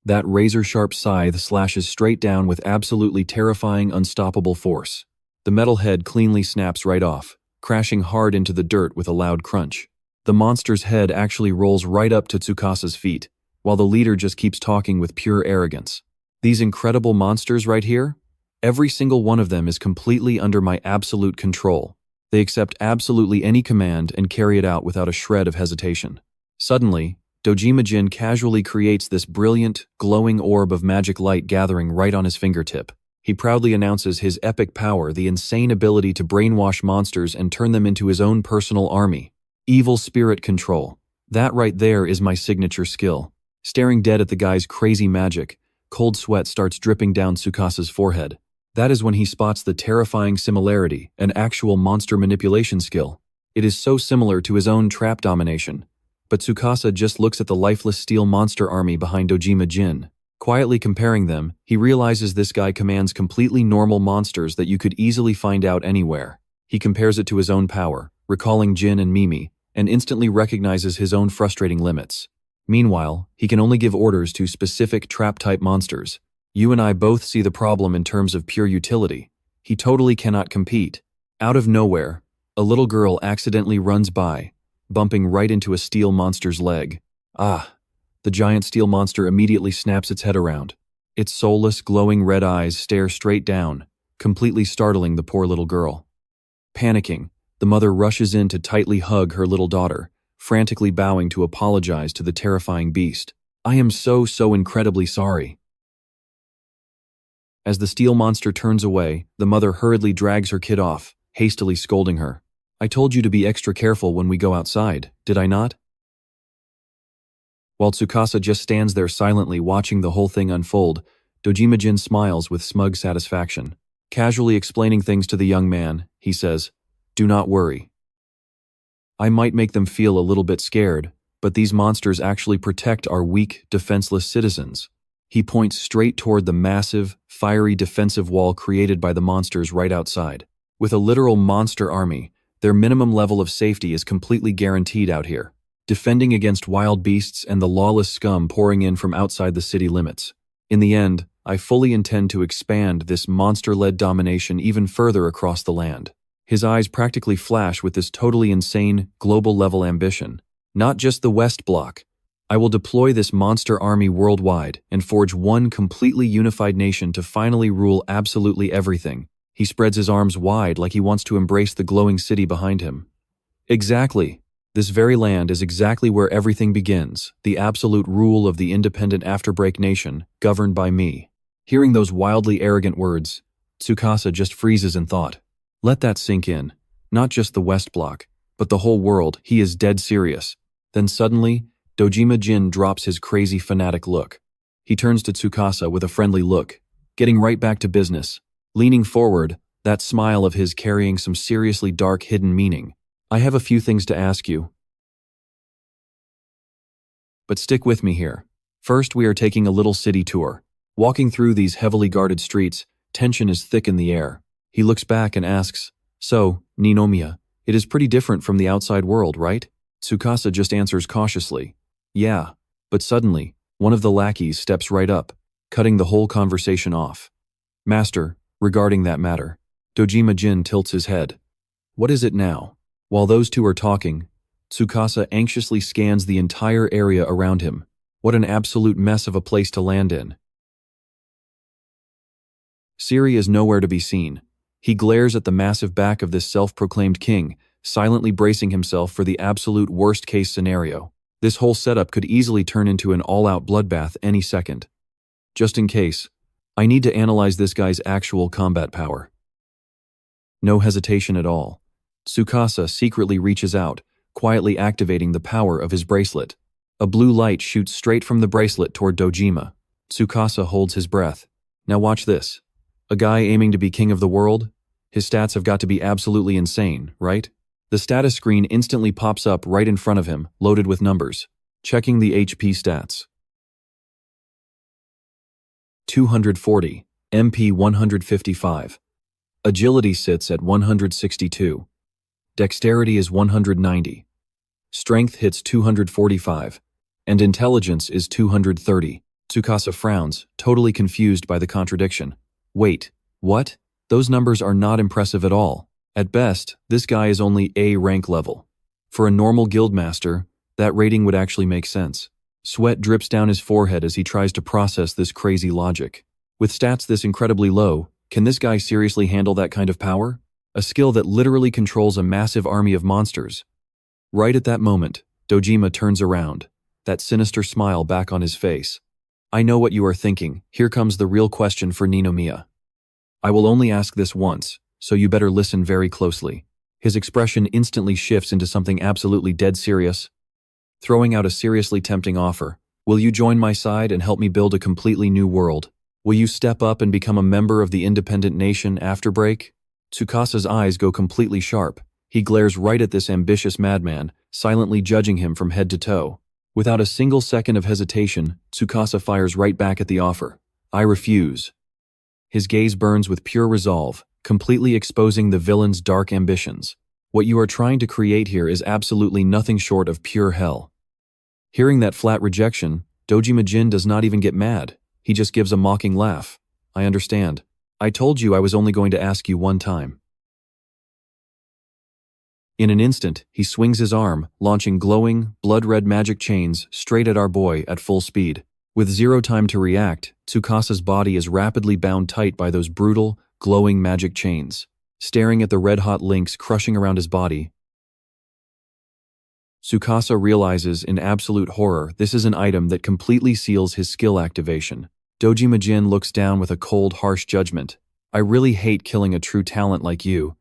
That razor-sharp scythe slashes straight down with absolutely terrifying, unstoppable force. The metal head cleanly snaps right off, crashing hard into the dirt with a loud crunch. The monster's head actually rolls right up to Tsukasa's feet, while the leader just keeps talking with pure arrogance. "These incredible monsters right here? Every single one of them is completely under my absolute control. They accept absolutely any command and carry it out without a shred of hesitation." Suddenly, Dojima Jin casually creates this brilliant, glowing orb of magic light gathering right on his fingertip. He proudly announces his epic power, the insane ability to brainwash monsters and turn them into his own personal army. Evil spirit control. That right there is my signature skill. Staring dead at the guy's crazy magic, cold sweat starts dripping down Tsukasa's forehead. That is when he spots the terrifying similarity, an actual monster manipulation skill. It is so similar to his own trap domination. But Tsukasa just looks at the lifeless steel monster army behind Dojima Jin. Quietly comparing them, he realizes this guy commands completely normal monsters that you could easily find out anywhere. He compares it to his own power, recalling Jin and Mimi, and instantly recognizes his own frustrating limits. Meanwhile, he can only give orders to specific trap-type monsters. You and I both see the problem in terms of pure utility. He totally cannot compete. Out of nowhere, a little girl accidentally runs by, bumping right into a steel monster's leg. Ah! The giant steel monster immediately snaps its head around. Its soulless, glowing red eyes stare straight down, completely startling the poor little girl. Panicking, the mother rushes in to tightly hug her little daughter, frantically bowing to apologize to the terrifying beast. "I am so incredibly sorry." As the steel monster turns away, the mother hurriedly drags her kid off, hastily scolding her. "I told you to be extra careful when we go outside, did I not?" While Tsukasa just stands there silently watching the whole thing unfold, Dojima Jin smiles with smug satisfaction. Casually explaining things to the young man, he says, "Do not worry. I might make them feel a little bit scared, but these monsters actually protect our weak, defenseless citizens." He points straight toward the massive, fiery defensive wall created by the monsters right outside. With a literal monster army, their minimum level of safety is completely guaranteed out here, defending against wild beasts and the lawless scum pouring in from outside the city limits. In the end, I fully intend to expand this monster-led domination even further across the land. His eyes practically flash with this totally insane, global-level ambition. Not just the West Bloc. I will deploy this monster army worldwide and forge one completely unified nation to finally rule absolutely everything. He spreads his arms wide like he wants to embrace the glowing city behind him. Exactly. This very land is exactly where everything begins, the absolute rule of the independent afterbreak nation, governed by me. Hearing those wildly arrogant words, Tsukasa just freezes in thought. Let that sink in. Not just the West Block, but the whole world. He is dead serious. Then suddenly, Dojima Jin drops his crazy fanatic look. He turns to Tsukasa with a friendly look, getting right back to business. Leaning forward, that smile of his carrying some seriously dark hidden meaning. I have a few things to ask you. But stick with me here. First, we are taking a little city tour. Walking through these heavily guarded streets, tension is thick in the air. He looks back and asks, "So, Ninomiya, it is pretty different from the outside world, right?" Tsukasa just answers cautiously, "Yeah." But suddenly, one of the lackeys steps right up, cutting the whole conversation off. "Master, regarding that matter." Dojima Jin tilts his head. "What is it now?" While those two are talking, Tsukasa anxiously scans the entire area around him. What an absolute mess of a place to land in. Siri is nowhere to be seen. He glares at the massive back of this self-proclaimed king, silently bracing himself for the absolute worst-case scenario. This whole setup could easily turn into an all-out bloodbath any second. Just in case, I need to analyze this guy's actual combat power. No hesitation at all. Tsukasa secretly reaches out, quietly activating the power of his bracelet. A blue light shoots straight from the bracelet toward Dojima. Tsukasa holds his breath. Now watch this. A guy aiming to be king of the world? His stats have got to be absolutely insane, right? The status screen instantly pops up right in front of him, loaded with numbers. Checking the HP stats. 240, MP 155. Agility sits at 162. Dexterity is 190. Strength hits 245. And intelligence is 230. Tsukasa frowns, totally confused by the contradiction. Wait, what? Those numbers are not impressive at all. At best, this guy is only A rank level. For a normal guildmaster, that rating would actually make sense. Sweat drips down his forehead as he tries to process this crazy logic. With stats this incredibly low, can this guy seriously handle that kind of power? A skill that literally controls a massive army of monsters. Right at that moment, Dojima turns around, that sinister smile back on his face. I know what you are thinking. Here comes the real question for Ninomiya. I will only ask this once, so you better listen very closely. His expression instantly shifts into something absolutely dead serious, throwing out a seriously tempting offer. Will you join my side and help me build a completely new world? Will you step up and become a member of the independent nation after break? Tsukasa's eyes go completely sharp. He glares right at this ambitious madman, silently judging him from head to toe. Without a single second of hesitation, Tsukasa fires right back at the offer. I refuse. His gaze burns with pure resolve, completely exposing the villain's dark ambitions. What you are trying to create here is absolutely nothing short of pure hell. Hearing that flat rejection, Dojima Jin does not even get mad. He just gives a mocking laugh. I understand. I told you I was only going to ask you one time. In an instant, he swings his arm, launching glowing, blood-red magic chains straight at our boy at full speed. With zero time to react, Tsukasa's body is rapidly bound tight by those brutal, glowing magic chains. Staring at the red-hot links crushing around his body, Tsukasa realizes in absolute horror this is an item that completely seals his skill activation. Dojima Jin looks down with a cold, harsh judgment. I really hate killing a true talent like you,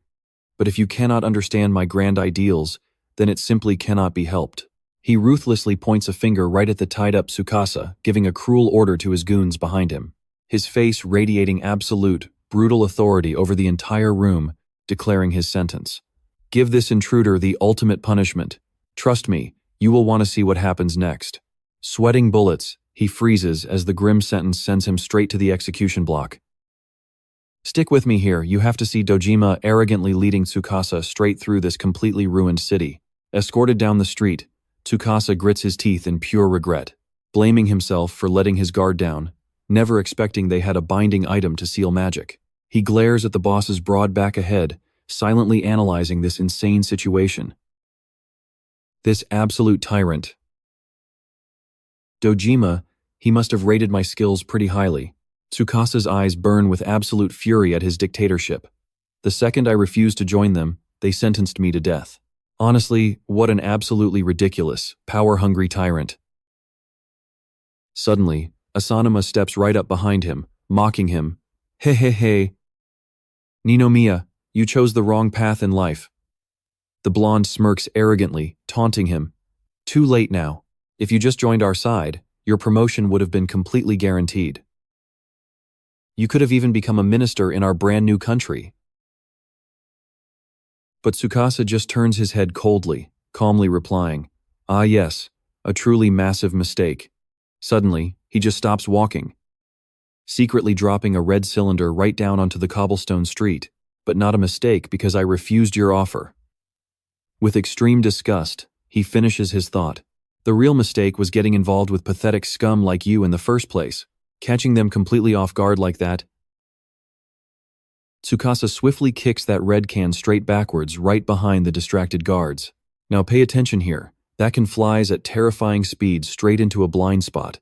but if you cannot understand my grand ideals, then it simply cannot be helped. He ruthlessly points a finger right at the tied-up Tsukasa, giving a cruel order to his goons behind him. His face radiating absolute, brutal authority over the entire room, declaring his sentence. Give this intruder the ultimate punishment. Trust me, you will want to see what happens next. Sweating bullets, he freezes as the grim sentence sends him straight to the execution block. Stick with me here, you have to see Dojima arrogantly leading Tsukasa straight through this completely ruined city. Escorted down the street, Tsukasa grits his teeth in pure regret, blaming himself for letting his guard down, never expecting they had a binding item to seal magic. He glares at the boss's broad back ahead, silently analyzing this insane situation. This absolute tyrant. Dojima, he must have rated my skills pretty highly. Tsukasa's eyes burn with absolute fury at his dictatorship. The second I refused to join them, they sentenced me to death. Honestly, what an absolutely ridiculous, power-hungry tyrant. Suddenly, Asanuma steps right up behind him, mocking him. Hey hey hey. Ninomiya, you chose the wrong path in life. The blonde smirks arrogantly, taunting him. Too late now. If you just joined our side, your promotion would have been completely guaranteed. You could have even become a minister in our brand new country. But Tsukasa just turns his head coldly, calmly replying, Ah yes, a truly massive mistake. Suddenly, he just stops walking, secretly dropping a red cylinder right down onto the cobblestone street, but not a mistake because I refused your offer. With extreme disgust, he finishes his thought. The real mistake was getting involved with pathetic scum like you in the first place. Catching them completely off guard like that. Tsukasa swiftly kicks that red can straight backwards right behind the distracted guards. Now pay attention here. That can flies at terrifying speed straight into a blind spot.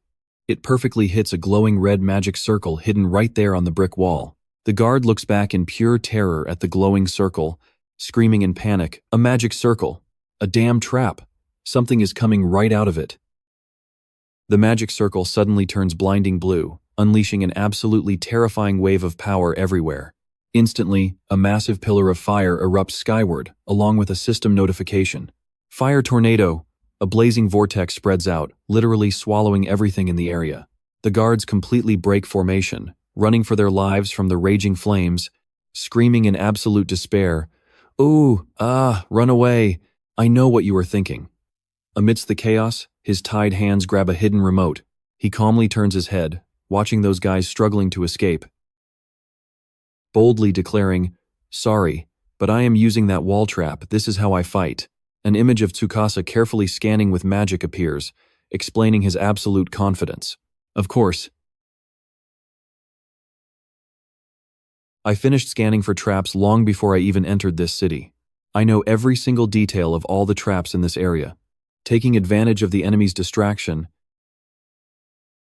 It perfectly hits a glowing red magic circle hidden right there on the brick wall. The guard looks back in pure terror at the glowing circle, screaming in panic, a magic circle, a damn trap. Something is coming right out of it. The magic circle suddenly turns blinding blue, unleashing an absolutely terrifying wave of power everywhere. Instantly, a massive pillar of fire erupts skyward, along with a system notification. Fire tornado! A blazing vortex spreads out, literally swallowing everything in the area. The guards completely break formation, running for their lives from the raging flames, screaming in absolute despair. Ooh, run away! I know what you are thinking. Amidst the chaos, his tied hands grab a hidden remote. He calmly turns his head, watching those guys struggling to escape, boldly declaring, Sorry, but I am using that wall trap, this is how I fight. An image of Tsukasa carefully scanning with magic appears, explaining his absolute confidence. Of course. I finished scanning for traps long before I even entered this city. I know every single detail of all the traps in this area. Taking advantage of the enemy's distraction,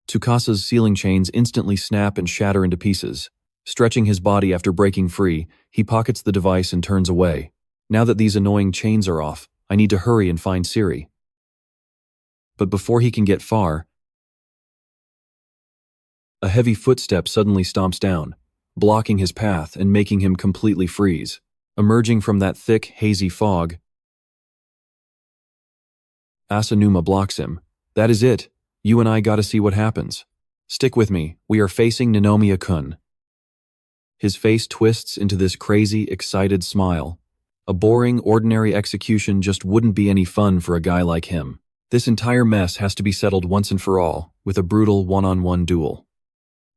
Tsukasa's ceiling chains instantly snap and shatter into pieces. Stretching his body after breaking free, he pockets the device and turns away. Now that these annoying chains are off, I need to hurry and find Siri. But before he can get far, a heavy footstep suddenly stomps down, blocking his path and making him completely freeze. Emerging from that thick, hazy fog, Asanuma blocks him. That is it. You and I gotta see what happens. Stick with me. We are facing Ninomiya-kun. His face twists into this crazy, excited smile. A boring, ordinary execution just wouldn't be any fun for a guy like him. This entire mess has to be settled once and for all, with a brutal one-on-one duel.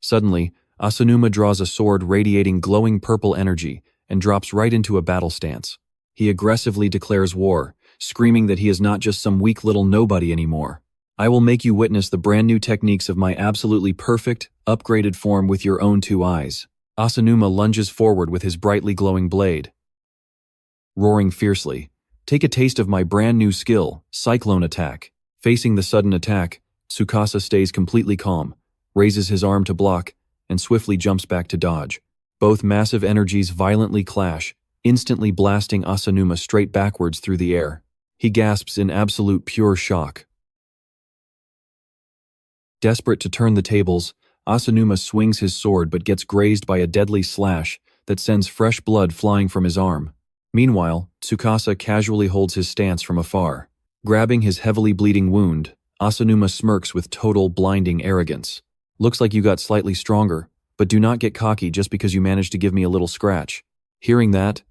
Suddenly, Asanuma draws a sword radiating glowing purple energy and drops right into a battle stance. He aggressively declares war, screaming that he is not just some weak little nobody anymore. I will make you witness the brand new techniques of my absolutely perfect, upgraded form with your own two eyes. Asanuma lunges forward with his brightly glowing blade, roaring fiercely. Take a taste of my brand new skill, Cyclone Attack. Facing the sudden attack, Tsukasa stays completely calm, raises his arm to block, and swiftly jumps back to dodge. Both massive energies violently clash, instantly blasting Asanuma straight backwards through the air. He gasps in absolute pure shock. Desperate to turn the tables, Asanuma swings his sword but gets grazed by a deadly slash that sends fresh blood flying from his arm. Meanwhile, Tsukasa casually holds his stance from afar. Grabbing his heavily bleeding wound, Asanuma smirks with total blinding arrogance. Looks like you got slightly stronger, but do not get cocky just because you managed to give me a little scratch. Hearing that,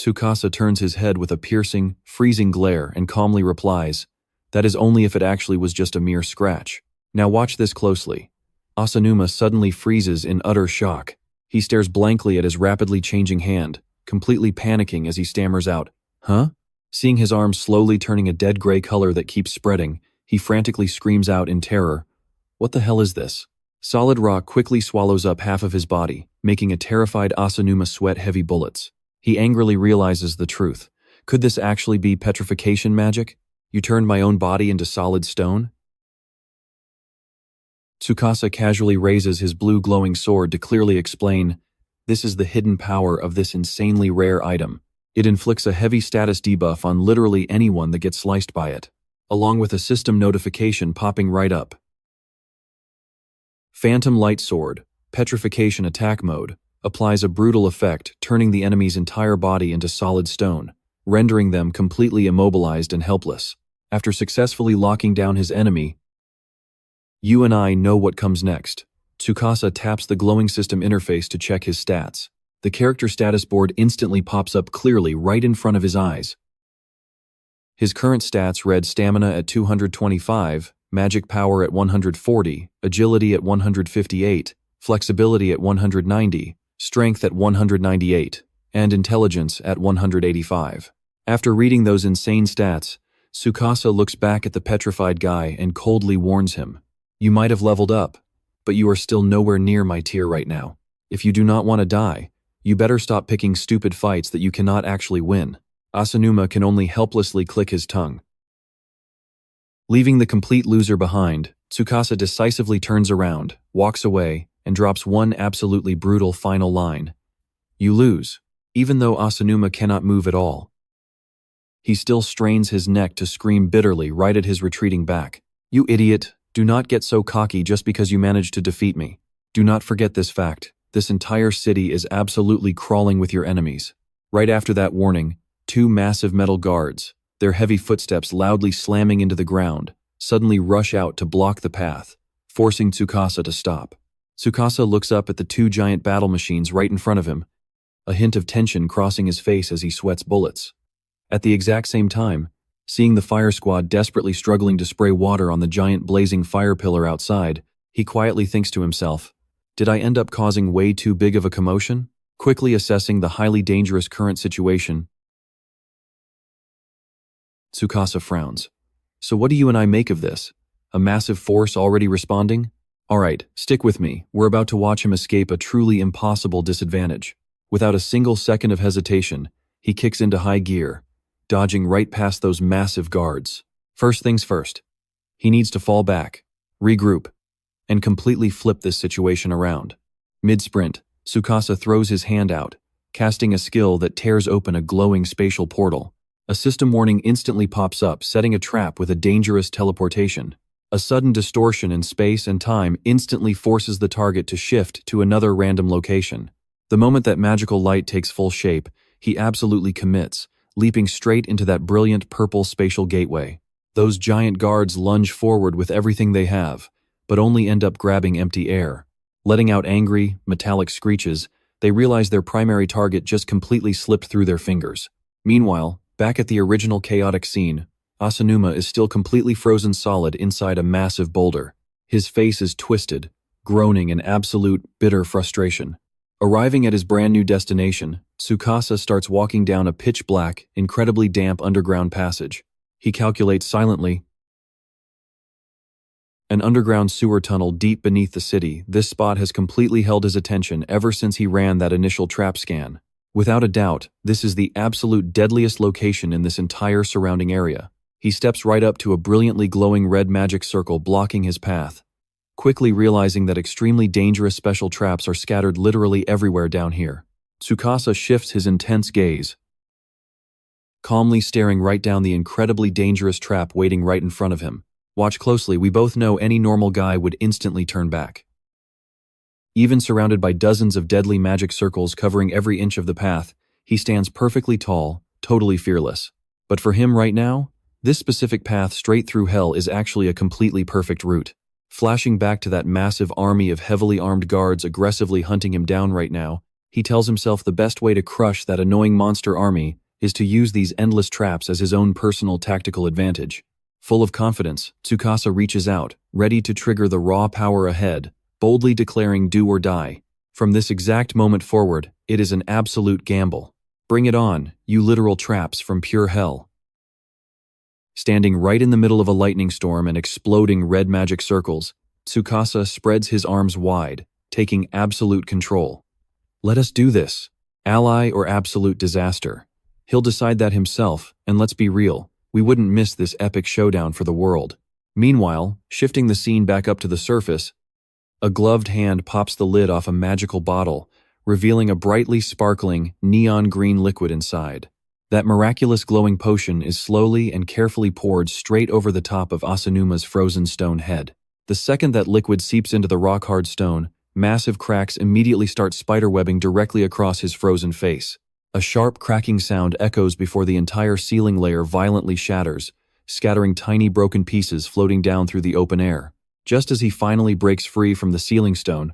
Tsukasa turns his head with a piercing, freezing glare and calmly replies, That is only if it actually was just a mere scratch. Now watch this closely. Asanuma suddenly freezes in utter shock. He stares blankly at his rapidly changing hand, completely panicking as he stammers out, Huh? Seeing his arm slowly turning a dead gray color that keeps spreading, he frantically screams out in terror, What the hell is this? Solid rock quickly swallows up half of his body, making a terrified Asanuma sweat heavy bullets. He angrily realizes the truth. Could this actually be petrification magic? You turned my own body into solid stone? Tsukasa casually raises his blue glowing sword to clearly explain, This is the hidden power of this insanely rare item. It inflicts a heavy status debuff on literally anyone that gets sliced by it, along with a system notification popping right up. Phantom Light Sword, Petrification Attack Mode, applies a brutal effect, turning the enemy's entire body into solid stone, rendering them completely immobilized and helpless. After successfully locking down his enemy, you and I know what comes next. Tsukasa taps the glowing system interface to check his stats. The character status board instantly pops up clearly right in front of his eyes. His current stats read stamina at 225, magic power at 140, agility at 158, flexibility at 190, strength at 198, and intelligence at 185. After reading those insane stats, Tsukasa looks back at the petrified guy and coldly warns him, "You might have leveled up, but you are still nowhere near my tier right now. If you do not want to die, you better stop picking stupid fights that you cannot actually win." Asanuma can only helplessly click his tongue. Leaving the complete loser behind, Tsukasa decisively turns around, walks away, and drops one absolutely brutal final line. "You lose." Even though Asanuma cannot move at all, he still strains his neck to scream bitterly right at his retreating back. "You idiot, do not get so cocky just because you managed to defeat me. Do not forget this fact. This entire city is absolutely crawling with your enemies." Right after that warning, two massive metal guards, their heavy footsteps loudly slamming into the ground, suddenly rush out to block the path, forcing Tsukasa to stop. Tsukasa looks up at the two giant battle machines right in front of him, a hint of tension crossing his face as he sweats bullets. At the exact same time, seeing the fire squad desperately struggling to spray water on the giant blazing fire pillar outside, he quietly thinks to himself, "Did I end up causing way too big of a commotion?" Quickly assessing the highly dangerous current situation, Tsukasa frowns. "So what do you and I make of this? A massive force already responding? Alright, stick with me. We're about to watch him escape a truly impossible disadvantage." Without a single second of hesitation, he kicks into high gear, dodging right past those massive guards. First things first, he needs to fall back, regroup, and completely flip this situation around. Mid-sprint, Tsukasa throws his hand out, casting a skill that tears open a glowing spatial portal. A system warning instantly pops up, setting a trap with a dangerous teleportation. A sudden distortion in space and time instantly forces the target to shift to another random location. The moment that magical light takes full shape, he absolutely commits, leaping straight into that brilliant purple spatial gateway. Those giant guards lunge forward with everything they have, but only end up grabbing empty air. Letting out angry, metallic screeches, they realize their primary target just completely slipped through their fingers. Meanwhile, back at the original chaotic scene, Asanuma is still completely frozen solid inside a massive boulder. His face is twisted, groaning in absolute, bitter frustration. Arriving at his brand new destination, Tsukasa starts walking down a pitch-black, incredibly damp underground passage. He calculates silently, an underground sewer tunnel deep beneath the city. This spot has completely held his attention ever since he ran that initial trap scan. Without a doubt, this is the absolute deadliest location in this entire surrounding area. He steps right up to a brilliantly glowing red magic circle blocking his path, quickly realizing that extremely dangerous special traps are scattered literally everywhere down here. Tsukasa shifts his intense gaze, calmly staring right down the incredibly dangerous trap waiting right in front of him. Watch closely, we both know any normal guy would instantly turn back. Even surrounded by dozens of deadly magic circles covering every inch of the path, he stands perfectly tall, totally fearless. But for him right now, this specific path straight through hell is actually a completely perfect route. Flashing back to that massive army of heavily armed guards aggressively hunting him down right now, he tells himself the best way to crush that annoying monster army is to use these endless traps as his own personal tactical advantage. Full of confidence, Tsukasa reaches out, ready to trigger the raw power ahead, boldly declaring do or die. From this exact moment forward, it is an absolute gamble. Bring it on, you literal traps from pure hell. Standing right in the middle of a lightning storm and exploding red magic circles, Tsukasa spreads his arms wide, taking absolute control. Let us do this. Ally or absolute disaster. He'll decide that himself, and let's be real, we wouldn't miss this epic showdown for the world. Meanwhile, shifting the scene back up to the surface, a gloved hand pops the lid off a magical bottle, revealing a brightly sparkling, neon green liquid inside. That miraculous glowing potion is slowly and carefully poured straight over the top of Asanuma's frozen stone head. The second that liquid seeps into the rock-hard stone, massive cracks immediately start spiderwebbing directly across his frozen face. A sharp cracking sound echoes before the entire ceiling layer violently shatters, scattering tiny broken pieces floating down through the open air. Just as he finally breaks free from the ceiling stone,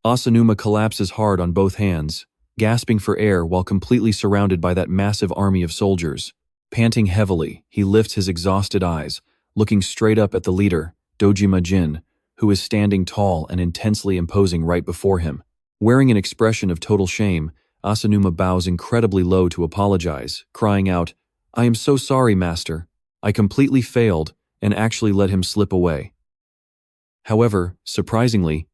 Asanuma collapses hard on both hands, gasping for air while completely surrounded by that massive army of soldiers. Panting heavily, he lifts his exhausted eyes, looking straight up at the leader, Dojima Jin, who is standing tall and intensely imposing right before him. Wearing an expression of total shame, Asanuma bows incredibly low to apologize, crying out, "I am so sorry, master. I completely failed and actually let him slip away." However, surprisingly,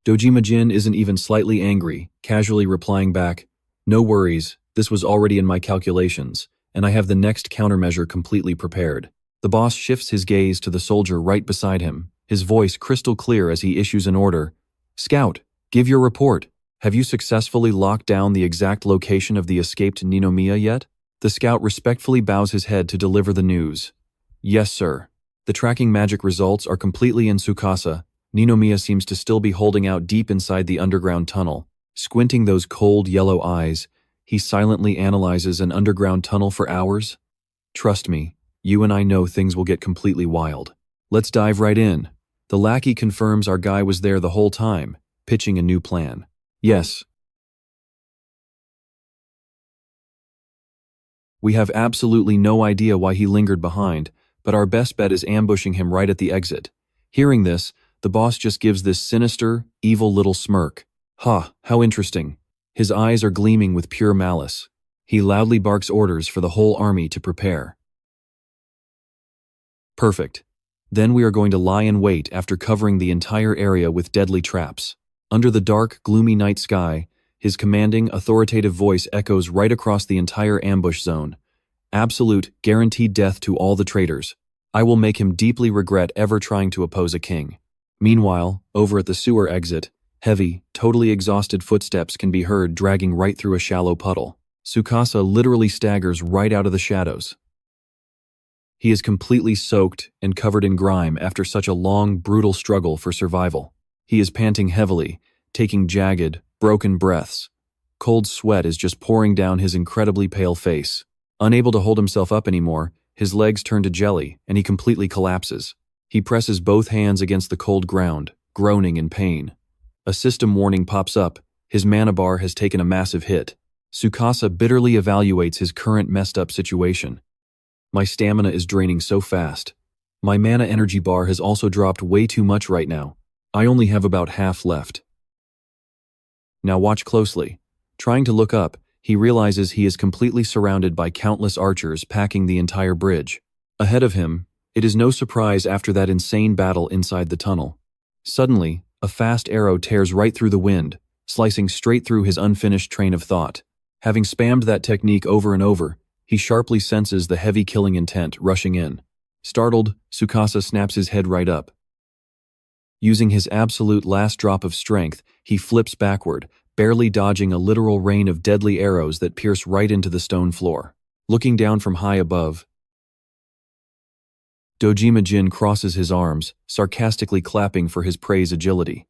Dojima Jin isn't even slightly angry, casually replying back, "No worries, this was already in my calculations, and I have the next countermeasure completely prepared." The boss shifts his gaze to the soldier right beside him, his voice crystal clear as he issues an order. "Scout, give your report. Have you successfully locked down the exact location of the escaped Ninomiya yet?" The scout respectfully bows his head to deliver the news. "Yes, sir. The tracking magic results are completely in Tsukasa. Ninomiya seems to still be holding out deep inside the underground tunnel. Squinting those cold yellow eyes, he silently analyzes an underground tunnel for hours. Trust me, you and I know things will get completely wild. Let's dive right in." The lackey confirms our guy was there the whole time, pitching a new plan. "Yes. We have absolutely no idea why he lingered behind, but our best bet is ambushing him right at the exit." Hearing this, the boss just gives this sinister, evil little smirk. "Ha, how interesting." His eyes are gleaming with pure malice. He loudly barks orders for the whole army to prepare. Perfect. Then we are going to lie in wait after covering the entire area with deadly traps. Under the dark, gloomy night sky, his commanding, authoritative voice echoes right across the entire ambush zone. Absolute, guaranteed death to all the traitors. I will make him deeply regret ever trying to oppose a king. Meanwhile, over at the sewer exit, heavy, totally exhausted footsteps can be heard dragging right through a shallow puddle. Tsukasa literally staggers right out of the shadows. He is completely soaked and covered in grime after such a long, brutal struggle for survival. He is panting heavily, taking jagged, broken breaths. Cold sweat is just pouring down his incredibly pale face. Unable to hold himself up anymore, his legs turn to jelly and he completely collapses. He presses both hands against the cold ground, groaning in pain. A system warning pops up. His mana bar has taken a massive hit. Tsukasa bitterly evaluates his current messed up situation. "My stamina is draining so fast. My mana energy bar has also dropped way too much right now. I only have about half left." Now watch closely. Trying to look up, he realizes he is completely surrounded by countless archers packing the entire bridge. Ahead of him, it is no surprise after that insane battle inside the tunnel. Suddenly, a fast arrow tears right through the wind, slicing straight through his unfinished train of thought. Having spammed that technique over and over, he sharply senses the heavy killing intent rushing in. Startled, Tsukasa snaps his head right up. Using his absolute last drop of strength, he flips backward, barely dodging a literal rain of deadly arrows that pierce right into the stone floor. Looking down from high above, Dojima Jin crosses his arms, sarcastically clapping for his prey's agility.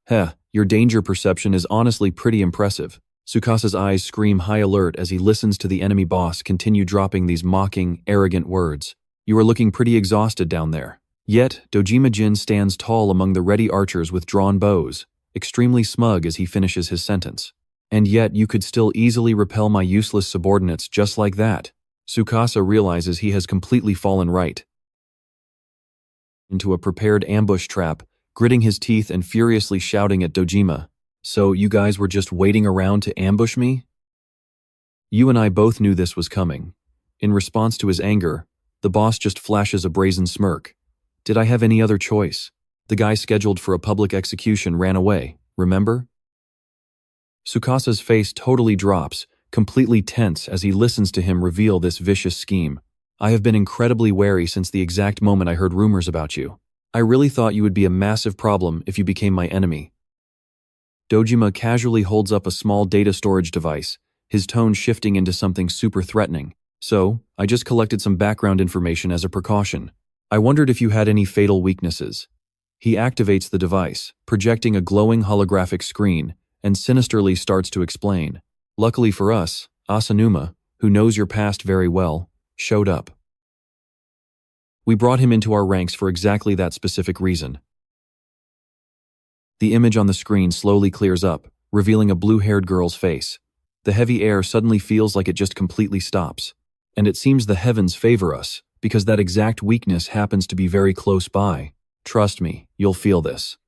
"Heh, your danger perception is honestly pretty impressive." Tsukasa's eyes scream high alert as he listens to the enemy boss continue dropping these mocking, arrogant words. "You are looking pretty exhausted down there." Yet, Dojima Jin stands tall among the ready archers with drawn bows, extremely smug as he finishes his sentence. "And yet you could still easily repel my useless subordinates just like that." Tsukasa realizes he has completely fallen right into a prepared ambush trap, gritting his teeth and furiously shouting at Dojima. "So you guys were just waiting around to ambush me?" You and I both knew this was coming. In response to his anger, the boss just flashes a brazen smirk. "Did I have any other choice? The guy scheduled for a public execution ran away, remember?" Tsukasa's face totally drops, completely tense as he listens to him reveal this vicious scheme. "I have been incredibly wary since the exact moment I heard rumors about you. I really thought you would be a massive problem if you became my enemy. Dojima casually holds up a small data storage device, his tone shifting into something super threatening. So, I just collected some background information as a precaution. I wondered if you had any fatal weaknesses. He activates the device, projecting a glowing holographic screen, and sinisterly starts to explain. Luckily for us, Asanuma, who knows your past very well, showed up. We brought him into our ranks for exactly that specific reason. The image on the screen slowly clears up, revealing a blue-haired girl's face. The heavy air suddenly feels like it just completely stops. And it seems the heavens favor us, because that exact weakness happens to be very close by. Trust me, you'll feel this.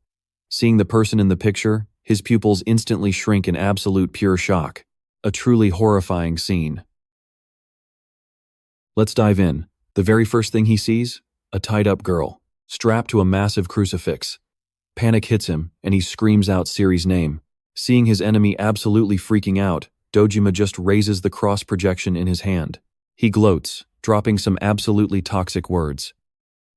Seeing the person in the picture, his pupils instantly shrink in absolute pure shock. A truly horrifying scene. Let's dive in. The very first thing he sees? A tied-up girl, strapped to a massive crucifix. Panic hits him, and he screams out Siri's name. Seeing his enemy absolutely freaking out, Dojima just raises the cross projection in his hand. He gloats, dropping some absolutely toxic words.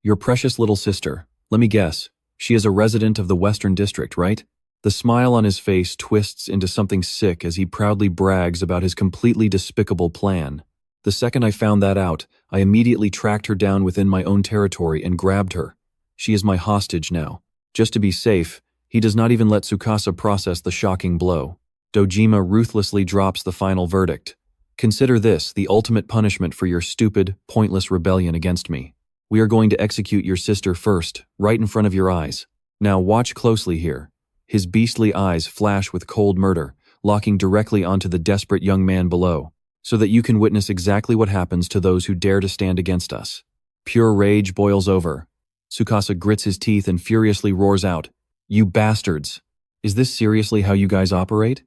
Your precious little sister. Let me guess. She is a resident of the Western District, right? The smile on his face twists into something sick as he proudly brags about his completely despicable plan. The second I found that out, I immediately tracked her down within my own territory and grabbed her. She is my hostage now. Just to be safe, he does not even let Tsukasa process the shocking blow. Dojima ruthlessly drops the final verdict. Consider this the ultimate punishment for your stupid, pointless rebellion against me. We are going to execute your sister first, right in front of your eyes. Now watch closely here. His beastly eyes flash with cold murder, locking directly onto the desperate young man below, so that you can witness exactly what happens to those who dare to stand against us. Pure rage boils over. Tsukasa grits his teeth and furiously roars out, "You bastards! Is this seriously how you guys operate?"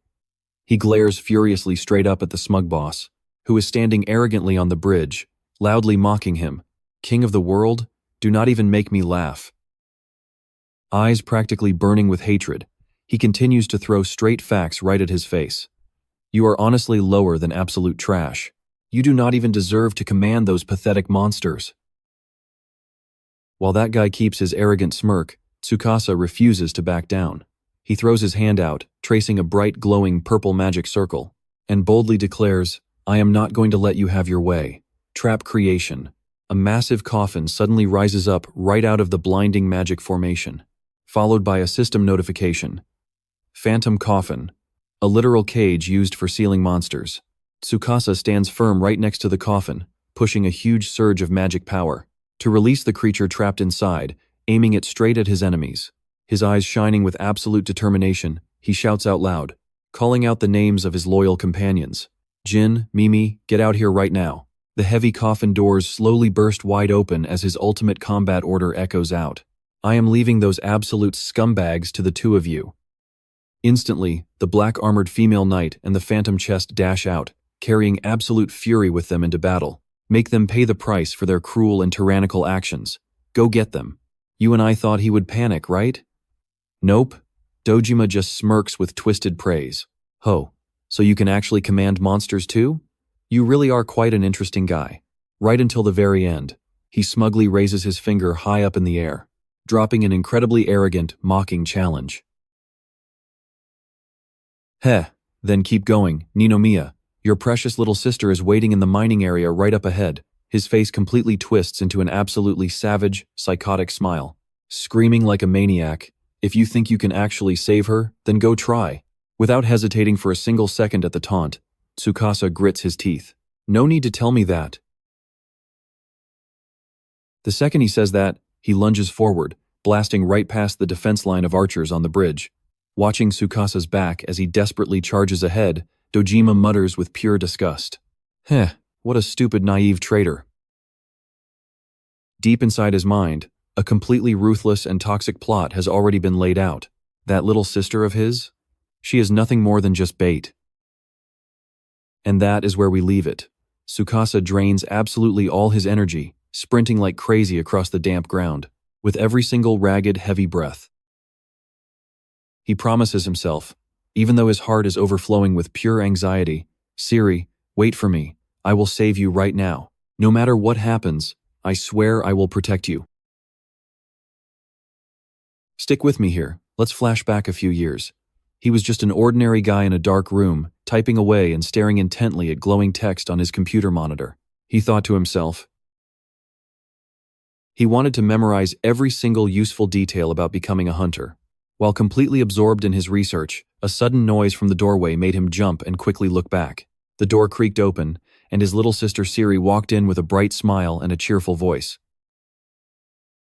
He glares furiously straight up at the smug boss, who is standing arrogantly on the bridge, loudly mocking him. King of the world, do not even make me laugh. Eyes practically burning with hatred, he continues to throw straight facts right at his face. You are honestly lower than absolute trash. You do not even deserve to command those pathetic monsters. While that guy keeps his arrogant smirk, Tsukasa refuses to back down. He throws his hand out, tracing a bright glowing purple magic circle, and boldly declares, I am not going to let you have your way. Trap creation. A massive coffin suddenly rises up right out of the blinding magic formation, followed by a system notification. Phantom coffin. A literal cage used for sealing monsters. Tsukasa stands firm right next to the coffin, pushing a huge surge of magic power to release the creature trapped inside, aiming it straight at his enemies. His eyes shining with absolute determination, he shouts out loud, calling out the names of his loyal companions. Jin, Mimi, get out here right now. The heavy coffin doors slowly burst wide open as his ultimate combat order echoes out. I am leaving those absolute scumbags to the two of you. Instantly, the black-armored female knight and the phantom chest dash out, carrying absolute fury with them into battle. Make them pay the price for their cruel and tyrannical actions. Go get them. You and I thought he would panic, right? Nope. Dojima just smirks with twisted praise. Ho, so you can actually command monsters too? You really are quite an interesting guy. Right until the very end, he smugly raises his finger high up in the air, dropping an incredibly arrogant, mocking challenge. Heh, then keep going, Ninomiya. Your precious little sister is waiting in the mining area right up ahead. His face completely twists into an absolutely savage, psychotic smile. Screaming like a maniac, if you think you can actually save her, then go try. Without hesitating for a single second at the taunt, Tsukasa grits his teeth. No need to tell me that. The second he says that, he lunges forward, blasting right past the defense line of archers on the bridge. Watching Tsukasa's back as he desperately charges ahead, Dojima mutters with pure disgust. Heh, what a stupid naive traitor. Deep inside his mind, a completely ruthless and toxic plot has already been laid out. That little sister of his? She is nothing more than just bait. And that is where we leave it. Tsukasa drains absolutely all his energy, sprinting like crazy across the damp ground, with every single ragged, heavy breath. He promises himself, even though his heart is overflowing with pure anxiety, Siri, wait for me. I will save you right now. No matter what happens, I swear I will protect you. Stick with me here. Let's flash back a few years. He was just an ordinary guy in a dark room, typing away and staring intently at glowing text on his computer monitor. He thought to himself. He wanted to memorize every single useful detail about becoming a hunter. While completely absorbed in his research, a sudden noise from the doorway made him jump and quickly look back. The door creaked open, and his little sister Siri walked in with a bright smile and a cheerful voice.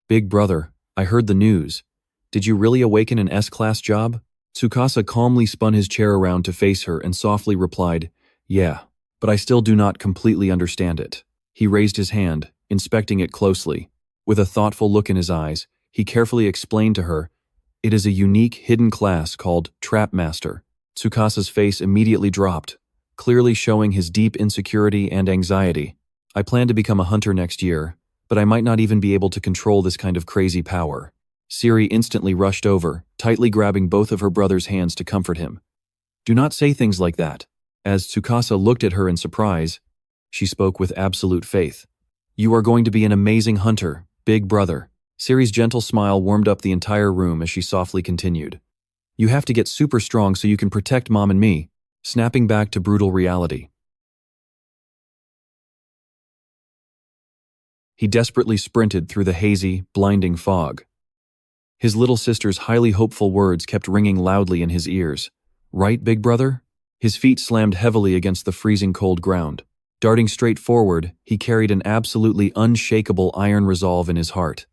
"Big brother, I heard the news. Did you really awaken an S-class job?" Tsukasa calmly spun his chair around to face her and softly replied, "Yeah, but I still do not completely understand it." He raised his hand, inspecting it closely. With a thoughtful look in his eyes, he carefully explained to her, "It is a unique hidden class called Trap Master." Tsukasa's face immediately dropped, clearly showing his deep insecurity and anxiety. "I plan to become a hunter next year, but I might not even be able to control this kind of crazy power." Siri instantly rushed over, tightly grabbing both of her brother's hands to comfort him. "Do not say things like that." As Tsukasa looked at her in surprise, she spoke with absolute faith. "You are going to be an amazing hunter, big brother." Siri's gentle smile warmed up the entire room as she softly continued. "You have to get super strong so you can protect Mom and me," snapping back to brutal reality. He desperately sprinted through the hazy, blinding fog. His little sister's highly hopeful words kept ringing loudly in his ears. "Right, big brother?" His feet slammed heavily against the freezing cold ground. Darting straight forward, he carried an absolutely unshakable iron resolve in his heart.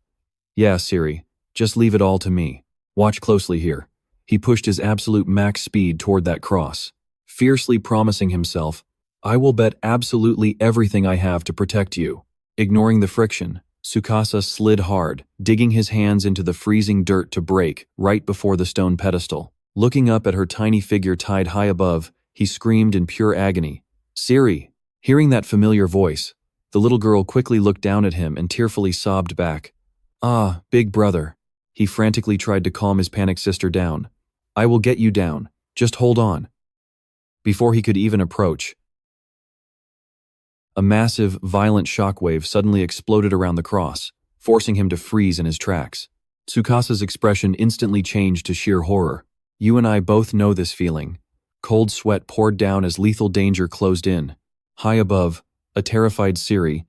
"Yeah, Siri, just leave it all to me. Watch closely here." He pushed his absolute max speed toward that cross, fiercely promising himself, "I will bet absolutely everything I have to protect you." Ignoring the friction, Tsukasa slid hard, digging his hands into the freezing dirt to break right before the stone pedestal. Looking up at her tiny figure tied high above, he screamed in pure agony, "Siri!" Hearing that familiar voice, the little girl quickly looked down at him and tearfully sobbed back. "Ah, big brother." He frantically tried to calm his panicked sister down. "I will get you down. Just hold on." Before he could even approach, a massive, violent shockwave suddenly exploded around the cross, forcing him to freeze in his tracks. Tsukasa's expression instantly changed to sheer horror. "You and I both know this feeling." Cold sweat poured down as lethal danger closed in. High above, a terrified Siri,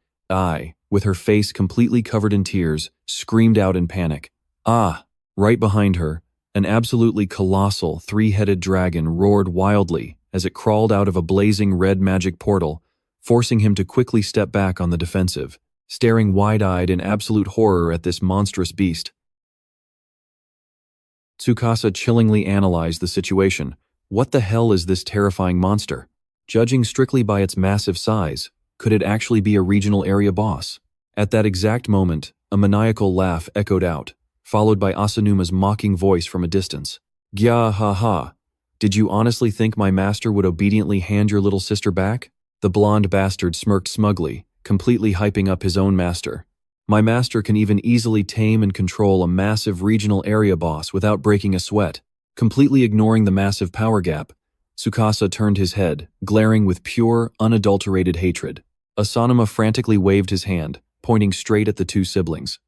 with her face completely covered in tears, screamed out in panic. "Ah!" Right behind her, an absolutely colossal, three-headed dragon roared wildly as it crawled out of a blazing red magic portal, forcing him to quickly step back on the defensive, staring wide-eyed in absolute horror at this monstrous beast. Tsukasa chillingly analyzed the situation. What the hell is this terrifying monster? Judging strictly by its massive size, could it actually be a regional area boss? At that exact moment, a maniacal laugh echoed out, followed by Asanuma's mocking voice from a distance. "Gya ha ha. Did you honestly think my master would obediently hand your little sister back?" The blonde bastard smirked smugly, completely hyping up his own master. "My master can even easily tame and control a massive regional area boss without breaking a sweat." Completely ignoring the massive power gap, Tsukasa turned his head, glaring with pure, unadulterated hatred. Asanuma frantically waved his hand, pointing straight at the two siblings.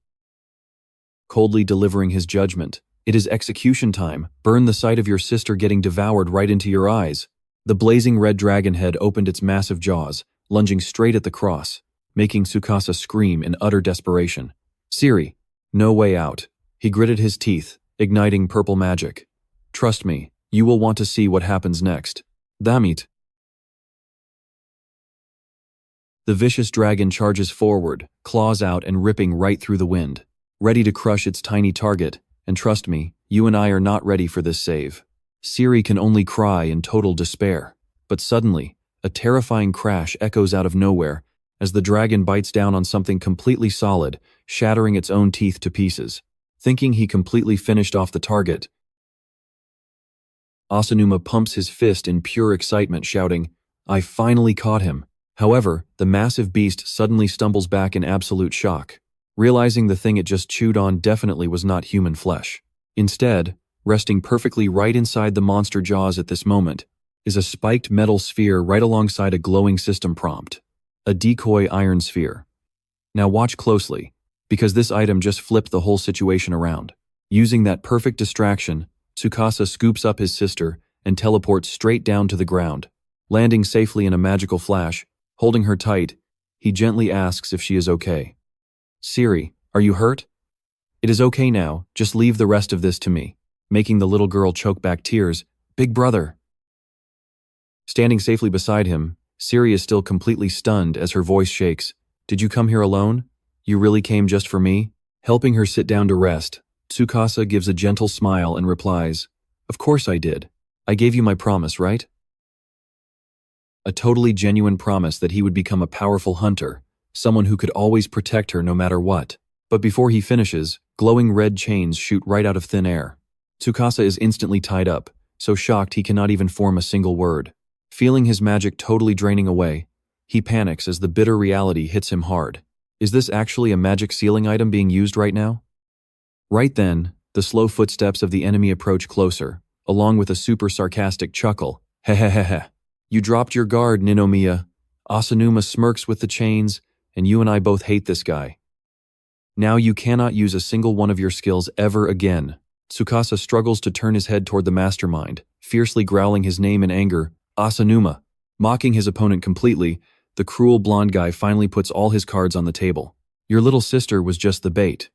Coldly delivering his judgment, "It is execution time. Burn the sight of your sister getting devoured right into your eyes." The blazing red dragon head opened its massive jaws, lunging straight at the cross, making Tsukasa scream in utter desperation. "Siri, no way out." He gritted his teeth, igniting purple magic. "Trust me, you will want to see what happens next." Damit. The vicious dragon charges forward, claws out and ripping right through the wind, ready to crush its tiny target, and trust me, you and I are not ready for this save. Siri can only cry in total despair. But suddenly, a terrifying crash echoes out of nowhere as the dragon bites down on something completely solid, shattering its own teeth to pieces. Thinking he completely finished off the target, Asanuma pumps his fist in pure excitement, shouting, "I finally caught him." However, the massive beast suddenly stumbles back in absolute shock, realizing the thing it just chewed on definitely was not human flesh. Instead, resting perfectly right inside the monster jaws at this moment, is a spiked metal sphere right alongside a glowing system prompt. A decoy iron sphere. Now watch closely, because this item just flipped the whole situation around. Using that perfect distraction, Tsukasa scoops up his sister and teleports straight down to the ground. Landing safely in a magical flash, holding her tight, he gently asks if she is okay. "Siri, are you hurt?" "It is okay now, just leave the rest of this to me," making the little girl choke back tears. "Big brother." Standing safely beside him, Siri is still completely stunned as her voice shakes. "Did you come here alone? You really came just for me?" Helping her sit down to rest, Tsukasa gives a gentle smile and replies, "Of course I did. I gave you my promise, right?" A totally genuine promise that he would become a powerful hunter, someone who could always protect her no matter what. But before he finishes, glowing red chains shoot right out of thin air. Tsukasa is instantly tied up, so shocked he cannot even form a single word. Feeling his magic totally draining away, he panics as the bitter reality hits him hard. Is this actually a magic sealing item being used right now? Right then, the slow footsteps of the enemy approach closer, along with a super sarcastic chuckle. "Hehehehe. You dropped your guard, Ninomiya. Asanuma smirks with the chains, and you and I both hate this guy. Now you cannot use a single one of your skills ever again." Tsukasa struggles to turn his head toward the mastermind, fiercely growling his name in anger, "Asanuma." Mocking his opponent completely, the cruel blonde guy finally puts all his cards on the table. "Your little sister was just the bait.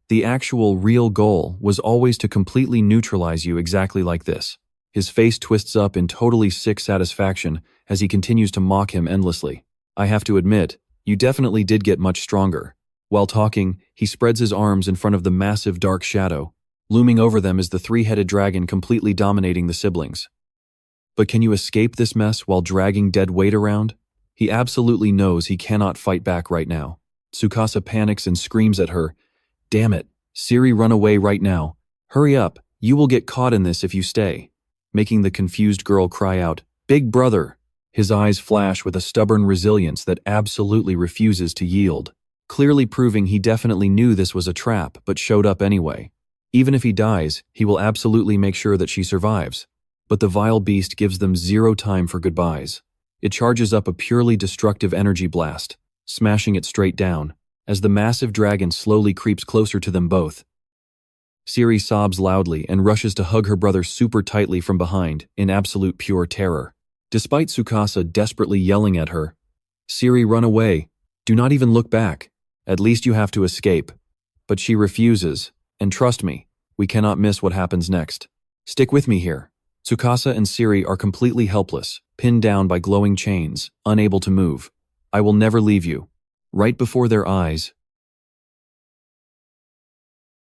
The actual real goal was always to completely neutralize you exactly like this." His face twists up in totally sick satisfaction as he continues to mock him endlessly. "I have to admit, you definitely did get much stronger." While talking, he spreads his arms in front of the massive dark shadow. Looming over them is the three-headed dragon completely dominating the siblings. But can you escape this mess while dragging dead weight around? He absolutely knows he cannot fight back right now. Tsukasa panics and screams at her, "Damn it, Siri, run away right now. Hurry up, you will get caught in this if you stay." Making the confused girl cry out, "Big brother!" His eyes flash with a stubborn resilience that absolutely refuses to yield, clearly proving he definitely knew this was a trap but showed up anyway. Even if he dies, he will absolutely make sure that she survives. But the vile beast gives them zero time for goodbyes. It charges up a purely destructive energy blast, smashing it straight down, as the massive dragon slowly creeps closer to them both. Siri sobs loudly and rushes to hug her brother super tightly from behind, in absolute pure terror. Despite Tsukasa desperately yelling at her, "Siri, run away. Do not even look back. At least you have to escape." But she refuses, and trust me, we cannot miss what happens next. Stick with me here. Tsukasa and Siri are completely helpless, pinned down by glowing chains, unable to move. "I will never leave you." Right before their eyes,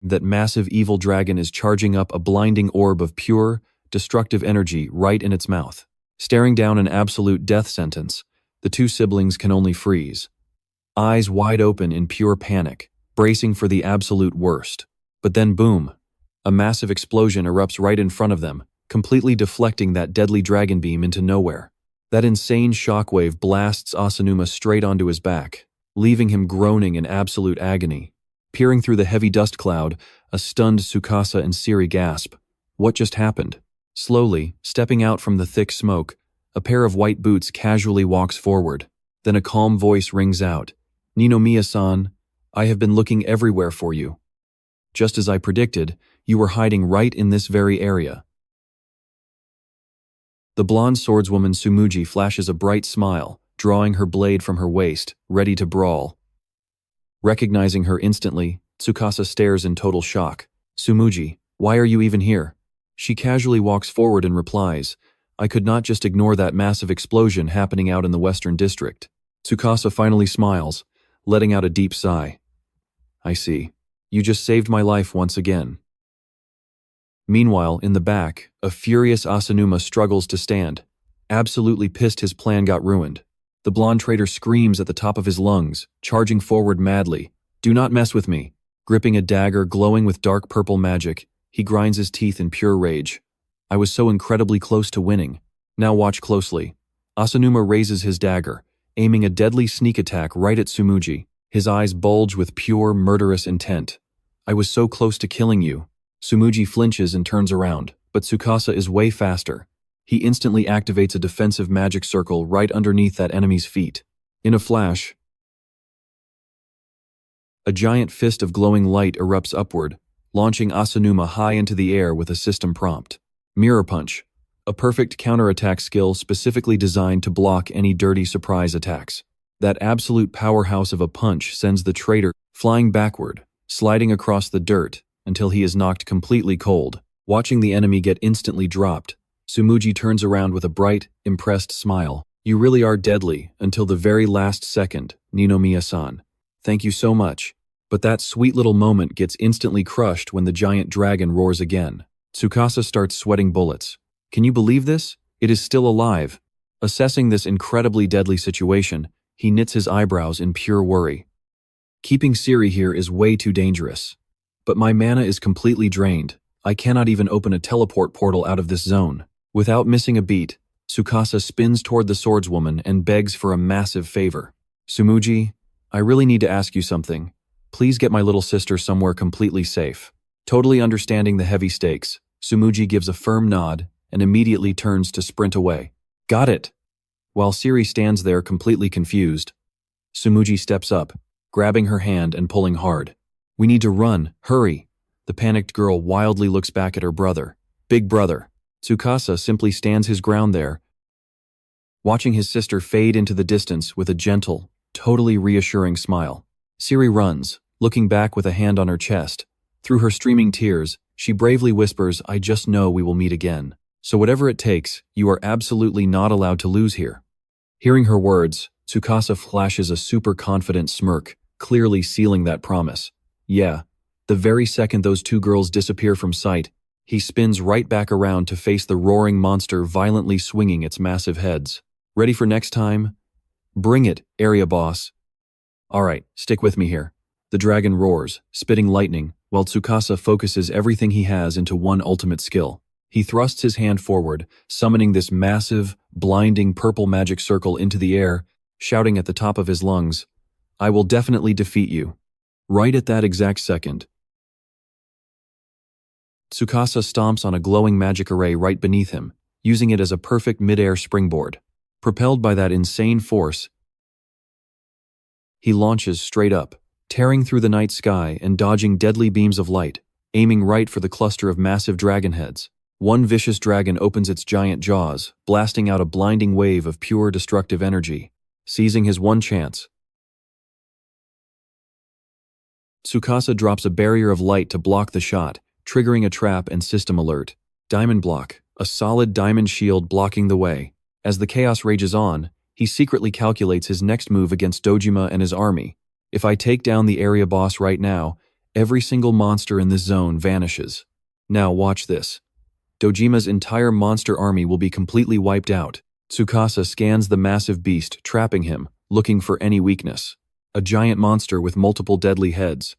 that massive evil dragon is charging up a blinding orb of pure, destructive energy right in its mouth. Staring down an absolute death sentence, the two siblings can only freeze, eyes wide open in pure panic, bracing for the absolute worst. But then boom, a massive explosion erupts right in front of them, completely deflecting that deadly dragon beam into nowhere. That insane shockwave blasts Asanuma straight onto his back, leaving him groaning in absolute agony. Peering through the heavy dust cloud, a stunned Tsukasa and Siri gasp. What just happened? Slowly, stepping out from the thick smoke, a pair of white boots casually walks forward. Then a calm voice rings out. "Ninomiya-san, I have been looking everywhere for you. Just as I predicted, you were hiding right in this very area." The blonde swordswoman Tsumuji flashes a bright smile, drawing her blade from her waist, ready to brawl. Recognizing her instantly, Tsukasa stares in total shock. "Tsumuji, why are you even here?" She casually walks forward and replies, "I could not just ignore that massive explosion happening out in the Western District." Tsukasa finally smiles, letting out a deep sigh. "I see. You just saved my life once again." Meanwhile, in the back, a furious Asanuma struggles to stand, absolutely pissed his plan got ruined. The blonde traitor screams at the top of his lungs, charging forward madly. "Do not mess with me." Gripping a dagger glowing with dark purple magic, he grinds his teeth in pure rage. "I was so incredibly close to winning. Now watch closely." Asanuma raises his dagger, aiming a deadly sneak attack right at Tsumuji. His eyes bulge with pure, murderous intent. "I was so close to killing you." Tsumuji flinches and turns around, but Tsukasa is way faster. He instantly activates a defensive magic circle right underneath that enemy's feet. In a flash, a giant fist of glowing light erupts upward, launching Asanuma high into the air with a system prompt. Mirror Punch, a perfect counterattack skill specifically designed to block any dirty surprise attacks. That absolute powerhouse of a punch sends the traitor flying backward, sliding across the dirt until he is knocked completely cold. Watching the enemy get instantly dropped, Tsumugi turns around with a bright, impressed smile. You really are deadly until the very last second, Ninomiya-san. Thank you so much. But that sweet little moment gets instantly crushed when the giant dragon roars again. Tsukasa starts sweating bullets. Can you believe this? It is still alive. Assessing this incredibly deadly situation, he knits his eyebrows in pure worry. Keeping Siri here is way too dangerous. But my mana is completely drained. I cannot even open a teleport portal out of this zone. Without missing a beat, Tsukasa spins toward the swordswoman and begs for a massive favor. Tsumugi, I really need to ask you something. Please get my little sister somewhere completely safe. Totally understanding the heavy stakes, Tsumugi gives a firm nod and immediately turns to sprint away. Got it! While Siri stands there completely confused, Tsumugi steps up, grabbing her hand and pulling hard. We need to run, hurry! The panicked girl wildly looks back at her brother. Big brother. Tsukasa simply stands his ground there, watching his sister fade into the distance with a gentle, totally reassuring smile. Siri runs, looking back with a hand on her chest. Through her streaming tears, she bravely whispers, I just know we will meet again. So whatever it takes, you are absolutely not allowed to lose here. Hearing her words, Tsukasa flashes a super confident smirk, clearly sealing that promise. Yeah, the very second those two girls disappear from sight, he spins right back around to face the roaring monster violently swinging its massive heads. Ready for next time? Bring it, area boss. Alright, stick with me here. The dragon roars, spitting lightning, while Tsukasa focuses everything he has into one ultimate skill. He thrusts his hand forward, summoning this massive, blinding purple magic circle into the air, shouting at the top of his lungs, I will definitely defeat you. Right at that exact second, Tsukasa stomps on a glowing magic array right beneath him, using it as a perfect mid-air springboard. Propelled by that insane force, he launches straight up, tearing through the night sky and dodging deadly beams of light, aiming right for the cluster of massive dragon heads. One vicious dragon opens its giant jaws, blasting out a blinding wave of pure destructive energy. Seizing his one chance, Tsukasa drops a barrier of light to block the shot, triggering a trap and system alert. Diamond block, a solid diamond shield blocking the way. As the chaos rages on, he secretly calculates his next move against Dojima and his army. If I take down the area boss right now, every single monster in this zone vanishes. Now watch this. Dojima's entire monster army will be completely wiped out. Tsukasa scans the massive beast, trapping him, looking for any weakness. A giant monster with multiple deadly heads.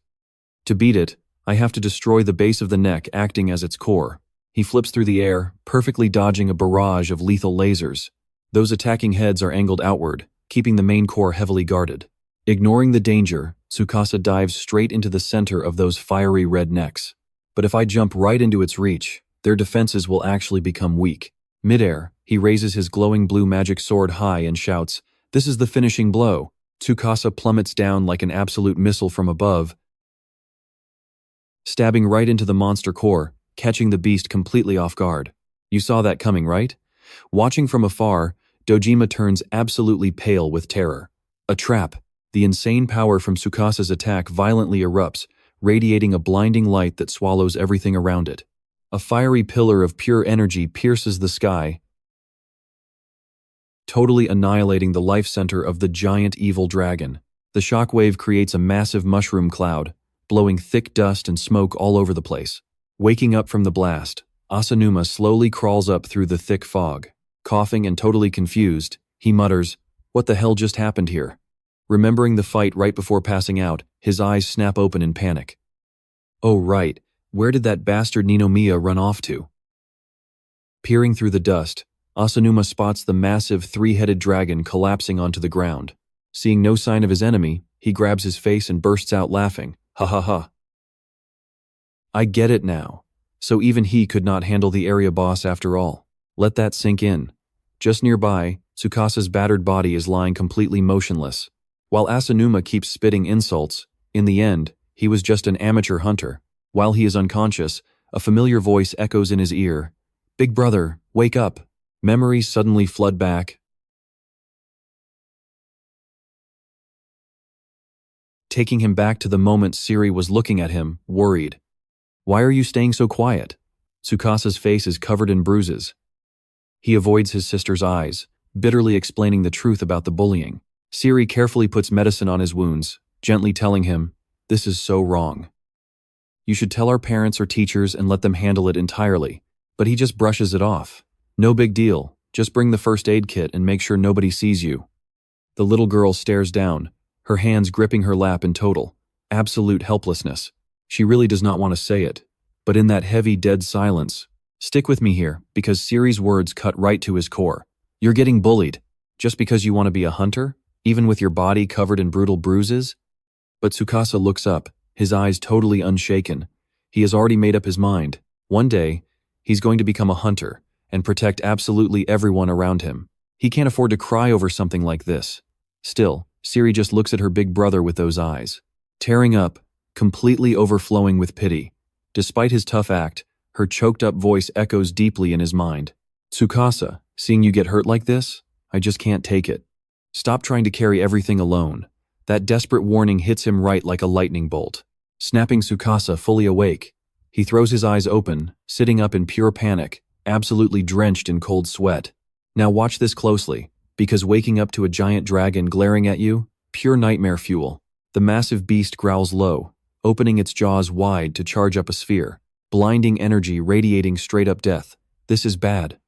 To beat it, I have to destroy the base of the neck acting as its core. He flips through the air, perfectly dodging a barrage of lethal lasers. Those attacking heads are angled outward, keeping the main core heavily guarded. Ignoring the danger, Tsukasa dives straight into the center of those fiery red necks. But if I jump right into its reach, their defenses will actually become weak. Midair, he raises his glowing blue magic sword high and shouts, "This is the finishing blow." Tsukasa plummets down like an absolute missile from above, stabbing right into the monster core, catching the beast completely off guard. You saw that coming, right? Watching from afar, Dojima turns absolutely pale with terror. A trap. The insane power from Tsukasa's attack violently erupts, radiating a blinding light that swallows everything around it. A fiery pillar of pure energy pierces the sky, totally annihilating the life center of the giant evil dragon. The shockwave creates a massive mushroom cloud, blowing thick dust and smoke all over the place. Waking up from the blast, Asanuma slowly crawls up through the thick fog. Coughing and totally confused, he mutters, "What the hell just happened here?" Remembering the fight right before passing out, his eyes snap open in panic. Oh right, where did that bastard Ninomiya run off to? Peering through the dust, Asanuma spots the massive three-headed dragon collapsing onto the ground. Seeing no sign of his enemy, he grabs his face and bursts out laughing. Ha ha ha. I get it now. So even he could not handle the area boss after all. Let that sink in. Just nearby, Tsukasa's battered body is lying completely motionless. While Asanuma keeps spitting insults, in the end, he was just an amateur hunter. While he is unconscious, a familiar voice echoes in his ear. "Big brother, wake up." Memories suddenly flood back, taking him back to the moment Siri was looking at him, worried. "Why are you staying so quiet?" Tsukasa's face is covered in bruises. He avoids his sister's eyes, bitterly explaining the truth about the bullying. Siri carefully puts medicine on his wounds, gently telling him, "This is so wrong. You should tell our parents or teachers and let them handle it entirely." But he just brushes it off. "No big deal, just bring the first aid kit and make sure nobody sees you." The little girl stares down, her hands gripping her lap in total, absolute helplessness. She really does not want to say it, but in that heavy, dead silence, stick with me here, because Siri's words cut right to his core. "You're getting bullied, just because you want to be a hunter, even with your body covered in brutal bruises?" But Tsukasa looks up, his eyes totally unshaken. He has already made up his mind. One day, he's going to become a hunter and protect absolutely everyone around him. He can't afford to cry over something like this. Still, Siri just looks at her big brother with those eyes, tearing up, completely overflowing with pity. Despite his tough act, her choked-up voice echoes deeply in his mind. "Tsukasa, seeing you get hurt like this, I just can't take it. Stop trying to carry everything alone." That desperate warning hits him right like a lightning bolt. Snapping Tsukasa fully awake, he throws his eyes open, sitting up in pure panic, absolutely drenched in cold sweat. Now watch this closely, because waking up to a giant dragon glaring at you, pure nightmare fuel. The massive beast growls low, opening its jaws wide to charge up a sphere, blinding energy radiating straight up death. This is bad.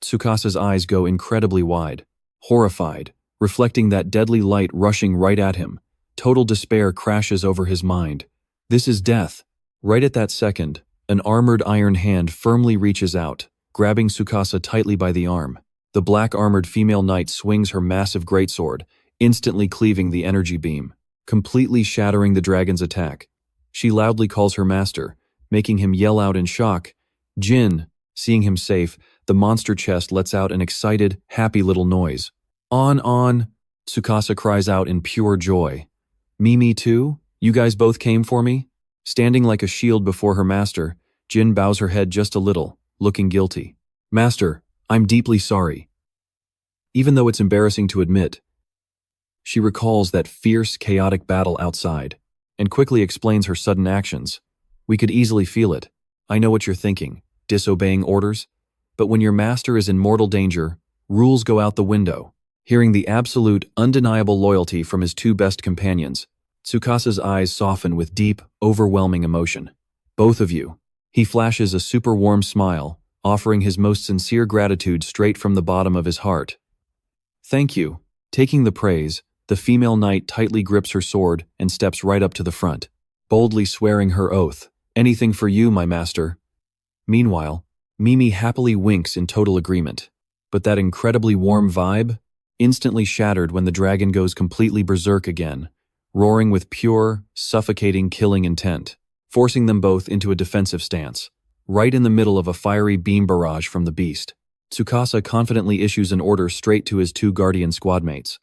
Tsukasa's eyes go incredibly wide, horrified, reflecting that deadly light rushing right at him. Total despair crashes over his mind. This is death. Right at that second, an armored iron hand firmly reaches out, grabbing Tsukasa tightly by the arm. The black-armored female knight swings her massive greatsword, instantly cleaving the energy beam, completely shattering the dragon's attack. She loudly calls her master, making him yell out in shock, "Jin!" Seeing him safe, the monster chest lets out an excited, happy little noise. On, Tsukasa cries out in pure joy. "Me too? You guys both came for me?" Standing like a shield before her master, Jin bows her head just a little, looking guilty. "Master, I'm deeply sorry." Even though it's embarrassing to admit, she recalls that fierce, chaotic battle outside, and quickly explains her sudden actions. "We could easily feel it. I know what you're thinking, disobeying orders. But when your master is in mortal danger, rules go out the window." Hearing the absolute, undeniable loyalty from his two best companions, Tsukasa's eyes soften with deep, overwhelming emotion. "Both of you." He flashes a super warm smile, offering his most sincere gratitude straight from the bottom of his heart. "Thank you." Taking the praise, the female knight tightly grips her sword and steps right up to the front, boldly swearing her oath. "Anything for you, my master." Meanwhile, Mimi happily winks in total agreement. But that incredibly warm vibe, instantly shattered when the dragon goes completely berserk again, roaring with pure, suffocating killing intent, forcing them both into a defensive stance, right in the middle of a fiery beam barrage from the beast. Tsukasa confidently issues an order straight to his two guardian squadmates.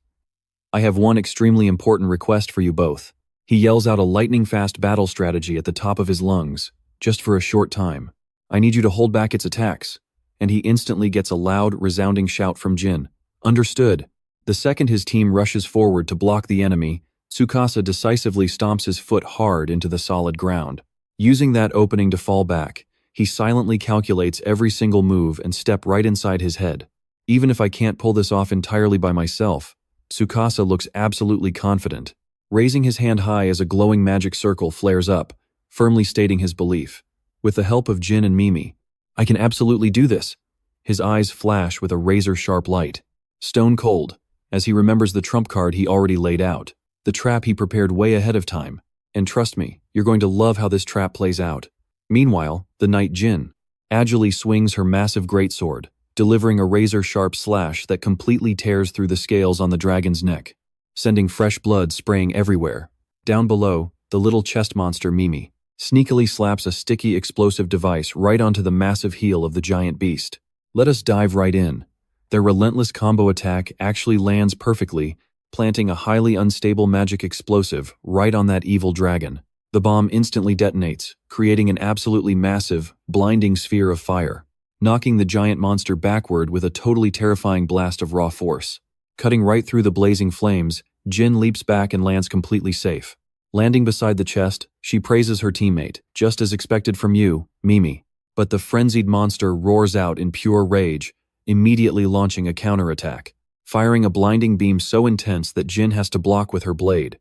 "I have one extremely important request for you both." He yells out a lightning-fast battle strategy at the top of his lungs, just for a short time. "I need you to hold back its attacks." And he instantly gets a loud, resounding shout from Jin. "Understood." The second his team rushes forward to block the enemy, Tsukasa decisively stomps his foot hard into the solid ground. Using that opening to fall back, he silently calculates every single move and step right inside his head. "Even if I can't pull this off entirely by myself," Tsukasa looks absolutely confident, raising his hand high as a glowing magic circle flares up, firmly stating his belief. "With the help of Jin and Mimi, I can absolutely do this." His eyes flash with a razor-sharp light. Stone cold, as he remembers the trump card he already laid out, the trap he prepared way ahead of time. "And trust me, you're going to love how this trap plays out." Meanwhile, the knight Jin agilely swings her massive greatsword, delivering a razor-sharp slash that completely tears through the scales on the dragon's neck, sending fresh blood spraying everywhere. Down below, the little chest monster Mimi sneakily slaps a sticky explosive device right onto the massive heel of the giant beast. Let us dive right in. Their relentless combo attack actually lands perfectly, planting a highly unstable magic explosive right on that evil dragon. The bomb instantly detonates, creating an absolutely massive, blinding sphere of fire, knocking the giant monster backward with a totally terrifying blast of raw force. Cutting right through the blazing flames, Jin leaps back and lands completely safe. Landing beside the chest, she praises her teammate, just as expected from you, Mimi. But the frenzied monster roars out in pure rage, immediately launching a counterattack, firing a blinding beam so intense that Jin has to block with her blade.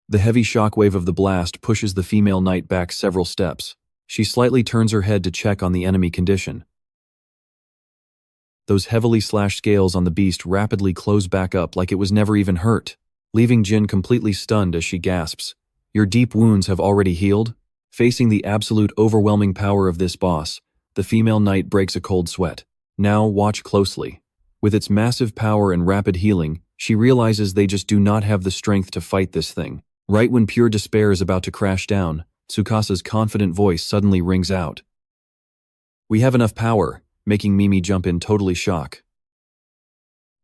The heavy shockwave of the blast pushes the female knight back several steps. She slightly turns her head to check on the enemy condition. Those heavily slashed scales on the beast rapidly close back up like it was never even hurt, leaving Jin completely stunned as she gasps. Your deep wounds have already healed? Facing the absolute overwhelming power of this boss, the female knight breaks a cold sweat. Now watch closely. With its massive power and rapid healing, she realizes they just do not have the strength to fight this thing. Right when pure despair is about to crash down, Tsukasa's confident voice suddenly rings out. We have enough power, making Mimi jump in totally shock.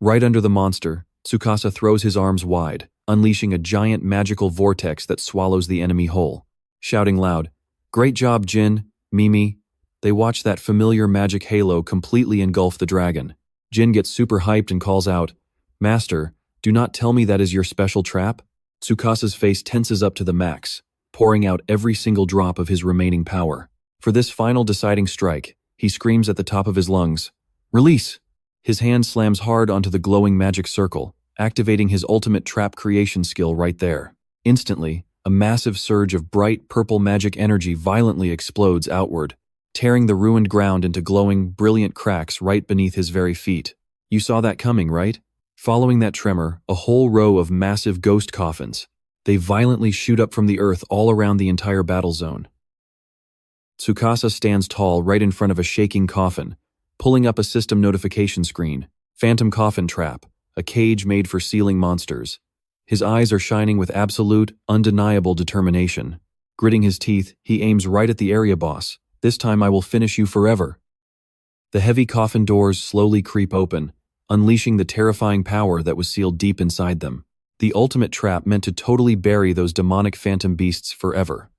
Right under the monster, Tsukasa throws his arms wide, unleashing a giant magical vortex that swallows the enemy whole. Shouting loud, "Great job, Jin, Mimi." They watch that familiar magic halo completely engulf the dragon. Jin gets super hyped and calls out, "Master, do not tell me that is your special trap?" Tsukasa's face tenses up to the max, pouring out every single drop of his remaining power. For this final deciding strike, he screams at the top of his lungs, "Release!" His hand slams hard onto the glowing magic circle, activating his ultimate trap creation skill right there. Instantly, a massive surge of bright purple magic energy violently explodes outward, tearing the ruined ground into glowing, brilliant cracks right beneath his very feet. You saw that coming, right? Following that tremor, a whole row of massive ghost coffins. They violently shoot up from the earth all around the entire battle zone. Tsukasa stands tall right in front of a shaking coffin, pulling up a system notification screen. Phantom coffin trap, a cage made for sealing monsters. His eyes are shining with absolute, undeniable determination. Gritting his teeth, he aims right at the area boss. This time I will finish you forever. The heavy coffin doors slowly creep open, unleashing the terrifying power that was sealed deep inside them. The ultimate trap meant to totally bury those demonic phantom beasts forever.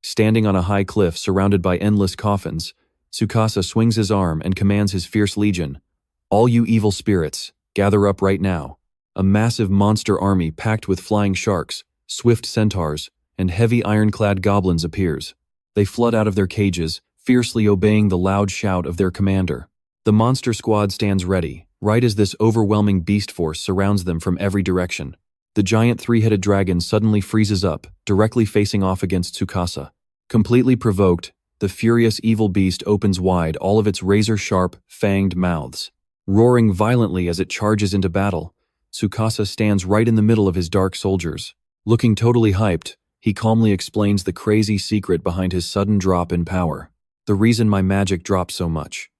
Standing on a high cliff surrounded by endless coffins, Tsukasa swings his arm and commands his fierce legion. All you evil spirits, gather up right now. A massive monster army packed with flying sharks, swift centaurs, and heavy ironclad goblins appears. They flood out of their cages, fiercely obeying the loud shout of their commander. The monster squad stands ready, right as this overwhelming beast force surrounds them from every direction. The giant three-headed dragon suddenly freezes up, directly facing off against Tsukasa. Completely provoked, the furious evil beast opens wide all of its razor-sharp, fanged mouths. Roaring violently as it charges into battle, Tsukasa stands right in the middle of his dark soldiers. Looking totally hyped, he calmly explains the crazy secret behind his sudden drop in power. The reason my magic dropped so much.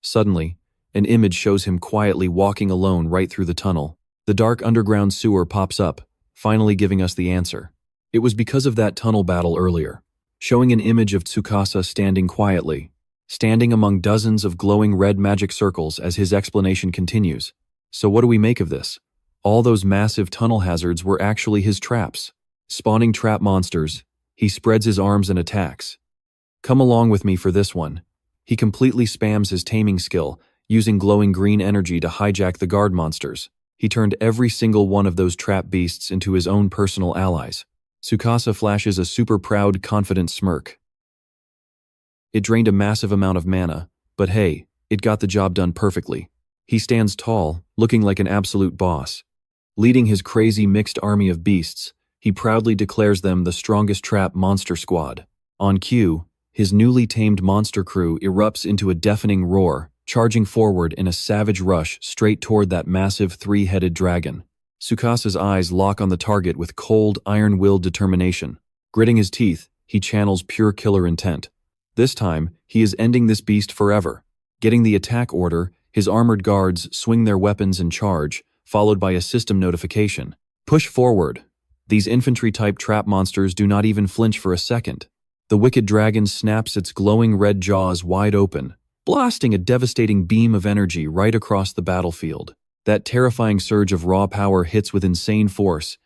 Suddenly, an image shows him quietly walking alone right through the tunnel. The dark underground sewer pops up, finally giving us the answer. It was because of that tunnel battle earlier, showing an image of Tsukasa standing quietly, standing among dozens of glowing red magic circles as his explanation continues. So what do we make of this? All those massive tunnel hazards were actually his traps. Spawning trap monsters, he spreads his arms and attacks. Come along with me for this one. He completely spams his taming skill, using glowing green energy to hijack the guard monsters. He turned every single one of those trap beasts into his own personal allies. Tsukasa flashes a super proud, confident smirk. It drained a massive amount of mana, but hey, it got the job done perfectly. He stands tall, looking like an absolute boss. Leading his crazy mixed army of beasts, he proudly declares them the strongest trap monster squad. On cue, his newly tamed monster crew erupts into a deafening roar, charging forward in a savage rush straight toward that massive three-headed dragon. Tsukasa's eyes lock on the target with cold, iron-willed determination. Gritting his teeth, he channels pure killer intent. This time, he is ending this beast forever. Getting the attack order, his armored guards swing their weapons and charge, followed by a system notification. Push forward. These infantry-type trap monsters do not even flinch for a second. The wicked dragon snaps its glowing red jaws wide open, blasting a devastating beam of energy right across the battlefield. That terrifying surge of raw power hits with insane force,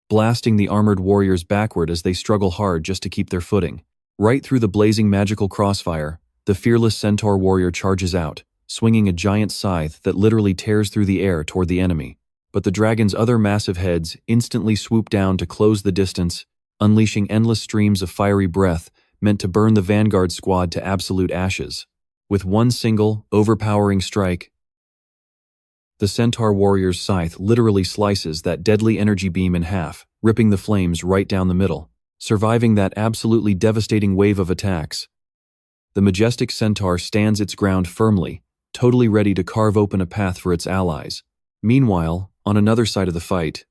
blasting the armored warriors backward as they struggle hard just to keep their footing. Right through the blazing magical crossfire, the fearless centaur warrior charges out, swinging a giant scythe that literally tears through the air toward the enemy. But the dragon's other massive heads instantly swoop down to close the distance, unleashing endless streams of fiery breath meant to burn the vanguard squad to absolute ashes. With one single, overpowering strike, the centaur warrior's scythe literally slices that deadly energy beam in half, ripping the flames right down the middle. Surviving that absolutely devastating wave of attacks, the majestic centaur stands its ground firmly, totally ready to carve open a path for its allies. Meanwhile, on another side of the fight,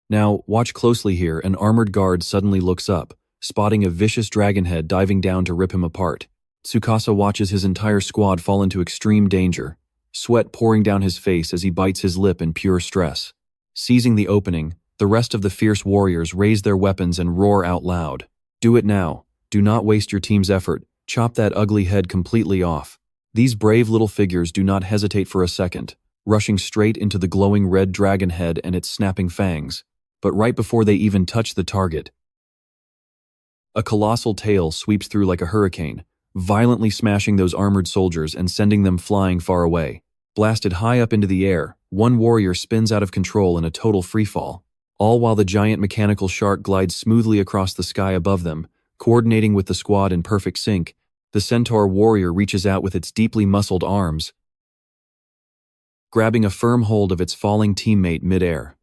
now, watch closely here. An armored guard suddenly looks up, spotting a vicious dragon head diving down to rip him apart. Tsukasa watches his entire squad fall into extreme danger, sweat pouring down his face as he bites his lip in pure stress. Seizing the opening, the rest of the fierce warriors raise their weapons and roar out loud. Do it now. Do not waste your team's effort. Chop that ugly head completely off. These brave little figures do not hesitate for a second, rushing straight into the glowing red dragon head and its snapping fangs. But right before they even touch the target, a colossal tail sweeps through like a hurricane, violently smashing those armored soldiers and sending them flying far away. Blasted high up into the air, one warrior spins out of control in a total freefall, all while the giant mechanical shark glides smoothly across the sky above them, coordinating with the squad in perfect sync. The centaur warrior reaches out with its deeply muscled arms, grabbing a firm hold of its falling teammate mid-air.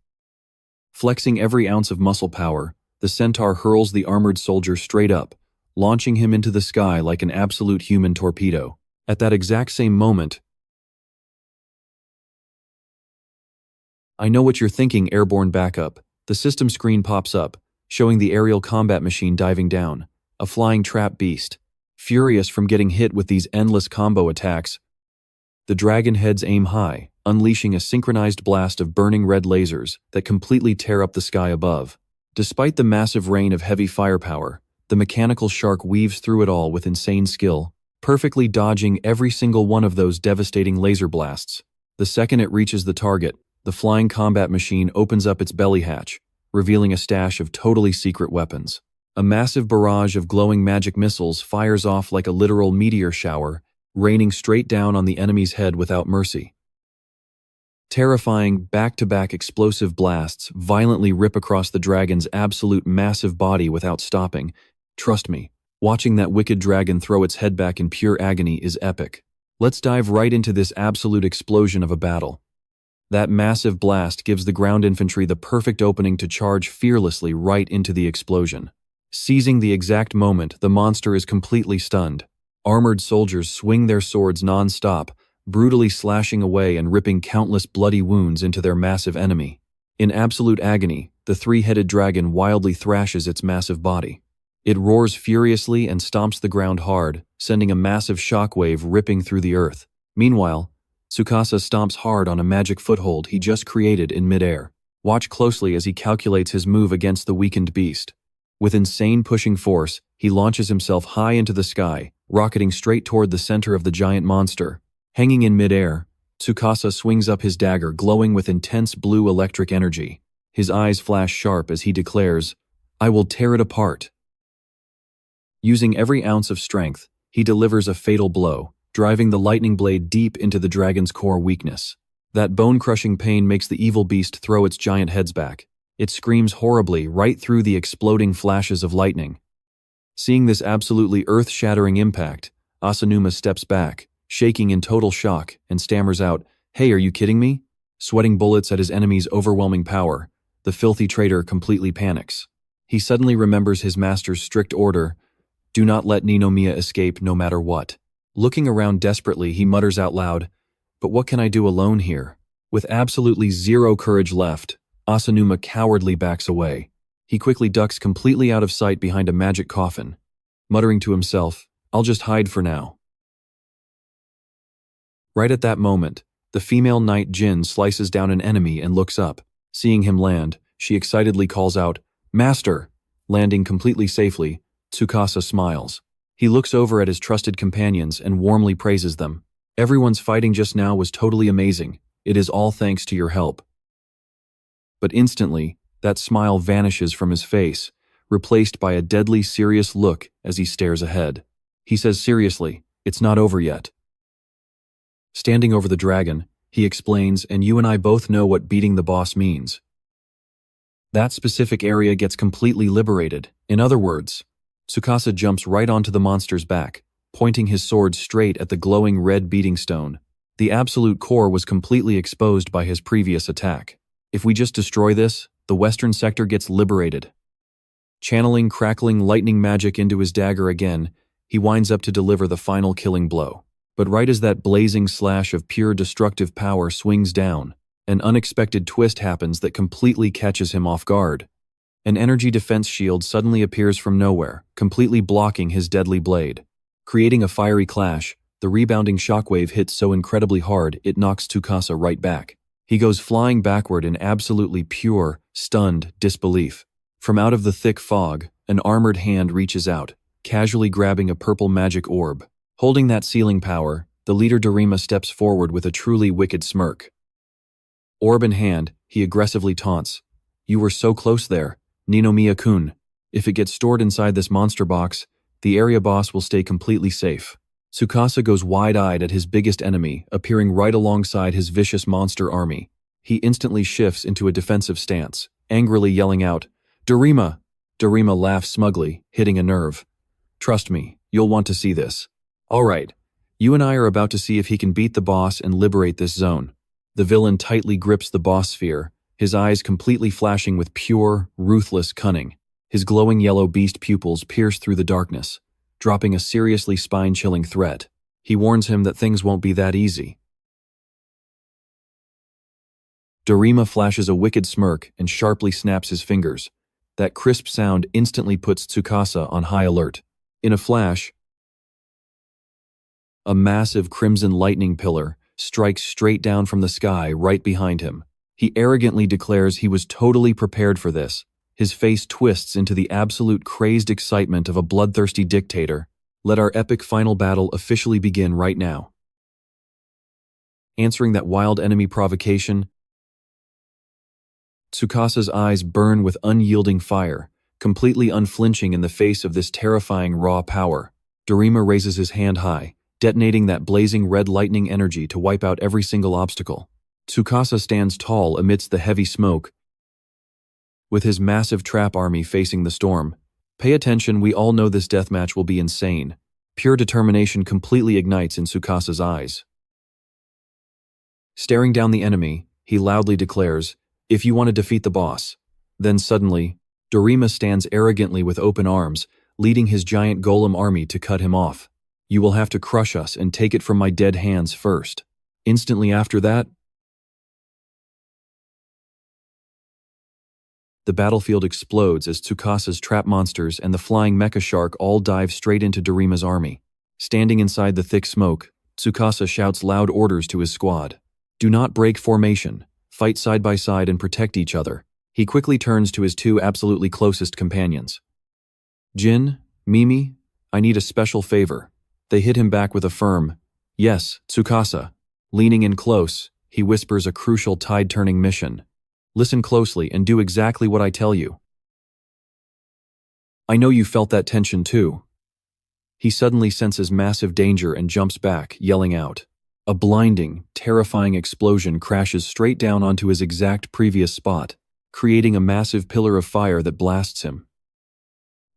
Flexing every ounce of muscle power, the centaur hurls the armored soldier straight up, launching him into the sky like an absolute human torpedo. At that exact same moment, I know what you're thinking, airborne backup. The system screen pops up, showing the aerial combat machine diving down, a flying trap beast. Furious from getting hit with these endless combo attacks, the dragon heads aim high, unleashing a synchronized blast of burning red lasers that completely tear up the sky above. Despite the massive rain of heavy firepower, the mechanical shark weaves through it all with insane skill, perfectly dodging every single one of those devastating laser blasts. The second it reaches the target, the flying combat machine opens up its belly hatch, revealing a stash of totally secret weapons. A massive barrage of glowing magic missiles fires off like a literal meteor shower, raining straight down on the enemy's head without mercy. Terrifying, back-to-back explosive blasts violently rip across the dragon's absolute massive body without stopping. Trust me, watching that wicked dragon throw its head back in pure agony is epic. Let's dive right into this absolute explosion of a battle. That massive blast gives the ground infantry the perfect opening to charge fearlessly right into the explosion. Seizing the exact moment, the monster is completely stunned. Armored soldiers swing their swords non-stop, brutally slashing away and ripping countless bloody wounds into their massive enemy. In absolute agony, the three-headed dragon wildly thrashes its massive body. It roars furiously and stomps the ground hard, sending a massive shockwave ripping through the earth. Meanwhile, Tsukasa stomps hard on a magic foothold he just created in midair. Watch closely as he calculates his move against the weakened beast. With insane pushing force, he launches himself high into the sky, rocketing straight toward the center of the giant monster. Hanging in midair, Tsukasa swings up his dagger glowing with intense blue electric energy. His eyes flash sharp as he declares, "I will tear it apart." Using every ounce of strength, he delivers a fatal blow, driving the lightning blade deep into the dragon's core weakness. That bone-crushing pain makes the evil beast throw its giant heads back. It screams horribly right through the exploding flashes of lightning. Seeing this absolutely earth-shattering impact, Asanuma steps back, shaking in total shock, and stammers out, "Hey, are you kidding me?" Sweating bullets at his enemy's overwhelming power, the filthy traitor completely panics. He suddenly remembers his master's strict order, "Do not let Ninomiya escape no matter what." Looking around desperately, he mutters out loud, "But what can I do alone here?" With absolutely zero courage left, Asanuma cowardly backs away. He quickly ducks completely out of sight behind a magic coffin, muttering to himself, "I'll just hide for now." Right at that moment, the female knight Jin slices down an enemy and looks up. Seeing him land, she excitedly calls out, "Master!" Landing completely safely, Tsukasa smiles. He looks over at his trusted companions and warmly praises them. "Everyone's fighting just now was totally amazing. It is all thanks to your help." But instantly, That smile vanishes from his face, replaced by a deadly serious look as he stares ahead. He says seriously, "It's not over yet." Standing over the dragon, he explains, "And you and I both know what beating the boss means. That specific area gets completely liberated. In other words," Tsukasa jumps right onto the monster's back, pointing his sword straight at the glowing red beating stone. The absolute core was completely exposed by his previous attack. If we just destroy this, the western sector gets liberated. Channeling crackling lightning magic into his dagger again, he winds up to deliver the final killing blow. But right as that blazing slash of pure destructive power swings down, an unexpected twist happens that completely catches him off guard. An energy defense shield suddenly appears from nowhere, completely blocking his deadly blade. Creating a fiery clash, the rebounding shockwave hits so incredibly hard it knocks Tsukasa right back. He goes flying backward in absolutely pure, stunned disbelief. From out of the thick fog, an armored hand reaches out, casually grabbing a purple magic orb. Holding that sealing power, the leader Dorima steps forward with a truly wicked smirk. Orb in hand, he aggressively taunts, "You were so close there, Ninomiya-kun. If it gets stored inside this monster box, the area boss will stay completely safe." Tsukasa goes wide-eyed at his biggest enemy, appearing right alongside his vicious monster army. He instantly shifts into a defensive stance, angrily yelling out, "Dorima!" Dorima laughs smugly, hitting a nerve. "Trust me, you'll want to see this. All right, you and I are about to see if he can beat the boss and liberate this zone." The villain tightly grips the boss sphere, his eyes completely flashing with pure, ruthless cunning. His glowing yellow beast pupils pierce through the darkness, dropping a seriously spine-chilling threat. He warns him that things won't be that easy. Dorima flashes a wicked smirk and sharply snaps his fingers. That crisp sound instantly puts Tsukasa on high alert. In a flash, a massive crimson lightning pillar strikes straight down from the sky right behind him. He arrogantly declares he was totally prepared for this. His face twists into the absolute crazed excitement of a bloodthirsty dictator. "Let our epic final battle officially begin right now." Answering that wild enemy provocation, Tsukasa's eyes burn with unyielding fire, completely unflinching in the face of this terrifying raw power. Dorima raises his hand high, detonating that blazing red lightning energy to wipe out every single obstacle. Tsukasa stands tall amidst the heavy smoke, with his massive trap army facing the storm. Pay attention, we all know this deathmatch will be insane. Pure determination completely ignites in Tsukasa's eyes. Staring down the enemy, he loudly declares, "If you want to defeat the boss." Then suddenly, Dorima stands arrogantly with open arms, leading his giant golem army to cut him off. "You will have to crush us and take it from my dead hands first." Instantly after that, the battlefield explodes as Tsukasa's trap monsters and the flying mecha shark all dive straight into Dorima's army. Standing inside the thick smoke, Tsukasa shouts loud orders to his squad. "Do not break formation. Fight side by side and protect each other." He quickly turns to his two absolutely closest companions. "Jin, Mimi, I need a special favor." They hit him back with a firm, "Yes, Tsukasa." Leaning in close, he whispers a crucial tide-turning mission. "Listen closely and do exactly what I tell you." "I know you felt that tension too." He suddenly senses massive danger and jumps back, yelling out. A blinding, terrifying explosion crashes straight down onto his exact previous spot, creating a massive pillar of fire that blasts him.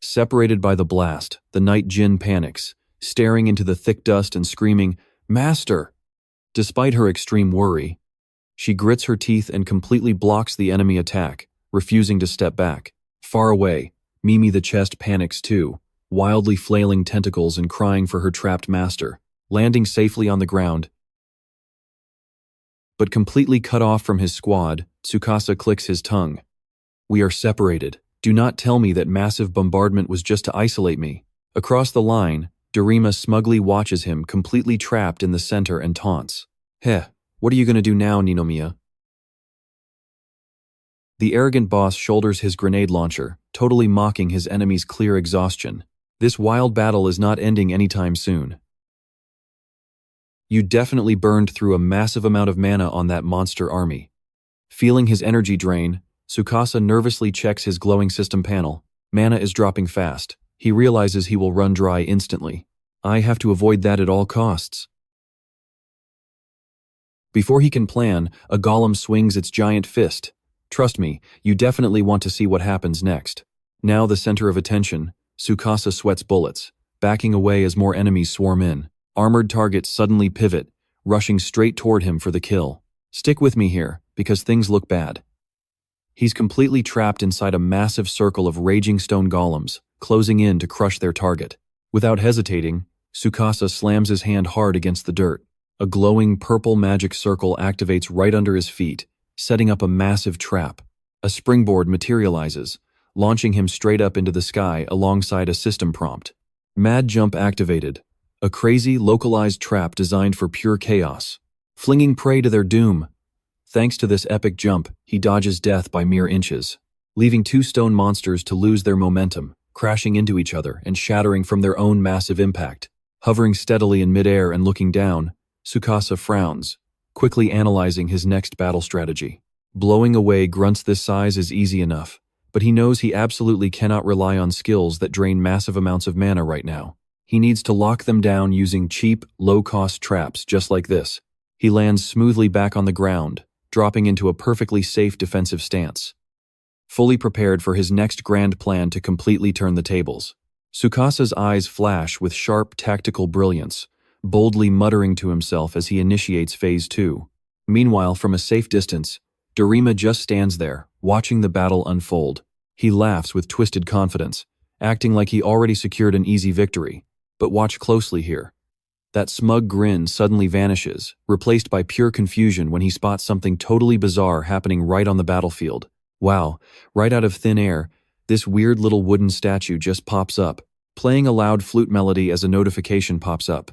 Separated by the blast, the Night Jin panics, staring into the thick dust and screaming, "Master!" Despite her extreme worry, she grits her teeth and completely blocks the enemy attack, refusing to step back. Far away, Mimi the chest panics too, wildly flailing tentacles and crying for her trapped master. Landing safely on the ground, but completely cut off from his squad, Tsukasa clicks his tongue. "We are separated. Do not tell me that massive bombardment was just to isolate me." Across the line, Dorima smugly watches him completely trapped in the center and taunts. "Heh, what are you going to do now, Ninomiya?" The arrogant boss shoulders his grenade launcher, totally mocking his enemy's clear exhaustion. This wild battle is not ending anytime soon. "You definitely burned through a massive amount of mana on that monster army." Feeling his energy drain, Tsukasa nervously checks his glowing system panel. Mana is dropping fast. He realizes he will run dry instantly. I have to avoid that at all costs. Before he can plan, a golem swings its giant fist. Trust me, you definitely want to see what happens next. Now the center of attention, Tsukasa sweats bullets, backing away as more enemies swarm in. Armored targets suddenly pivot, rushing straight toward him for the kill. Stick with me here, because things look bad. He's completely trapped inside a massive circle of raging stone golems, closing in to crush their target. Without hesitating, Tsukasa slams his hand hard against the dirt. A glowing purple magic circle activates right under his feet, setting up a massive trap. A springboard materializes, launching him straight up into the sky alongside a system prompt. Mad Jump activated, a crazy, localized trap designed for pure chaos, flinging prey to their doom. Thanks to this epic jump, he dodges death by mere inches, leaving two stone monsters to lose their momentum, crashing into each other and shattering from their own massive impact. Hovering steadily in midair and looking down, Tsukasa frowns, quickly analyzing his next battle strategy. Blowing away grunts this size is easy enough, but he knows he absolutely cannot rely on skills that drain massive amounts of mana right now. He needs to lock them down using cheap, low-cost traps just like this. He lands smoothly back on the ground, dropping into a perfectly safe defensive stance. Fully prepared for his next grand plan to completely turn the tables. Tsukasa's eyes flash with sharp tactical brilliance, boldly muttering to himself as he initiates Phase 2. Meanwhile, from a safe distance, Dorima just stands there, watching the battle unfold. He laughs with twisted confidence, acting like he already secured an easy victory. But watch closely here. That smug grin suddenly vanishes, replaced by pure confusion when he spots something totally bizarre happening right on the battlefield. Wow, right out of thin air, this weird little wooden statue just pops up, playing a loud flute melody as a notification pops up.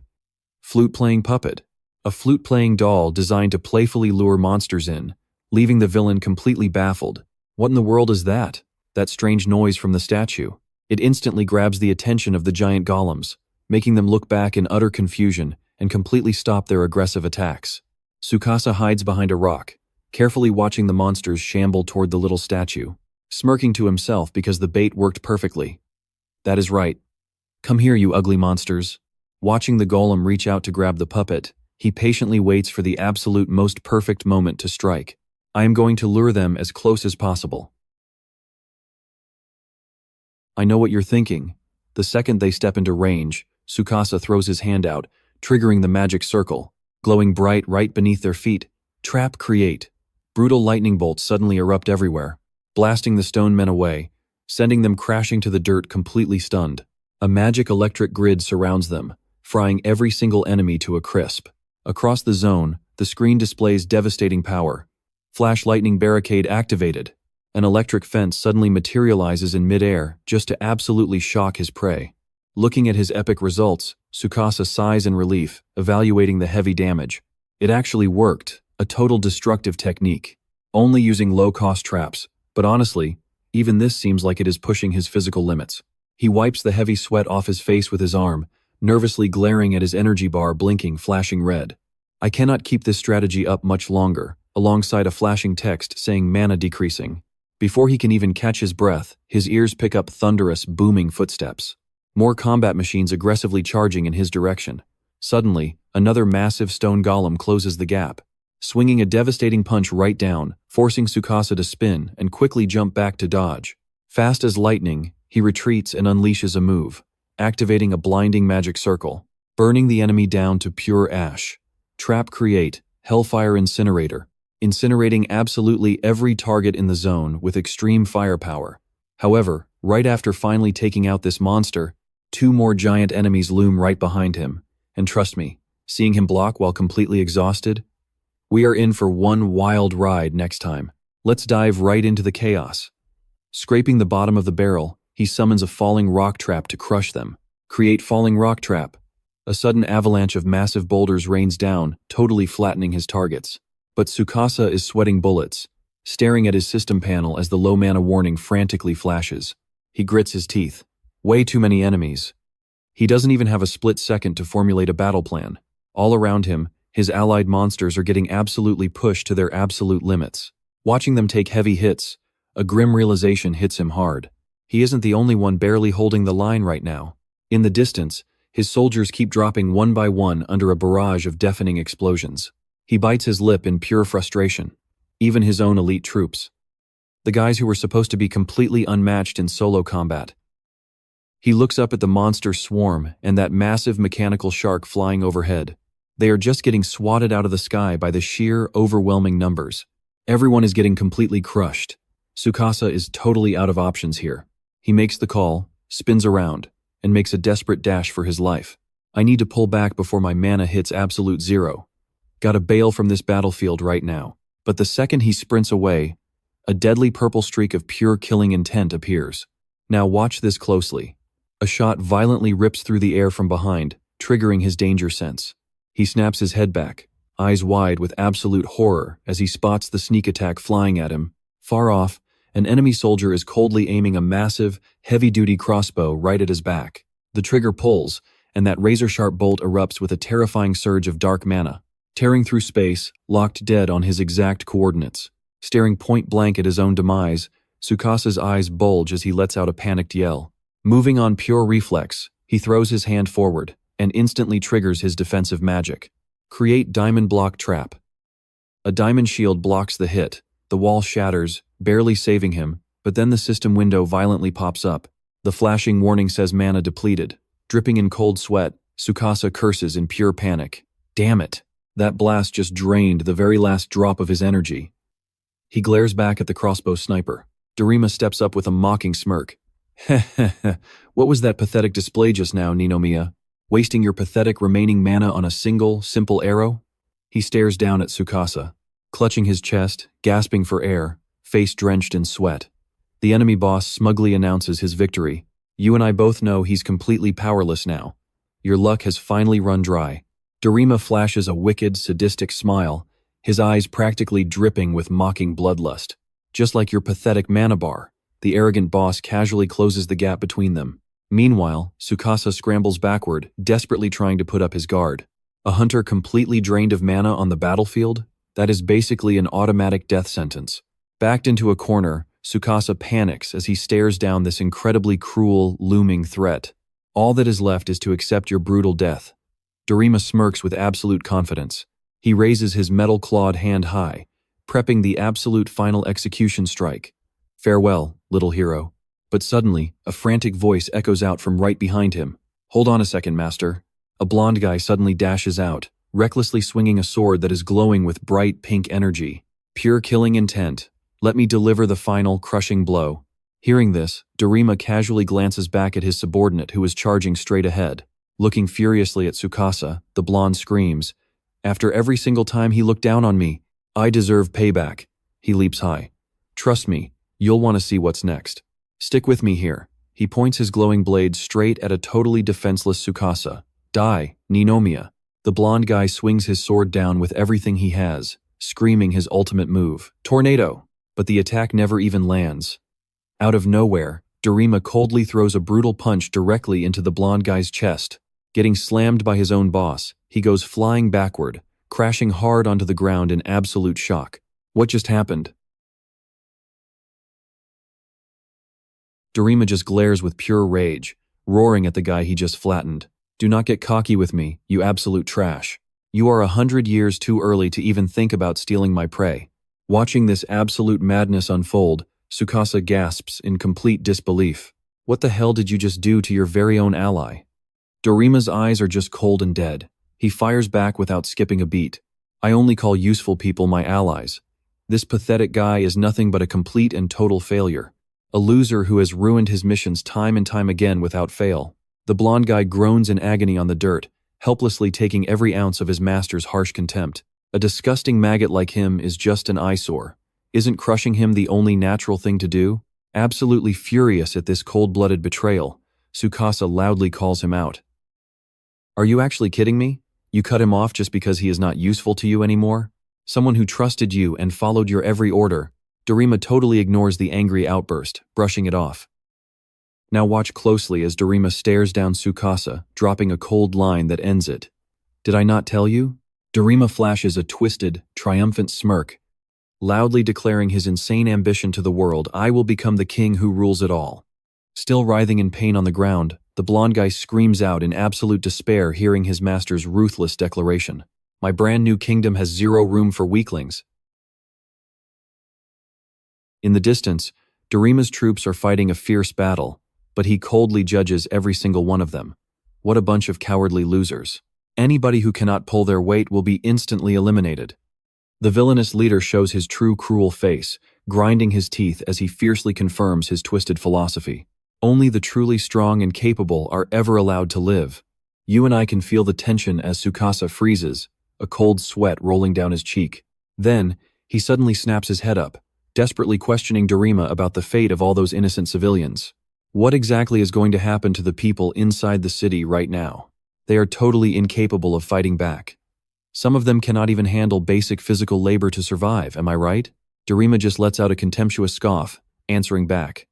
Flute-playing puppet. A flute-playing doll designed to playfully lure monsters in, leaving the villain completely baffled. What in the world is that? That strange noise from the statue. It instantly grabs the attention of the giant golems, making them look back in utter confusion and completely stop their aggressive attacks. Tsukasa hides behind a rock, carefully watching the monsters shamble toward the little statue, smirking to himself because the bait worked perfectly. That is right. Come here, you ugly monsters. Watching the golem reach out to grab the puppet, he patiently waits for the absolute most perfect moment to strike. I am going to lure them as close as possible. I know what you're thinking. The second they step into range, Tsukasa throws his hand out, triggering the magic circle, glowing bright right beneath their feet. Trap create. Brutal lightning bolts suddenly erupt everywhere, blasting the stone men away, sending them crashing to the dirt completely stunned. A magic electric grid surrounds them, frying every single enemy to a crisp. Across the zone, the screen displays devastating power. Flash lightning barricade activated. An electric fence suddenly materializes in midair just to absolutely shock his prey. Looking at his epic results, Tsukasa sighs in relief, evaluating the heavy damage. It actually worked, a total destructive technique. Only using low-cost traps, but honestly, even this seems like it is pushing his physical limits. He wipes the heavy sweat off his face with his arm, nervously glaring at his energy bar blinking, flashing red. I cannot keep this strategy up much longer, alongside a flashing text saying mana decreasing. Before he can even catch his breath, his ears pick up thunderous, booming footsteps. More combat machines aggressively charging in his direction. Suddenly, another massive stone golem closes the gap, swinging a devastating punch right down, forcing Tsukasa to spin and quickly jump back to dodge. Fast as lightning, he retreats and unleashes a move, activating a blinding magic circle, burning the enemy down to pure ash. Trap create, Hellfire Incinerator, incinerating absolutely every target in the zone with extreme firepower. However, right after finally taking out this monster, two more giant enemies loom right behind him, and trust me, seeing him block while completely exhausted, we are in for one wild ride next time. Let's dive right into the chaos. Scraping the bottom of the barrel, he summons a falling rock trap to crush them. Create falling rock trap. A sudden avalanche of massive boulders rains down, totally flattening his targets. But Tsukasa is sweating bullets, staring at his system panel as the low mana warning frantically flashes. He grits his teeth. Way too many enemies. He doesn't even have a split second to formulate a battle plan. All around him, his allied monsters are getting absolutely pushed to their absolute limits. Watching them take heavy hits, A grim realization hits him hard. He isn't the only one barely holding the line right now. In the distance, his soldiers keep dropping one by one under a barrage of deafening explosions. He bites his lip in pure frustration. Even his own elite troops. The guys who were supposed to be completely unmatched in solo combat. He looks up at the monster swarm and that massive mechanical shark flying overhead. They are just getting swatted out of the sky by the sheer, overwhelming numbers. Everyone is getting completely crushed. Tsukasa is totally out of options here. He makes the call, spins around, and makes a desperate dash for his life. I need to pull back before my mana hits absolute zero. Gotta bail from this battlefield right now. But the second he sprints away, a deadly purple streak of pure killing intent appears. Now watch this closely. A shot violently rips through the air from behind, triggering his danger sense. He snaps his head back, eyes wide with absolute horror as he spots the sneak attack flying at him. Far off, an enemy soldier is coldly aiming a massive, heavy-duty crossbow right at his back. The trigger pulls, and that razor-sharp bolt erupts with a terrifying surge of dark mana, tearing through space, locked dead on his exact coordinates. Staring point-blank at his own demise, Tsukasa's eyes bulge as he lets out a panicked yell. Moving on pure reflex, he throws his hand forward and instantly triggers his defensive magic. Create diamond block trap. A diamond shield blocks the hit. The wall shatters, barely saving him, but then the system window violently pops up. The flashing warning says mana depleted. Dripping in cold sweat, Tsukasa curses in pure panic. Damn it! That blast just drained the very last drop of his energy. He glares back at the crossbow sniper. Dorima steps up with a mocking smirk. Heh, what was that pathetic display just now, Ninomiya? Wasting your pathetic remaining mana on a single, simple arrow? He stares down at Tsukasa, clutching his chest, gasping for air, face drenched in sweat. The enemy boss smugly announces his victory. You and I both know he's completely powerless now. Your luck has finally run dry. Dorima flashes a wicked, sadistic smile, his eyes practically dripping with mocking bloodlust. Just like your pathetic mana bar, the arrogant boss casually closes the gap between them. Meanwhile, Tsukasa scrambles backward, desperately trying to put up his guard. A hunter completely drained of mana on the battlefield? That is basically an automatic death sentence. Backed into a corner, Tsukasa panics as he stares down this incredibly cruel, looming threat. All that is left is to accept your brutal death. Dorima smirks with absolute confidence. He raises his metal-clawed hand high, prepping the absolute final execution strike. Farewell, little hero. But suddenly, a frantic voice echoes out from right behind him. Hold on a second, master. A blonde guy suddenly dashes out, recklessly swinging a sword that is glowing with bright pink energy. Pure killing intent. Let me deliver the final, crushing blow. Hearing this, Dorima casually glances back at his subordinate who is charging straight ahead. Looking furiously at Tsukasa, the blonde screams, "After every single time he looked down on me, I deserve payback." He leaps high. "Trust me, you'll want to see what's next. Stick with me here." He points his glowing blade straight at a totally defenseless Tsukasa. "Die, Ninomiya." The blonde guy swings his sword down with everything he has, screaming his ultimate move, "Tornado!" But the attack never even lands. Out of nowhere, Dorima coldly throws a brutal punch directly into the blonde guy's chest. Getting slammed by his own boss, he goes flying backward, crashing hard onto the ground in absolute shock. What just happened? Dorima just glares with pure rage, roaring at the guy he just flattened. "Do not get cocky with me, you absolute trash. You are 100 years too early to even think about stealing my prey." Watching this absolute madness unfold, Tsukasa gasps in complete disbelief. What the hell did you just do to your very own ally? Dorima's eyes are just cold and dead. He fires back without skipping a beat. "I only call useful people my allies. This pathetic guy is nothing but a complete and total failure. A loser who has ruined his missions time and time again without fail." The blonde guy groans in agony on the dirt, helplessly taking every ounce of his master's harsh contempt. A disgusting maggot like him is just an eyesore. Isn't crushing him the only natural thing to do? Absolutely furious at this cold-blooded betrayal, Tsukasa loudly calls him out. "Are you actually kidding me? You cut him off just because he is not useful to you anymore? Someone who trusted you and followed your every order." Dorima totally ignores the angry outburst, brushing it off. Now watch closely as Dorima stares down Tsukasa, dropping a cold line that ends it. "Did I not tell you?" Dorima flashes a twisted, triumphant smirk. loudly declaring his insane ambition to the world. I will become the king who rules it all. Still writhing in pain on the ground, the blonde guy screams out in absolute despair hearing his master's ruthless declaration. My brand new kingdom has zero room for weaklings. In the distance, Dorima's troops are fighting a fierce battle, but he coldly judges every single one of them. What a bunch of cowardly losers. Anybody who cannot pull their weight will be instantly eliminated. The villainous leader shows his true cruel face, grinding his teeth as he fiercely confirms his twisted philosophy. Only the truly strong and capable are ever allowed to live. You and I can feel the tension as Tsukasa freezes, a cold sweat rolling down his cheek. Then, he suddenly snaps his head up, desperately questioning Dorima about the fate of all those innocent civilians. What exactly is going to happen to the people inside the city right now? They are totally incapable of fighting back. Some of them cannot even handle basic physical labor to survive, am I right? Dorima just lets out a contemptuous scoff, answering back.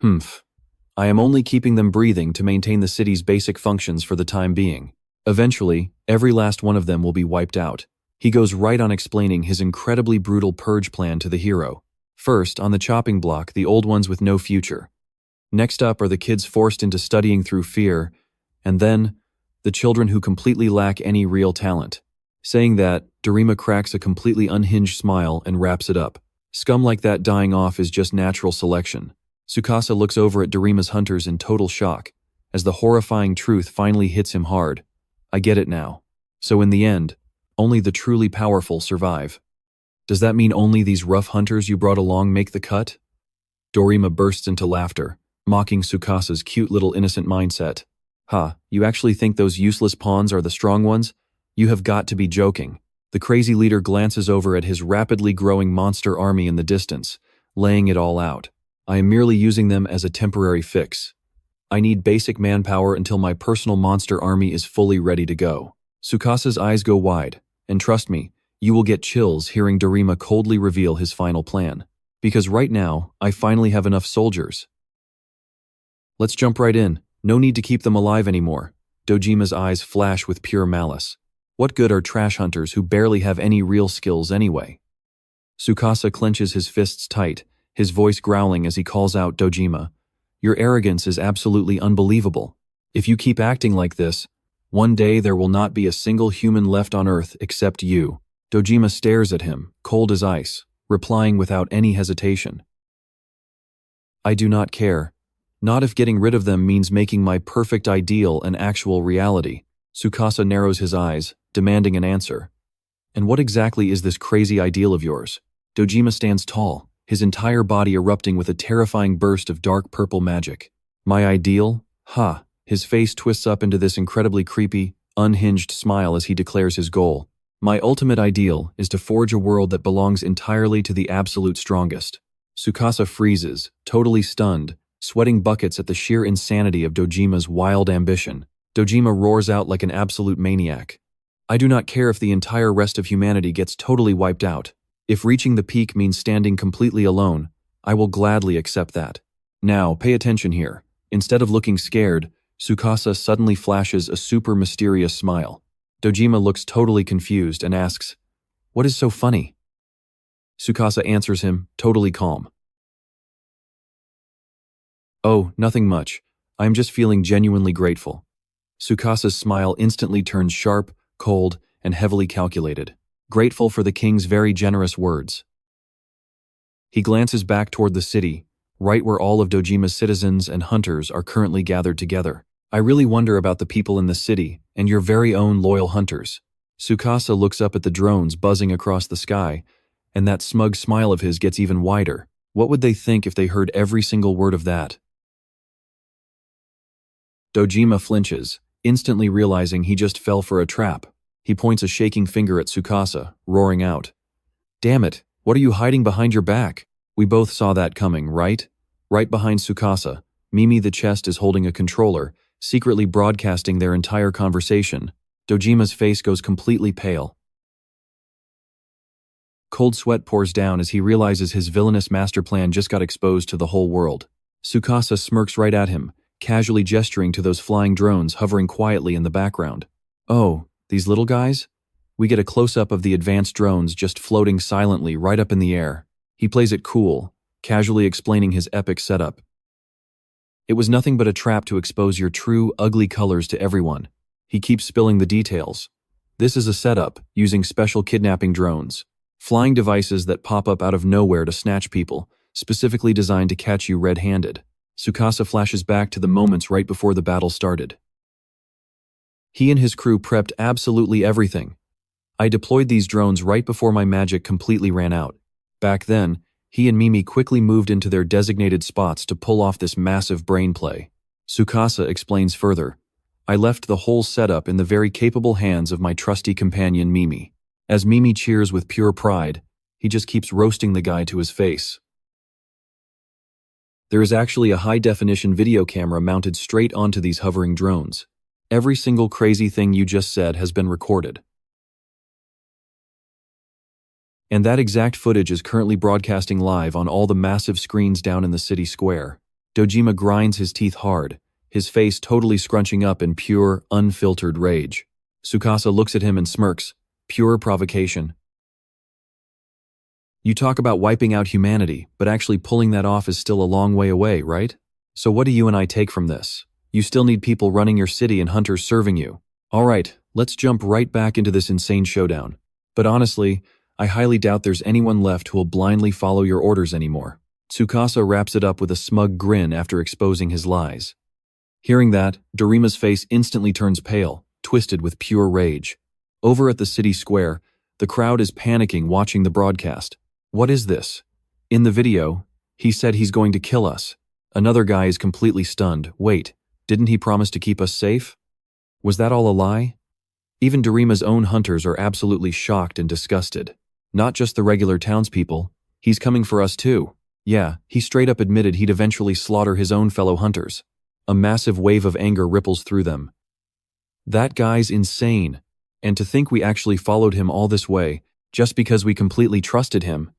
Humph. I am only keeping them breathing to maintain the city's basic functions for the time being. Eventually, every last one of them will be wiped out. He goes right on explaining his incredibly brutal purge plan to the hero. First, on the chopping block, the old ones with no future. Next up are the kids forced into studying through fear, and then, the children who completely lack any real talent. Saying that, Dorima cracks a completely unhinged smile and wraps it up. Scum like that dying off is just natural selection. Tsukasa looks over at Dorima's hunters in total shock, as the horrifying truth finally hits him hard. I get it now. So in the end, only the truly powerful survive. Does that mean only these rough hunters you brought along make the cut? Dorima bursts into laughter, mocking Tsukasa's cute little innocent mindset. Ha, you actually think those useless pawns are the strong ones? You have got to be joking. The crazy leader glances over at his rapidly growing monster army in the distance, laying it all out. I am merely using them as a temporary fix. I need basic manpower until my personal monster army is fully ready to go. Tsukasa's eyes go wide, and trust me, you will get chills hearing Dorima coldly reveal his final plan. Because right now, I finally have enough soldiers. Let's jump right in. No need to keep them alive anymore. Dojima's eyes flash with pure malice. What good are trash hunters who barely have any real skills anyway? Tsukasa clenches his fists tight, his voice growling as he calls out Dojima. Your arrogance is absolutely unbelievable. If you keep acting like this, one day there will not be a single human left on Earth except you. Dojima stares at him, cold as ice, replying without any hesitation. I do not care. Not if getting rid of them means making my perfect ideal an actual reality. Tsukasa narrows his eyes, demanding an answer. And what exactly is this crazy ideal of yours? Dojima stands tall, his entire body erupting with a terrifying burst of dark purple magic. My ideal? Ha! His face twists up into this incredibly creepy, unhinged smile as he declares his goal. My ultimate ideal is to forge a world that belongs entirely to the absolute strongest. Tsukasa freezes, totally stunned, sweating buckets at the sheer insanity of Dojima's wild ambition. Dojima roars out like an absolute maniac. I do not care if the entire rest of humanity gets totally wiped out. If reaching the peak means standing completely alone, I will gladly accept that. Now, pay attention here. Instead of looking scared, Tsukasa suddenly flashes a super mysterious smile. Dojima looks totally confused and asks, "What is so funny?" Tsukasa answers him, totally calm. Oh, nothing much. I am just feeling genuinely grateful. Tsukasa's smile instantly turns sharp, cold, and heavily calculated. Grateful for the king's very generous words. He glances back toward the city, right where all of Dojima's citizens and hunters are currently gathered together. I really wonder about the people in the city and your very own loyal hunters. Tsukasa looks up at the drones buzzing across the sky, and that smug smile of his gets even wider. What would they think if they heard every single word of that? Dojima flinches, instantly realizing he just fell for a trap. He points a shaking finger at Tsukasa, roaring out. Damn it, what are you hiding behind your back? We both saw that coming, right? Right behind Tsukasa, Mimi the chest is holding a controller, secretly broadcasting their entire conversation. Dojima's face goes completely pale. Cold sweat pours down as he realizes his villainous master plan just got exposed to the whole world. Tsukasa smirks right at him, casually gesturing to those flying drones hovering quietly in the background. Oh, these little guys? We get a close-up of the advanced drones just floating silently right up in the air. He plays it cool, casually explaining his epic setup. It was nothing but a trap to expose your true, ugly colors to everyone. He keeps spilling the details. This is a setup, using special kidnapping drones. Flying devices that pop up out of nowhere to snatch people, specifically designed to catch you red-handed. Tsukasa flashes back to the moments right before the battle started. He and his crew prepped absolutely everything. I deployed these drones right before my magic completely ran out. Back then, he and Mimi quickly moved into their designated spots to pull off this massive brain play. Tsukasa explains further. I left the whole setup in the very capable hands of my trusty companion Mimi. As Mimi cheers with pure pride, he just keeps roasting the guy to his face. There is actually a high-definition video camera mounted straight onto these hovering drones. Every single crazy thing you just said has been recorded. And that exact footage is currently broadcasting live on all the massive screens down in the city square. Dojima grinds his teeth hard, his face totally scrunching up in pure, unfiltered rage. Tsukasa looks at him and smirks. Pure provocation. You talk about wiping out humanity, but actually pulling that off is still a long way away, right? So what do you and I take from this? You still need people running your city and hunters serving you. Alright, let's jump right back into this insane showdown. But honestly, I highly doubt there's anyone left who will blindly follow your orders anymore. Tsukasa wraps it up with a smug grin after exposing his lies. Hearing that, Dorima's face instantly turns pale, twisted with pure rage. Over at the city square, the crowd is panicking watching the broadcast. What is this? In the video, he said he's going to kill us. Another guy is completely stunned. Wait, didn't he promise to keep us safe? Was that all a lie? Even Dorima's own hunters are absolutely shocked and disgusted. Not just the regular townspeople, he's coming for us too. Yeah, he straight up admitted he'd eventually slaughter his own fellow hunters. A massive wave of anger ripples through them. That guy's insane. And to think we actually followed him all this way, just because we completely trusted him.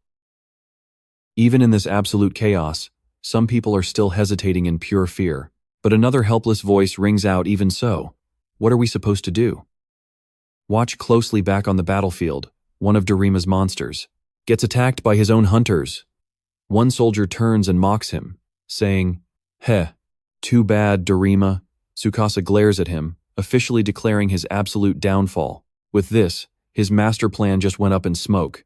Even in this absolute chaos, some people are still hesitating in pure fear. But another helpless voice rings out even so. What are we supposed to do? Watch closely back on the battlefield. One of Dorima's monsters gets attacked by his own hunters. One soldier turns and mocks him, saying, "Heh, too bad, Dorima." Tsukasa glares at him, officially declaring his absolute downfall. With this, his master plan just went up in smoke.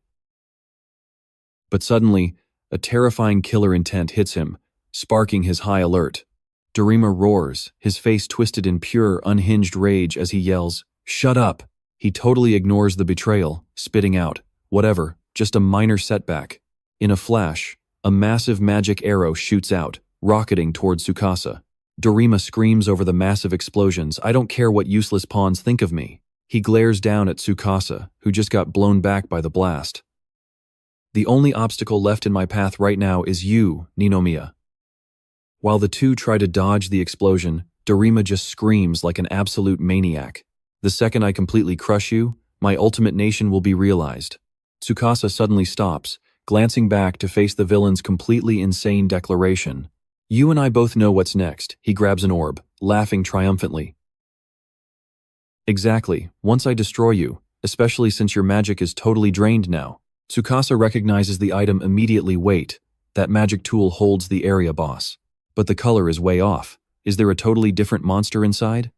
But suddenly, a terrifying killer intent hits him, sparking his high alert. Dorima roars, his face twisted in pure, unhinged rage as he yells, "Shut up!" He totally ignores the betrayal, spitting out, "Whatever, just a minor setback." In a flash, a massive magic arrow shoots out, rocketing towards Tsukasa. Dorima screams over the massive explosions, "I don't care what useless pawns think of me." He glares down at Tsukasa, who just got blown back by the blast. "The only obstacle left in my path right now is you, Ninomiya." While the two try to dodge the explosion, Dorima just screams like an absolute maniac. "The second I completely crush you, my ultimate nation will be realized." Tsukasa suddenly stops, glancing back to face the villain's completely insane declaration. "You and I both know what's next." He grabs an orb, laughing triumphantly. "Exactly, once I destroy you, especially since your magic is totally drained now." Tsukasa recognizes the item immediately. Wait, that magic tool holds the area boss. But the color is way off. Is there a totally different monster inside?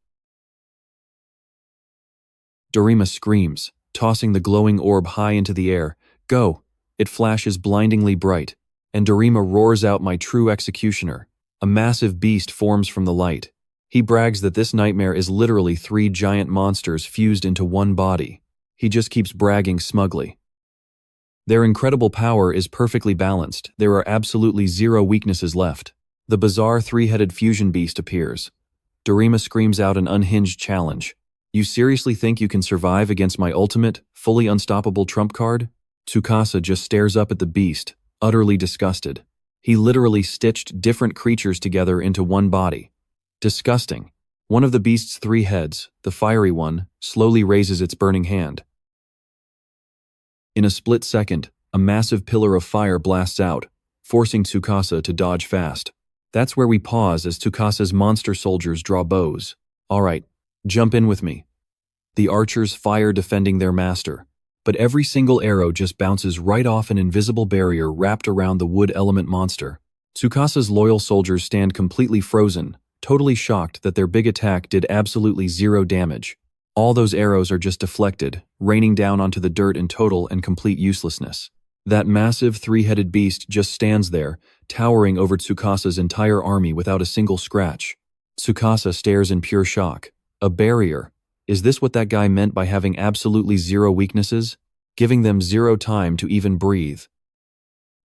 Dorima screams, tossing the glowing orb high into the air. "Go!" It flashes blindingly bright, and Dorima roars out, "My true executioner." A massive beast forms from the light. He brags that this nightmare is literally 3 giant monsters fused into one body. He just keeps bragging smugly. Their incredible power is perfectly balanced. There are absolutely 0 weaknesses left. The bizarre 3-headed fusion beast appears. Dorima screams out an unhinged challenge. "You seriously think you can survive against my ultimate, fully unstoppable trump card?" Tsukasa just stares up at the beast, utterly disgusted. He literally stitched different creatures together into one body. Disgusting. One of the beast's 3 heads, the fiery one, slowly raises its burning hand. In a split second, a massive pillar of fire blasts out, forcing Tsukasa to dodge fast. That's where we pause as Tsukasa's monster soldiers draw bows. "Alright, jump in with me." The archers fire defending their master, but every single arrow just bounces right off an invisible barrier wrapped around the wood element monster. Tsukasa's loyal soldiers stand completely frozen, totally shocked that their big attack did absolutely zero damage. All those arrows are just deflected, raining down onto the dirt in total and complete uselessness. That massive three-headed beast just stands there, towering over Tsukasa's entire army without a single scratch. Tsukasa stares in pure shock. A barrier? Is this what that guy meant by having absolutely zero weaknesses? Giving them zero time to even breathe.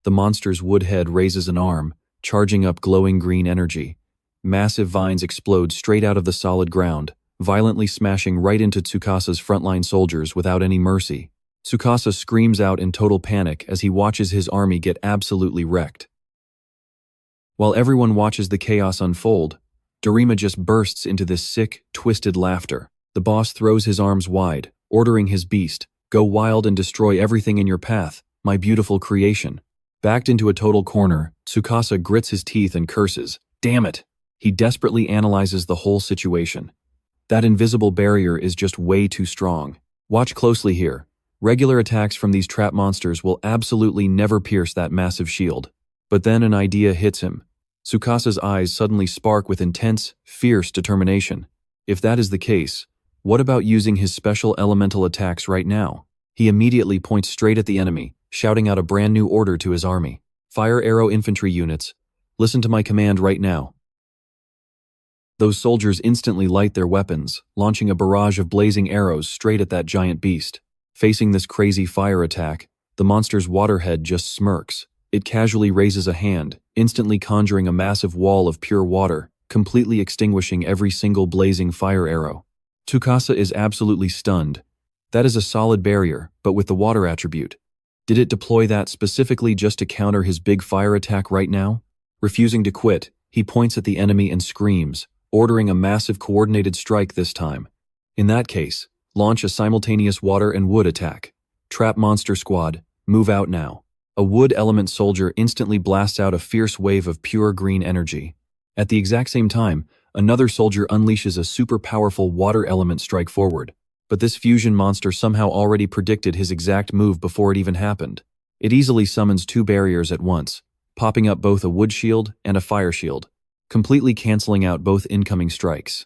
The monster's wood head raises an arm, charging up glowing green energy. Massive vines explode straight out of the solid ground, violently smashing right into Tsukasa's frontline soldiers without any mercy. Tsukasa screams out in total panic as he watches his army get absolutely wrecked. While everyone watches the chaos unfold, Dorima just bursts into this sick, twisted laughter. The boss throws his arms wide, ordering his beast, "Go wild and destroy everything in your path, my beautiful creation." Backed into a total corner, Tsukasa grits his teeth and curses. Damn it! He desperately analyzes the whole situation. That invisible barrier is just way too strong. Watch closely here. Regular attacks from these trap monsters will absolutely never pierce that massive shield. But then an idea hits him. Tsukasa's eyes suddenly spark with intense, fierce determination. If that is the case, what about using his special elemental attacks right now? He immediately points straight at the enemy, shouting out a brand new order to his army. "Fire arrow infantry units. Listen to my command right now." Those soldiers instantly light their weapons, launching a barrage of blazing arrows straight at that giant beast. Facing this crazy fire attack, the monster's waterhead just smirks. It casually raises a hand, instantly conjuring a massive wall of pure water, completely extinguishing every single blazing fire arrow. Tsukasa is absolutely stunned. That is a solid barrier, but with the water attribute. Did it deploy that specifically just to counter his big fire attack right now? Refusing to quit, he points at the enemy and screams, ordering a massive coordinated strike this time. In that case, launch a simultaneous water and wood attack. Trap monster squad, move out now. A wood element soldier instantly blasts out a fierce wave of pure green energy. At the exact same time, another soldier unleashes a super powerful water element strike forward. But this fusion monster somehow already predicted his exact move before it even happened. It easily summons two barriers at once, popping up both a wood shield and a fire shield, completely canceling out both incoming strikes.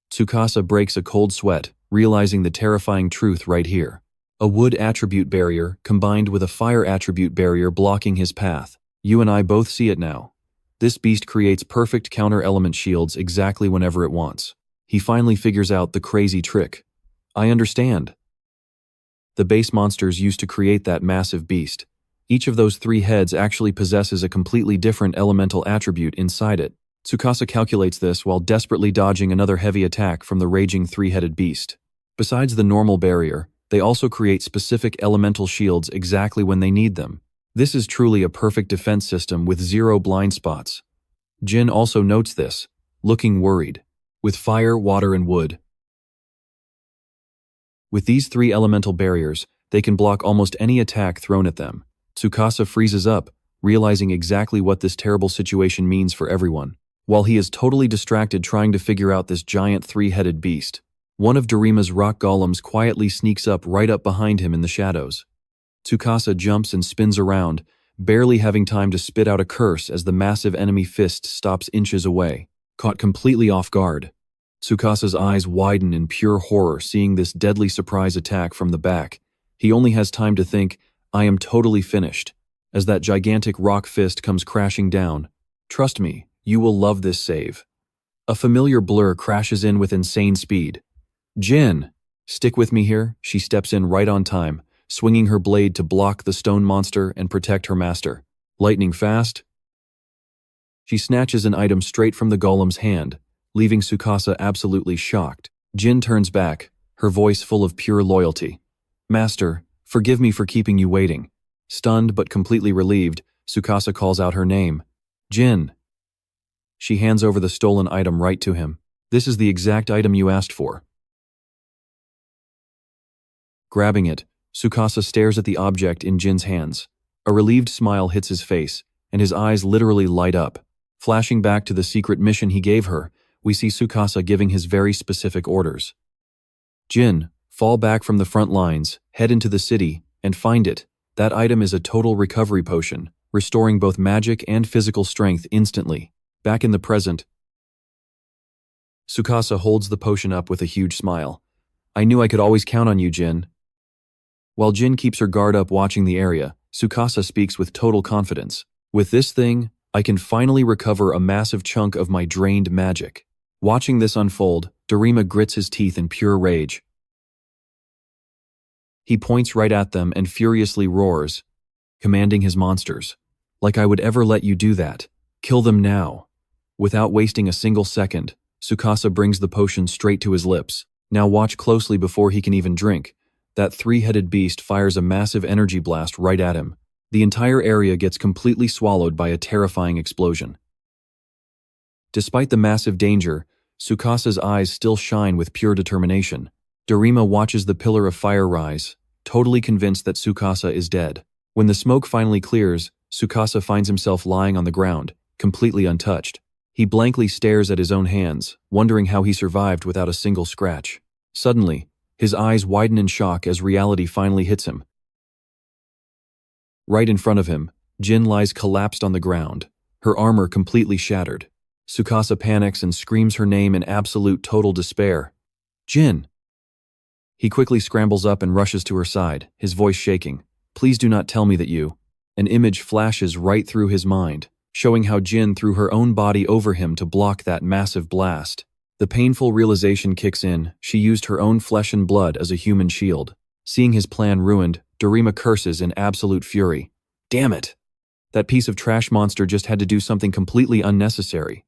Tsukasa breaks a cold sweat, realizing the terrifying truth right here. A wood attribute barrier combined with a fire attribute barrier blocking his path. You and I both see it now. This beast creates perfect counter-element shields exactly whenever it wants. He finally figures out the crazy trick. I understand. The base monsters used to create that massive beast. Each of those three heads actually possesses a completely different elemental attribute inside it. Tsukasa calculates this while desperately dodging another heavy attack from the raging three-headed beast. Besides the normal barrier, they also create specific elemental shields exactly when they need them. This is truly a perfect defense system with zero blind spots. Jin also notes this, looking worried. With fire, water, and wood. With these three elemental barriers, they can block almost any attack thrown at them. Tsukasa freezes up, realizing exactly what this terrible situation means for everyone. While he is totally distracted trying to figure out this giant three-headed beast, one of Dorima's rock golems quietly sneaks up right up behind him in the shadows. Tsukasa jumps and spins around, barely having time to spit out a curse as the massive enemy fist stops inches away, caught completely off guard. Tsukasa's eyes widen in pure horror seeing this deadly surprise attack from the back. He only has time to think, I am totally finished, as that gigantic rock fist comes crashing down. Trust me, you will love this save. A familiar blur crashes in with insane speed. Jin! Stick with me here, she steps in right on time, swinging her blade to block the stone monster and protect her master. Lightning fast. She snatches an item straight from the golem's hand, leaving Tsukasa absolutely shocked. Jin turns back, her voice full of pure loyalty. Master, forgive me for keeping you waiting. Stunned but completely relieved, Tsukasa calls out her name. Jin. She hands over the stolen item right to him. This is the exact item you asked for. Grabbing it, Tsukasa stares at the object in Jin's hands. A relieved smile hits his face, and his eyes literally light up. Flashing back to the secret mission he gave her, we see Tsukasa giving his very specific orders. Jin, Fall back from the front lines, head into the city, and find it. That item is a total recovery potion, restoring both magic and physical strength instantly. Back in the present, Tsukasa holds the potion up with a huge smile. I knew I could always count on you, Jin. While Jin keeps her guard up watching the area, Tsukasa speaks with total confidence. With this thing, I can finally recover a massive chunk of my drained magic. Watching this unfold, Dorima grits his teeth in pure rage. He points right at them and furiously roars, commanding his monsters. Like I would ever let you do that. Kill them now. Without wasting a single second, Tsukasa brings the potion straight to his lips. Now watch closely before he can even drink. That three-headed beast fires a massive energy blast right at him. The entire area gets completely swallowed by a terrifying explosion. Despite the massive danger, Tsukasa's eyes still shine with pure determination. Dorima watches the pillar of fire rise, totally convinced that Tsukasa is dead. When the smoke finally clears, Tsukasa finds himself lying on the ground, completely untouched. He blankly stares at his own hands, wondering how he survived without a single scratch. Suddenly, his eyes widen in shock as reality finally hits him. Right in front of him, Jin lies collapsed on the ground, her armor completely shattered. Tsukasa panics and screams her name in absolute total despair. Jin! He quickly scrambles up and rushes to her side, his voice shaking. Please do not tell me that you... An image flashes right through his mind, showing how Jin threw her own body over him to block that massive blast. The painful realization kicks in, she used her own flesh and blood as a human shield. Seeing his plan ruined, Dorima curses in absolute fury. Damn it! That piece of trash monster just had to do something completely unnecessary.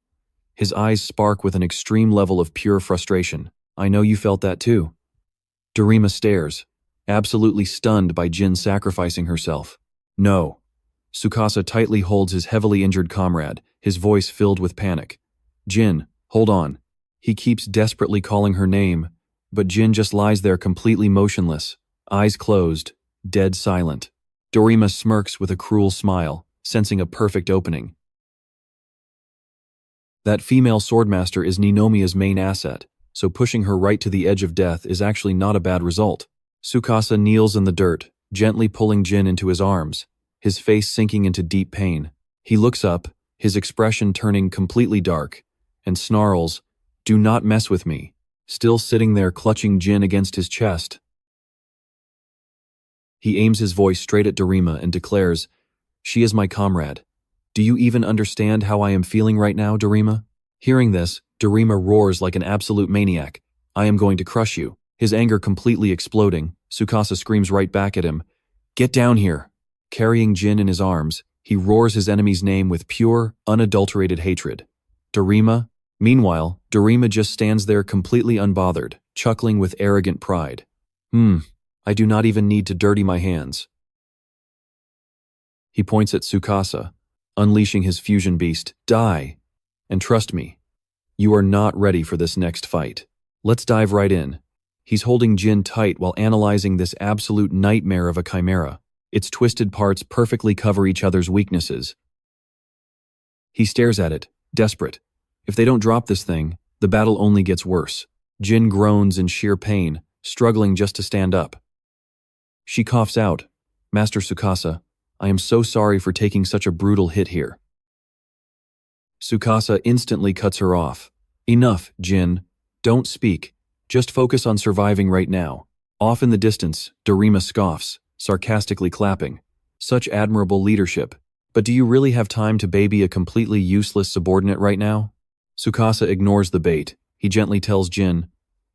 His eyes spark with an extreme level of pure frustration. I know you felt that too. Dorima stares, absolutely stunned by Jin sacrificing herself. No. Tsukasa tightly holds his heavily injured comrade, his voice filled with panic. Jin, hold on. He keeps desperately calling her name, but Jin just lies there completely motionless, eyes closed, dead silent. Dorima smirks with a cruel smile, sensing a perfect opening. That female swordmaster is Ninomiya's main asset, so pushing her right to the edge of death is actually not a bad result. Tsukasa kneels in the dirt, gently pulling Jin into his arms, his face sinking into deep pain. He looks up, his expression turning completely dark, and snarls, "Do not mess with me," still sitting there clutching Jin against his chest. He aims his voice straight at Dorima and declares, "She is my comrade. Do you even understand how I am feeling right now, Dorima?" Hearing this, Dorima roars like an absolute maniac. "I am going to crush you." His anger completely exploding, Tsukasa screams right back at him, "Get down here!" Carrying Jin in his arms, he roars his enemy's name with pure, unadulterated hatred. Dorima? Meanwhile, Dorima just stands there completely unbothered, chuckling with arrogant pride. I do not even need to dirty my hands. He points at Tsukasa, unleashing his fusion beast, "Die! And trust me, you are not ready for this next fight. Let's dive right in." He's holding Jin tight while analyzing this absolute nightmare of a chimera. Its twisted parts perfectly cover each other's weaknesses. He stares at it, desperate. If they don't drop this thing, the battle only gets worse. Jin groans in sheer pain, struggling just to stand up. She coughs out, "Master Tsukasa, I am so sorry for taking such a brutal hit here." Tsukasa instantly cuts her off. "Enough, Jin. Don't speak. Just focus on surviving right now." Off in the distance, Dorima scoffs, sarcastically clapping. "Such admirable leadership. But do you really have time to baby a completely useless subordinate right now?" Tsukasa ignores the bait. He gently tells Jin,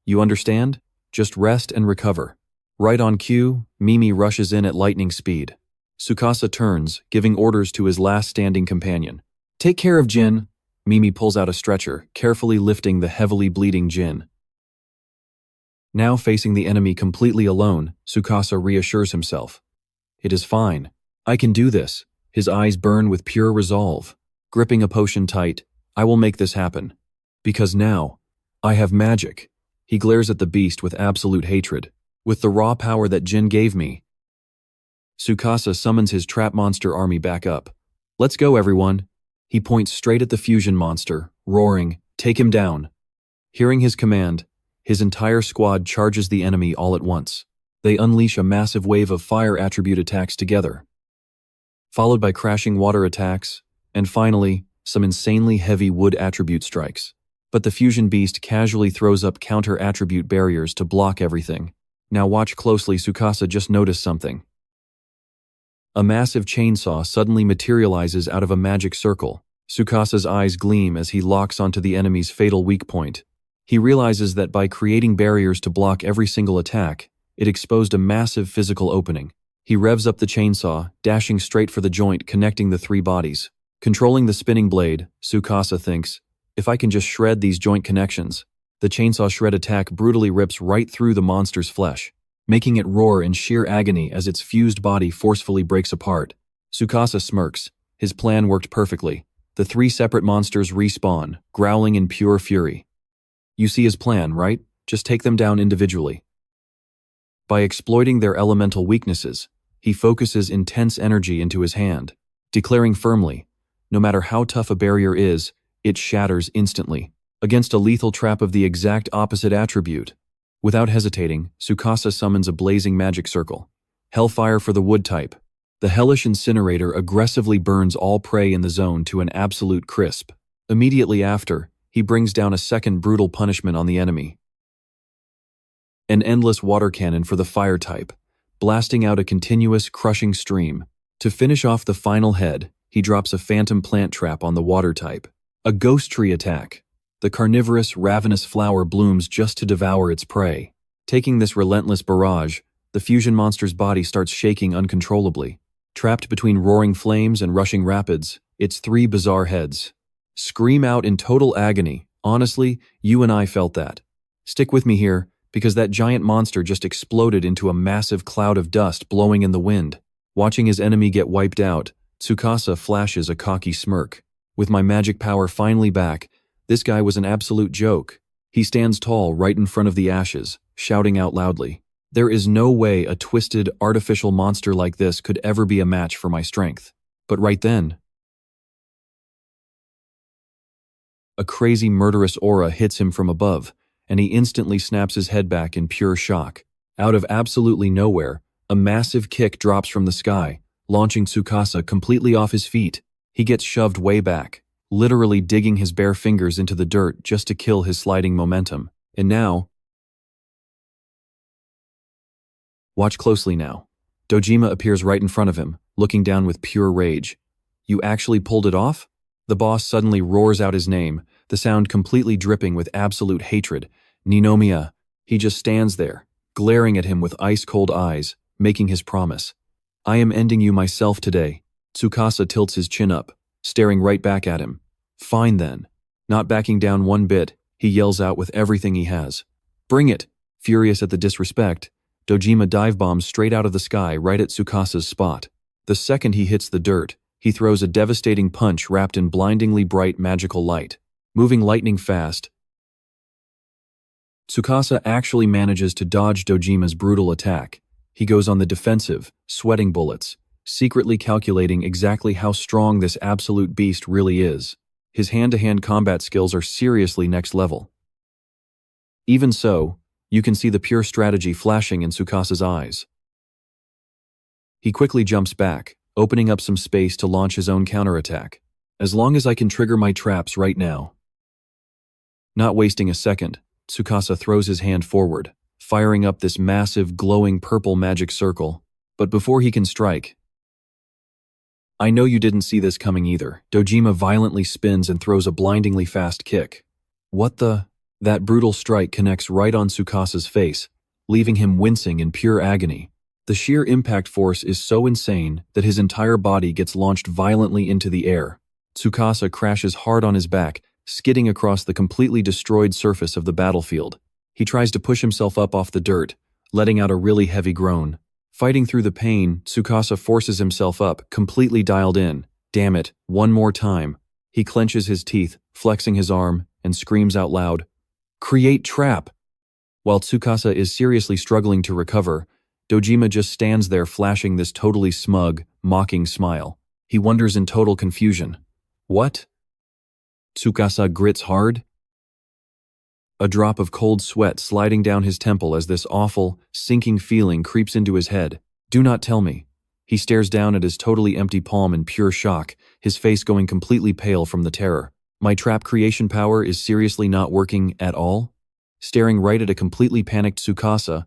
"You understand? Just rest and recover." Right on cue, Mimi rushes in at lightning speed. Tsukasa turns, giving orders to his last standing companion. "Take care of Jin." Mimi pulls out a stretcher, carefully lifting the heavily bleeding Jin. Now facing the enemy completely alone, Tsukasa reassures himself. "It is fine. I can do this." His eyes burn with pure resolve. Gripping a potion tight, "I will make this happen. Because now, I have magic." He glares at the beast with absolute hatred. "With the raw power that Jin gave me." Tsukasa summons his trap monster army back up. "Let's go, everyone." He points straight at the fusion monster, roaring, "Take him down." Hearing his command, His entire squad charges the enemy all at once. They unleash a massive wave of fire attribute attacks together, followed by crashing water attacks, and finally, some insanely heavy wood attribute strikes. But the fusion beast casually throws up counter-attribute barriers to block everything. Now watch closely, Tsukasa just noticed something. A massive chainsaw suddenly materializes out of a magic circle. Tsukasa's eyes gleam as he locks onto the enemy's fatal weak point. He realizes that by creating barriers to block every single attack, it exposed a massive physical opening. He revs up the chainsaw, dashing straight for the joint connecting the three bodies. Controlling the spinning blade, Tsukasa thinks, if I can just shred these joint connections. The chainsaw shred attack brutally rips right through the monster's flesh, making it roar in sheer agony as its fused body forcefully breaks apart. Tsukasa smirks. His plan worked perfectly. The three separate monsters respawn, growling in pure fury. You see his plan, right? Just take them down individually. By exploiting their elemental weaknesses, he focuses intense energy into his hand, declaring firmly, no matter how tough a barrier is, it shatters instantly, against a lethal trap of the exact opposite attribute. Without hesitating, Tsukasa summons a blazing magic circle. Hellfire for the wood type. The hellish incinerator aggressively burns all prey in the zone to an absolute crisp. Immediately after, he brings down a second brutal punishment on the enemy. An endless water cannon for the fire type, blasting out a continuous, crushing stream. To finish off the final head, he drops a phantom plant trap on the water type. A ghost tree attack. The carnivorous, ravenous flower blooms just to devour its prey. Taking this relentless barrage, the fusion monster's body starts shaking uncontrollably. Trapped between roaring flames and rushing rapids, its three bizarre heads scream out in total agony. Honestly, you and I felt that. Stick with me here, because that giant monster just exploded into a massive cloud of dust blowing in the wind. Watching his enemy get wiped out, Tsukasa flashes a cocky smirk. With my magic power finally back, this guy was an absolute joke. He stands tall right in front of the ashes, shouting out loudly. There is no way a twisted, artificial monster like this could ever be a match for my strength. But right then, a crazy murderous aura hits him from above, and he instantly snaps his head back in pure shock. Out of absolutely nowhere, a massive kick drops from the sky, launching Tsukasa completely off his feet. He gets shoved way back, literally digging his bare fingers into the dirt just to kill his sliding momentum. And now, watch closely now. Dojima appears right in front of him, looking down with pure rage. You actually pulled it off? The boss suddenly roars out his name, the sound completely dripping with absolute hatred. Ninomiya. He just stands there, glaring at him with ice-cold eyes, making his promise. I am ending you myself today. Tsukasa tilts his chin up, staring right back at him. Fine then. Not backing down one bit, he yells out with everything he has. Bring it! Furious at the disrespect, Dojima dive bombs straight out of the sky right at Tsukasa's spot. The second he hits the dirt, he throws a devastating punch wrapped in blindingly bright magical light. Moving lightning fast, Tsukasa actually manages to dodge Dojima's brutal attack. He goes on the defensive, sweating bullets, secretly calculating exactly how strong this absolute beast really is. His hand-to-hand combat skills are seriously next level. Even so, you can see the pure strategy flashing in Tsukasa's eyes. He quickly jumps back, opening up some space to launch his own counterattack. As long as I can trigger my traps right now. Not wasting a second, Tsukasa throws his hand forward, firing up this massive, glowing purple magic circle. But before he can strike, I know you didn't see this coming either. Dojima violently spins and throws a blindingly fast kick. What the? That brutal strike connects right on Tsukasa's face, leaving him wincing in pure agony. The sheer impact force is so insane that his entire body gets launched violently into the air. Tsukasa crashes hard on his back, skidding across the completely destroyed surface of the battlefield. He tries to push himself up off the dirt, letting out a really heavy groan. Fighting through the pain, Tsukasa forces himself up, completely dialed in. Damn it, one more time. He clenches his teeth, flexing his arm, and screams out loud, "Create trap!" While Tsukasa is seriously struggling to recover, Dojima just stands there flashing this totally smug, mocking smile. He wonders in total confusion. What? Tsukasa grits hard? a drop of cold sweat sliding down his temple as this awful, sinking feeling creeps into his head. Do not tell me. He stares down at his totally empty palm in pure shock, his face going completely pale from the terror. My trap creation power is seriously not working at all? Staring right at a completely panicked Tsukasa,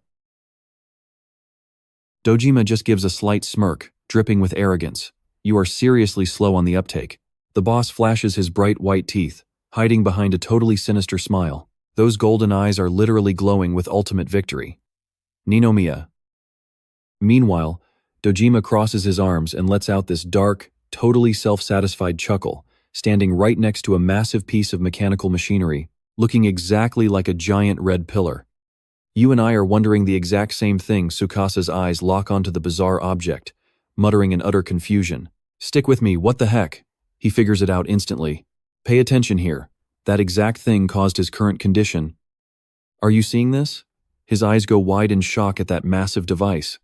Dojima just gives a slight smirk, dripping with arrogance. You are seriously slow on the uptake. The boss flashes his bright white teeth, hiding behind a totally sinister smile. Those golden eyes are literally glowing with ultimate victory. Ninomiya. Meanwhile, Dojima crosses his arms and lets out this dark, totally self-satisfied chuckle, standing right next to a massive piece of mechanical machinery, looking exactly like a giant red pillar. You and I are wondering the exact same thing. Tsukasa's eyes lock onto the bizarre object, muttering in utter confusion. Stick with me, what the heck? He figures it out instantly. Pay attention here. That exact thing caused his current condition. Are you seeing this? His eyes go wide in shock at that massive device.